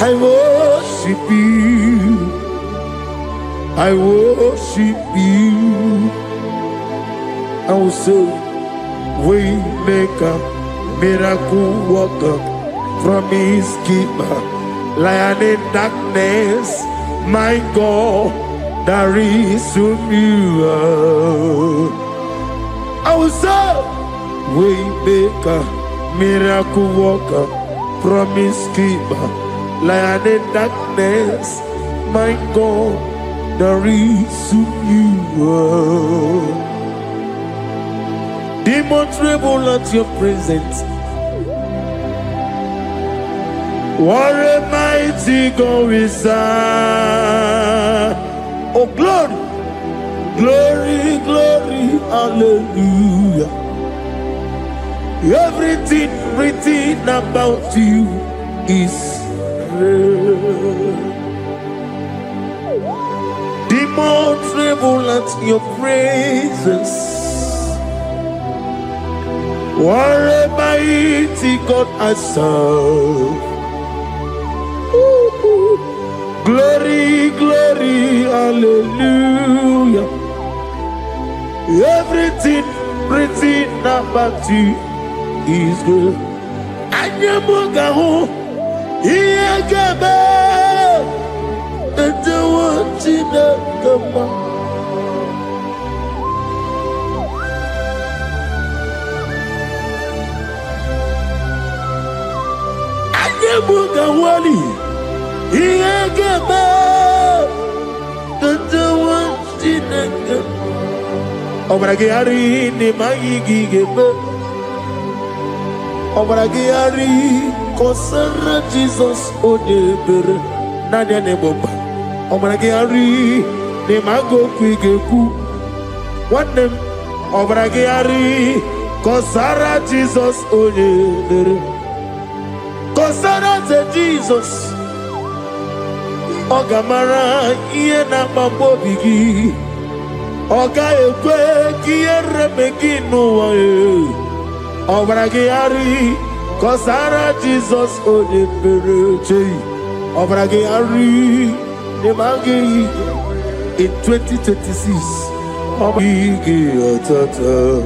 I worship you. I worship you. I will say, Waymaker, miracle worker, promise keeper, lion in darkness, my God, there is you. I will say, Waymaker, miracle worker, promise keeper, lion in darkness, my God, there is you. Demons tremble at your presence. What a mighty God is that? Oh, glory, glory, glory, hallelujah. Everything written about you is real. Demons tremble at your presence. What a mighty God I serve. Glory, glory, hallelujah. Everything written about you is good. Anyamugaho, Iyagaba, and the one in the Gama. Anyamugawali. Iyagaba, the ones in the Obragari ni Magigebe Obragari Kosara Jesus Odebere Nadia Neboba Obragari ni Mago Kwigeku One name Obragari Kosara Jesus Odebere Kosara Jesus Ogamara iye na mabobigi Oga ekwe kiye remegi nuwa Obragi ari Kosara Jesus Odebere Obragi ari Nemagi in 2026 Obragi atata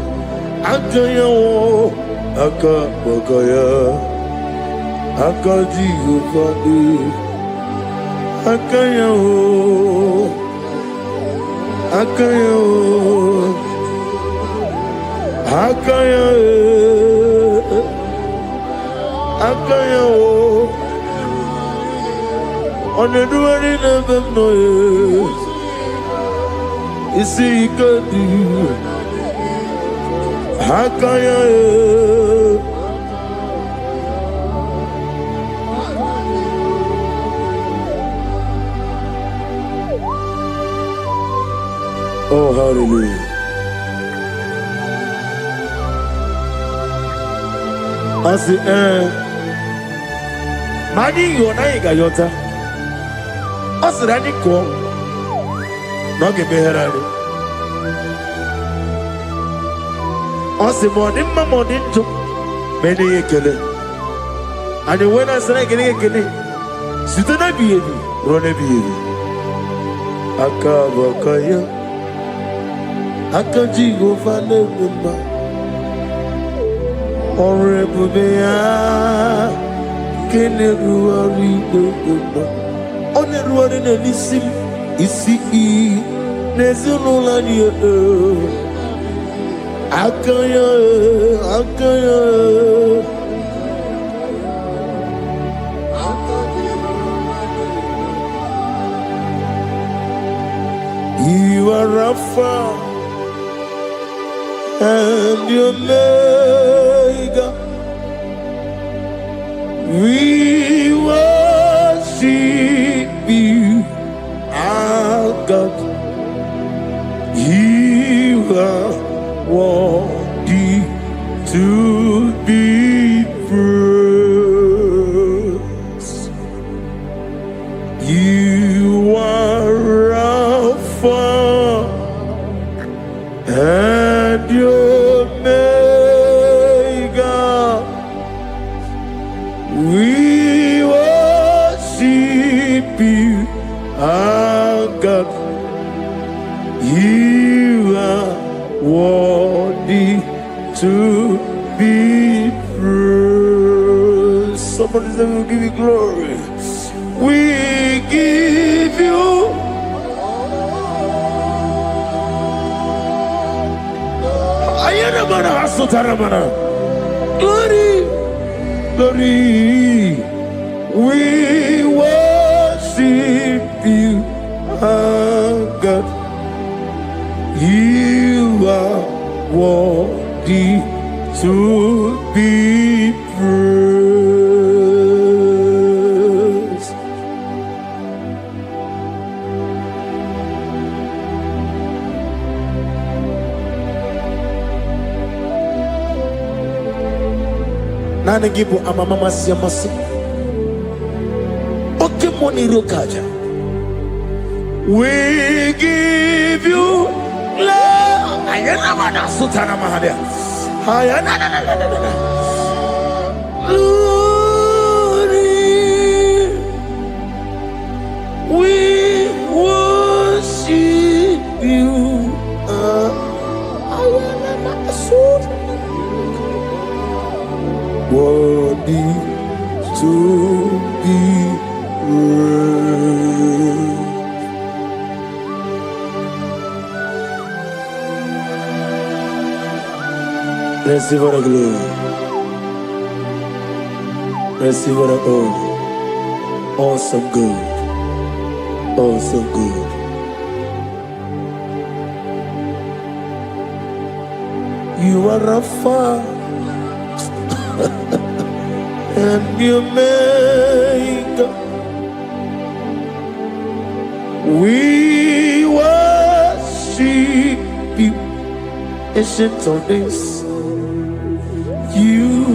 Akaya wo Aka bakaya Aka jihufani Akaya wo Akaya wo Akaya Akaya wo Oneduwari nebem noye Isi ikadi Akaya Oh, hallelujah. I say, Mani Yonaiga Yota. I said, I didn't call. Not give me her. I said, morning, my morning, too. Many a killer. And when I said, I get a killer, sit on a baby, run a baby. Akabakaya. Akaji go fane bimba Orebubea Kene ruari bimba One ruari ne nisim Isi Nezunola niye Akaya Akaya You are Rapha and your Omega, we worship you, our God. You are worthy to be praised. You are Alpha and your Omega, we worship you, our God. You are worthy to be praised. Somebody say, we'll give you glory. We give give you glory, glory. We worship you, our God. You are worthy to be praised. Nana gibu amamama siyamasi. Oke moni rokaja. We give you love. Ayana mana sutana mahadia. Ayana na. Glory. We worship you. Ayana mana sutana. Worthy to be praised. Receive the glory. Receive the honor. Awesome God. Awesome God. You are Alpha and you make. We worship you, ancient of days. You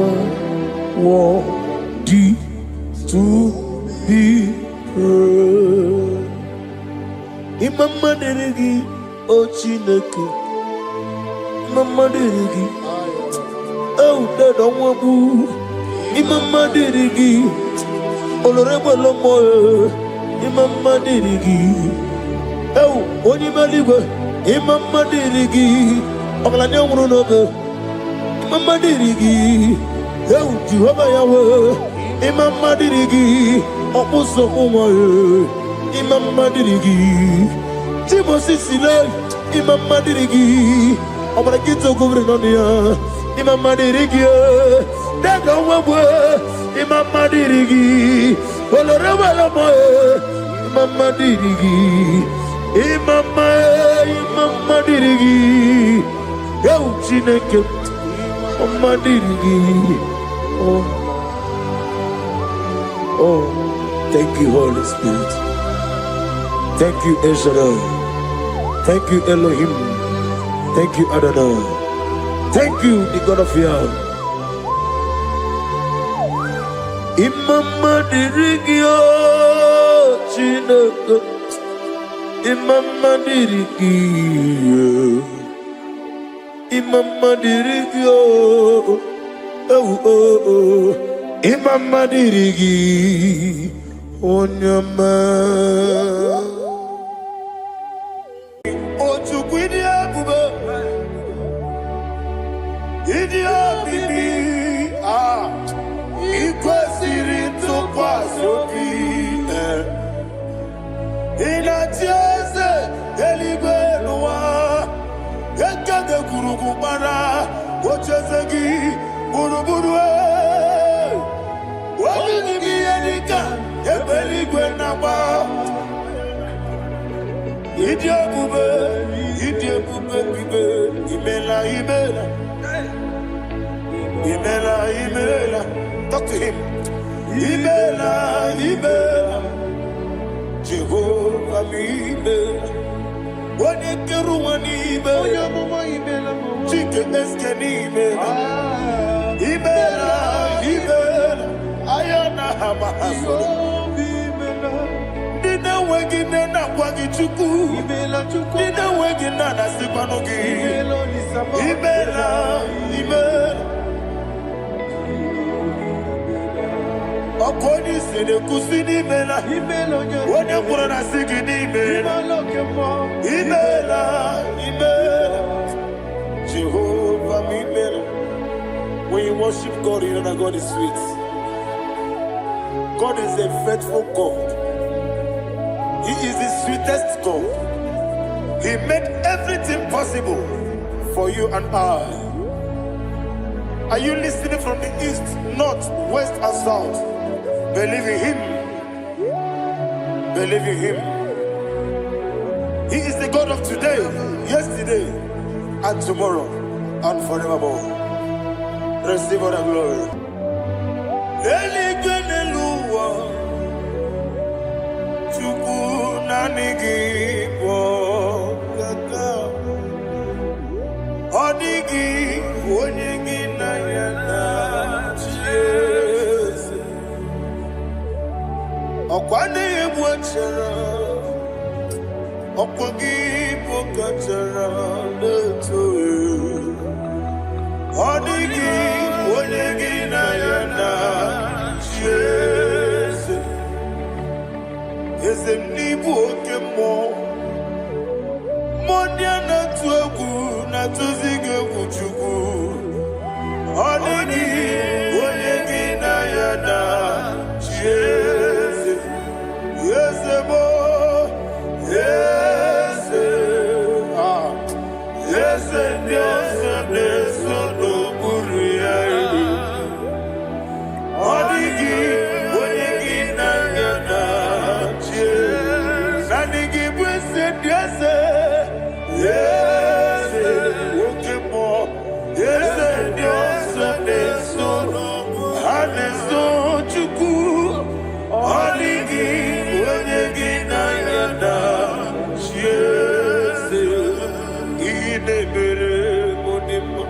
are worthy to be praised. Imama deregi o Chineke, Imama deregi o Dadonwabu, Imama deregi Honorable Lomo, Imama deregi o Onimaligwe, Imama deregi Oglanya Murunobe. Imama dirigi, eu Jehovah Yahweh. Imama dirigi, opuso umaye. Imama dirigi, Timosi Sile. Imama dirigi, Omarakito Governonia. Imama dirigi, Daga Wawe. Imama dirigi, Olorema Lamoe. Imama dirigi, Imama dirigi, eu Chineke. Oh, thank you, Holy Spirit. Thank you, El Shaddai. Thank you, Elohim. Thank you, Adonai. Thank you, the God of Yah. Imama dirigi o Chineke. Imama dirigi. Imama dirigi oh Imama dirigi onyama otukwidi abube idi obibi ikwesiri ntụkwasị obi ịna-etieze eluigwe n'ụwa ekege kurugu bara ocheze gị gburugburu onye gị ihe dịka ebe eluigwe na-agba ịdị ebube bibe imela talk to him imela Jehovah imela Wani keru wani ibela, chike eske ni ibela, ayana hama hasoro. Dina wegi nena kwagi chuku, dina wegi nana sipanogi, ibela. Okoni sede kusini ibela, wani kura na sigi ni ibela. Imela, Jehovah, Imela. When you worship God, you know that God is sweet. God is a faithful God. He is the sweetest God. He made everything possible for you and I. Are you listening from the east, north, west, and south? Believe in Him. Believe in Him. He is the God of today, yesterday, and tomorrow, and forevermore. Receive all the glory. Odigi onyegi na yana Jesus okwane ebwachara okwogi pokachara leto odigi onyegi na yana Jesus ezemnibu okemo modiana tuegu na tuzige kuchuku odini onyegi na yana Jesus yesebo yese yese yese no buria odigi onyegi na yana Jesus nanigi bwese yese yes, okay, more. Yes, yes, yes, and so chuku, oligi, oligi na yana, yes, idebere modima,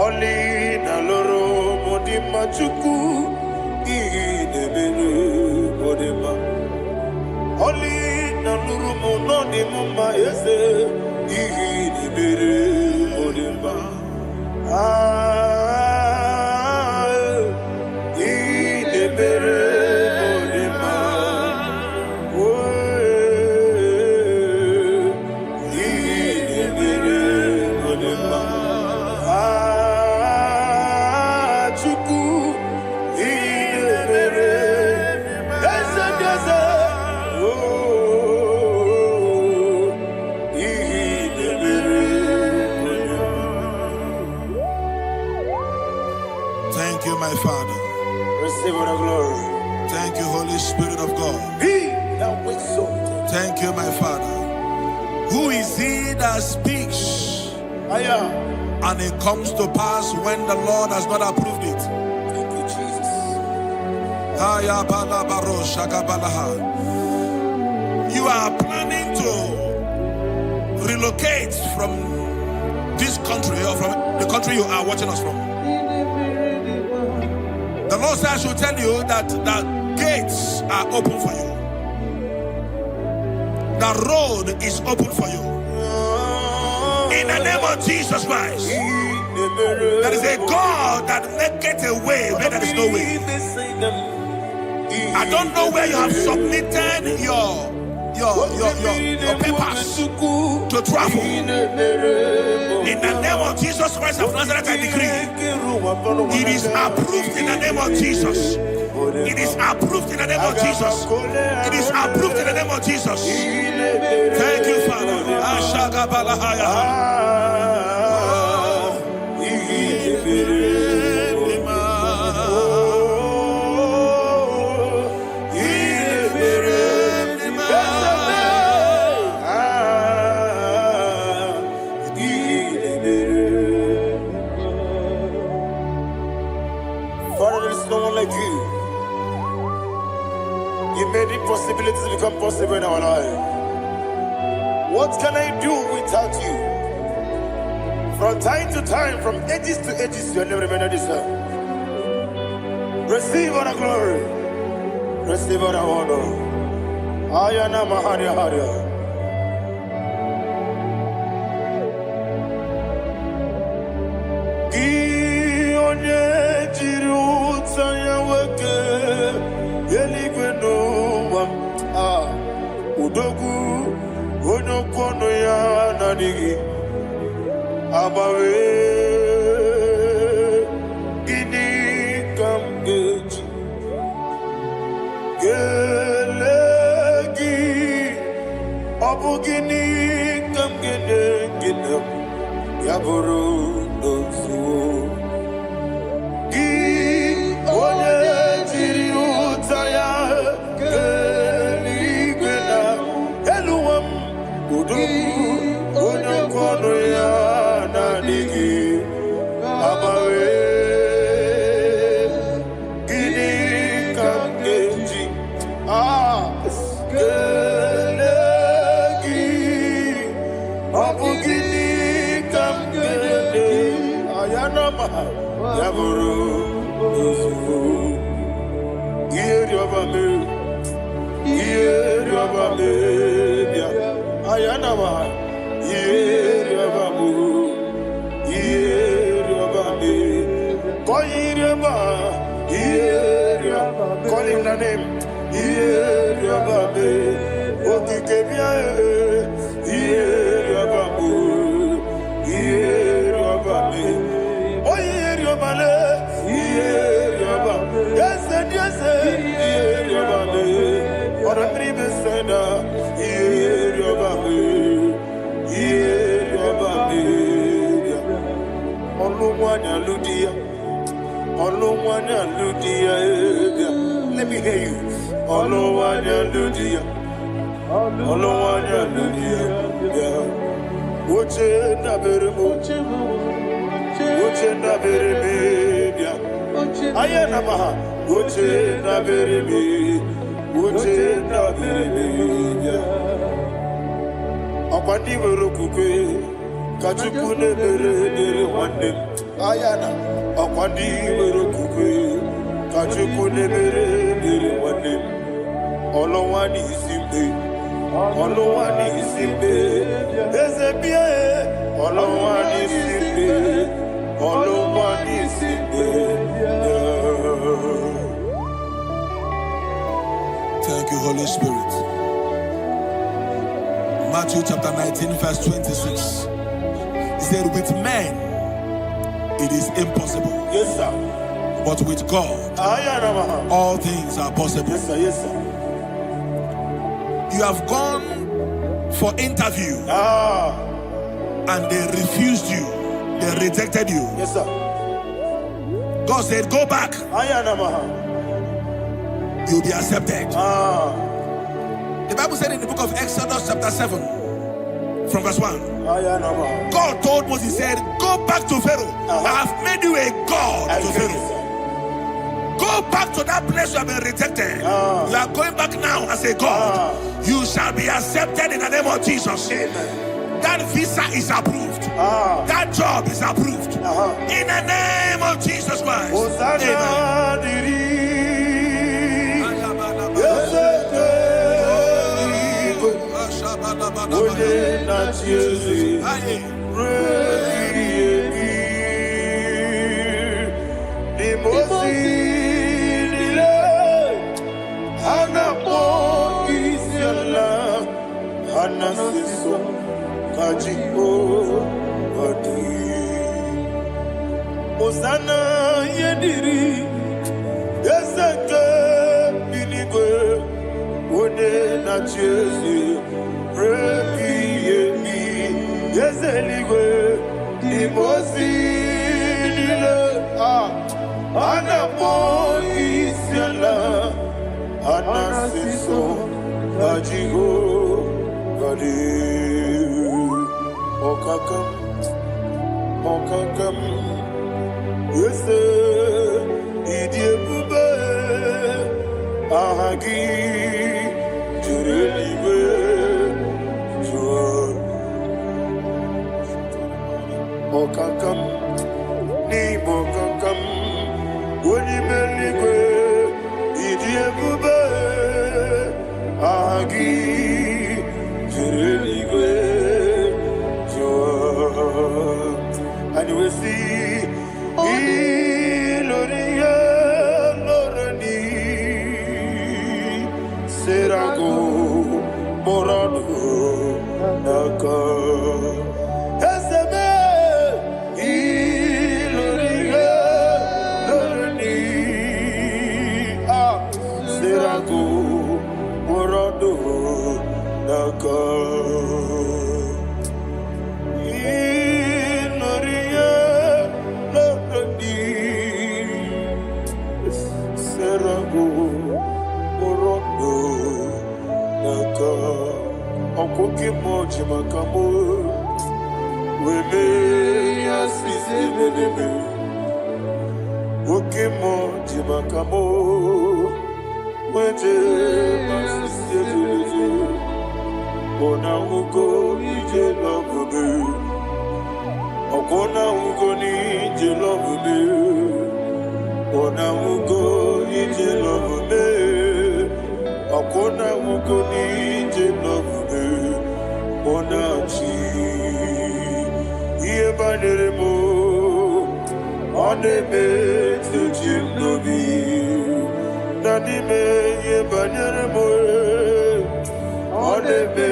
oli na loro modima chuku, idebere modima. Oli na nurumo no di mumba yese ihi di bere odimba ihi di bere odimba ihi di bere odimba chuku ihi di bere yese yese. Thank you, my Father. Receive all the glory. Thank you, Holy Spirit of God. Be thou exalted. Thank you, my Father. Who is he that speaks and it comes to pass when the Lord has not approved it? Thank you, Jesus. You are planning to relocate from this country or from the country you are watching us from. The Lord says I should tell you that the gates are open for you. The road is open for you. In the name of Jesus Christ. There is a God that maketh a way where there is no way. I don't know where you have submitted your papers to travel. In the name of Jesus Christ of Nazareth, I decree it is approved in the name of Jesus. It is approved in the name of Jesus. It is approved in the name of Jesus. Thank you, Father. You made impossibilities become possible in our life. What can I do without you? From time to time, from ages to ages, you never remain the same. Receive all the glory. Receive all the honor. Ayana Maharia Haria. Udogu onokono ya nadigi abawe ini kamgeji Abugini kam gene gene yaburu dosu. Gi one tiri utaya geli gena eluam udu one kono ya nadigi abawe. Yaburu Yusufu Yeriobame Yeriobame Ayanama Yeriobamu Yeriobame Koyiriaba Yerioba Call him the name Yeriobame Okikebia Yeriobamu Yeriobame yes, or a dream is said, let me hear you. Ayanama, Uche na berebe, Uche na berebe. Akwandi verokukwe, Kachukune bere wande. Ayana, Akwandi verokukwe, Kachukune bere wande. Olowani simbe, Olowani simbe. Ezebie, Olowani simbe, Olowani simbe. Thank you, Holy Spirit. Matthew chapter 19, verse 26. He said, with men it is impossible. Yes, sir. But with God, all things are possible. Yes, sir. Yes, sir. You have gone for interview and they refused you. They rejected you. Yes, sir. God said, go back. You'll be accepted. The Bible said in the book of Exodus chapter 7 from verse 1, God told Moses, he said, go back to Pharaoh. I have made you a God to Pharaoh. Go back to that place you have been rejected. You are going back now as a God. You shall be accepted in the name of Jesus. Amen. That visa is approved. That job is approved. In the name of Jesus Christ. Osana yediri yeseke binigwe one na chezi reki yemi yezeligwe imosi nile anapo isiala anasiso ajigo gadi okakam Yese idiebube ahagi jurelibe jua okakam ni bokakam woni meligwe idiebube ahagi jurelibe jua and you will see Iloria Lorani Serago Morado Naka Eseme Iloria Lorani Serago Morado Naka naka okoke moji makamo wele yasise belebe oke moji makamo weje masise belebe ona ugo ije love okona ugo ni ije love ona ugo ije love Akona mugoni je love ona chi iye banere mo one me to jinobi nani me iye banere mo one me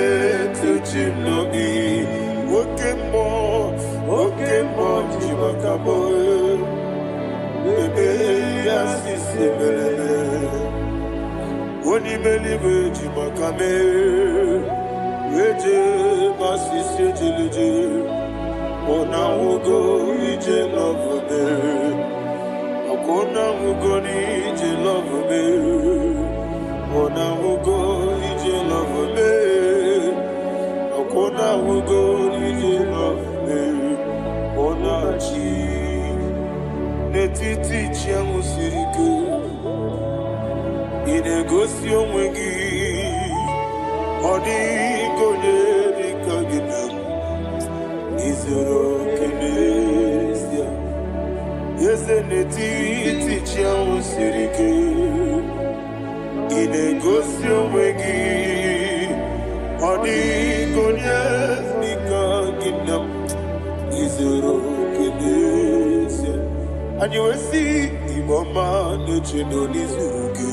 to jinobi oke mo jimakabo bebe yasise belebe Oni believe jimakame weje masisi jilije ona ugo ije love me akona ugo ni ije love me ona ugo ije love me akona ugo ije love me ona chi netiti chiamu sirike Inegosi onwegi Odi konye dikagidam Izoro kenesia Yese neti tichia usirike Inegosi onwegi Odi konye dikagidam Izoro kenesia Anywesi imama nechino nizuruke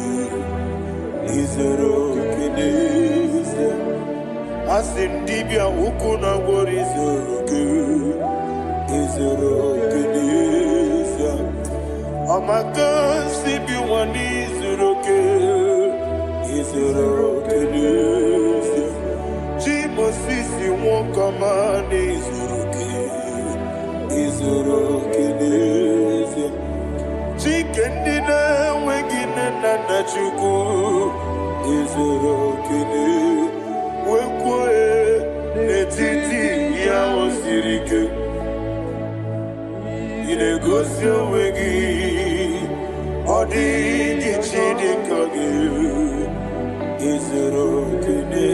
Izero keneze Asindibia ukuna gori Izero keneze Amakansi biwani Izero keneze Chimo sisi wakamani Izero keneze Chicken dinner wegine na chuku Izoro kene wekwe netiti ya osirike Inegosi wegi odi gichidi kage Izoro kene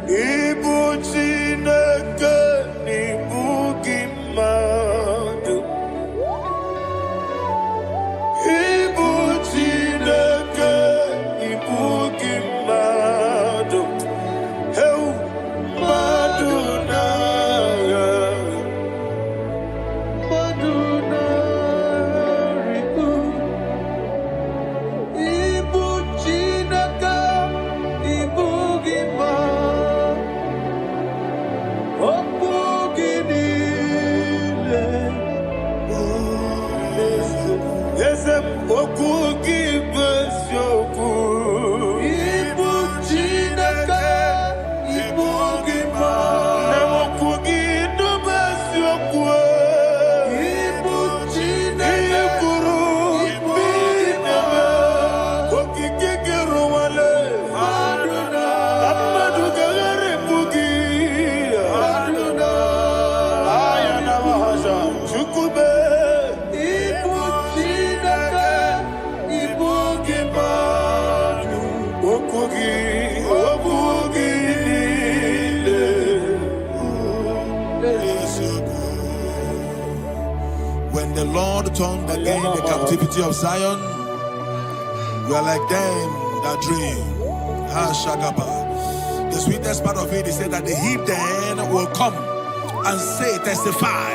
ibu chineke nibu gimadu When the Lord turned again the captivity of Zion, we are like them that dream. The sweetest part of it is said that the heathen will come and say, testify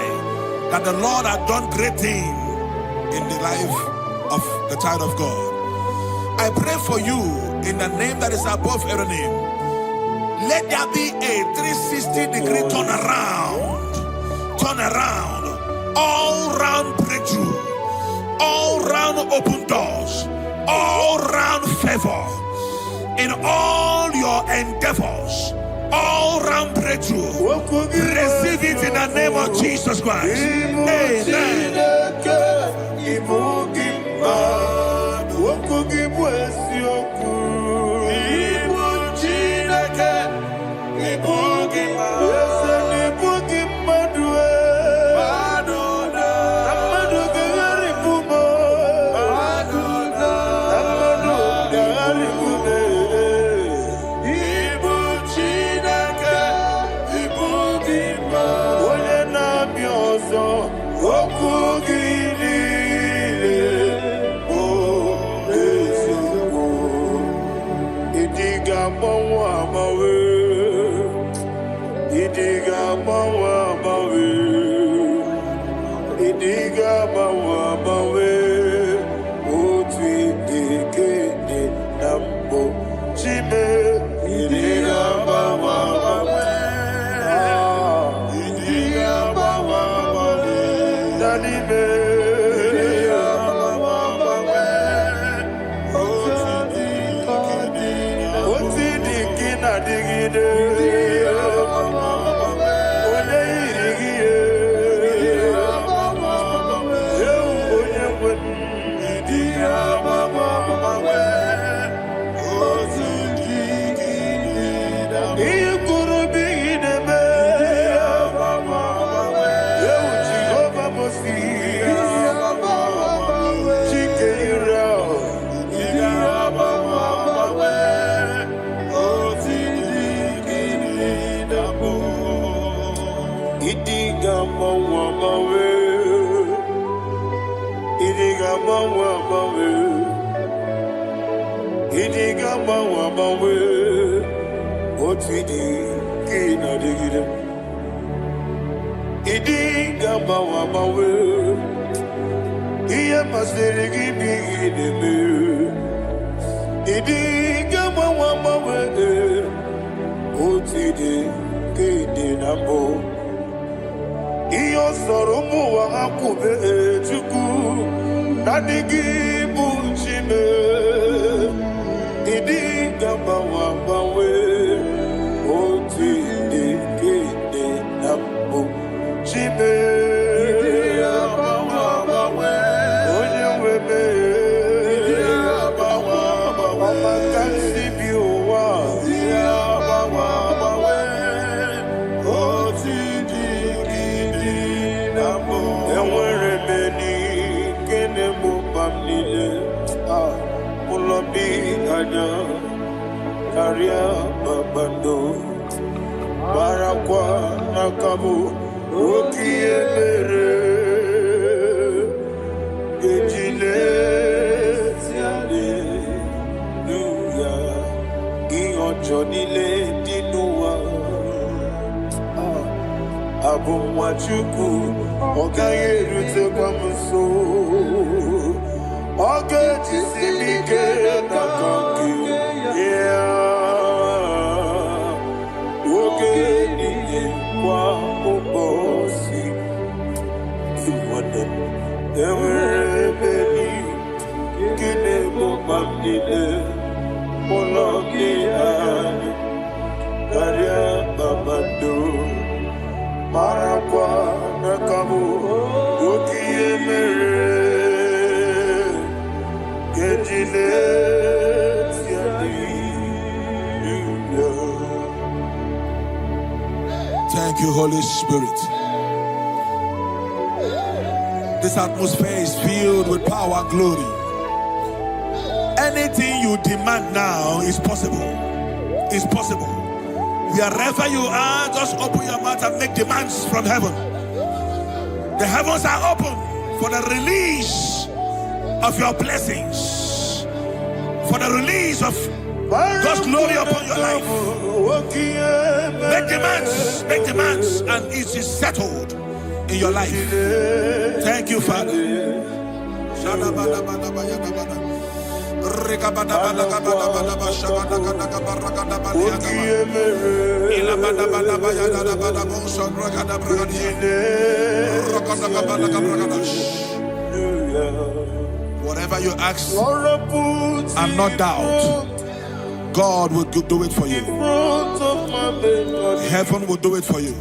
that the Lord had done great things in the life of the child of God. I pray for you in the name that is above every name. Let there be a 360-degree turn around, all round breakthrough, all round open doors, all round favor in all your endeavors, all round breakthrough. Receive it in the name of Jesus Christ. Amen. Thank you, Holy Spirit. This atmosphere is filled with power and glory. Anything you demand now is possible. It's possible. Wherever you are, just open your mouth and make demands from heaven. The heavens are open for the release of your blessings, for the release of God's glory upon your life. Make demands, and it is settled in your life. Thank you, Father. Whatever you ask and not doubt, God will do it for you. Heaven will do it for you.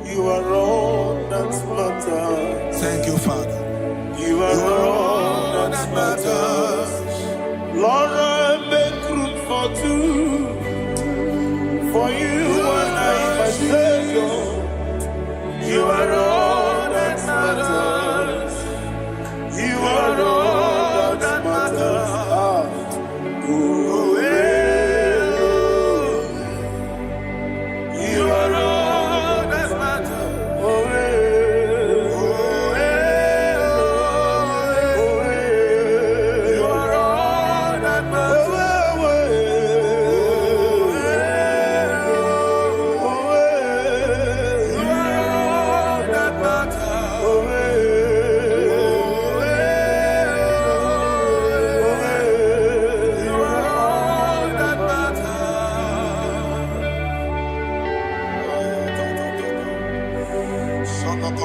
You are all that matters. Thank you, Father. You are all that matters. Lord, I make room for two. For you and I, my Savior. You are all that matters. You are all that matters. You are all that matters. You are all that matters. Thank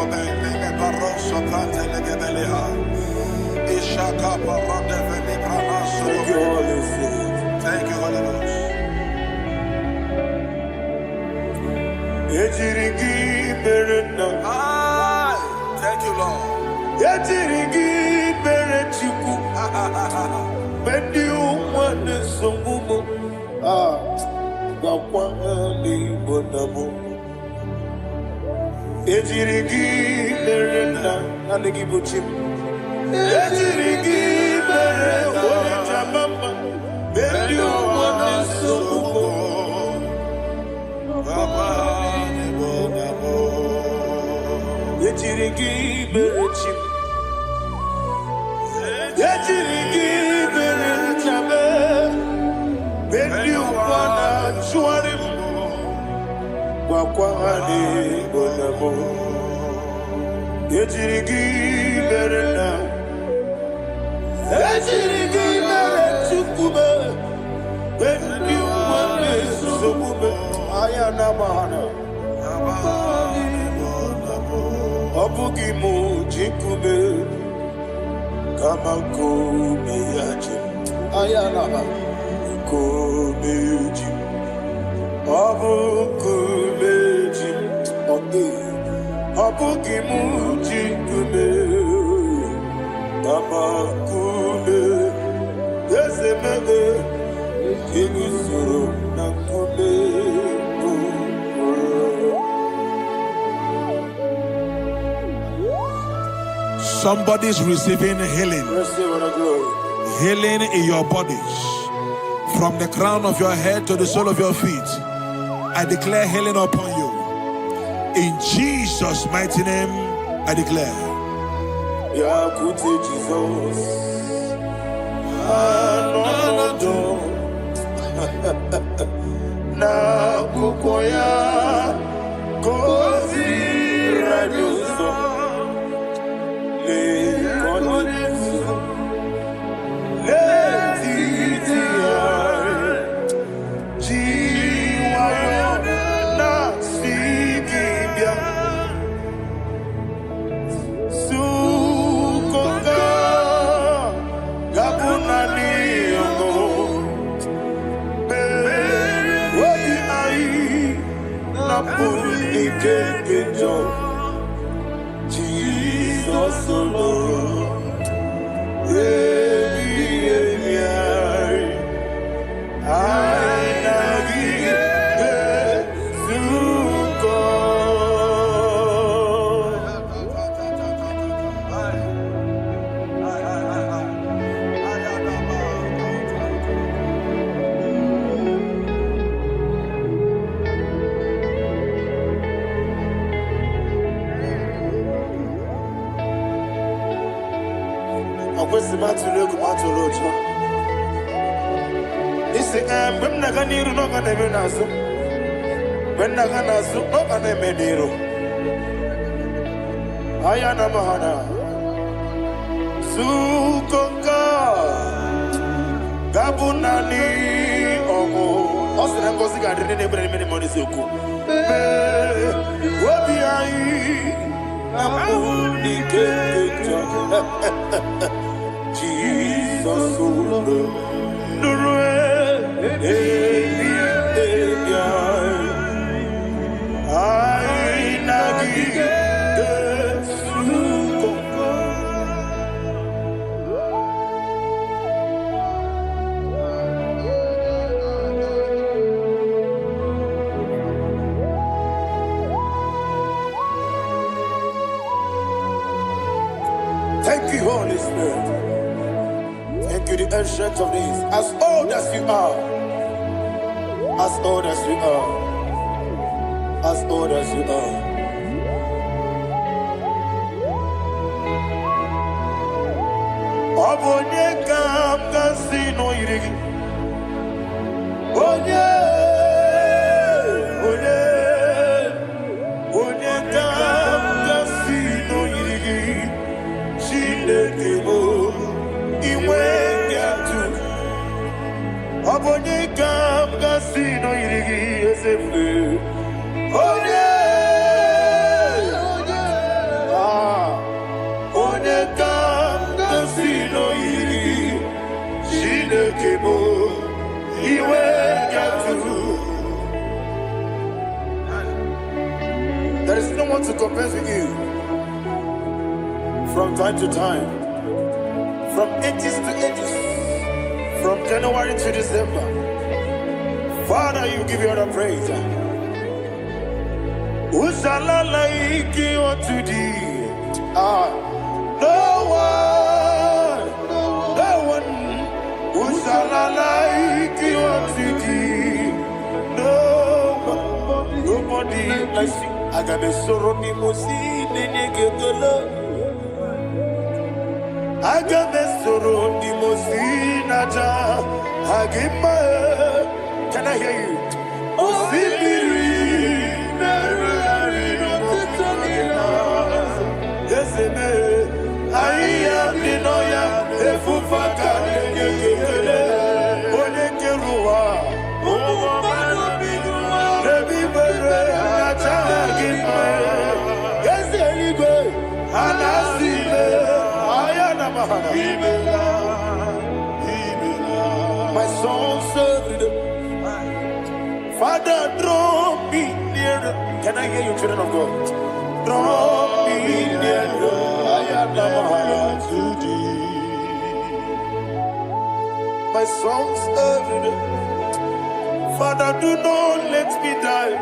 you, Holy Spirit. Thank you, Holy Ghost. Ejirigi berena. Thank you, Lord. Ejirigi berechiku. Bendi umane songumo. Wakwa ni bonamo. Ejirigi berena. Anegi bochim. Ejirigi berena. Jamama. Bendi umane songumo. Ejirigi berechim. Ejirigi berechame. Bendi umana chuarim. Wakwa ni bonamo. Ejirigi berena. Ejirigi berechukube. Bendi umane songumo. Ayana mahana. Obugi mu jikume kama kume yaje. Ayana kume ji. Obu kume ji. Obugi mu jikume kama kume. Yesemebe kigusuru na kume. Somebody's receiving healing. Receive the glory. Healing in your bodies. From the crown of your head to the sole of your feet. I declare healing upon you. In Jesus' mighty name, I declare. Yakute Jesus. Anodo. Na kukoya. Kozi raduso. Jesus alone. Questi matuli matologia. Isi when naganiru no ganebe nasu. When naganasu no ganebe niru. Ayana mahana. Sukoka. Gabunani omo. Osina ngozi gadini nebre meni moni suku. Wobi ai. Amuni kekeja. Jesus, thank you, Holy Spirit. Thank you, the ancient of days. As old as you are. As old as you are. As old as you are. Obonye kam kasino irigi. Onye. Onye kam kasino irigi. Chinekemo. Abonye kam kasino irigi esefu. Oye, There's no one to compare with you. From time to time, from ages to ages, from January to December, Father, you give you all the praise. Who shall I like you unto thee? No one. Who shall I like you unto thee? Nobody. I got a sorrow, I got a sorrow, can I hear you? I am the Noya, the Fufaka, my soul served. Father, draw me nearer. Can I hear you, children of God? Draw me nearer. I am to thee. My soul served. Father, do not let me die.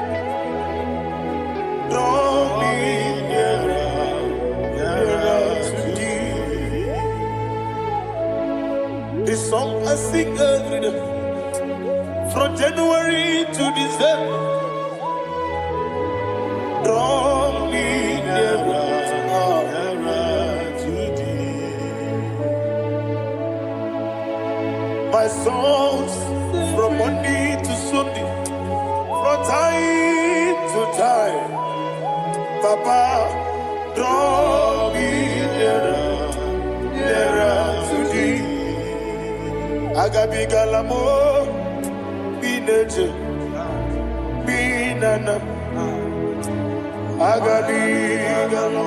Draw me nearer to thee. This song I sing every day, from January to December. Draw me nearer to thee. My songs from Monday to Sunday, from time to time. Papa, draw me nearer to thee. Agabi galamo, bineje, binana. Agabi galamo.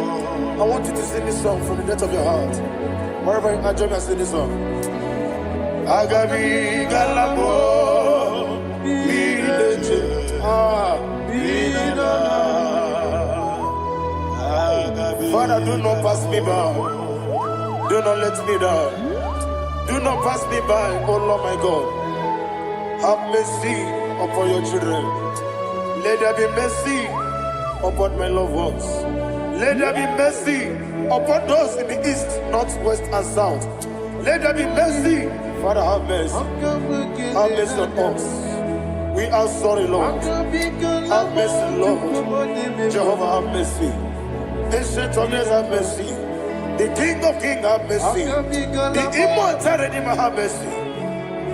I want you to sing this song from the depth of your heart. Wherever you are, join me and sing this song. Agabi galamo, bineje, binana. Father, do not pass me by. Do not let me down. Do not pass me by, oh Lord my God. Have mercy upon your children. Let there be mercy upon my loved ones. Let there be mercy upon those in the east, north, west, and south. Let there be mercy. Father, have mercy. Have mercy on us. We are sorry, Lord. Have mercy, Lord. Jehovah, have mercy. Ancient of days, have mercy. The King of Kings, have mercy. The immortal Redeemer, have mercy.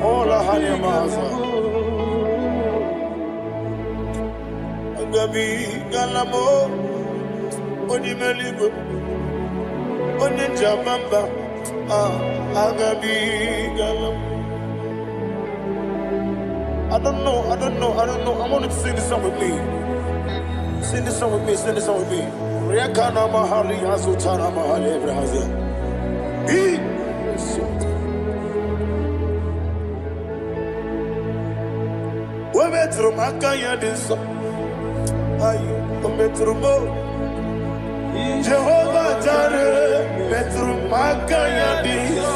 Oh, la Hanyamaza. Agabi Galamo, Onimeligo, Onijabamba, Agabi Galamo. I don't know. I want you to sing this song with me. Sing this song with me. Riakana Mahali Azutana Mahali Brazil. Metro Makaya this Metro Jehovah Jare Metro Makaya this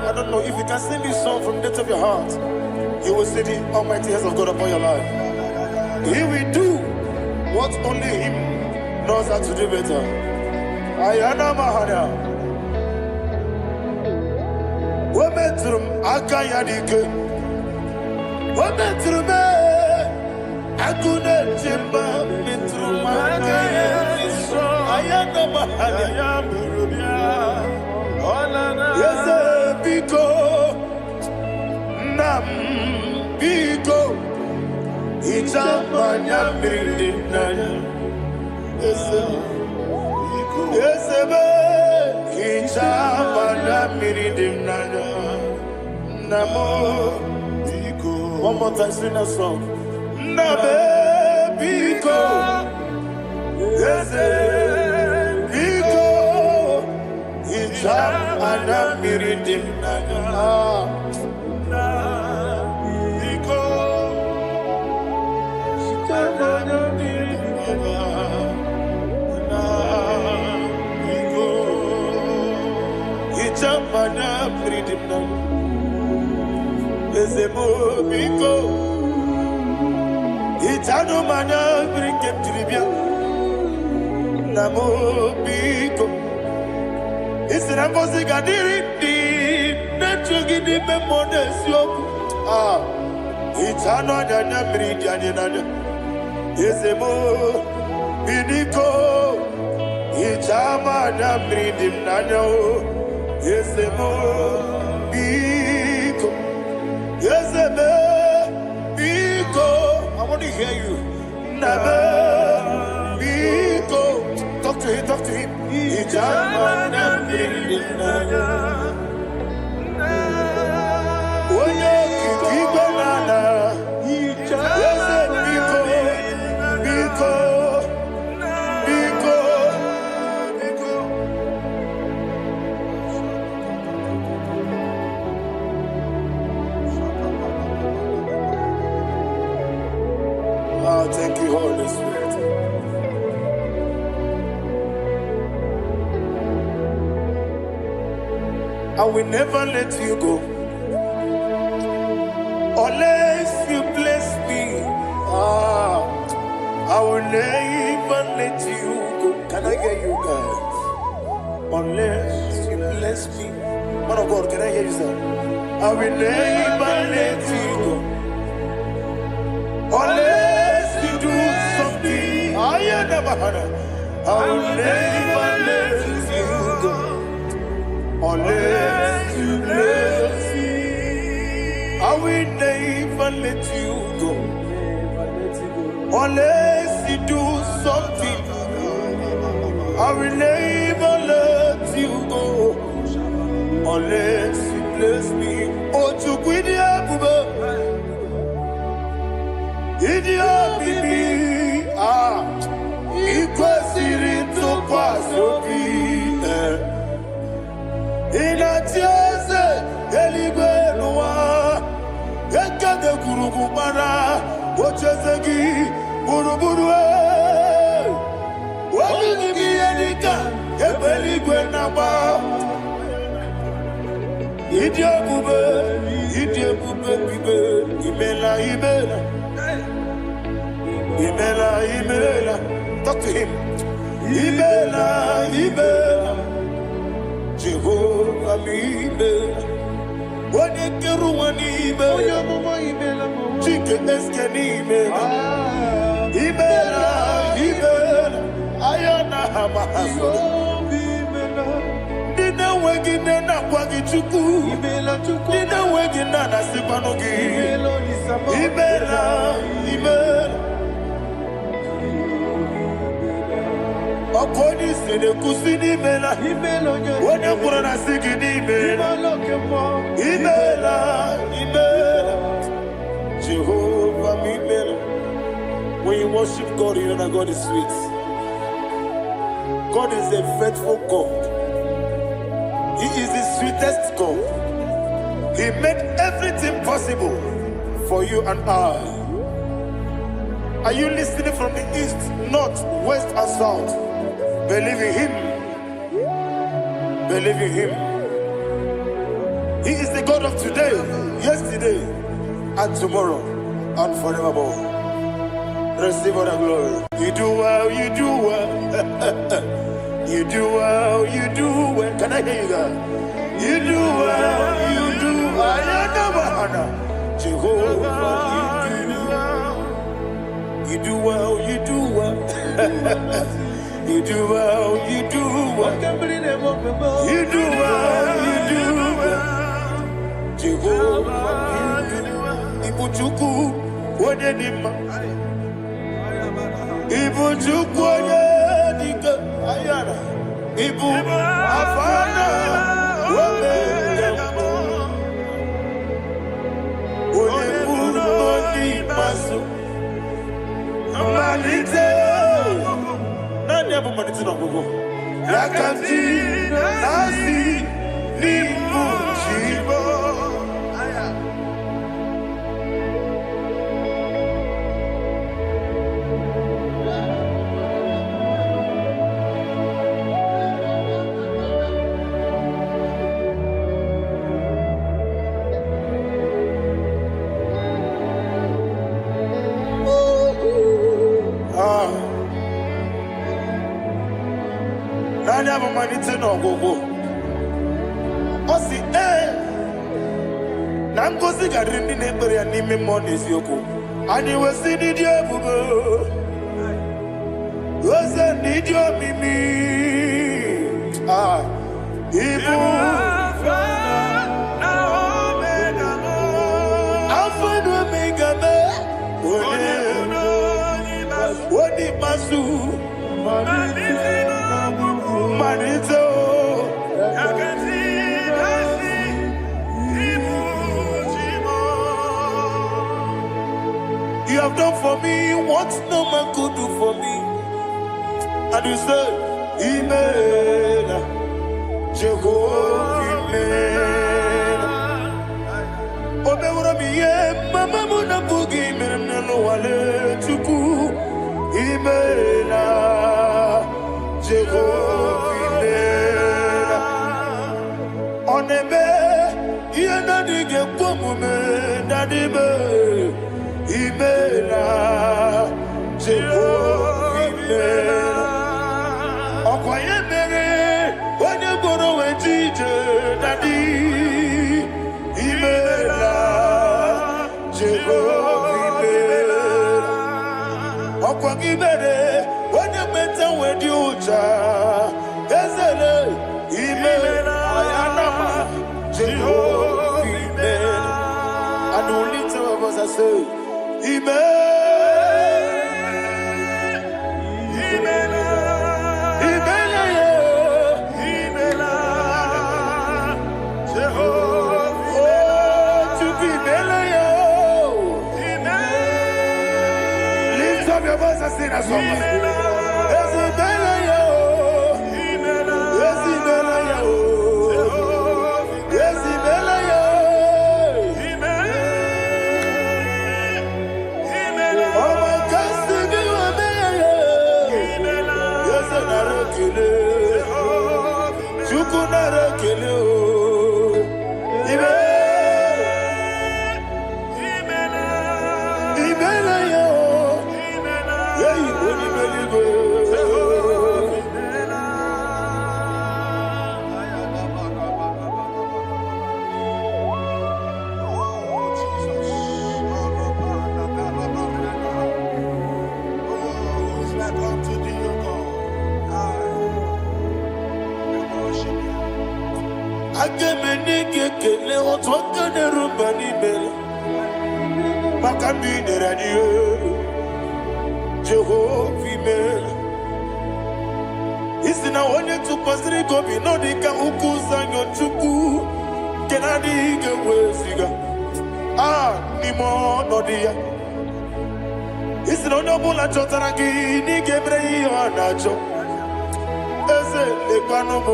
I don't know if you can sing this song from the depth of your heart, you will see the almighty hands of God upon your life. He will do what only Him knows how to do better. Ayana Mahana. Wometrum Akayadike. Wometrum Akune Jimba Metrum Akayadike. Ayana Mahana. Yes, Biko Nam Biko. Ichamanya Mirinaya. Yes, Ichamanya Mirinaya. Namo Biko. One more time, sing a song. Nabe Biko. Yes, Biko. Ichamanya Mirinaya. Ezemo biko. Itano mana brinke tribia. Namo biko. Isra kosi kadiri di. Nechugi di memodesio. Itano dana bridi anina. Ezemo biko. Itama na bridi nanya. Ezemo biko. Ezemo biko. I want to hear you. Never biko. Talk to him, talk to him. Itama na bridi nanya. Oye kiko nana. Ezemo biko. Biko. Biko. Oh, thank you, Holy Spirit. I will never let you go unless you bless me. I will never let you go. Can I hear you guys? Unless you bless me. Man of God, can I hear you, sir? I will never let you go unless you do something. I never had it. I will never let you go unless you bless me. I will never let you go unless you do something. I will never let you go unless you bless me. Oh, to quit the Idia bibi ikwesiri ntụkwasị inatieze eluigwe n'ụwa ekede kwurugwu gbara ocheze gị gburugburu olili gị ihe dịka ebe eluigwe na-agba ịdị ebube bibe imela imela. Imela, Imela, talk to him. Imela, Imela, Jehovah, Imela. When you get one Imela, chicken escan Imela. Imela, Imela, Ayana Hamahaso. Dina wegina na kwagi chuku. Dina wegina na sipanogi. Imela, Imela. Akoni sene kusini mela. Wone kurana sigini mela. Imela, Imela. Jehovah Imela. When you worship God, you know that God is sweet. God is a faithful God. He is the sweetest God. He made everything possible for you and I. Are you listening from the east, north, west, and south? Believe in Him. Believe in Him. He is the God of today, yesterday, and tomorrow, and forevermore. Receive all the glory. You do well, you do well. You do well, you do well. Can I hear you guys? You do well, you do well. Jehovah, you do well, you do well. You do well, you do well. You do well, you do well. Jehovah, Ibuchuku, Wodedima. Ibuchuku, Wodedika, Ayana. Ibu, Afana, Wodedima. Oyebu, Noni, Masu. Amalite. Yakati nasi ni mujibo. malite n'ọgwụgwụ. Ọ sị na ngozi ga-adịrị ndị na-ekpere ya n'ime mmụọ na eziokwu. Anyị wee sị n'ịdị ebube, eze n'ịdị omimi, ibu Alpha and Omega, Odi Masu, Manito, you have done for me what no man could do for me. And you say, Amen, Jehovah, Amen. Omeura miye, mama muna bugi, menano wale tuku, Amen, Jehovah, Amen. Onebe, yena dige pomume, nadibe. Imela, Jehovah, Imela. Okoye mere, when you go to Wejije, Daddy. Imela, Jehovah, Imela. Okoye mere, when you better with you, Ezele, Imela, Ayanama, Jehovah, Imela. And only two of us are saying, lift up your voice and sing a song. Jehovah, isi na onye tụkwasịrị gị obi nọ dị ka ukwu zanyo Chukwu nke na-adịghị ga-eweziga n'ime ọnọdụ ya. Isi na onye ọbụla chọtara gị n'ịga emere ihe ọ na-achọ. Eze lekwanụ m,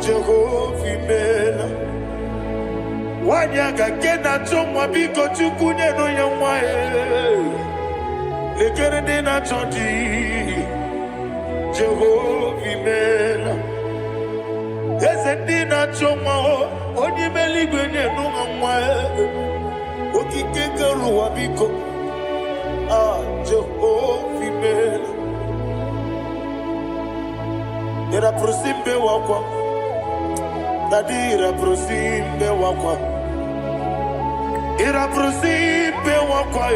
Jehovah imela. Nwanyị aga nke na-achọ nwa, biko Chukwu nyenụ ya nwa ya. Lekere ndị na-achọ di, Jehovah imela. Eze ndị na-achọ nwa, onye ime eluigwe nyenụ ha nwa ya. Okike kere ụwa biko, Jehovah imela. Ira prosimbe wakwa, Dadira prosimbe wakwa, ira prosimbe wakwa,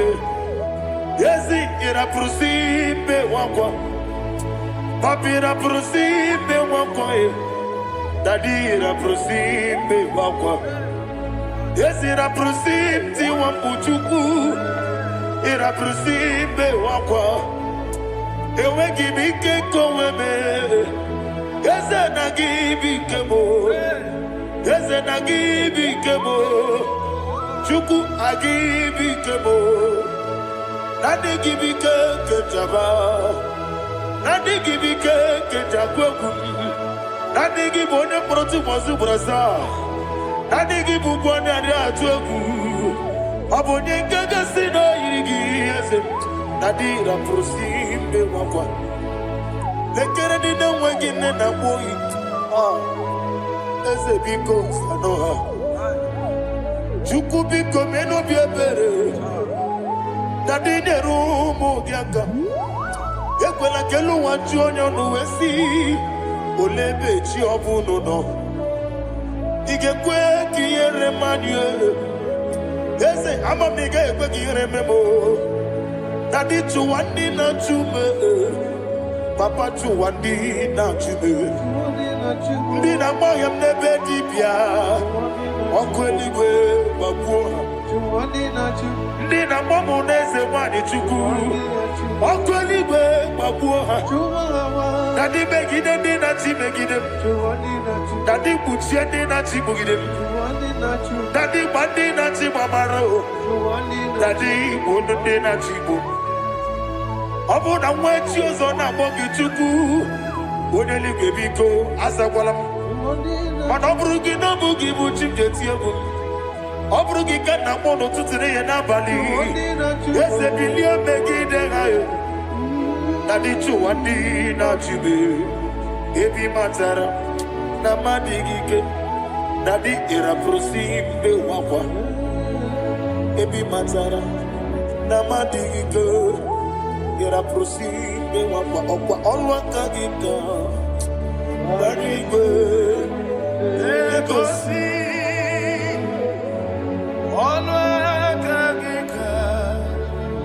Yesi ira prosimbe wakwa, Papi ira prosimbe wakwa, Dadira prosimbe wakwa, Yesi ira prosimti wampuchuku, ira prosimbe wakwa, Ewe gibike koweme. Eze na gibi kemo, Eze na gibi kemo, Chukwu agibi kemo, Nadi gibi ke jaba, Nadi gibi ke jagwegu, Nadi gibi one proti mazu brasa, Nadi gibi bwane ade atwegu, Abonye gaga sino irigi eze, Nadi ra prosimbe wakwa. Lekere di na wegine na boyi, Eze biko sanoha, Chukwu biko meno biebere, Dadi nerumu giaka, Ekwela kelu wanchu onyo nuwesi, olebe chi obuno no igekwe kiyere manu eze amamiga ekwe kiyere memo dadi chuwandi na chume papa chuwandi na chume ndi na moyam nebe dibia okweligwe babuo ndi na momo neze wani chuku okweligwe babuo dadi megide ndi na chi megide dadi buchie ndi na chi bugide dadi bandi na chi mamaro dadi bono ndi na chi bo obu na mwechi ozo na mogi chuku oneligwe biko azakwala mana oburu gi no bugi bu chimjeti ebu oburu gi kana mono tutire ye na bali ese bilia megide hayo dadi chuwandi na chibe ebi matara na madigike dadi era prosimbe wakwa ebi matara na madigike era prosimbe wakwa okwa olwa kagika barigwe egosi olwa kagika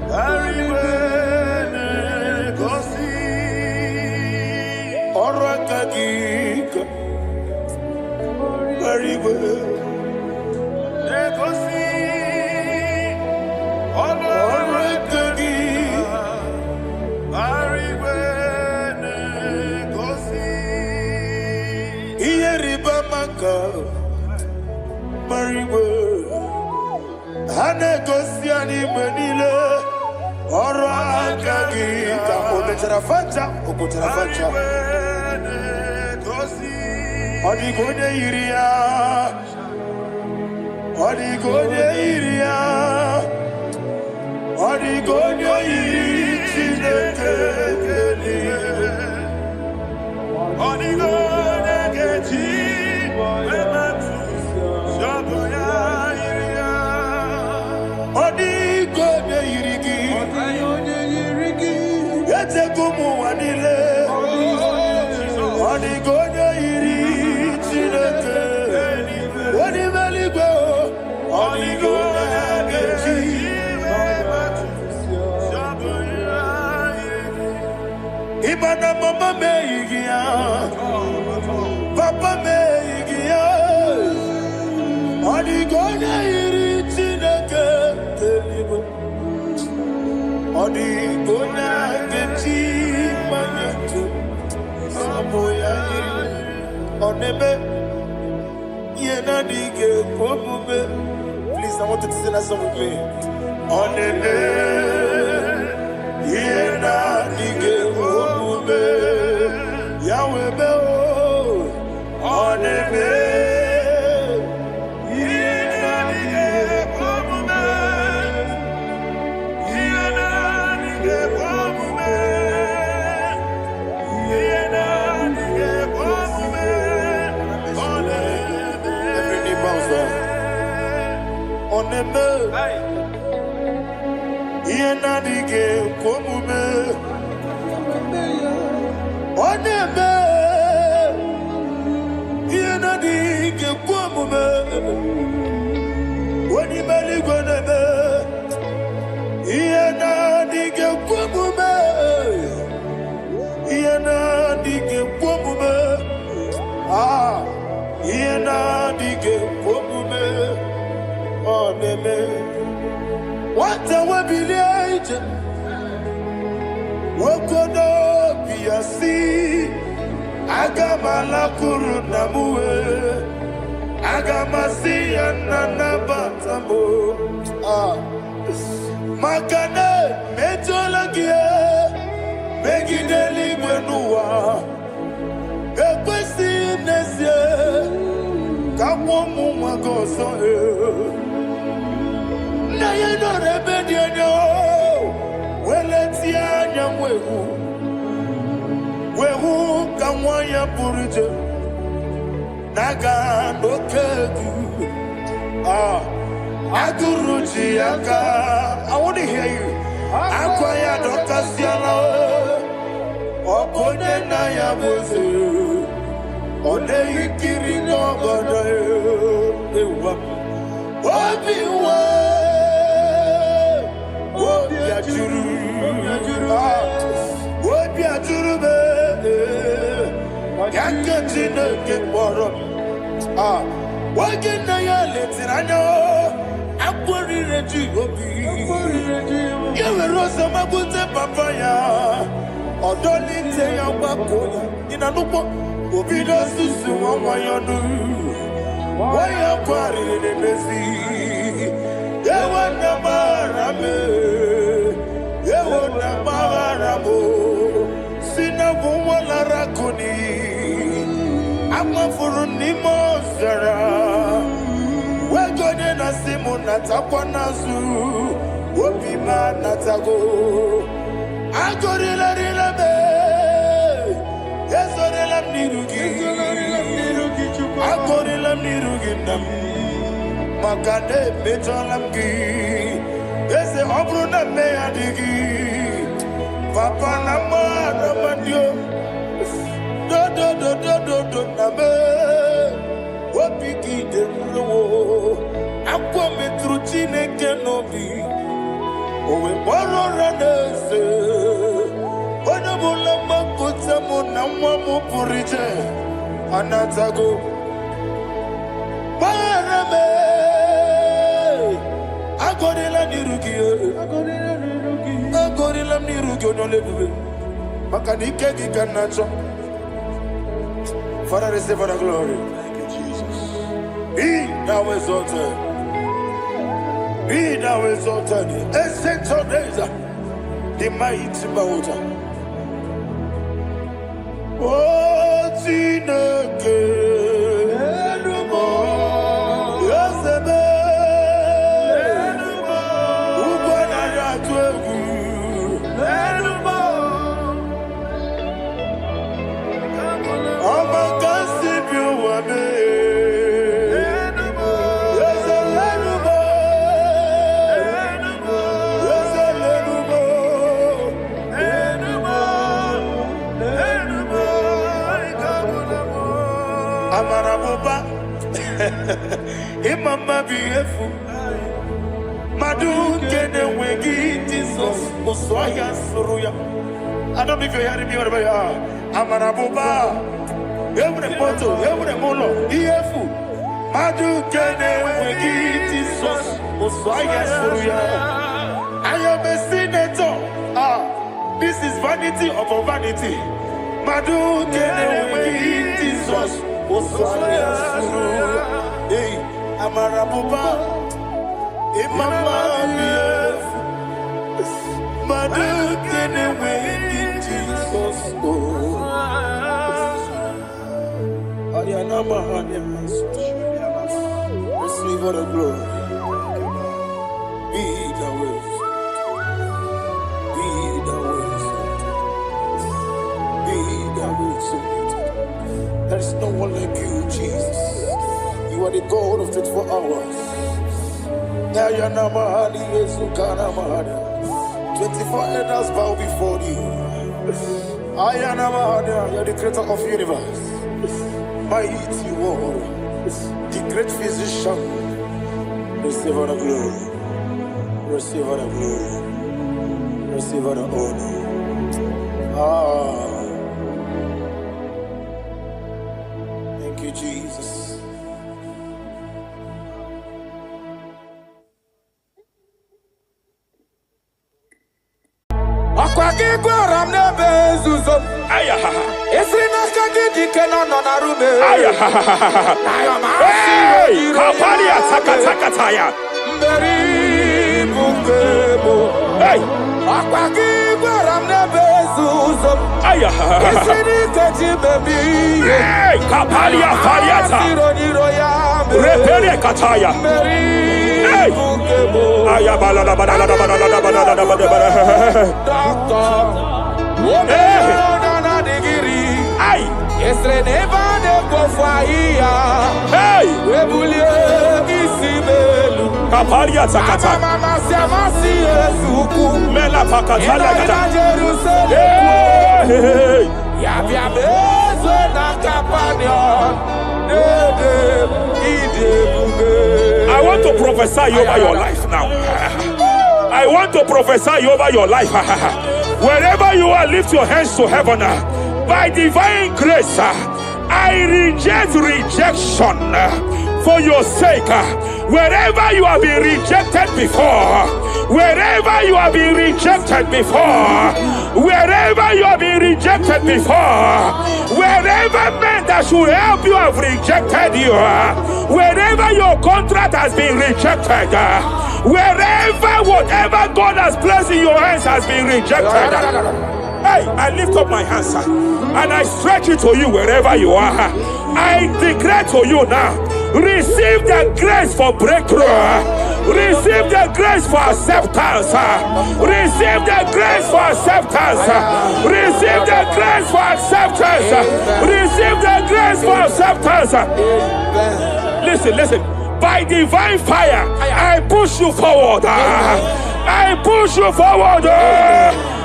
barigwe egosi olwa kagika barigwe egosi olwa kagika barigwe egosi iyeriba maka barigwe hane gosi ani menile oro akagi ka onetara facha okotara facha odigonye iria odigonye iria odigonye irineke odigonye kechi ematu shoboya iria odigonye irigi etegumu wanile odigonye iri chineke odimeligwe odigonye kechi ibana mama meigia papa meigia odigonye iri chineke odigonye kechi manyetu samoya oneme yena dige komume. Please, I want you to sing that song with me. Oneme yena dige komume Yahweh be o oneme yena dige komume yena dige komume yena dige komume oneme every knee bows down oneme yena dige komume oneme yena dige komume onimeligwe oneme yena dige komume yena dige komume yena dige komume oneme wata wabiliaje wokodo biasi agamala kuru namuwe agamasi yanana batamo makane metolagie megideli gwenuwa ekwesi nesie kamwomu mwagoso na yeno rebedienyo weletia nyamwehu wehu kamwanya purije naga nokegu aguruji aka. I want to hear you. Akwaya dokasiala okone na ya bozu One ikiri ngobada ewa. Obiwa. Obiajuru. Obiajuru be. Yakachine keporo. Wagena ya letirano. Akwari reji obi. Yewe rosa mabute papaya. Odoli te ya wakoya. Ina nupo. Obi do susu wamayonu. Waya kwari nebezi. Yewa na marame. Yewa na maramo. Sina wala rakoni. Ama furu ni mozara. Wegone na simu natakwa nazu. Wopima natago. Agorila rila me. Yesorila nirugi. Agorila nirugi nam. Makane mejolamgi. Yese obru na me adigi. Papa na ma mandio. Do na me. Wapiki de mlo. Akwa metruchine kenobi. Owe boro ranese. Wana bula makuta muna mwamu purije. Anatago. Barame. Agorila nirugi. Agorila nirugi onolebube. Makanike gikanacho. Father, receive the glory. Thank you, Jesus. Be thou exalted. Be thou exalted. Ancient of days, the mighty mountain. Oh, Tineke. Yosebe. Ubana Yatwegu. Imama beautiful. Madu kene wegi Jesus Oswaya Suruya. I don't know if you're hearing me wherever you are. Amarabuba. Every photo, every molo. Beautiful. Madu kene wegi Jesus Oswaya Suruya. I am a senator. This is vanity of vanity. Madu kene wegi Jesus Oswaya Suruya. Hey, Amarabuba, Imama beautiful. Madu kene wegi Jesus. Ariana Mahania, receive all the glory. Be the way. Be the way. Be the way. There is no one like you, Jesus. You are the God of 24 hours. 24 elders bow before you. You are the creator of the universe. Mighty warrior, the great physician. Receive all the glory. Receive all the glory. Receive all the honor. Thank you, Jesus. Kapalia Sakata Mela Pakatala I want to prophesy over your life now. I want to prophesy over your life. Wherever you are, lift your hands to heaven. By divine grace, I reject rejection for your sake. Wherever you have been rejected before, wherever you have been rejected before, wherever you have been rejected before, wherever men that should help you have rejected you, wherever your contract has been rejected, wherever whatever God has placed in your hands has been rejected. Hey, I lift up my hands and I stretch it to you wherever you are. I declare to you now, receive the grace for breakthrough. Receive the grace for acceptance. Receive the grace for acceptance. Receive the grace for acceptance. Receive the grace for acceptance. Listen. By divine fire, I push you forward. I push you forward.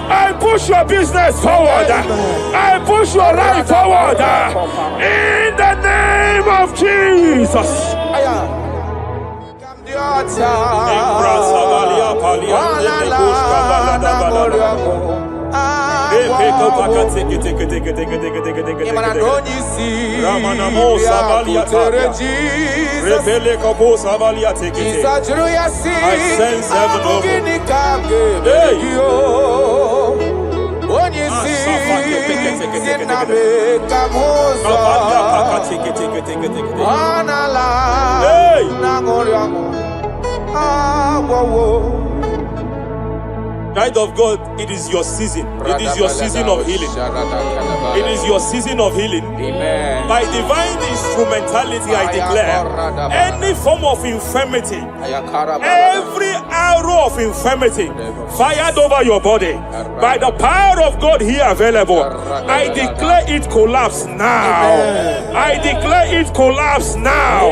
I push your business forward. I push your life forward. In the name of Jesus. I sense heaven open. Child of God, it is your season. It is your season of healing. It is your season of healing. Amen. By divine instrumentality, I declare any form of infirmity, every arrow of infirmity fired over your body, by the power of God here available, I declare it collapse now. I declare it collapse now.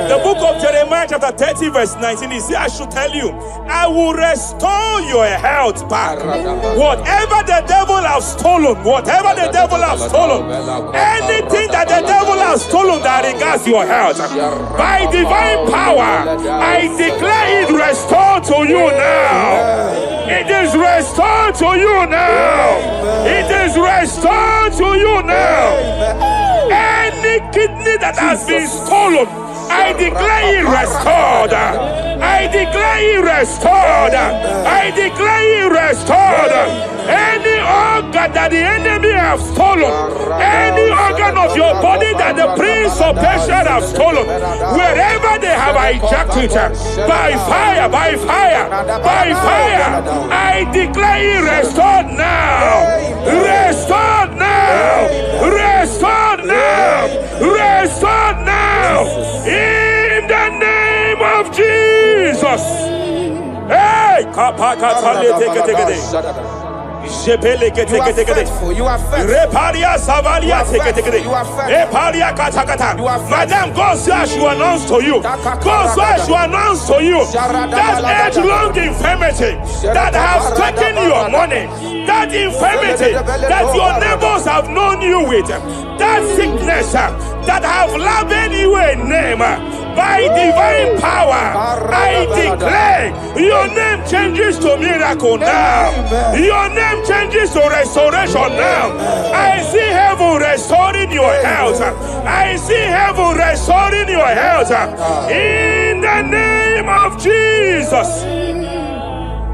The book of Jeremiah chapter 30 verse 19 is here. I should tell you, I will restore your health back. Whatever the devil has stolen, whatever the devil has stolen, anything that the devil has stolen that regards your health, by divine power, I declare it restored to you now. It is restored to you now. It is restored to you now. Any kidney that has been stolen, I declare it restored. I declare it restored. I declare it restored. Any organ that the enemy have stolen, any organ of your body that the prince of Persia have stolen, wherever they have hijacked it, by fire, by fire, by fire, I declare it restored now. Restored now. Restored now. Restored now. In the name of Jesus. Hey, you are faithful. You are Madam, God says she will announce to you. God says she will announce to you that age-long infirmity that has taken your money, that infirmity that your neighbors have known you with, that sickness that have labeled you a name. By divine power, I declare your name changes to miracle now. Your name changes to restoration now. I see heaven restoring your health. I see heaven restoring your health. In the name of Jesus.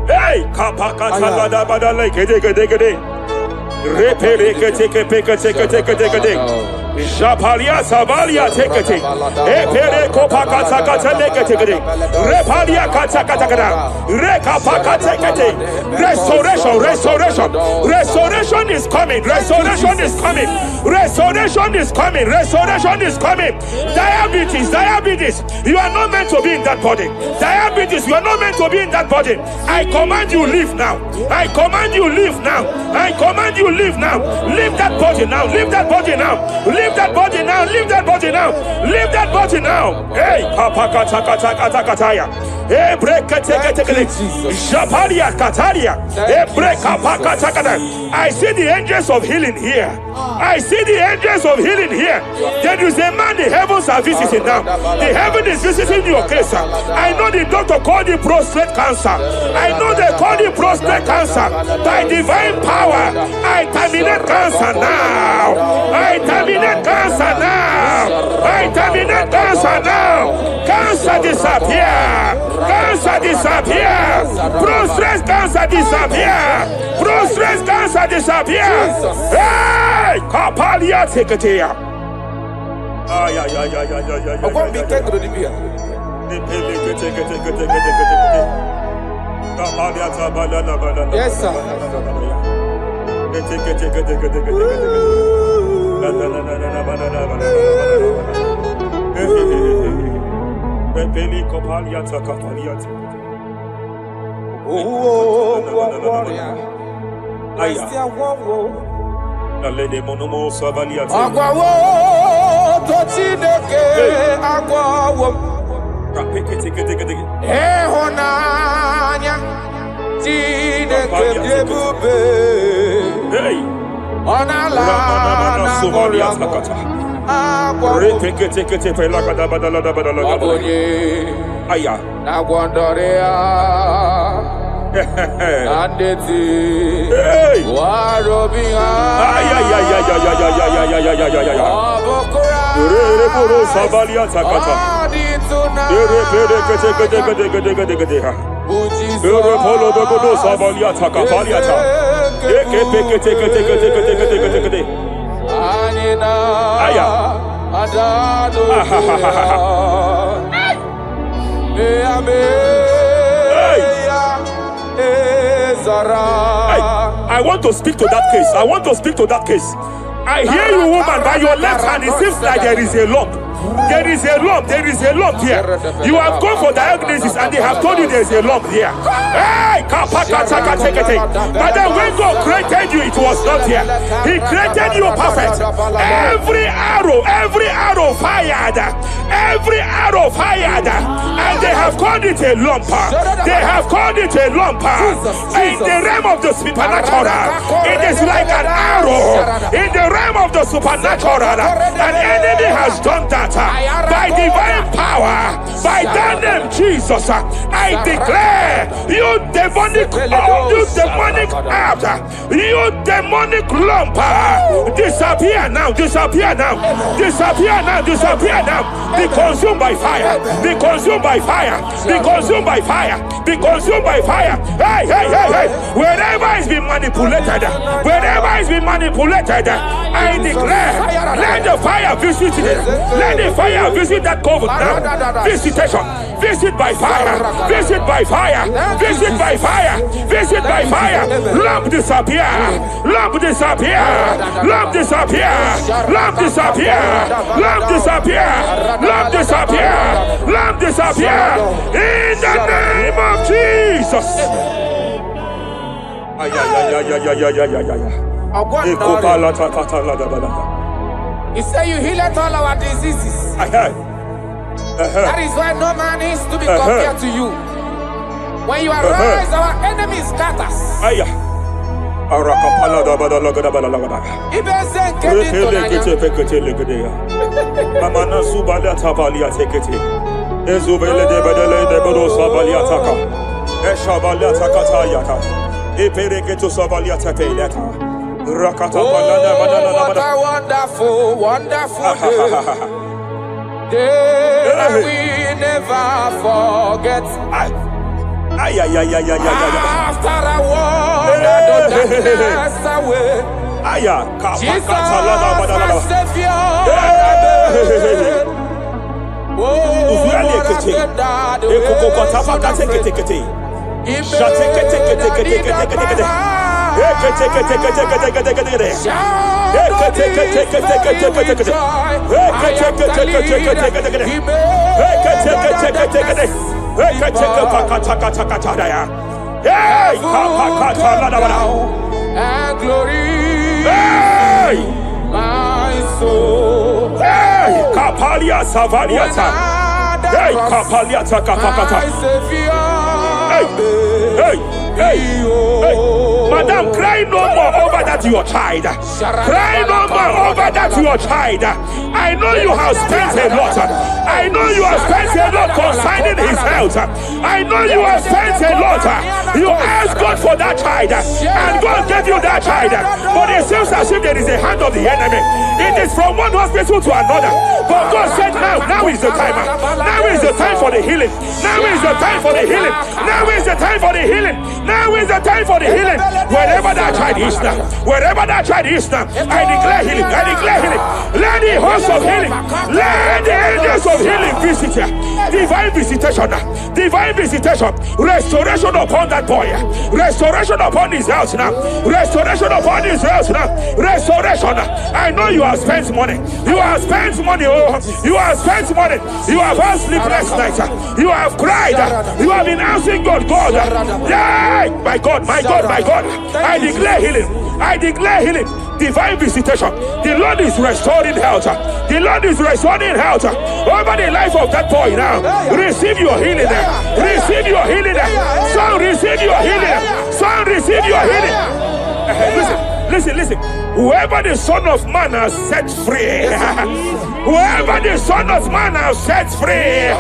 Hey, Japalia Savalia tekete, Epere Kopaka Tekete, Repalia Katakata, Rekapaka tekete. Restoration, restoration, restoration is coming, restoration is coming, restoration is coming, restoration is coming. Diabetes, diabetes, you are not meant to be in that body. Diabetes, you are not meant to be in that body. I command you leave now. I command you leave now. I command you leave now. Leave that body now. Leave that body now. Leave that body now. Leave that body now. Leave that body now. Hey, Japaria Kataria. I see the angels of healing here. I see the angels of healing here. There is a man the heavens are visiting now. The heaven is visiting your case. I know the doctor called it prostate cancer. I know they call it prostate cancer. By divine power, I terminate cancer now. I terminate cancer now. I terminate cancer now. Cancer disappear. Cancer disappear. Prostate cancer disappear. Prostate cancer disappear. Hey, Kapalia take it here. Yes, sir. I want to speak to that case. I want to speak to that case. I hear you, woman, by your left hand. It seems like there is a lump. There is a lump. There is a lump here. You have gone for diagnosis and they have told you there is a lump here. Hey, but then when God created you, it was not here. He created you perfect. Every arrow fired. Every arrow fired. And they have called it a lump. They have called it a lump. In the realm of the supernatural, it is like an arrow. In the realm of the supernatural, an enemy has done that. By divine power, by that name Jesus, I declare you demonic out, you demonic lump, disappear now, disappear now, disappear now, disappear now. Be consumed by fire, be consumed by fire, be consumed by fire, be consumed by fire. Hey, hey, hey, hey, wherever it's been manipulated, wherever it's been manipulated, I declare, let the fire visit it. Let the fire visit that coven now. Visitation, visit by fire, visit by fire, visit by fire, visit by fire. Lamp disappear, lamp disappear, lamp disappear, lamp disappear, lamp disappear, lamp disappear, lamp disappear. In the name of Jesus. He said you heal all our diseases. That is why no man is to be compared to you. When you arise, our enemies scatters. Oh, what a wonderful, wonderful day. Day that we never forget. After I walk the darkness away, Jesus, my Savior. Oh, what a good dad. And glory, my soul. Kapalia Savaliata. Hey, kapaliata kapakata. Hey. Madam, cry no more over that your child. Cry no more over that your child. I know you have spent a lot. I know you have spent a lot concerning his health. I know you have spent a lot. You asked God for that child, and God gave you that child. But it seems as if there is a hand of the enemy. It is from one hospital to another. But God said, now is the time. Now is the time for the healing. Now is the time for the healing. Now is the time for the healing. Now is the time for the healing. Wherever that child is now, wherever that child is now, I declare healing. I declare healing. Let the host of healing, let the angels of healing visit you. Divine visitation, divine visitation, restoration upon that boy, restoration upon his house now, restoration upon his house now, restoration. I know you have spent money. You have spent money. Oh, you have spent money. You have had sleepless nights. You have cried. You have been asking God, yeah, my God, my God, my God. I declare healing. I declare healing. Divine visitation. The Lord is restoring health. The Lord is restoring health over the life of that boy now. Receive your healing. Receive your healing. Son, receive your healing. Son, receive your healing. Listen. Whoever the Son of Man has set free, whoever the Son of Man has set free,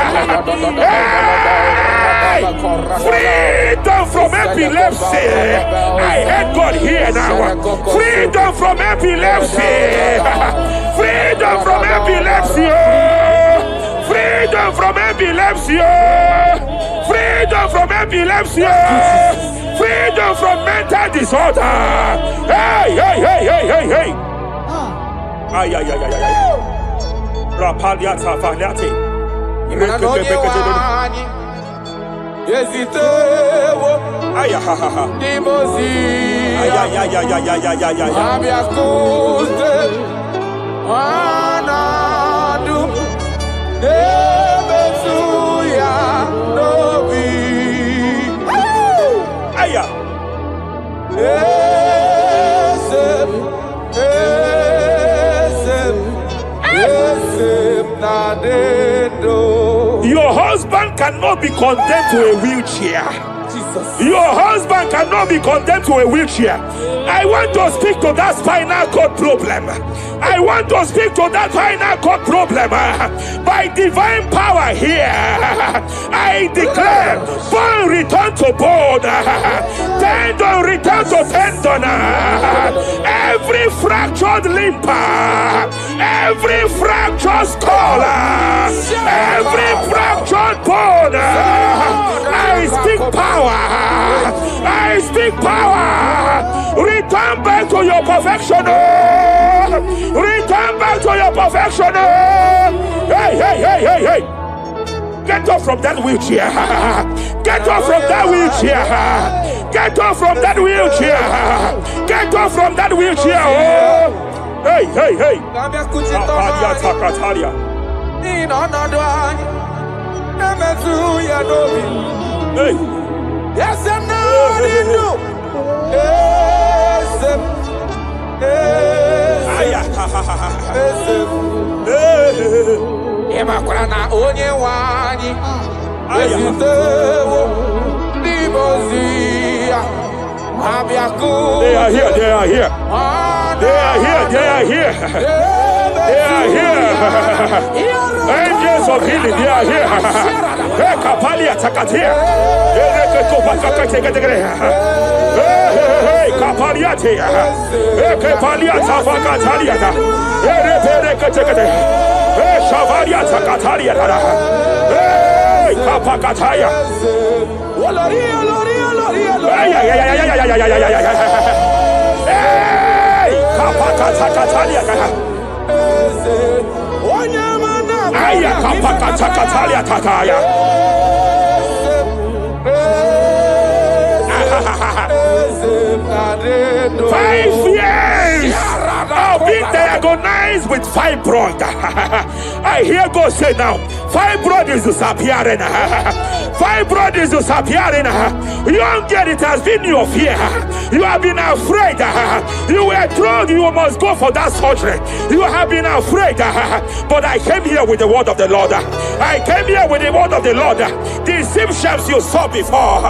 hey, freedom from epilepsy. I heard God here now. Freedom from epilepsy. Freedom from epilepsy. Freedom from epilepsy. Freedom from epilepsy. Freedom from mental disorder. Hey. Ay. Rapaliata faniati. Your husband cannot be condemned to a wheelchair. Jesus. Your husband cannot be condemned to a wheelchair. I want to speak to that spinal cord problem. I want to speak to that spinal cord problem. By divine power here, I declare bone return to bone, tendon return to tendon, every fractured limb, every fractured skull, every fractured bone. I speak power. I speak power. Return back to your perfection. Return back to your perfection. Hey. Get off from that wheelchair. Get off from that wheelchair. Get off from that wheelchair. Get off from that wheelchair. Oh. Hey. Hey. Yes, I'm not in you. Emakrana onye wani. They are here. They are here. Angels of healing, they are here. Kapalia takatia. Kapaliate. Kapalia tafakatalia. Shavalia takatalia. Kapakataya. Kapakatakalia. Aya kapakatakalia takaya. 5 years of being diagnosed with fibroid. I hear God say now, fibroid is disappearing. Fibroid is disappearing. Young girl, it has been your fear. You have been afraid. You were told you must go for that surgery. You have been afraid. But I came here with the word of the Lord. I came here with the word of the Lord. The symptoms you saw before,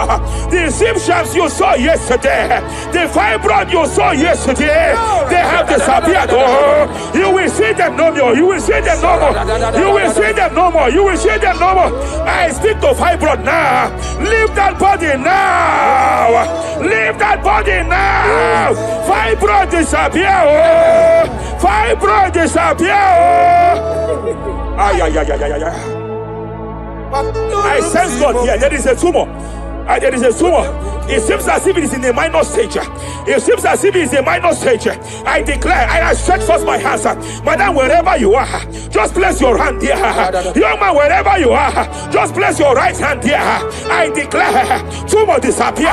the symptoms you saw yesterday, the fibroid you saw yesterday, they have disappeared. Oh, you will see them no more. You will see them no more. You will see them no more. You will see them no more. I speak to fibroid now. Leave that body now. Leave that body now. Fibroid disappear. Oh, fibroid disappear. Oh. Ay, ay, ay, ay, ay, ay. I sense God here. There is a tumor. There is a tumor. It seems as if it is in a minor stage. It seems as if it is a minor stage. I declare, I stretch forth my hands. Madam, wherever you are, just place your hand there. Young man, wherever you are, just place your right hand there. I declare, tumor disappear.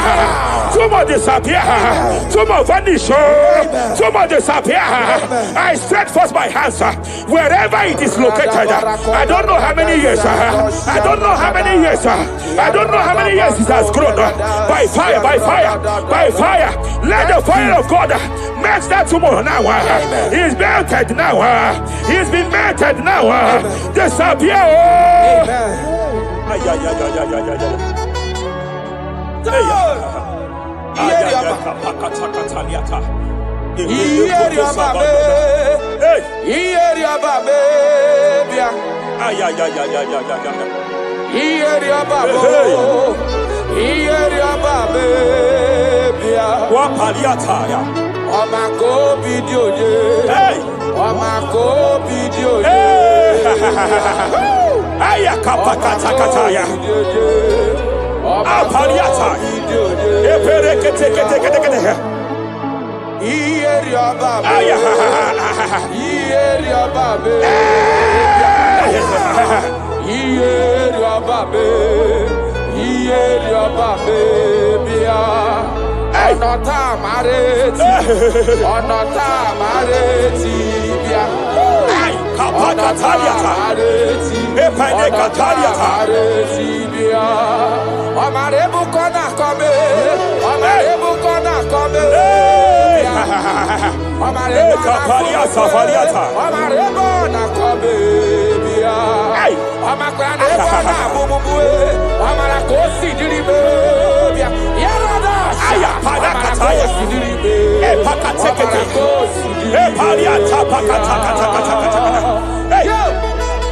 Tumor disappear. Tumor vanish. Tumor disappear. I stretch forth my hands. Wherever it is located, I don't know how many years. I don't know how many years. I don't know how many years it has grown. By fire, by fire, by fire. Let the fire of God match that tumor now. He's melted now. He's been melted now. Disappear.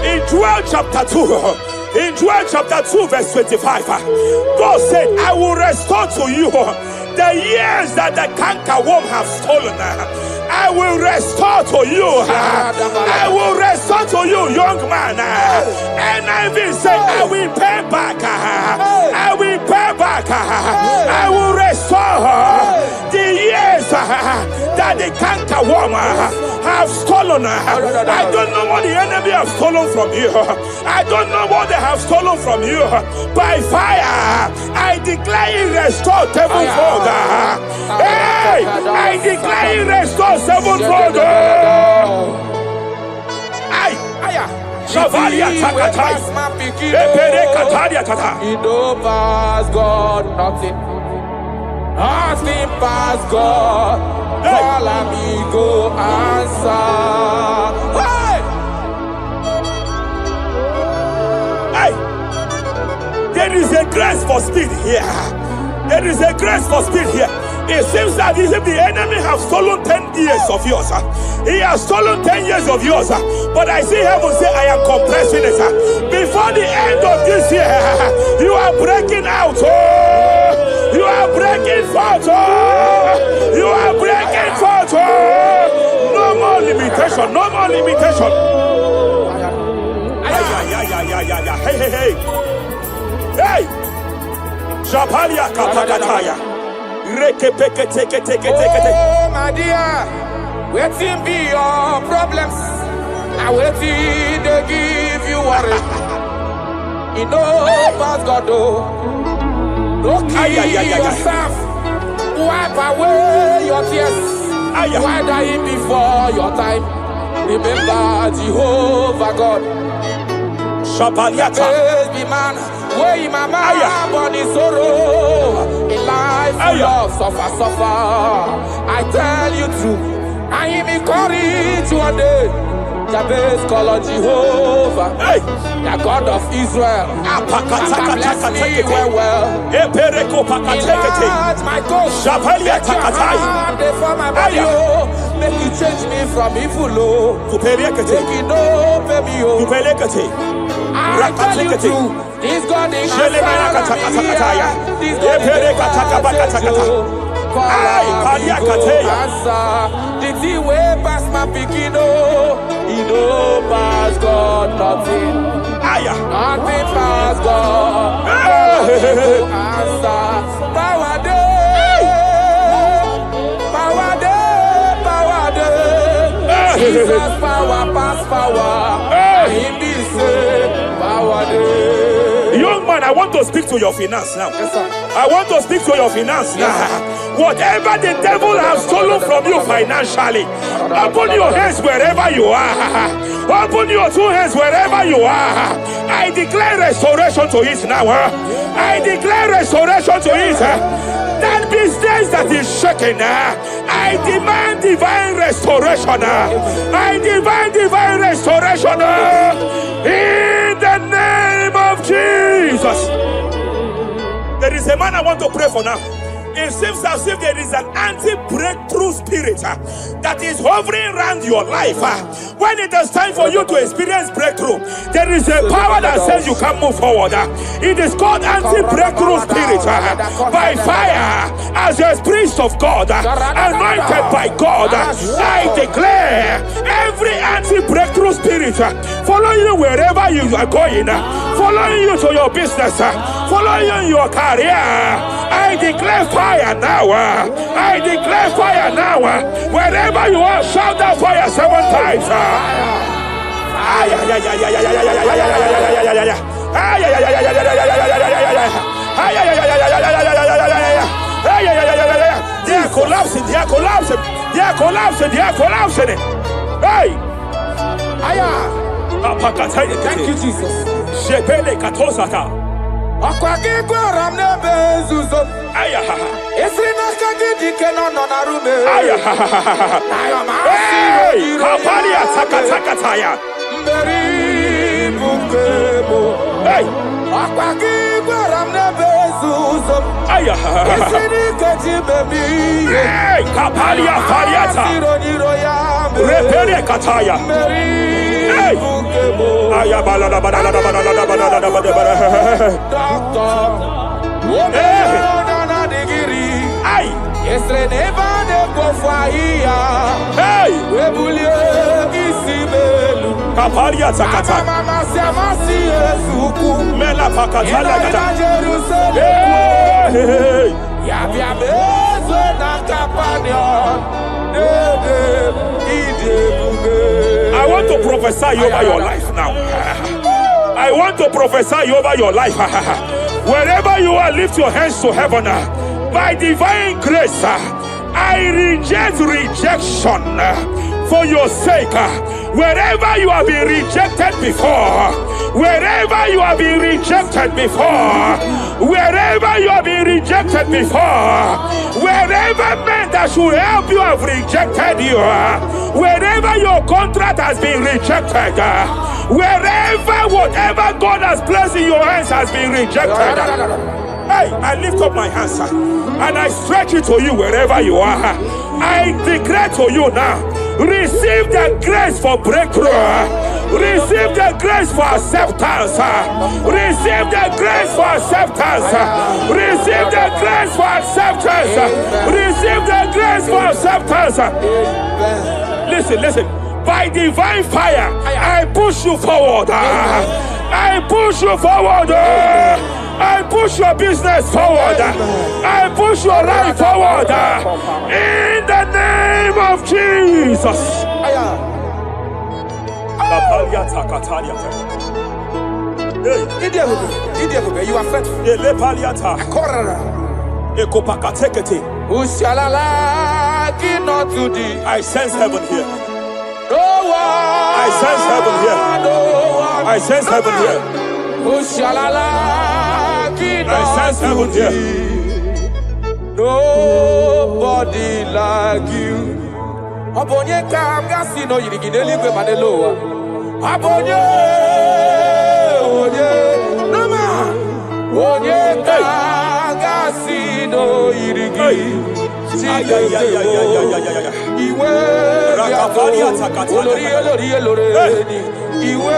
In Joel chapter 2, in Joel chapter 2 verse 25, God said, I will restore to you the years that the cankerworm have stolen. I will restore to you. I will restore to you, young man. And I will say, I will pay back. I will pay back. I will restore the years that the cankerworm have stolen. I don't know what the enemy have stolen from you. I don't know what they have stolen from you. By fire, I declare it restored sevenfold. Hey, I declare it restored sevenfold. Ay, Shavalia Takatai, Epere Kataria Tata. It don't pass God, nothing. Nothing pass God. Call amigo answer. Hey! There is a grace for speed here. There is a grace for speed here. It seems that if the enemy have stolen 10 years of yours, he has stolen 10 years of yours. But I see heaven say, I am compressing it. Before the end of this year, you are breaking out. Oh, you are breaking forth. Oh, you are breaking forth. Oh, no more limitation. No more limitation. Hey, hey, hey. Hey. Japalia kapakataya. Oh, my dear, waiting be your problems. I waiting to give you worry. You know, pass God, don't kill yourself. Wipe away your tears. Why dying before your time? Remember Jehovah God. Shapaliata. Be man, where my mama born in sorrow. In life, love, suffer. I tell you true. I am encouraged one day. Jabez call on Jehovah, the God of Israel. And bless me well. Enlarge my coast. Make your hand for my body. Make you change me from evil. Make you know, baby. I tell you true. This God is answer. This God is did he way past my pikino? He know past God nothing. Nothing past God. Answer. Power day. Jesus power pass power. Him be say power day. Young man, I want to speak to your finance now. Yes, sir. I want to speak to your finance now. Whatever the devil has stolen from you financially, open your hands wherever you are. Open your two hands wherever you are. I declare restoration to it now. I declare restoration to it. That business that is shaking, I demand divine restoration. I demand divine restoration in the name of Jesus. There is a man I want to pray for now. It seems as if there is an anti-breakthrough spirit that is hovering around your life. When it is time for you to experience breakthrough, there is a power that says you can move forward. It is called anti-breakthrough spirit. By fire, as a priest of God, anointed by God, I declare every anti-breakthrough spirit following you wherever you are going, following you to your business, following you in your career. I declare fire now. I declare fire now. Wherever you are, shout that fire 7 times. They are collapsing. They are collapsing. They are collapsing. They are collapsing. Hey. Thank you, Jesus. I want to prophesy over your life now. I want to prophesy over your life. Wherever you are, lift your hands to heaven. By divine grace, I reject rejection for your sake. Wherever you have been rejected before, wherever you have been rejected before, wherever you have been rejected before, wherever men that should help you have rejected you, wherever your contract has been rejected, wherever whatever God has placed in your hands has been rejected, hey, I lift up my hands and I stretch it to you wherever you are. I declare to you now, receive the grace for breakthrough. Receive the grace for acceptance. Receive the grace for acceptance. Receive the grace for acceptance. Receive the grace for acceptance. Listen. By divine fire, I push you forward. I push you forward. I push your business forward. I push your life forward. In the name of Jesus. You are faithful. I sense heaven here. No one. I sense heaven here. No one. I sense heaven here. I sense heaven here. No nobody like you. Abonye kamgasi no yirigineli kwe maneloa. Abonye, onye, nama. Onye kamgasi no yirigi. Iwe olori. Iwe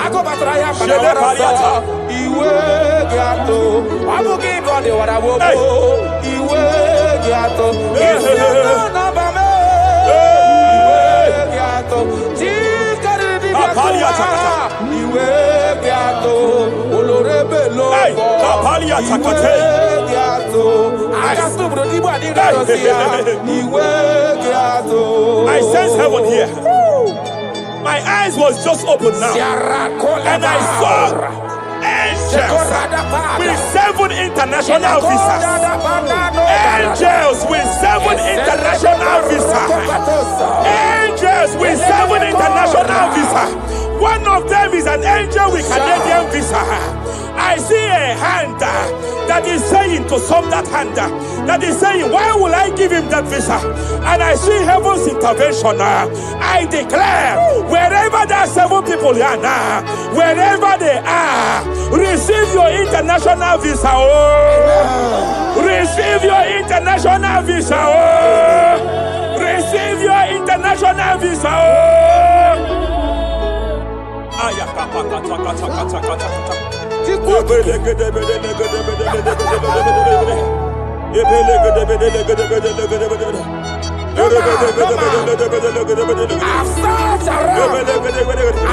ako batraya panawara. Iwe gato. Abuki bode warawo. Iwe gato. I sense heaven here. My eyes was just open now, and I saw angels with 7 international visas. Angels with 7 international visas. Angels with 7 international visas. One of them is an angel with Canadian visa. I see a hand that is saying to some that hand that is saying, why will I give him that visa? And I see heaven's intervention. I declare, wherever there are 7 people here now, wherever they are, receive your international visa. Oh, receive your international visa. Oh, receive your international visa. Oh. I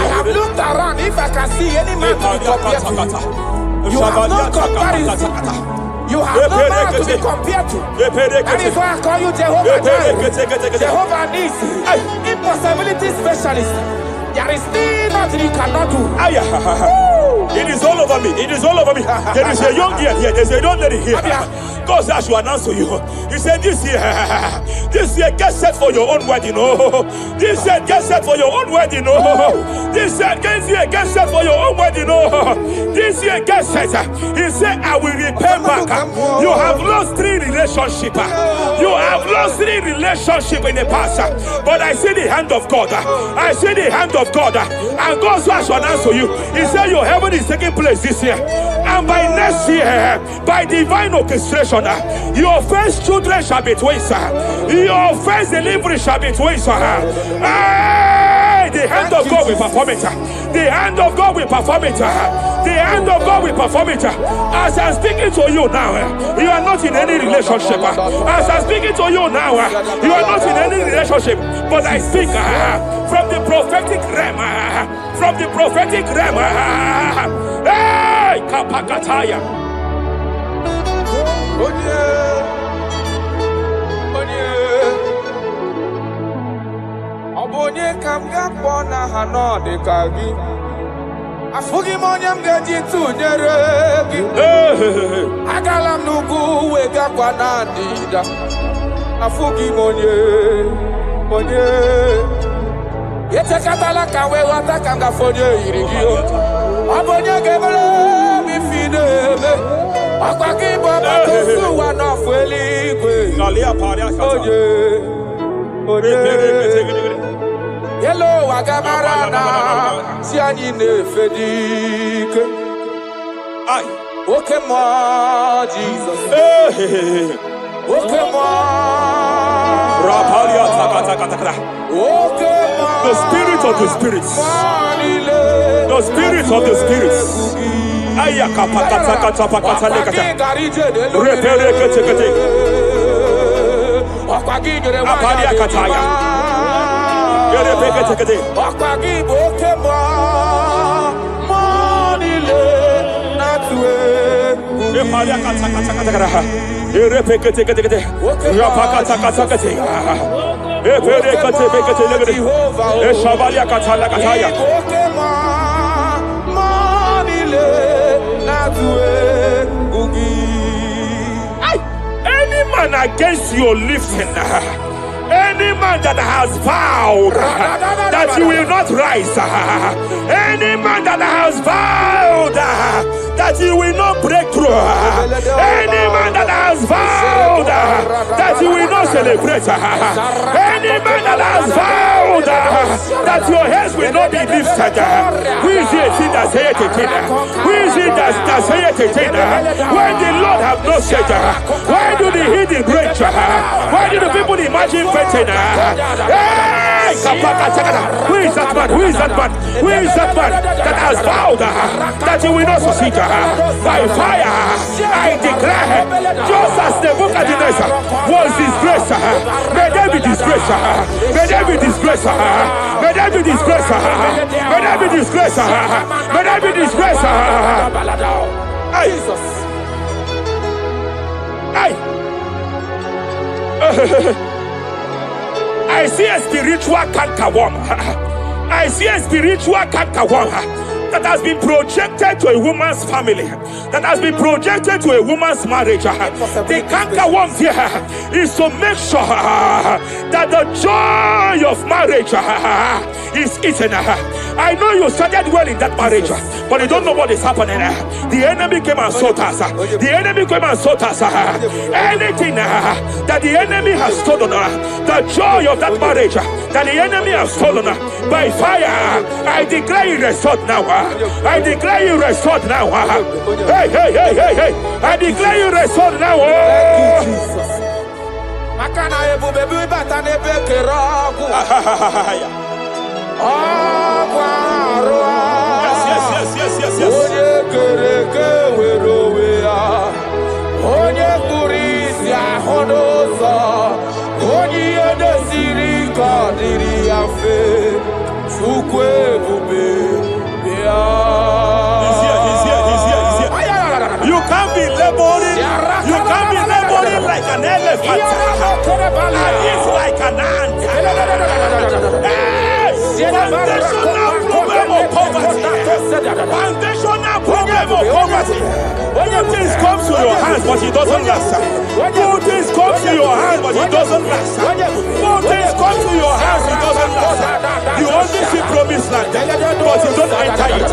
have looked around if I can see any man to be compared to. You have no comparison. You have no man to be compared to. That is why I call you Jehovah Jireh, Jehovah Nisi, impossibility specialist. There is nothing you cannot do. It is all over me. It is all over me. There is a young girl here. There's a young lady here. God said I should announce to you. He said this year, get set for your own wedding. Oh, this year, get set for your own wedding. Oh, this year, get set for your own wedding. Oh, this year, get set. He said, I will repay back. You have lost 3 relationships. You have lost 3 relationships in the past. But I see the hand of God. I see the hand of God. And God said I should announce to you. He said your heaven is taking place this year. And by next year, by divine orchestration, your first children shall be twins. Your first delivery shall be twins. The hand of God will perform it. The hand of God will perform it. The hand of God will perform it. As I'm speaking to you now, you are not in any relationship. As I'm speaking to you now, you are not in any relationship. But I speak from the prophetic realm. From the prophetic realm. Hey, Kapakataya. Obonye kamga pona hanode kagi. Afugi monyam gaji tunyere gi. Agalam nugu wega kwa nadida. Afugi monye. Yete katala kawe wata kanga fonye irigio. Obonye gebele mi fidebe. Akwaki baba kusu wana fueli kwe. Hello, Wagamarana, Siani Nefedike. Okay, moi, Jesus. Okay, moi. Okay, the spirit of the spirits. The spirit of the spirits. Any man against your lifting, any man that has vowed that you will not rise, any man that has vowed that you will not break through, any man that has vowed vowed that you will not celebrate. Any man that has vowed that your heads will not be lifted. Who is it that saith it? Who is it that saith it? When the Lord have not said, why do the hidden rage? Why do the people imagine fainting? Hey! Who is that man? Who is that man? Who is that man that has vowed that you will not succeed? By fire, I declare, just as the book of Nebuchadnezzar was disgraced, may they be disgraced. May they be disgraced. May they be disgraced. May they be disgraced. May they be disgraced. Jesus. I see a spiritual cankerworm. I see a spiritual cankerworm that has been projected to a woman's family, that has been projected to a woman's marriage. The cankerworm here is to make sure that the joy of marriage is eaten. I know you started well in that marriage, but you don't know what is happening. The enemy came and sought us. The enemy came and sought us. Anything that the enemy has stolen, the joy of that marriage that the enemy has stolen, by fire, I declare you restored now. I declare you restored now. Hey, hey, hey, hey, hey. I declare you restored now. Thank you, Jesus. You can't be laboring. You can't be laboring like an elephant. And it's like an ant. Foundational problem of poverty. Foundational problem of poverty. Good things come to your hands, but it doesn't last. Good things come to your hands, but it doesn't last. Good things come to your hands, it doesn't last. You only see promised land, but you don't enter it.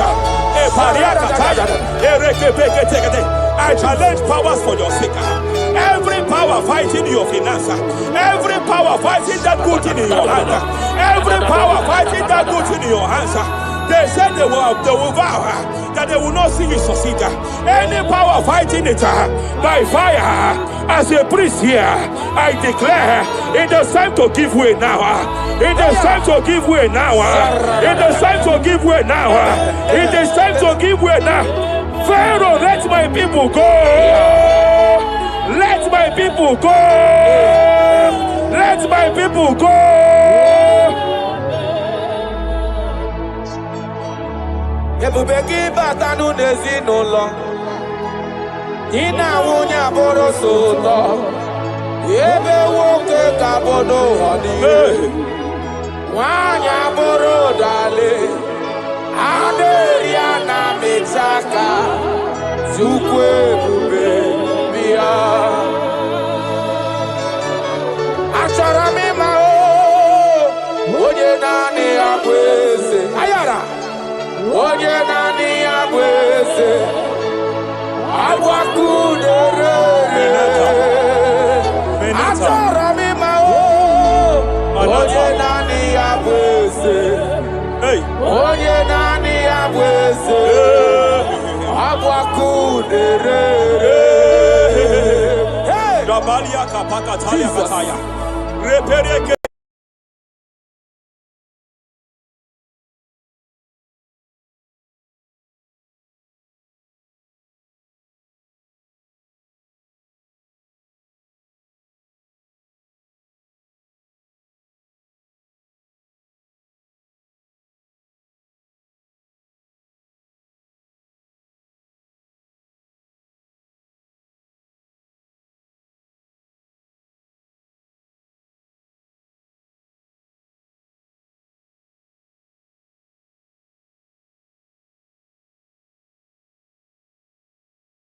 I challenge powers for your sake. Every power fighting your finance, every power fighting that good thing in your hand, every power fighting that good thing in your hands. They said they will vow that they will not see you succeed. Any power fighting it by fire, as a priest here, I declare it is time to give way now. It is time to give way now. It is time to give way now. It is time to give way now. Pharaoh, let my people go. Let my people go. Let my people go. Ebubeki batanu nezi no long. Ina wunya boro soto. Ebe woke kabodo honi. Wanya boro dale. Aderia na mechaka. Zukwe bube bia. Achara mi mao. Oye nani abweze. Ayara. Oye nani abweze. Abwakudere. Achara mi mao. Oye nani abweze. Oye nani abweze. Abwakudere. Gabalia kapaka talia kataya. Repere